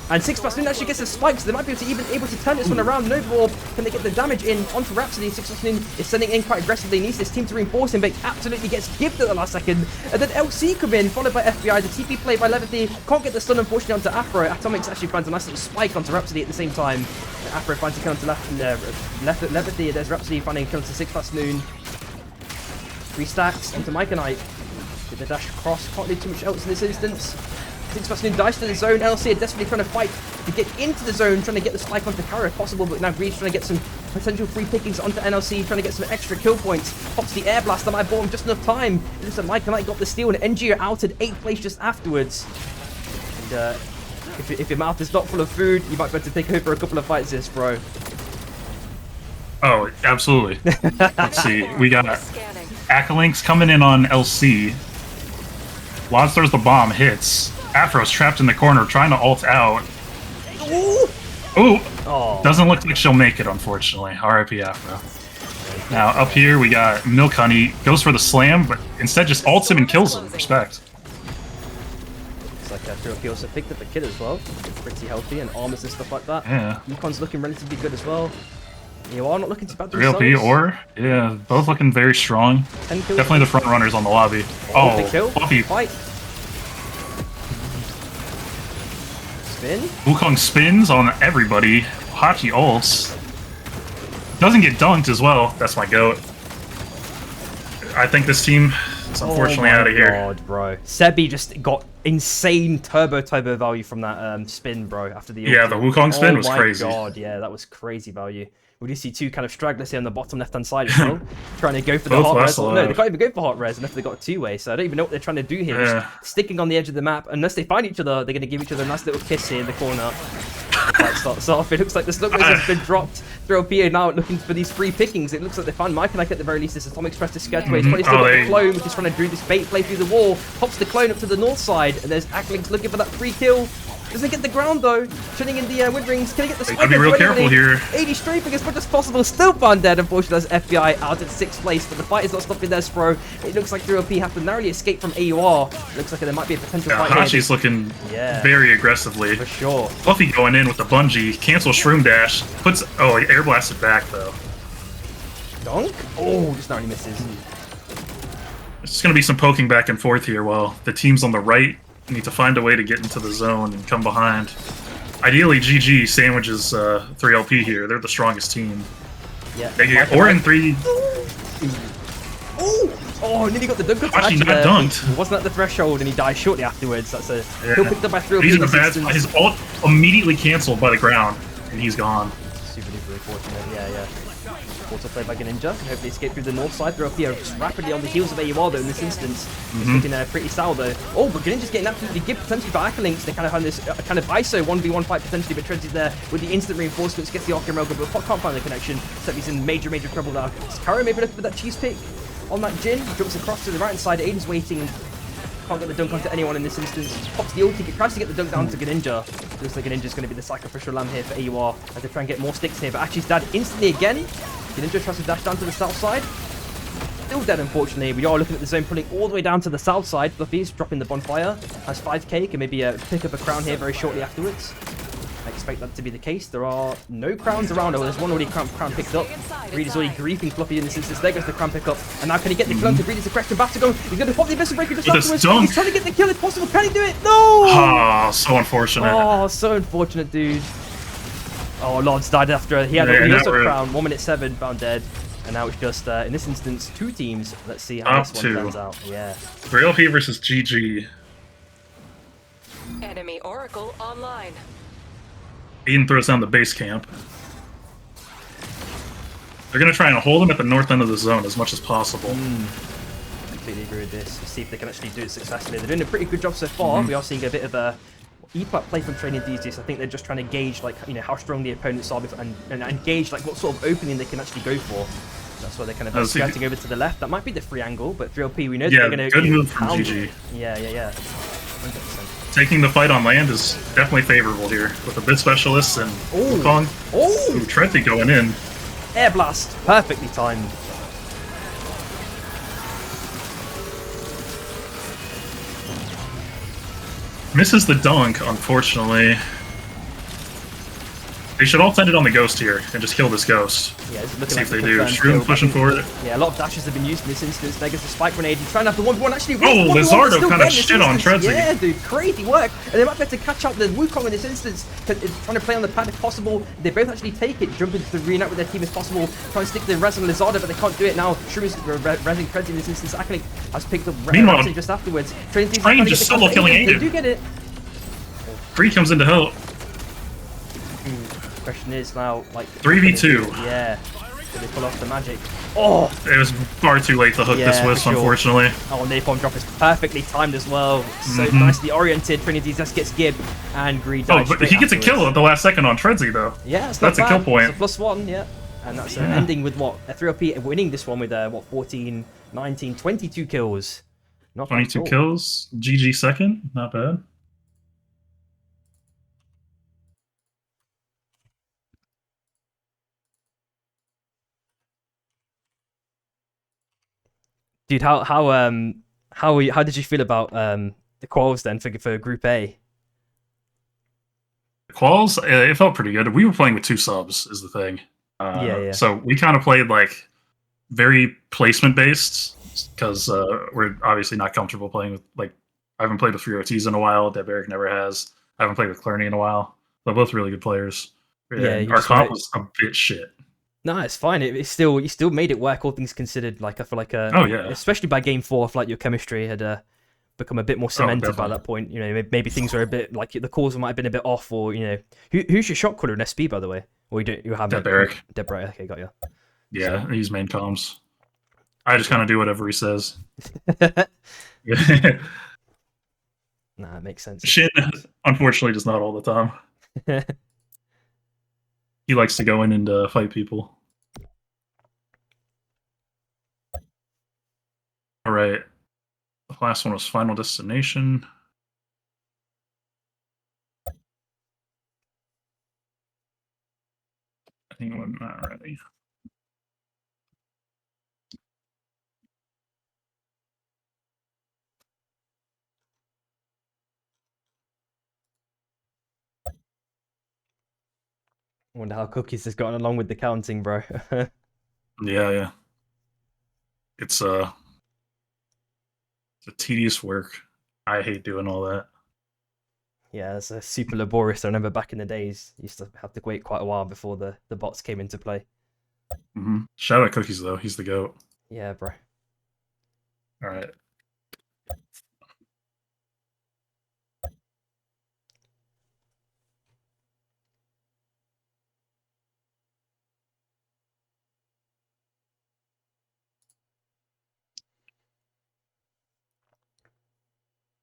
And 6+Noon actually gets a spike, so they might be able to turn this one around. No ball. Can they get the damage in onto Rhapsody? 6+Noon is sending in quite aggressively. Needs this team to reinforce him, but absolutely gets gifted at the last second. And then LC come in, followed by FBI. The TP play by Levity. Can't get the stun, unfortunately, onto Afro. Atomics actually finds a nice little spike onto Rhapsody at the same time. And Afro finds a kill onto Levity. There's Rhapsody finding a kill onto 6+Noon. 3 stacks onto Mike and Ike. With the dash across. Can't do too much else in this instance. 6+Noon dives to the zone. LC are desperately trying to fight to get into the zone, trying to get the spike onto Kara if possible, but now Greed's trying to get some potential free pickings onto NLC, trying to get some extra kill points. Pops the air blast that might bought him just enough time. It looks like Mike and Ike got the steal, and NG are out at 8th place just afterwards. And if your mouth is not full of food, you might be able to take over a couple of fights this, bro. Oh, absolutely. Let's see. We got Scanning. Akalinks coming in on LC. Lods throws the bomb, hits. Afro's trapped in the corner, trying to ult out. Ooh! Oh. Doesn't look like she'll make it, unfortunately. RIP Afro. Now, up here, we got Milk Honey. Goes for the slam, but instead just ults him and kills him. Respect. Looks like Therapy also picked up a kid as well. Pretty healthy, and armors and stuff like that. Yeah. Econ's looking relatively good as well. You are not looking too bad. 3LP or? Yeah, both looking very strong. Definitely the front runners on the lobby. Oh, Fluffy. Fight. Spin. Wukong spins on everybody. Hachi ults. Doesn't get dunked as well. That's my goat. I think this team is unfortunately out of here. Oh my god, bro. Sebi just got insane turbo value from that spin, bro, after the Yeah, the Wukong spin was crazy. Oh my god, yeah, that was crazy value. We do see two kind of stragglers here on the bottom left-hand side as well, trying to go for the Both heart res. last No, alive. they can't even go for heart res unless they got a two-way, so I don't even know what they're trying to do here. Yeah. Just sticking on the edge of the map. Unless they find each other, they're going to give each other a nice little kiss here in the corner. The fight starts off. It looks like the Snugglers has been dropped. Throw PA now looking for these free pickings. It looks like they found Mike at the very least. This is Atomic Express to scared away. He's probably still got the clone, which is trying to do this bait play through the wall. Pops the clone up to the north side, and there's Acklings looking for that free kill. Doesn't get the ground though. Turning in the wind rings. Can he get the They spike? gotta be real careful here. 80 strafing as much as possible. Still found dead. Unfortunately, that's FBI out at 6th place, but the fight is not stopping there, Spro. It looks like 3LP have to narrowly escape from AUR. Looks like there might be a potential Yeah, fight here. Hashi's looking Yeah. very aggressively. For sure. Fluffy going in with the bungee, cancel shroom dash, puts he air blasted back though. Donk? Oh, just narrowly misses. It's just gonna be some poking back and forth here while the teams on the right need to find a way to get into the zone and come behind. Ideally, GG sandwiches 3LP here. They're the strongest team. Yeah. They get or in 3. Oh, nearly got the dunk. Actually, not dunked. Wasn't at the threshold, and he dies shortly afterwards. That's a kill picked up by 3LP. He's in a this bad instance. spot. His ult immediately canceled by the ground, and he's gone. Super duper unfortunate. Yeah. Auto play by Ninja. Hopefully escape through the north side. 3LP are just rapidly on the heels of AUR though in this instance. It's looking pretty sour though. Oh, but Greninja's getting absolutely good potentially for Akalinks. They kind of have this kind of ISO 1v1 fight potentially, but Trenzy's there with the instant reinforcements, gets the Archimelga, but can't find the connection. Sebi's in major trouble now. Is Karo maybe looking for that cheese pick on that Jin? Jumps across to the right hand side. Aiden's waiting. Can't get the dunk onto anyone in this instance. Pops the ulti, tries to get the dunk down to Greninja. Looks like Greninja's going to be the sacrificial lamb here for AUR as they try and get more sticks here, but actually he's dead instantly again. Greninja tries to dash down to the south side. Still dead, unfortunately. We are looking at the zone pulling all the way down to the south side. Fluffy's dropping the bonfire. Has 5k. Can maybe pick up a crown here very shortly afterwards. I expect that to be the case. There are no crowns around. Oh, there's one already crown picked up. Reed is already griefing Fluffy in this instance. There goes the crown pick up. And now can he get the kill onto Reed? It's a correction back to go. He's going to pop the Abyssal Breaker just With a afterwards. dunk. He's trying to get the kill if possible. Can he do it? No! Ah, so unfortunate. Oh, so unfortunate, dude. Oh, Lord's died after he had Yeah, he now also we're- crown. 1 minute 7, found dead. And now it's just, in this instance, 2 teams. Let's see how Top this one 2. turns out. Yeah. 3LP versus GG. Enemy Oracle online. Aiden throws down the base camp. They're going to try and hold him at the north end of the zone as much as possible. Completely agree with this. See if they can actually do it successfully. They're doing a pretty good job so far. We are seeing a bit of a E-plat play from training these days. I think they're just trying to gauge, like, you know, how strong the opponents are and gauge, like, what sort of opening they can actually go for. That's why they're kind of skirting over to the left. That might be the free angle, but 3LP, we know that Yeah, they're going to good move from GG. Yeah. 100%. Taking the fight on land is definitely favorable here with the bit specialists and Wukong. Oh! Ooh, Trenzy going in. Air blast. Perfectly timed. Misses the dunk, unfortunately. They should all send it on the ghost here and just kill this ghost. Yeah, it's looking See like if they a do. confirmed Shroom kill. pushing for it. Yeah, a lot of dashes have been used in this instance. There goes the spike grenade. He's trying to have the 1v1 actually. Oh, Lizardo kind of shit on Trenzy. Yeah, dude, crazy work. And they might be able to catch out the Wukong in this instance. Trying to play on the pad if possible. They both actually take it, jump into the reunite with their team if possible. Try and stick the res on Lizardo, but they can't do it now. Shroom is resing Trenzy in this instance. Akalik has picked up Meanwhile, Ramsey just afterwards. Trenzy's Train trying to just get the solo killing They Aiden. do get it. Free comes in to help. Question is now, like 3v2. Yeah. Did they pull off the magic? Oh! It was far too late to hook Yeah, this for wisp, sure. unfortunately. Oh, napalm drop is perfectly timed as well. So nicely oriented. Trinity just gets Gib and Greed. Oh, but he gets a kill at the last second on Trenzy, though. Yeah, it's That's not a kill bad. point. It's a +1, yeah. And that's ending with what? A 3LP winning this one with 14, 19, 22 kills. Not bad at 22 all. kills. GG second. Not bad. Dude, how did you feel about the quals then for Group A? Quals, it felt pretty good. We were playing with 2 subs, is the thing. Yeah. So we kind of played like very placement based because we're obviously not comfortable playing with like I haven't played with free OTs in a while. Deb Eric never has. I haven't played with Clerney in a while. They're both really good players. Yeah, And you our just comp wanna- was a bit shit. No, it's fine. It's still you still made it work, all things considered. Like I feel like, Oh, yeah. especially by game 4, I feel like your chemistry had become a bit more cemented by that point. You know, maybe things were a bit like the calls might have been a bit off, or you know, who's your shot caller in SB, by the way? Or you have Deb Barrick. Deb Barrick. Okay, got you. Yeah, he's main comms. I just kind of do whatever he says. Nah, it makes sense. Shin, unfortunately, does not all the time. He likes to go in and fight people. All right. The last one was Final Destination. I think we're not ready. Wonder how Cookies has gotten along with the counting, bro. Yeah. It's a tedious work. I hate doing all that. Yeah, it's super laborious. I remember back in the days, you used to have to wait quite a while before the bots came into play. Shout out Cookies though, he's the GOAT. Yeah, bro. All right.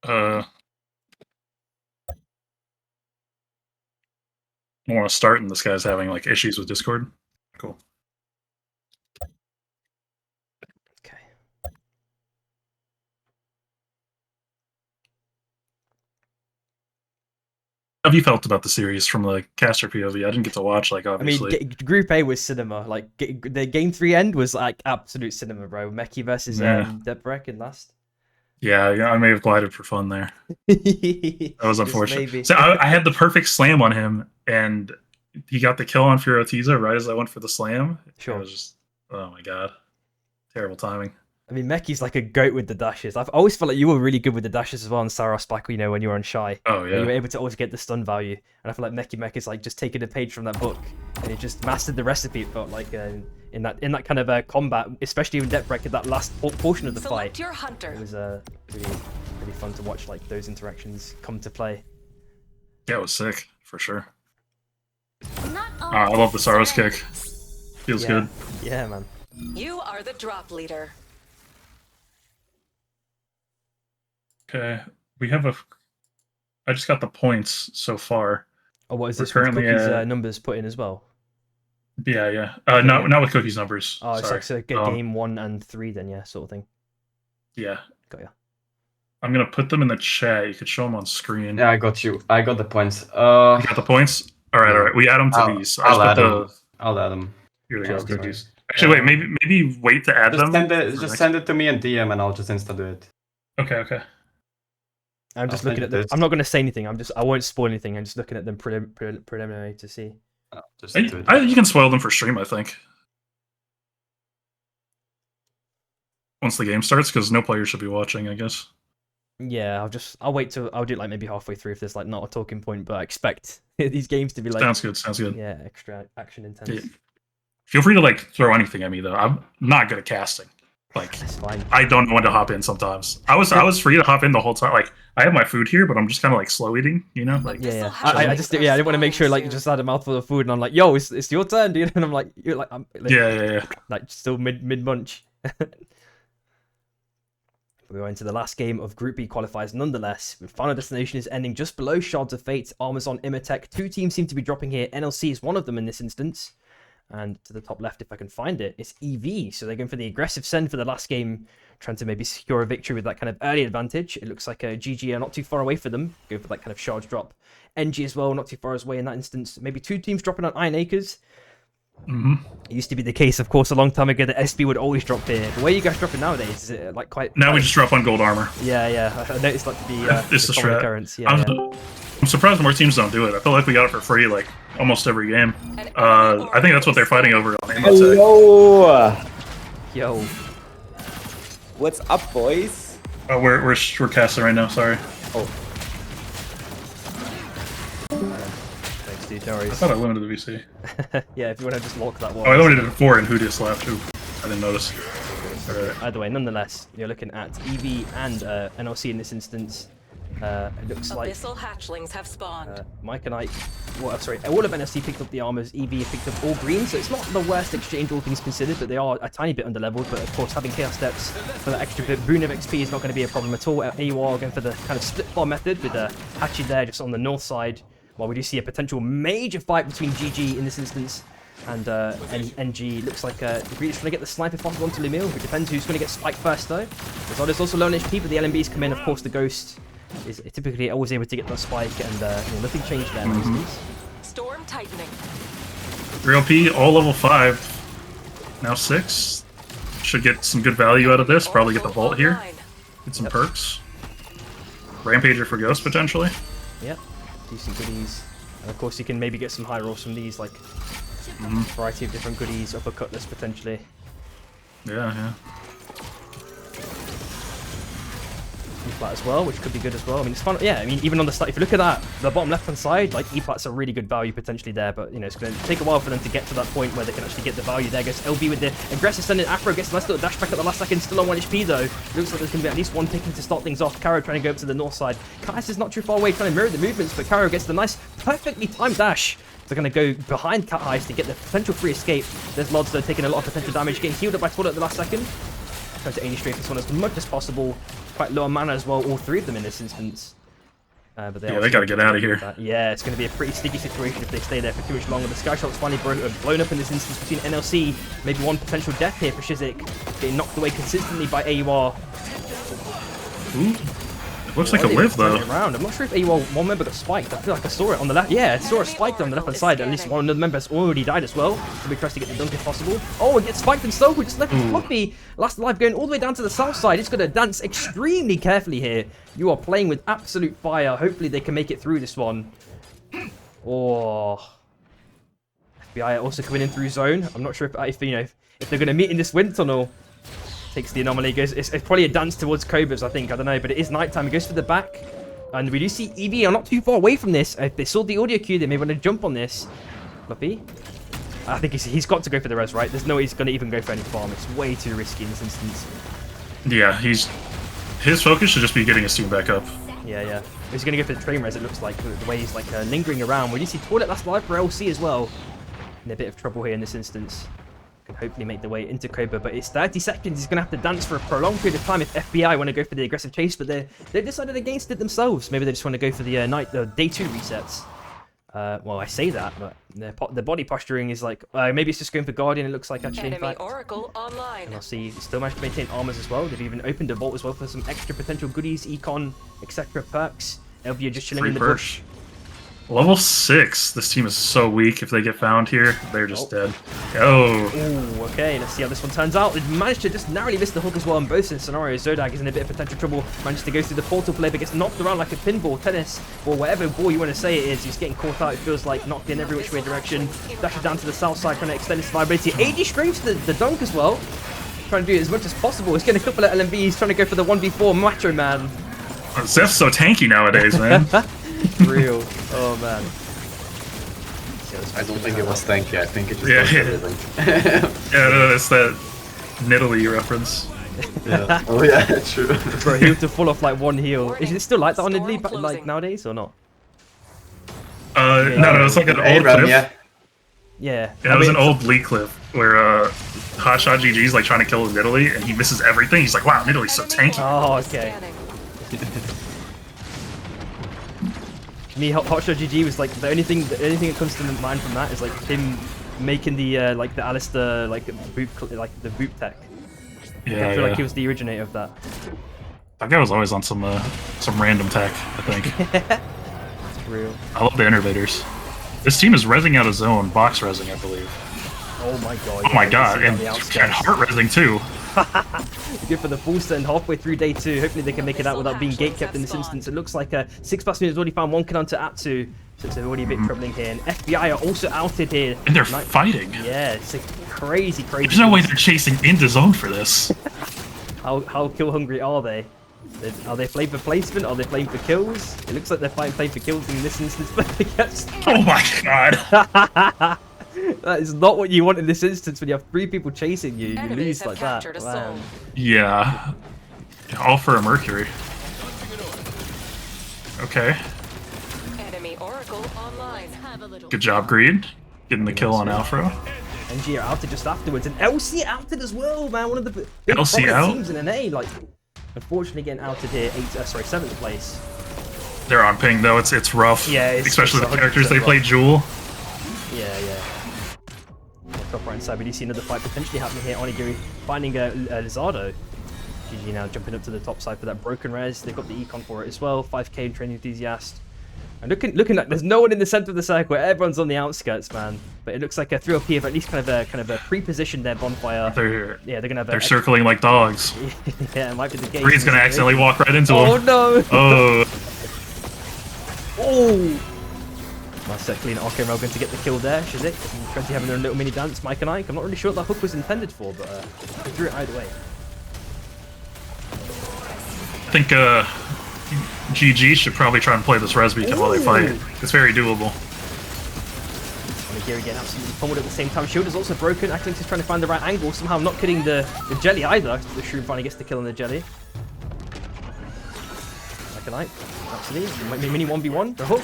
I want to start, and this guy's having like issues with Discord. Cool. Okay. How have you felt about the series from the caster POV? I didn't get to watch, like, obviously. I mean, Group A was cinema. Like, the Game 3 end was, like, absolute cinema, bro. Meki versus Debrek in last. Yeah, I may have glided for fun there. That was unfortunate. So I had the perfect slam on him, and he got the kill on Fioritiza right as I went for the slam. Sure. It was just, oh my god. Terrible timing. I mean, Meki's like a goat with the dashes. I've always felt like you were really good with the dashes as well in Saros back, you know, when you were on Shy. Oh, yeah. You were able to always get the stun value. And I feel like Mech is like just taking a page from that book, and he just mastered the recipe, it felt like, in that kind of combat, especially with Debrek at that last portion of the Select fight. your hunter. It was really fun to watch, like, those interactions come to play. Yeah, it was sick, for sure. Not all I love the Saros kick. surrenders. Feels good. Yeah, man. You are the drop leader. Okay, we have I just got the points so far. Oh, what is We're this with currently Cookie's at- numbers put in as well? Yeah. Not with Cookies numbers. Oh, it's Sorry. like so game 1 and 3 then, yeah, sort of thing. Yeah. Got ya. I'm gonna put them in the chat. You could show them on screen. Yeah, I got you. I got the points. You got the points? All right. We add them to these. I'll add them. Here we go. Sounds Cookies. Actually, wait. Maybe wait to add Just them. send it to me in DM, and I'll just insta do it. Okay. I'm just I'll looking send at them. this. I'm not going to say anything. I won't spoil anything. I'm just looking at them preliminary to see. Just do it. You can spoil them for stream, I think. Once the game starts, because no player should be watching, I guess. Yeah, I'll wait till I'll do it like maybe halfway through if there's like not a talking point, but I expect these games to be like Sounds good. Yeah, extra action intense. Yeah. Feel free to like throw anything at me though. I'm not good at casting. Like That's fine. I don't know when to hop in sometimes. I was free to hop in the whole time. Like I have my food here, but I'm just kind of like slow eating, you know? Like Yeah. I just I didn't want to make sure like you just had a mouthful of food and I'm like, yo, it's your turn, dude. And I'm like, I'm like, yeah. like still mid munch. We go into the last game of Group B qualifiers nonetheless, with Final Destination is ending just below Shards of Fate, Amazon, Imatech. 2 teams seem to be dropping here. NLC is one of them in this instance. And to the top left, if I can find it, it's EV. So they're going for the aggressive send for the last game, trying to maybe secure a victory with that kind of early advantage. It looks like GG are not too far away for them. Go for that kind of charge drop. NG as well, not too far away in that instance. Maybe 2 teams dropping on Iron Acres. It used to be the case, of course, a long time ago that SB would always drop here. The way you guys dropping nowadays, is it like quite... Now we just drop on gold armor. Yeah. I noticed that to be It's the the common strat. occurrence. I'm surprised more teams don't do it. I feel like we got it for free like almost every game. I think that's what they're fighting over on Imatech. Hello! Yo. What's up, boys? We're casting right now, sorry. Oh. Thanks, VC, no I worries. thought I limited the VC. Yeah, if you want to just lock that one. Oh, I limited it 4 and Hoodius left too. I didn't notice. Either way, nonetheless, you're looking at EV and NLC in this instance. It looks like Abyssal hatchlings have spawned. Mike and Ike, well, sorry, all of NLC picked up the armors, EV picked up all green, so it's not the worst exchange all things considered, but they are a tiny bit underleveled, but of course having Chaos Steps for that extra bit boon of XP is not going to be a problem at all. AUR going for the kind of split bar method with Hachi there just on the north side, while we do see a potential major fight between GG in this instance and NG. Looks like Greed's trying to get the sniper possible onto Lumil. It depends who's going to get spiked first though. There's also low on HP, but the LMBs come in, of course the Ghost is typically always able to get that spike, and nothing changed there. Storm tightening. 3LP, all level 5. Now 6. Should get some good value out of this. Probably get the vault here. Get some perks. Rampager for Ghost, potentially. Yep. Decent goodies. And of course you can maybe get some high rolls from these, like variety of different goodies, upper cutlass potentially. Yeah. E-plat as well, which could be good as well. I mean, it's fun. Yeah, I mean, even on the start, if you look at that, the bottom left-hand side, like E-plat's a really good value potentially there, but you know, it's going to take a while for them to get to that point where they can actually get the value there. Goes LB with the aggressive sending Afro, gets a nice little dash back at the last second, still on 1 HP though. Looks like there's going to be at least one picking to start things off. Caro trying to go up to the north side. Kais is not too far away, trying to mirror the movements, but Caro gets the nice, perfectly timed dash. They're going to go behind Cat Heist to get the potential free escape. There's Lods though taking a lot of potential damage, getting healed up by Toilet at the last second. Trying to aim straight this one as much as possible. Quite low on mana as well, all 3 of them in this instance. But they gotta get out of here. Yeah, it's going to be a pretty sticky situation if they stay there for too much longer. The Sky Shot's finally blown up in this instance between NLC. Maybe one potential death here for Shizik. Getting knocked away consistently by AUR. Ooh. It looks like a live though. Around. I'm not sure if AUR one member got spiked. I feel like I saw it on the left. Yeah, I saw it spiked on the left hand side. At least one of the members already died as well. So we tries to get the dunk if possible. Oh, it gets spiked himself. We just left Fluffy. Last alive going all the way down to the south side. It's going to dance extremely carefully here. You are playing with absolute fire. Hopefully they can make it through this one. Oh. FBI also coming in through zone. I'm not sure if you know if they're going to meet in this wind tunnel. Takes the anomaly, goes. It's probably a dance towards Cobras, I think. I don't know, but it is nighttime. It goes for the back, and we do see EV are not too far away from this. If they saw the audio cue, they may want to jump on this. Fluffy, I think he's got to go for the res, right? There's no way he's going to even go for any farm. It's way too risky in this instance. Yeah, his focus should just be getting his team back up. Yeah. He's going to go for the train res. It looks like the way he's like lingering around. We do see Toilet last live for LC as well. In a bit of trouble here in this instance. Can hopefully make the way into Cobra, but it's 30 seconds. He's going to have to dance for a prolonged period of time if FBI want to go for the aggressive chase, but they've decided against it themselves. Maybe they just want to go for the day 2 resets. Well, I say that, but the body posturing is like maybe it's just going for Guardian. It looks like actually. Enemy in fact. Oracle online. And I'll see still managed to maintain armors as well. They've even opened a vault as well for some extra potential goodies, econ, etc. perks. LV are just chilling in the bush. Level 6. This team is so weak. If they get found here, they're just dead. Oh. Ooh, okay, let's see how this one turns out. They've managed to just narrowly miss the hook as well in both scenarios. Zodag is in a bit of potential trouble. Manages to go through the portal play, but gets knocked around like a pinball, tennis, or whatever ball you want to say it is. He's getting caught out. It feels like knocked in every which way direction. Dashes down to the south side, trying to extend his survivability. AD straight to the dunk as well. Trying to do it as much as possible. He's getting a couple of LMVs, trying to go for the 1v4 Macho Man. Zeph's so tanky nowadays, man. Real. Oh, man. I don't think it was tanky. I think it just yeah. yeah, no, it's that Nidalee reference. Yeah. Oh yeah, true. Bro, he had to fall off like one heal. Is it still like that on Nidalee like nowadays or not? No, it's like an old clip. Yeah. It was an old Bleak clip where Hotshot GG's like trying to kill Nidalee and he misses everything. He's like, wow, Nidalee's so tanky. Oh, okay. Me, Hotshot GG was like the only thing that comes to mind from that is like him making the like the Alistair like boot tech. Yeah, I feel like he was the originator of that. That guy was always on some random tech, I think. It's real. I love the innovators. This team is rezzing out of zone, box rezzing, I believe. Oh my god. Oh my god, and heart rezzing too. Good for the full send halfway through day 2. Hopefully they can make it out without being gate kept in this instance. It looks like 6+ minutes already found 1 kill onto Atsu. So it's already a bit troubling here. And FBI are also outed here. And they're fighting. Yeah, it's like crazy. There's no way they're chasing into zone for this. How kill hungry are they? Are they playing for placement? Are they playing for kills? It looks like they're playing for kills in this instance, but I guess... Oh my god! That is not what you want in this instance when you have 3 people chasing you. You Enemies lose like have that. captured a Wow. soul. Yeah. All for a Mercury. Okay. Enemy Oracle online. Have a little. Good job, Greed. Getting the kill on Alfro. NG are outed just afterwards, and LC outed as well, man. One of the big LC prominent out? teams in NA. Like, unfortunately, getting outed here. 7th place. They're on ping though. It's rough. Yeah, especially it's the characters they rough. play Jewel. Yeah. Top right hand side, we do see another fight potentially happening here. Onigiri finding Lizardo. GG now jumping up to the top side for that broken res. They've got the econ for it as well. 5k in training enthusiast. And looking like there's no one in the center of the circle. Everyone's on the outskirts, man. But it looks like a 3LP have at least kind of a pre-positioned their bonfire. They're Gonna have. they're circling like dogs. Yeah, it might be the case. Greed's gonna accidentally walk right into Oh him. no! Oh. Oh! Nice set clean. Arcane Rail going to get the kill there. Shizik and Trenty having their little mini dance. Mike and Ike. I'm not really sure what that hook was intended for, but they threw it either way. I think GG should probably try and play this res beacon while they fight. It's very doable. Onigiri getting absolutely pummeled at the same time. Shield is also broken. Acklings is trying to find the right angle. Somehow not killing the jelly either. The Shroom finally gets the kill on the jelly. Mike and Ike. Absolutely. Might be mini 1v1. The hook.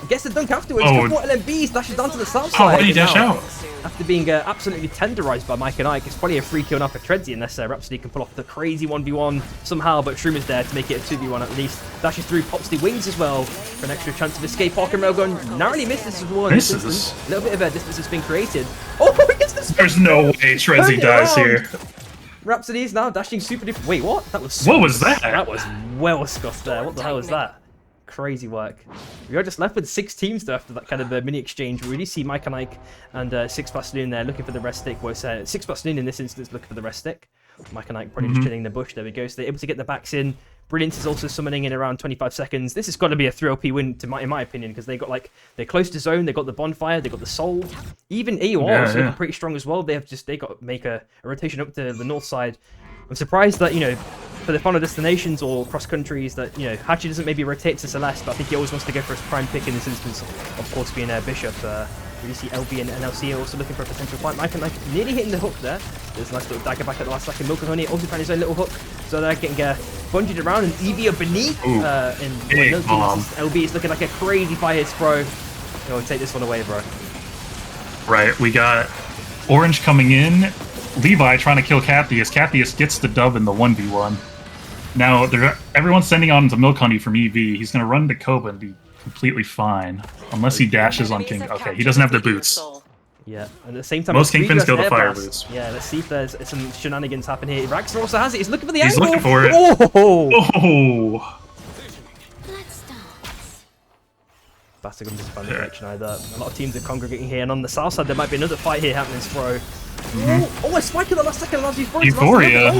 Gets the dunk afterwards. Oh. Couple LMBs dashes down to the south Oh, side. why did he dash Now, out? After being absolutely tenderized by Mike and Ike, it's probably a free kill now for Tredsy unless Rhapsody can pull off the crazy 1v1 somehow, but Shroom is there to make it a 2v1 at least. Dashes through, pops the wings as well for an extra chance of escape. Arcane Railgun narrowly misses as well. Misses? A little bit of a distance has been created. Oh, he gets the There's no way Tredsy dies here. Rhapsody is now dashing super deep. Wait, what? That was What was that? That was well scuffed there. What the hell was that? Crazy work. We are just left with 6 teams though after that kind of mini exchange. We really see Mike and Ike and 6+Noon there looking for the rest stick. Well, 6+Noon in this instance looking for the rest stick. Mike and Ike probably just chilling in the bush. There we go. So they're able to get the backs in. Brilliance is also summoning in around 25 seconds. This has got to be a 3LP win in my opinion, because they got they're close to zone. They got the bonfire. They got the soul. Even AOR is looking pretty strong as well. They got to make a rotation up to the north side. I'm surprised that for the final destinations or cross countries that Hachi doesn't maybe rotate to Celeste, but I think he always wants to go for his prime pick in this instance. Of course, being Bishop. We see LB and NLC also looking for a potential fight. Mike and Mike nearly hitting the hook there. There's a nice little dagger back at the last second. Milk and Honey also trying his own little hook. So they're getting bungeed around, and Evie beneath. LB is looking like a crazy fight hits, bro. Oh, take this one away, bro. Right, we got Orange coming in. Levi trying to kill Cathius. Cathius gets the dub in the 1v1. Now, everyone's sending on to Milk Honey from EV. He's going to run to Koba and be completely fine. Unless he dashes on King. Okay, he doesn't have the boots. Yeah, and at the same time, Most Kingpins go the air fire blast. boots. Yeah, let's see if there's some shenanigans happen here. Raxor also has it. He's looking for the He's angle. looking for it. Oh! Oh! Let's dance. Bastagon doesn't find the connection either. A lot of teams are congregating here, and on the south side there might be another fight here happening. Throw. Oh, a spike at the last second allows you to Euphoria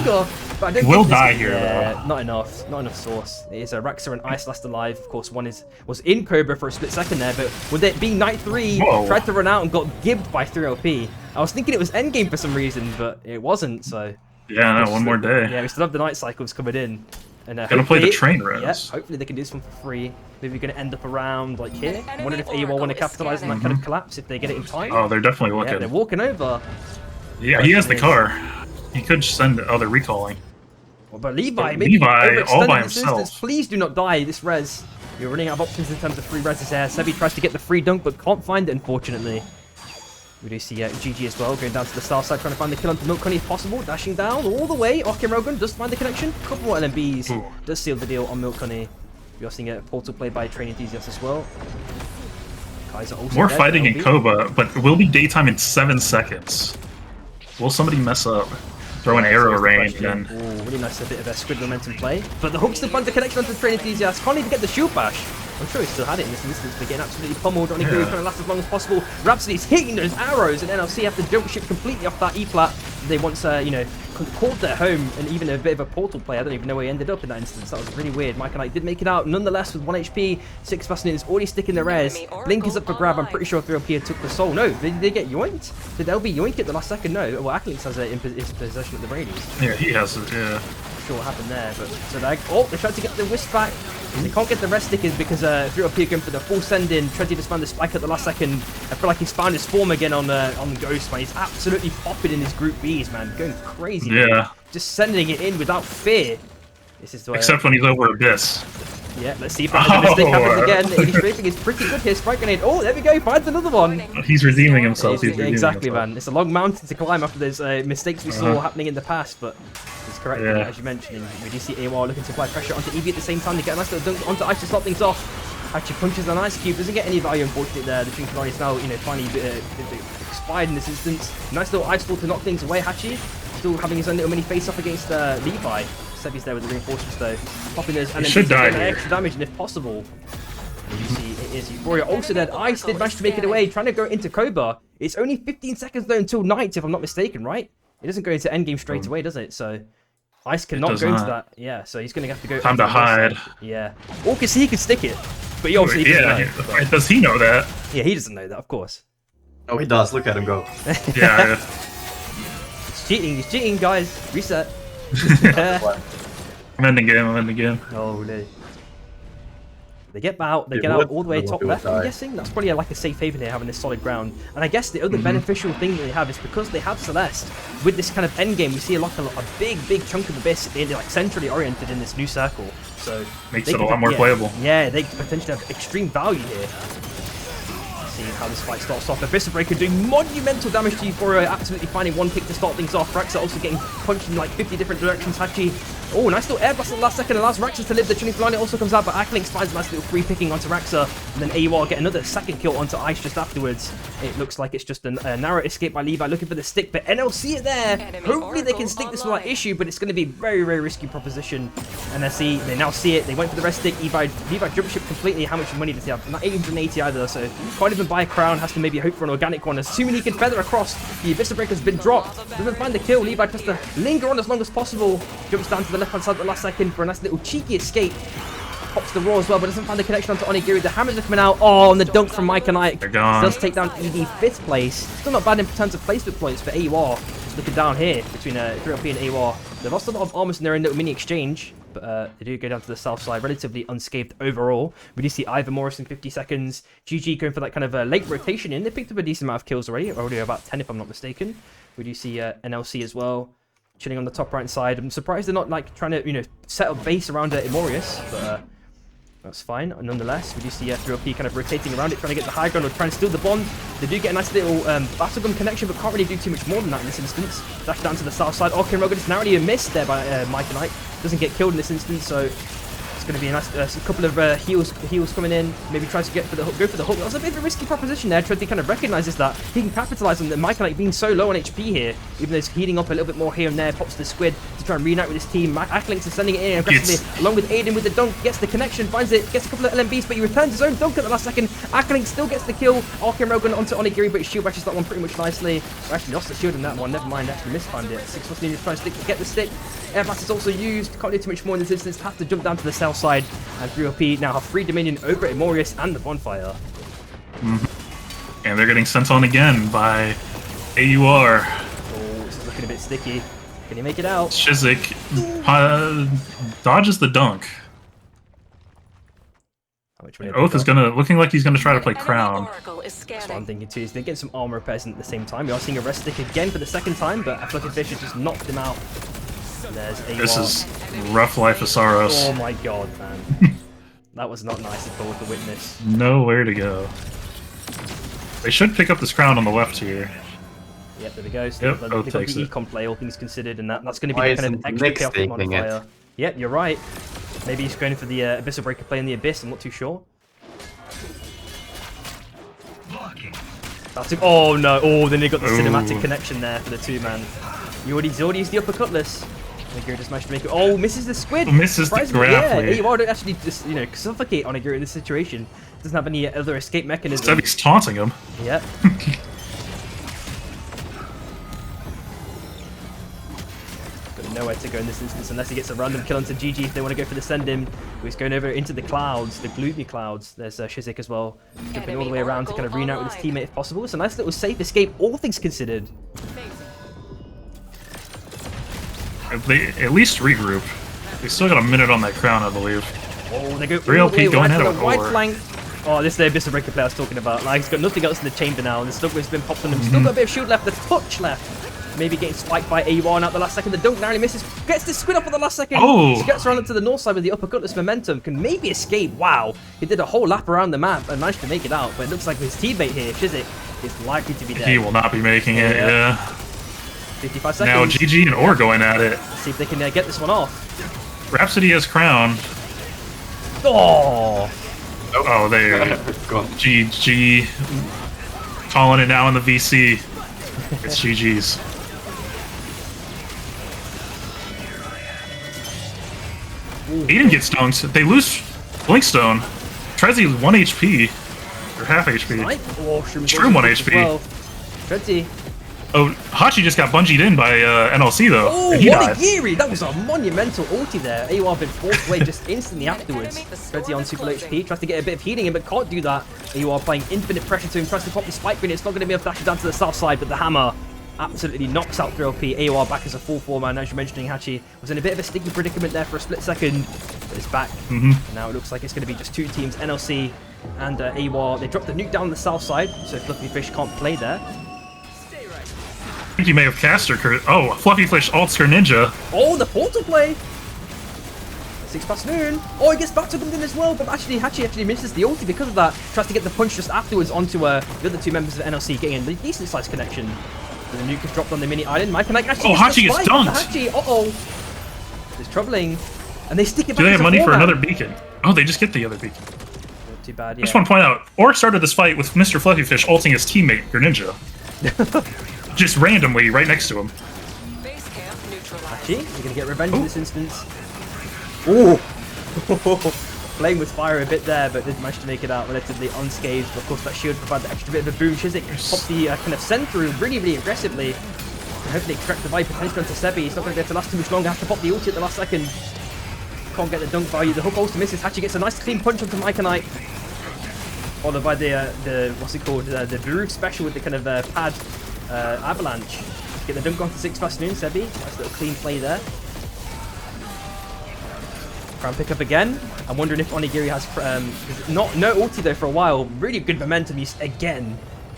will die here, though. Not enough source. It is a Raxor and Ice last alive. Of course, one was in Cobra for a split second there, but with it being Night 3, tried to run out and got gibbed by 3LP. I was thinking it was endgame for some reason, but it wasn't, so... Yeah, no, one more day. Yeah, we still have the night cycles coming in. And gonna play the train res. Yeah, hopefully they can do this one for free. Maybe we're gonna end up around like here. I wonder if AOL want to capitalize on that kind of collapse if they get it in time. Oh, they're definitely looking. Yeah, they're walking over. Yeah, he has the car. He could send they're recalling. Well, but Levi, maybe Levi all by this himself. instance. Please do not die this res. You're running out of options in terms of free reses here. Sebi tries to get the free dunk, but can't find it, unfortunately. We do see GG as well, going down to the south side, trying to find the kill onto Milk Honey if possible. Dashing down all the way. Arcane Railgun does find the connection. Couple more LMBs. Does seal the deal on Milk Honey. We are seeing a portal play by Train Enthusiast as well. Kaiser also More dead, fighting in LB. Koba, but it will be daytime in 7 seconds. Will somebody mess up? Throw an arrow range and... Ooh, really nice, a bit of a squid momentum play. But the hook still finds the connection onto the Train Enthusiast. Can't even get the shield bash. I'm sure he still had it in this instance, but getting absolutely pummeled. Only trying to last as long as possible. Rhapsody's hitting those arrows, and NLC have to jump ship completely off that E-plat. They once, called their home, and even a bit of a portal play. I don't even know where he ended up in that instance. That was really weird. Mike and I did make it out, nonetheless, with 1 HP. 6+Noon is already sticking the res. Blink is up for grab. I'm pretty sure 3LP took the soul. No, did they get yoinked? Did LB yoink it the last second? No. Well, Acklings has it in his possession at the radius. Yeah, he has it, yeah. sure what happened there. But so they tried to get the wisp back. They can't get the rest stickers because 3LP are going for the full send in. Tried to just find the spike at the last second. I feel like he's found his form again on Ghost, man. He's absolutely popping in his group Bs, man. Going crazy. Yeah. Man. Just sending it in without fear. This is Except when he's over Abyss. Yeah, let's see if that mistake happens again. 80 strafing is pretty good here. Spike grenade. Oh, there we go. Finds another one. He's redeeming himself. Exactly, man. It's a long mountain to climb after those mistakes we saw happening in the past, but it's correct, as you mentioned. We do see AWR looking to apply pressure onto Eevee at the same time. They get a nice little dunk onto Ice to stop things off. Actually punches an Ice Cube. Doesn't get any value, unfortunately, there. The Trinket is now, finally expired in this instance. Nice little Ice Ball to knock things away. Hachi still having his own little mini face-off against Levi. Sebi's there with the reinforcements though. Popping those and then getting extra damage, and if possible. You see it is Euphoria also dead. Ice did manage to make it away, trying to go into Cobra. It's only 15 seconds though until night, if I'm not mistaken, right? It doesn't go into endgame straight away, does it? So Ice cannot go into that. Yeah, so he's gonna have to go. Time to hide. Yeah. Or because he could stick it. But he obviously doesn't know. Does he know that? Yeah, he doesn't know that, of course. Oh, he does. Look at him go. Yeah. He's cheating. He's cheating, guys. Reset. I'm ending game. Oh no. They get out, they get out all the way top left, I'm guessing. That's probably like a safe haven here, having this solid ground. And I guess the other beneficial thing that they have is because they have Celeste, with this kind of end game, we see a big chunk of Abyss like centrally oriented in this new circle. So makes it a lot more playable. Yeah, they potentially have extreme value here. Seeing how this fight starts off. Abyss Breaker doing monumental damage to Euphoria, absolutely finding one pick to start things off. Raxa also getting punched in like 50 different directions. Hachi, oh, nice little air blast at the last second, allows Raxa to live. The Trinity Flying also comes out, but Acklings finds a nice little free picking onto Raxa, and then AWR get another second kill onto Ice just afterwards. It looks like it's just a narrow escape by Levi looking for the stick, but NLC are there. Hopefully they can stick this without issue, but it's going to be a very, very risky proposition. NSC, they now see it, they went for the rest stick. Levi jump ship completely. How much money does he have? Not 880 either, so can't even buy a crown, has to maybe hope for an organic one. Assuming he can feather across, the Abyss Breaker's been dropped. Doesn't find the kill. Levi tries to linger on as long as possible. Jumps down to the left hand side at the last second for a nice little cheeky escape. Pops the raw as well, but doesn't find the connection onto Onigiri. The hammers are coming out. Oh, and the dunk from Mike and Ike does take down ED 5th place. Still not bad in terms of placement points for AWR. Just looking down here between 3LP and AWR. They've lost a lot of armors in their own little mini exchange, but they do go down to the south side, relatively unscathed overall. We do see Ivor Morris in 50 seconds. GG going for that kind of late rotation in. They picked up a decent amount of kills already about 10 if I'm not mistaken. We do see NLC as well, chilling on the top right side. I'm surprised they're not like trying to, set up base around Imorius, but that's fine. Nonetheless, we do see 3LP kind of rotating around it, trying to get the high ground or trying to steal the bond. They do get a nice little battle gun connection, but can't really do too much more than that in this instance. Dash down to the south side. Okay, Rogan just narrowly missed there by Mike and Ike. Doesn't get killed in this instance, so it's going to be a nice couple of heals coming in. Maybe tries to go for the hook. That was a bit of a risky proposition there. Trinity kind of recognises that he can capitalise on the Mike and Ike being so low on HP here, even though he's heating up a little bit more here and there. Pops the squid to try and reunite with his team. Acklinks is sending it in aggressively, along with Aiden with the dunk. Gets the connection, finds it, gets a couple of LMBs, but he returns his own dunk at the last second. Acklinks still gets the kill. Arcane Rogan onto Onigiri, but his shield bashes that one pretty much nicely. We actually lost the shield in that one. Never mind, actually mistimed it. 6 was needed to try and get the stick. Air blast is also used. Can't do too much more in this instance. Have to jump down to the south side. And 3LP now have free dominion over Imorius and the bonfire. And they're getting sent on again by AUR. Oh, this is looking a bit sticky. Can he make it out? Shizik dodges the dunk. Oath is looking like he's gonna try to play Crown. That's what I'm thinking too. He's gonna get some armor repairs at the same time. We are seeing a rest stick again for the second time, but Athletic Fish has just knocked him out. There's AWR. This is rough life of Saros. Oh my god, man. That was not nice at all to witness. Nowhere to go. They should pick up this crown on the left here. Yep, there we go. So yep, they've got the econ play, all things considered, and that's going to be the kind of extra chaotic modifier. Yep, you're right. Maybe he's going for the Abyssal Breaker play in the Abyss, I'm not too sure. That's oh no, oh, then they got the cinematic connection there for the two-man. He's already used the upper cutlass. Onigiri just managed to make it. Oh, misses the squid. Misses the grappling. Yeah, AWR don't actually just, suffocate Onigiri in this situation. Doesn't have any other escape mechanism. Instead, he's taunting him. Yep. Got nowhere to go in this instance unless he gets a random kill onto GG if they want to go for the send him. He's going over into the clouds, the gloomy clouds. There's Shizik as well, jumping all the way around to kind of reunite with his teammate if possible. It's a nice little safe escape, all things considered. They at least regroup. We still got a minute on that crown, I believe. Oh, they go 3 all the way LP going wide at to it the with wide Or. flank. Oh, this is the Abyssal Breaker player I was talking about. Like, he's got nothing else in the chamber now, and the Slugway's been popped on him. Still got a bit of shield left, the touch left. Maybe getting spiked by A1 at the last second. The dunk narrowly misses. Gets the squid up at the last second. Oh! Gets around up to the north side with the uppercutless momentum. Can maybe escape. Wow. He did a whole lap around the map and managed to make it out. But it looks like his teammate here, Shizik, is likely to be dead. He will not be making it, yeah. 55 seconds. Now GG and Or going at it. Let's see if they can get this one off. Rhapsody has crown. Oh! Oh, there. Go on. GG. Calling it now in the VC. It's GG's. Aiden gets dunked. They lose Blinkstone. Trezzy 1 HP. Or half HP. Snipe? Oh, Shroom 1 HP. Well. Trezzy. Oh, Hachi just got bungeed in by NLC though. Oh, and he died. Onigiri! That was a monumental ulti there. AOR been forced away just instantly afterwards. Trezzy on super low HP, tries to get a bit of healing in, but can't do that. AOR applying infinite pressure to him, tries to pop the spike grenade. It's not going to be able to dash it down to the south side, but the hammer absolutely knocks out 3LP. AOR back as a full 4-man. As you're mentioning, Hachi was in a bit of a sticky predicament there for a split second, but it's back. And now it looks like it's going to be just two teams, NLC and AWAR. They dropped the nuke down the south side, so Fluffy Fish can't play there. I think he may have cast her. Oh, Fluffy Fish ults her ninja. Oh, the portal play! 6 past noon. Oh, he gets back to them in as well, but actually, Hachi actually misses the ulti because of that. Tries to get the punch just afterwards onto the other two members of NLC, getting a decent sized connection. And the nuke is dropped on the mini island. Mike and Mike actually Hachi gets dunked. Hachi, uh-oh. It's troubling. And they stick it back. Do they have as a money for four-man. another beacon? Oh, they just get the other beacon. Not too bad, I yeah. just want to point out, Orc started this fight with Mr. Fluffy Fish ulting his teammate, Greninja. Just randomly, right next to him. Base camp neutralized. Hachi, you're going to get revenge in this instance. Ooh. Playing with fire a bit there, but did manage to make it out relatively unscathed. Of course, that shield provided the extra bit of a boom. Shizik popped the kind of send through really, really aggressively. And hopefully extract the vibe potentially onto Sebi. He's not going to be able to last too much longer. Has to pop the ulti at the last second. Can't get the dunk value. The hook also misses. Hachi gets a nice clean punch onto Mike. Followed by the what's it called? The Baruch special with the kind of pad avalanche. Get the dunk onto 6 past noon. Sebi. Nice little clean play there. Crown pick up again. I'm wondering if Onigiri has no ulti though for a while. Really good momentum use again.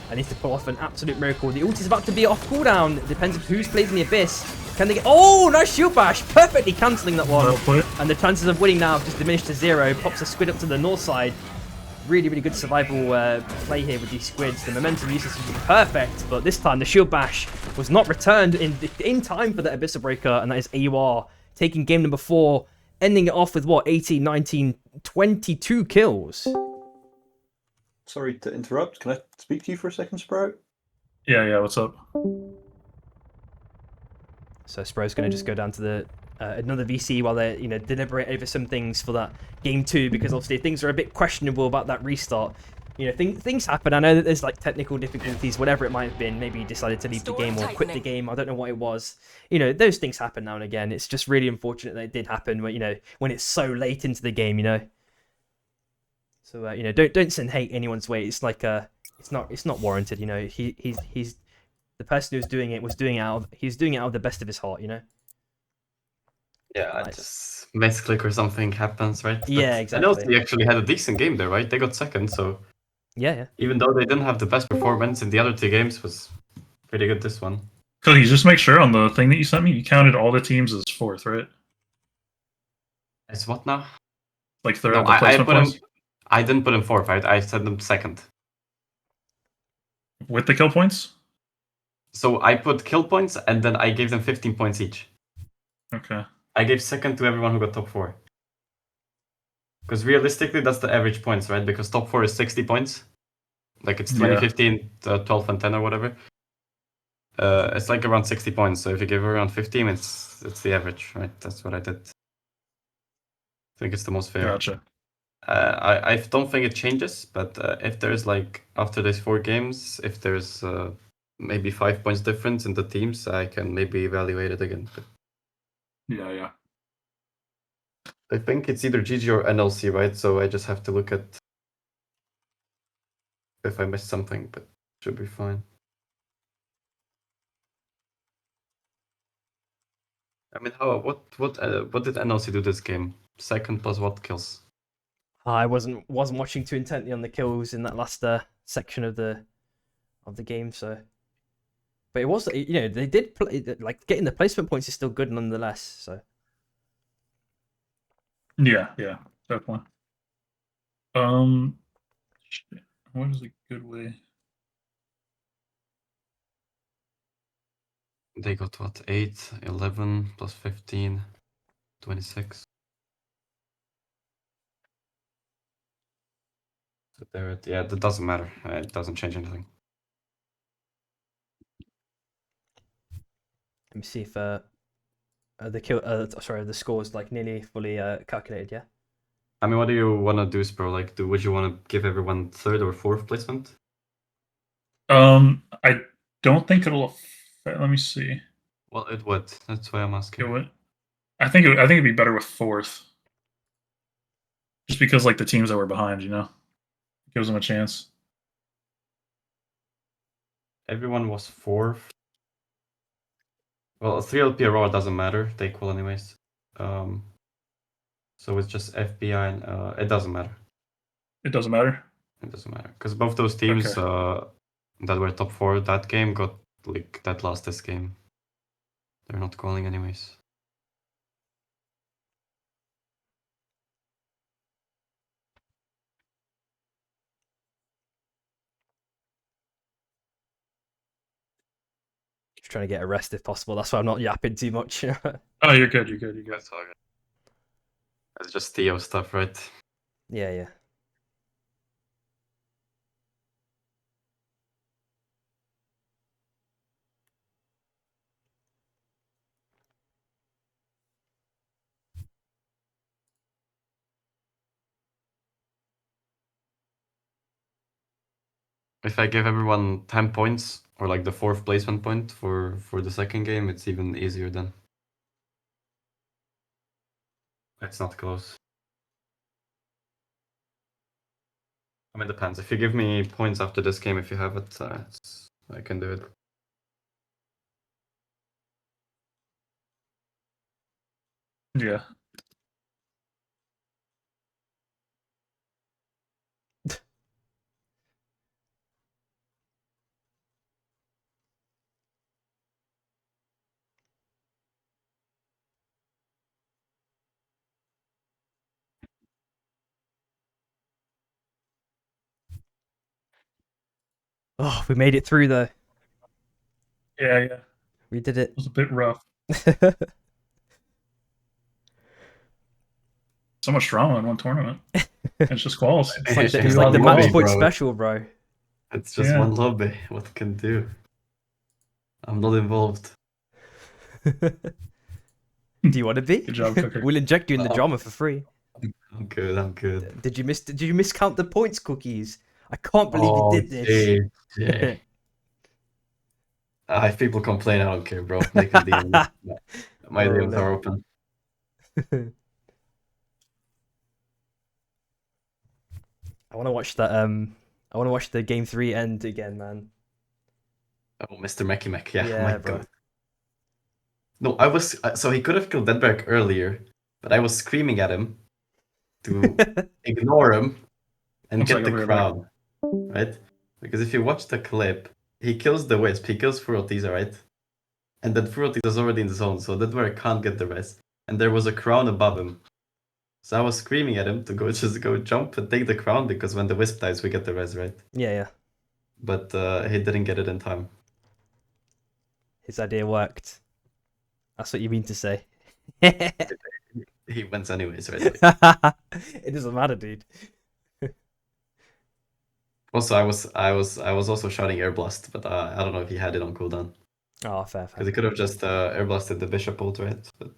I need to pull off an absolute miracle. The ulti's about to be off cooldown. It depends on who's plays in the abyss. Can they get? Oh, nice shield bash! Perfectly cancelling that one. And the chances of winning now have just diminished to 0. Pops a squid up to the north side. Really, really good survival play here with these squids. The momentum usage is perfect, but this time the shield bash was not returned in time for the Abyssal Breaker, and that is AUR taking game number 4. Ending it off with what? 18, 19, 22 kills. Sorry to interrupt. Can I speak to you for a second, Sprout? Yeah, what's up? So Spro's going to just go down to the another VC while they deliberate over some things for that game 2, because obviously things are a bit questionable about that restart. Things happen. I know that there's like technical difficulties, whatever it might have been. Maybe he decided to leave the game or quit the game. I don't know what it was. Those things happen now and again. It's just really unfortunate that it did happen when it's so late into the game, So don't send hate anyone's way. It's like it's not warranted, He's the person who's doing it was doing it out of the best of his heart, Yeah, Nice. just misclick or something happens, right? Yeah, I exactly. know they actually had a decent game there, right? They got second, so Yeah. even though they didn't have the best performance in the other 2 games, was pretty good this one. Cookie, just make sure on the thing that you sent me, you counted all the teams as 4th, right? As what now? Like third No, the placement points? I didn't put him 4th, right? I said them second. With the kill points? So I put kill points, and then I gave them 15 points each. Okay. I gave second to everyone who got top 4. Because realistically, that's the average points, right? Because top 4 is 60 points. Like it's 20, Yeah. 15, 12, and 10 or whatever. It's like around 60 points. So if you give around 15, it's the average, right? That's what I did. I think it's the most fair. Gotcha. I don't think it changes, but if there's like after these 4 games, if there's maybe 5 points difference in the teams, I can maybe evaluate it again. But Yeah. I think it's either GG or NLC, right? So I just have to look at if I missed something, but should be fine. I mean, what did NLC do this game? Second plus what kills? I wasn't watching too intently on the kills in that last section of the game, so. But it was, they did play, like getting the placement points is still good nonetheless. So. Yeah, definitely. Shit. What is a good way? They got what? 8, 11 plus 15, 26. So there, yeah, that doesn't matter. It doesn't change anything. Let me see if the score's like nearly fully calculated. Yeah. I mean, what do you want to do, Spro? Like, would you want to give everyone third or fourth placement? I don't think it'll affect. Let me see. Well, it would. That's why I'm asking. It would. I think it'd be better with fourth, just because like the teams that were behind, gives them a chance. Everyone was fourth. Well, 3LP Aurora doesn't matter. They equal anyways. So it's just FBI and it doesn't matter. It doesn't matter. It doesn't matter because both those teams that were top 4 that game got like that lost this game. They're not calling anyways. Just trying to get a rest if possible. That's why I'm not yapping too much. Oh, you're good. You're good. You're good. That's all good. That's just Theo stuff, right? Yeah. If I give everyone 10 points or like the 4th placement point for the second game, it's even easier then. It's not close. I mean, it depends. If you give me points after this game, if you have it, I can do it. Yeah. Oh, we made it through though. Yeah. We did it. It was a bit rough. So much drama in one tournament. It's just quals. It's like It's the one match lobby, point bro. special, bro. It's just one lobby. What can do? I'm not involved. Do you want to be? Good job, Cooker. We'll inject you in the drama for free. I'm good. Did you miscount the points, Cookies? I can't believe you did this. Yeah. If people complain, I don't care, bro. They can DM me. My DMs are open. I want to watch that. I want to watch the game 3 end again, man. Oh, Mr. Mecky Mac, yeah. Yeah, My bro. God. No, I was so he could have killed Denberg earlier, but I was screaming at him to ignore him and get the crown, right? Because if you watch the clip, he kills the Wisp, he kills Furotiza, right? And then Furotiza's already in the zone, so Denberg can't get the rest. And there was a crown above him. So I was screaming at him to just go jump and take the crown, because when the Wisp dies, we get the res, right? Yeah. But he didn't get it in time. His idea worked. That's what you mean to say. He wins anyways, right? It doesn't matter, dude. Also, I was also shouting air blast, but I don't know if he had it on cooldown. Oh, fair. Because he could have just air blasted the bishop ult, right? But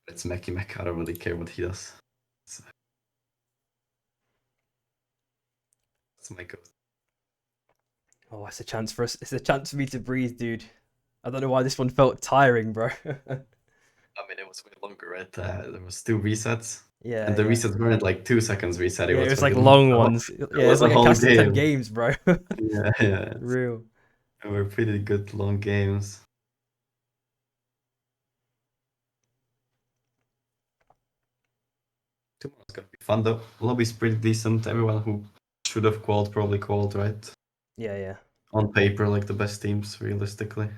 it's Mecky Mech. I don't really care what he does. That's my go. Oh, it's a chance for us. It's a chance for me to breathe, dude. I don't know why this one felt tiring, bro. I mean, it was way longer, right? There was 2 resets. Yeah. And the resets weren't like 2 seconds reset. It was like long ones. Yeah, it was like a cast of 10 games, bro. Yeah. Real. They were pretty good long games. Tomorrow's gonna be fun though. Lobby's pretty decent. Everyone who should have qualified probably qualified, right? Yeah, yeah. On paper, like the best teams, realistically.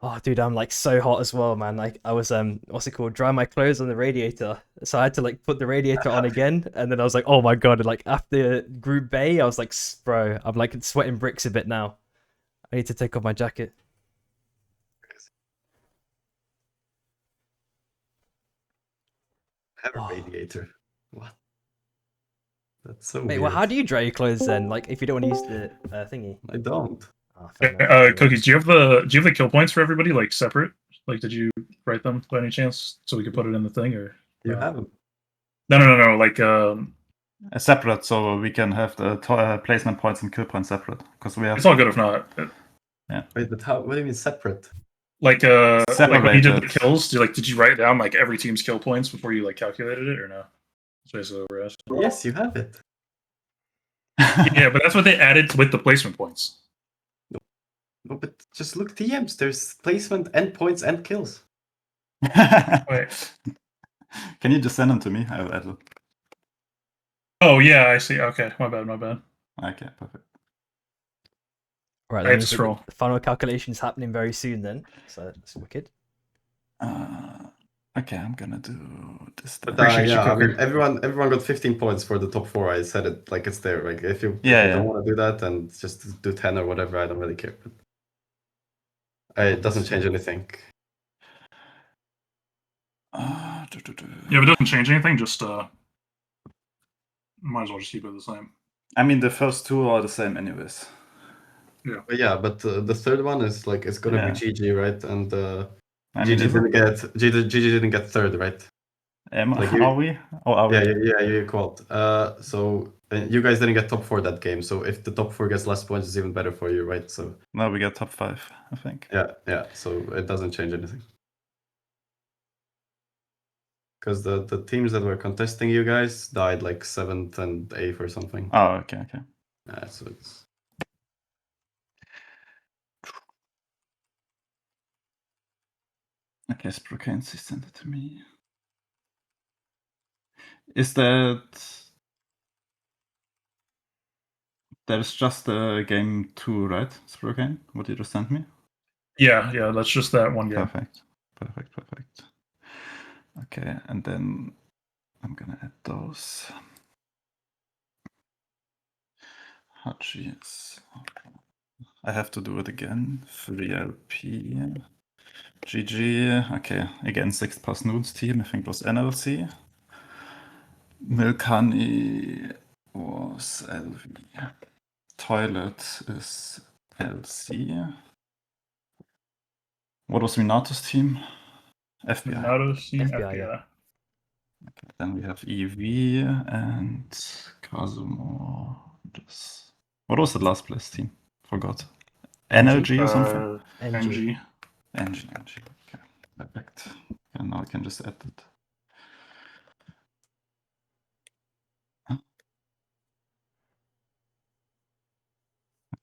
Oh, dude, I'm like so hot as well, man. Like I was what's it called? Dry my clothes on the radiator, so I had to like put the radiator on again, and then I was like, oh my god! Like after Group Bay, I was like, bro, I'm like sweating bricks a bit now. I need to take off my jacket. Have a Oh. radiator. What? That's so Wait, weird. well, how do you dry your clothes then? Like if you don't want to use the thingy? I don't. Oh, fair enough. Cookies, do you have the kill points for everybody like separate? Like, did you write them by any chance so we could put it in the thing or? You have them. No. Like, separate, so we can have the placement points and kill points separate because we have. it's all good if not. Wait, but how? What do you mean separate? Like when you did the Separated. kills, did you write down like every team's kill points before you like calculated it or no? That's basically what we're asking. Yes, you have it. Yeah, but that's what they added with the placement points. No, but just look TMs. There's placement and points and kills. Wait. Can you just send them to me? I'll add them. Oh yeah, I see. Okay, my bad. Okay, perfect. Right, Right, then scroll. the final calculation's happening very soon then, so that's wicked. Okay, I'm gonna do this. But Appreciate you, yeah, I mean, Cooker. everyone got 15 points for the top 4. I said it like it's there. Like if you don't want to do that, then just do 10 or whatever. I don't really care. But it doesn't change anything. Yeah, if it doesn't change anything, just might as well just keep it the same. I mean, the first 2 are the same, anyways. Yeah. But yeah, but the third one is like it's gonna be GG, right? And I mean, GG didn't get third, right? Are we? Or are we? Yeah, you called. So you guys didn't get top 4 that game. So if the top 4 gets less points, it's even better for you, right? So No, we get top 5, I think. yeah. So it doesn't change anything. Because the teams that were contesting you guys died like 7th and 8th or something. Oh, okay. Yeah, so it's. Okay, Sprocancy sent it to me. Is that... There's just game 2, right, Sprocane? What you just sent me? Yeah, that's just that one game. Perfect. Okay, and then I'm gonna add those. Hutchies. I have to do it again. 3LP. GG. Okay, again, 6th plus Noon's team. I think it was NLC. Milkani was LV. Toilet is LC. What was Minato's team? FBI. Minato's team, FBI, yeah. Okay, then we have EV and Kazumo. What was the last place team? Forgot. NLG or something? NG. NG. Okay, perfect. And now I can just add it.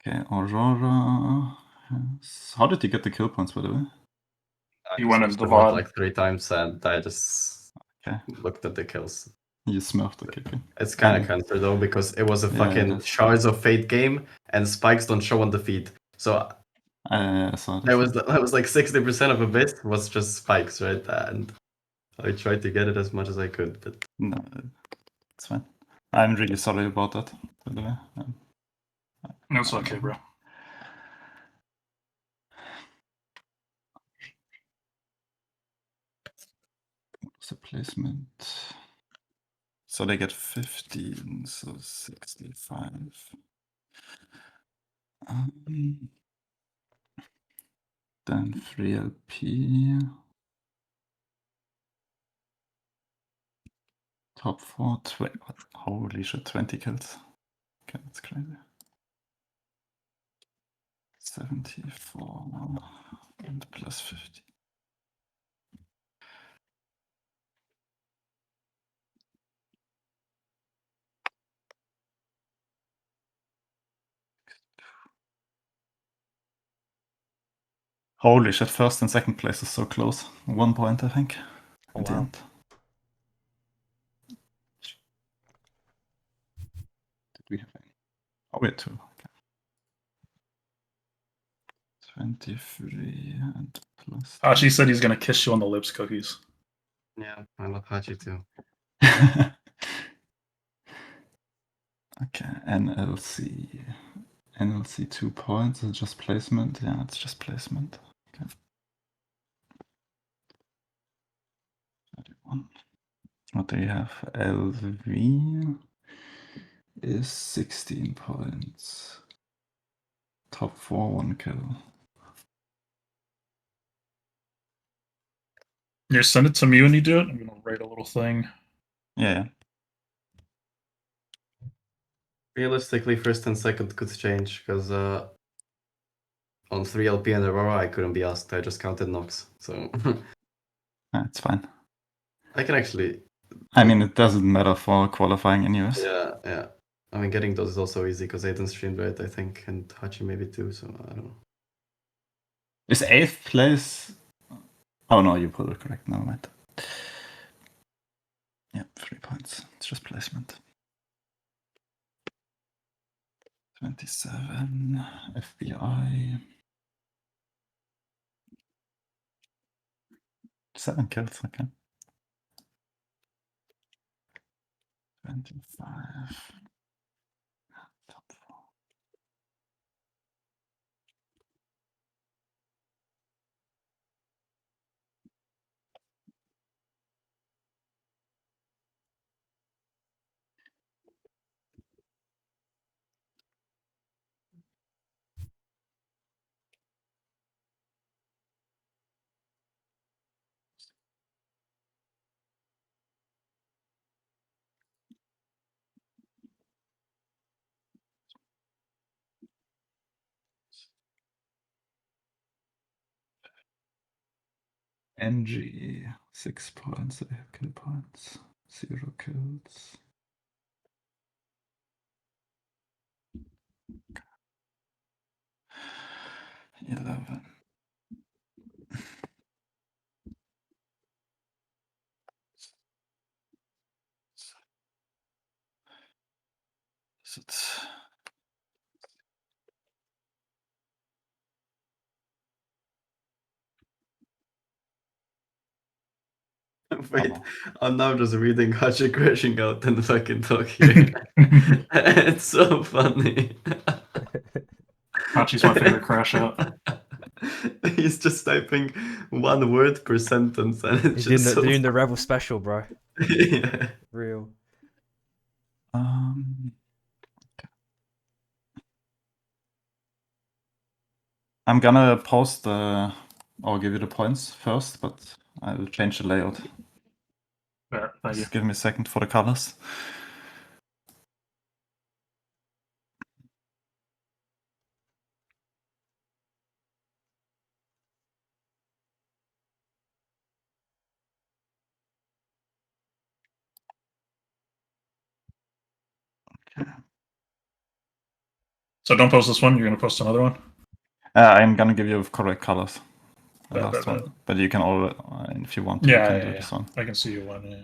Okay, Aurora. Yes. How did you get the kill points, by the way? He went in the VOD. like 3 times, and I just looked at the kills. You smurfed, okay. It's kind of counter though, because it was a fucking Shards of Fate game, and spikes don't show on the feed. So I saw that was like 60% of a bit was just spikes, right? And I tried to get it as much as I could, but no, it's fine. I'm really sorry about that, by the way. No, it's okay, bro. What's the placement? So they get 15, so 65. Then 3LP. Top 4, holy shit, 20 kills. Okay, that's crazy. 74 and plus 50. Holy shit, first and second place is so close. 1 point, I think, at the wow. end. Did we have any? Oh, we had 2. Okay. 23 and plus. Hachi said he's gonna kiss you on the lips, Cookies. Yeah, I love Hachi too. Okay, NLC. NLC 2 points. Is it just placement? Yeah, it's just placement. Okay. 31. What do you have? LV is 16 points. Top 4, 1 kill. You send it to me when you do it. I'm gonna write a little thing. Yeah. Realistically, first and second could change because on 3LP and Aurora I couldn't be asked. I just counted knocks, so It's fine. I can actually. I mean, it doesn't matter for qualifying anyways. Yeah. I mean, getting those is also easy because Aiden streamed right, I think, and Hachi maybe too. So I don't know. Is 8th place? Oh no, you put it correct. Never mind. Yeah, 3 points. It's just placement. 27 FBI. 7 kills. Okay. 25. Top 4. NG 6 points. I have kill points. 0 kills. Okay. 11. Is it? Wait, Oh. I'm now just reading Hachi crashing out and fucking talk here. It's so funny. Hachi's my favorite crash out. He's just typing 1 word per sentence, and it's He's just so doing the Rebel special, bro. yeah. Real. I'm gonna post or give you the points first, but I will change the layout. Yeah, thank you. Just give me a second for the colors. So don't post this one. You're gonna post another one. I'm gonna give you correct colors. The Bet, last bet, one, but you can all, if you want, you can do this one. I can see you one. Yeah.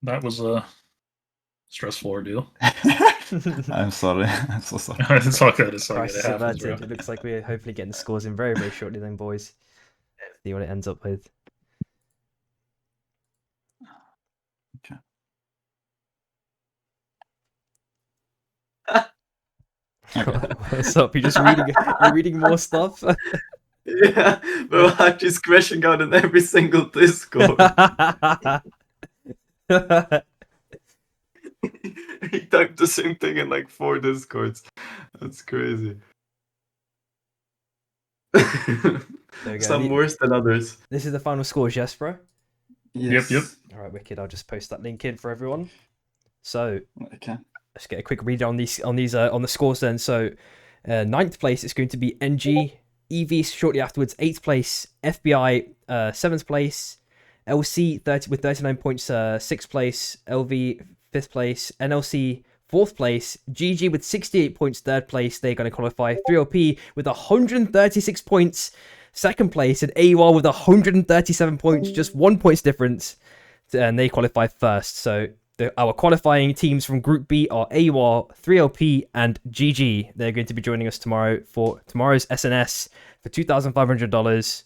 That was a stressful ordeal. I'm sorry. I'm so sorry. It's all good. It's all good. Crisis It happens, bro. averted. It looks like we're hopefully getting the scores in very, very shortly then, boys. See what it ends up with. Okay. What's up? You're reading more stuff? Yeah, but Hachi's crashing out in every single Discord. He typed the same thing in like 4 Discords. That's crazy. There we go. Some worse than others. This is the final scores, yes, bro? Yep. All right, wicked. I'll just post that link in for everyone. So Okay. let's get a quick read on the scores then. So, 9th place is going to be NG, EV shortly afterwards. 8th place, FBI, 7th place, LC 30 with 39 points, 6th place, LV 5th place, NLC 4th place, GG with 68 points, 3rd place. They're going to qualify. 3LP with 136 points, 2nd place, and AUR with 137 points, just 1 points difference, and they qualify 1st. So our qualifying teams from Group B are AUR, 3LP, and GG. They're going to be joining us tomorrow for tomorrow's SNS for $2,500.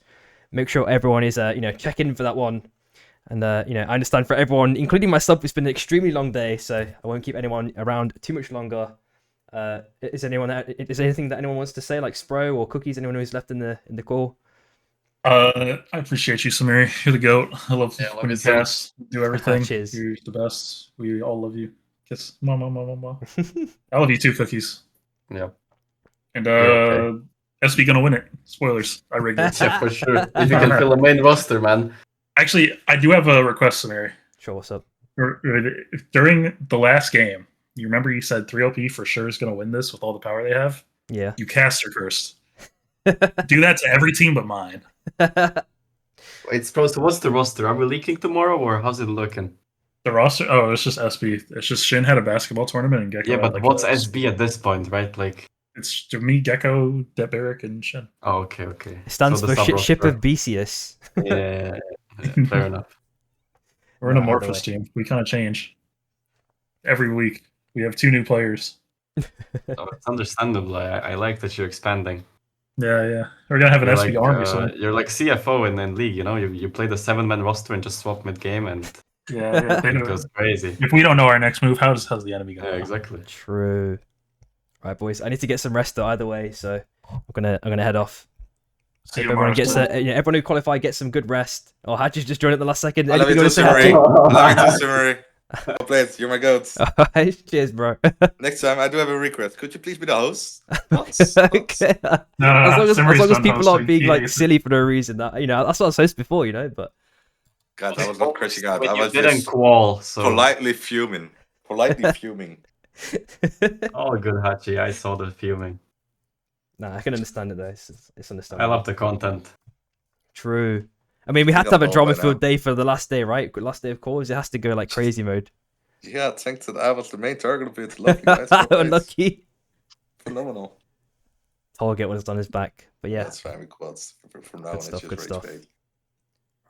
Make sure everyone is, check in for that one. And, I understand for everyone, including myself, it's been an extremely long day, so I won't keep anyone around too much longer. Is there anything that anyone wants to say, like Spro or Cookies, anyone who's left in the call? I appreciate you, Samiri. You're the GOAT. I love when you you, son. pass, do everything. Cheers. You're the best. We all love you. Kiss. Mama. I love you too, Cookies. Yeah. And okay. SB gonna win it. Spoilers. I rigged it. Yeah, for sure. If you can fill a main roster, man. Actually, I do have a request, Samiri. Sure, what's up? During the last game, you remember you said 3LP for sure is gonna win this with all the power they have? Yeah. You caster cursed. Do that to every team but mine. Wait, so what's the roster? Are we leaking tomorrow, or how's it looking? The roster? Oh, it's just SB. It's just Shin had a basketball tournament and Gecko. Yeah, but had, what's a, SB at this point, right? Like, it's to me, Gecko, Deberic, and Shin. oh, okay. It stands So for the Ship sub-roster. of Theseus. Yeah, fair enough. We're an No, amorphous team. We kind of change every week. We have 2 new players. Oh, it's understandable. I like that you're expanding. Yeah. We're gonna have an You're SB like, army soon. you're like CFO in league, you know? You play the 7-man roster and just swap mid-game, and Yeah. it goes crazy. If we don't know our next move, how's the enemy gonna? Yeah, know? exactly. True. Right, boys. I need to get some rest though. Either way, so I'm gonna head off. See you Hope everyone tomorrow. gets everyone who qualified gets some good rest. Oh, Hachi's just joined at the last second. I love you Anything too, you want to say, Simmery. Hachi? I love you too, Simmery. Well played. You're my goat. Alright, cheers, bro. Next time, I do have a request. Could you please be the host? Okay. As long as people aren't being like silly for no reason, that that's what I was supposed before, But God, I was not crashing out. But I you was didn't just qual, so politely fuming. Politely fuming. all good, Hachi. I saw the fuming. Nah, I can understand it though. It's understandable. I love the content. True. I mean, we had I to have a got drama-filled by now. day for the last day, right? Last day of calls, it has to go like crazy mode. Yeah, thanks that I was the main target of it. Lovely, guys. Well played. Unlucky. Phenomenal. Target when it's on his back, but yeah. That's fine. We quads. From now Good on, stuff, it's good just stuff. rage bait.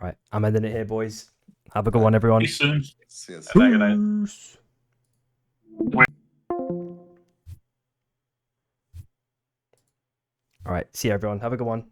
Right, I'm ending it here, boys. Have a good one, everyone. See you soon. See you. Good night. Peace. All right, see you, everyone. Have a good one.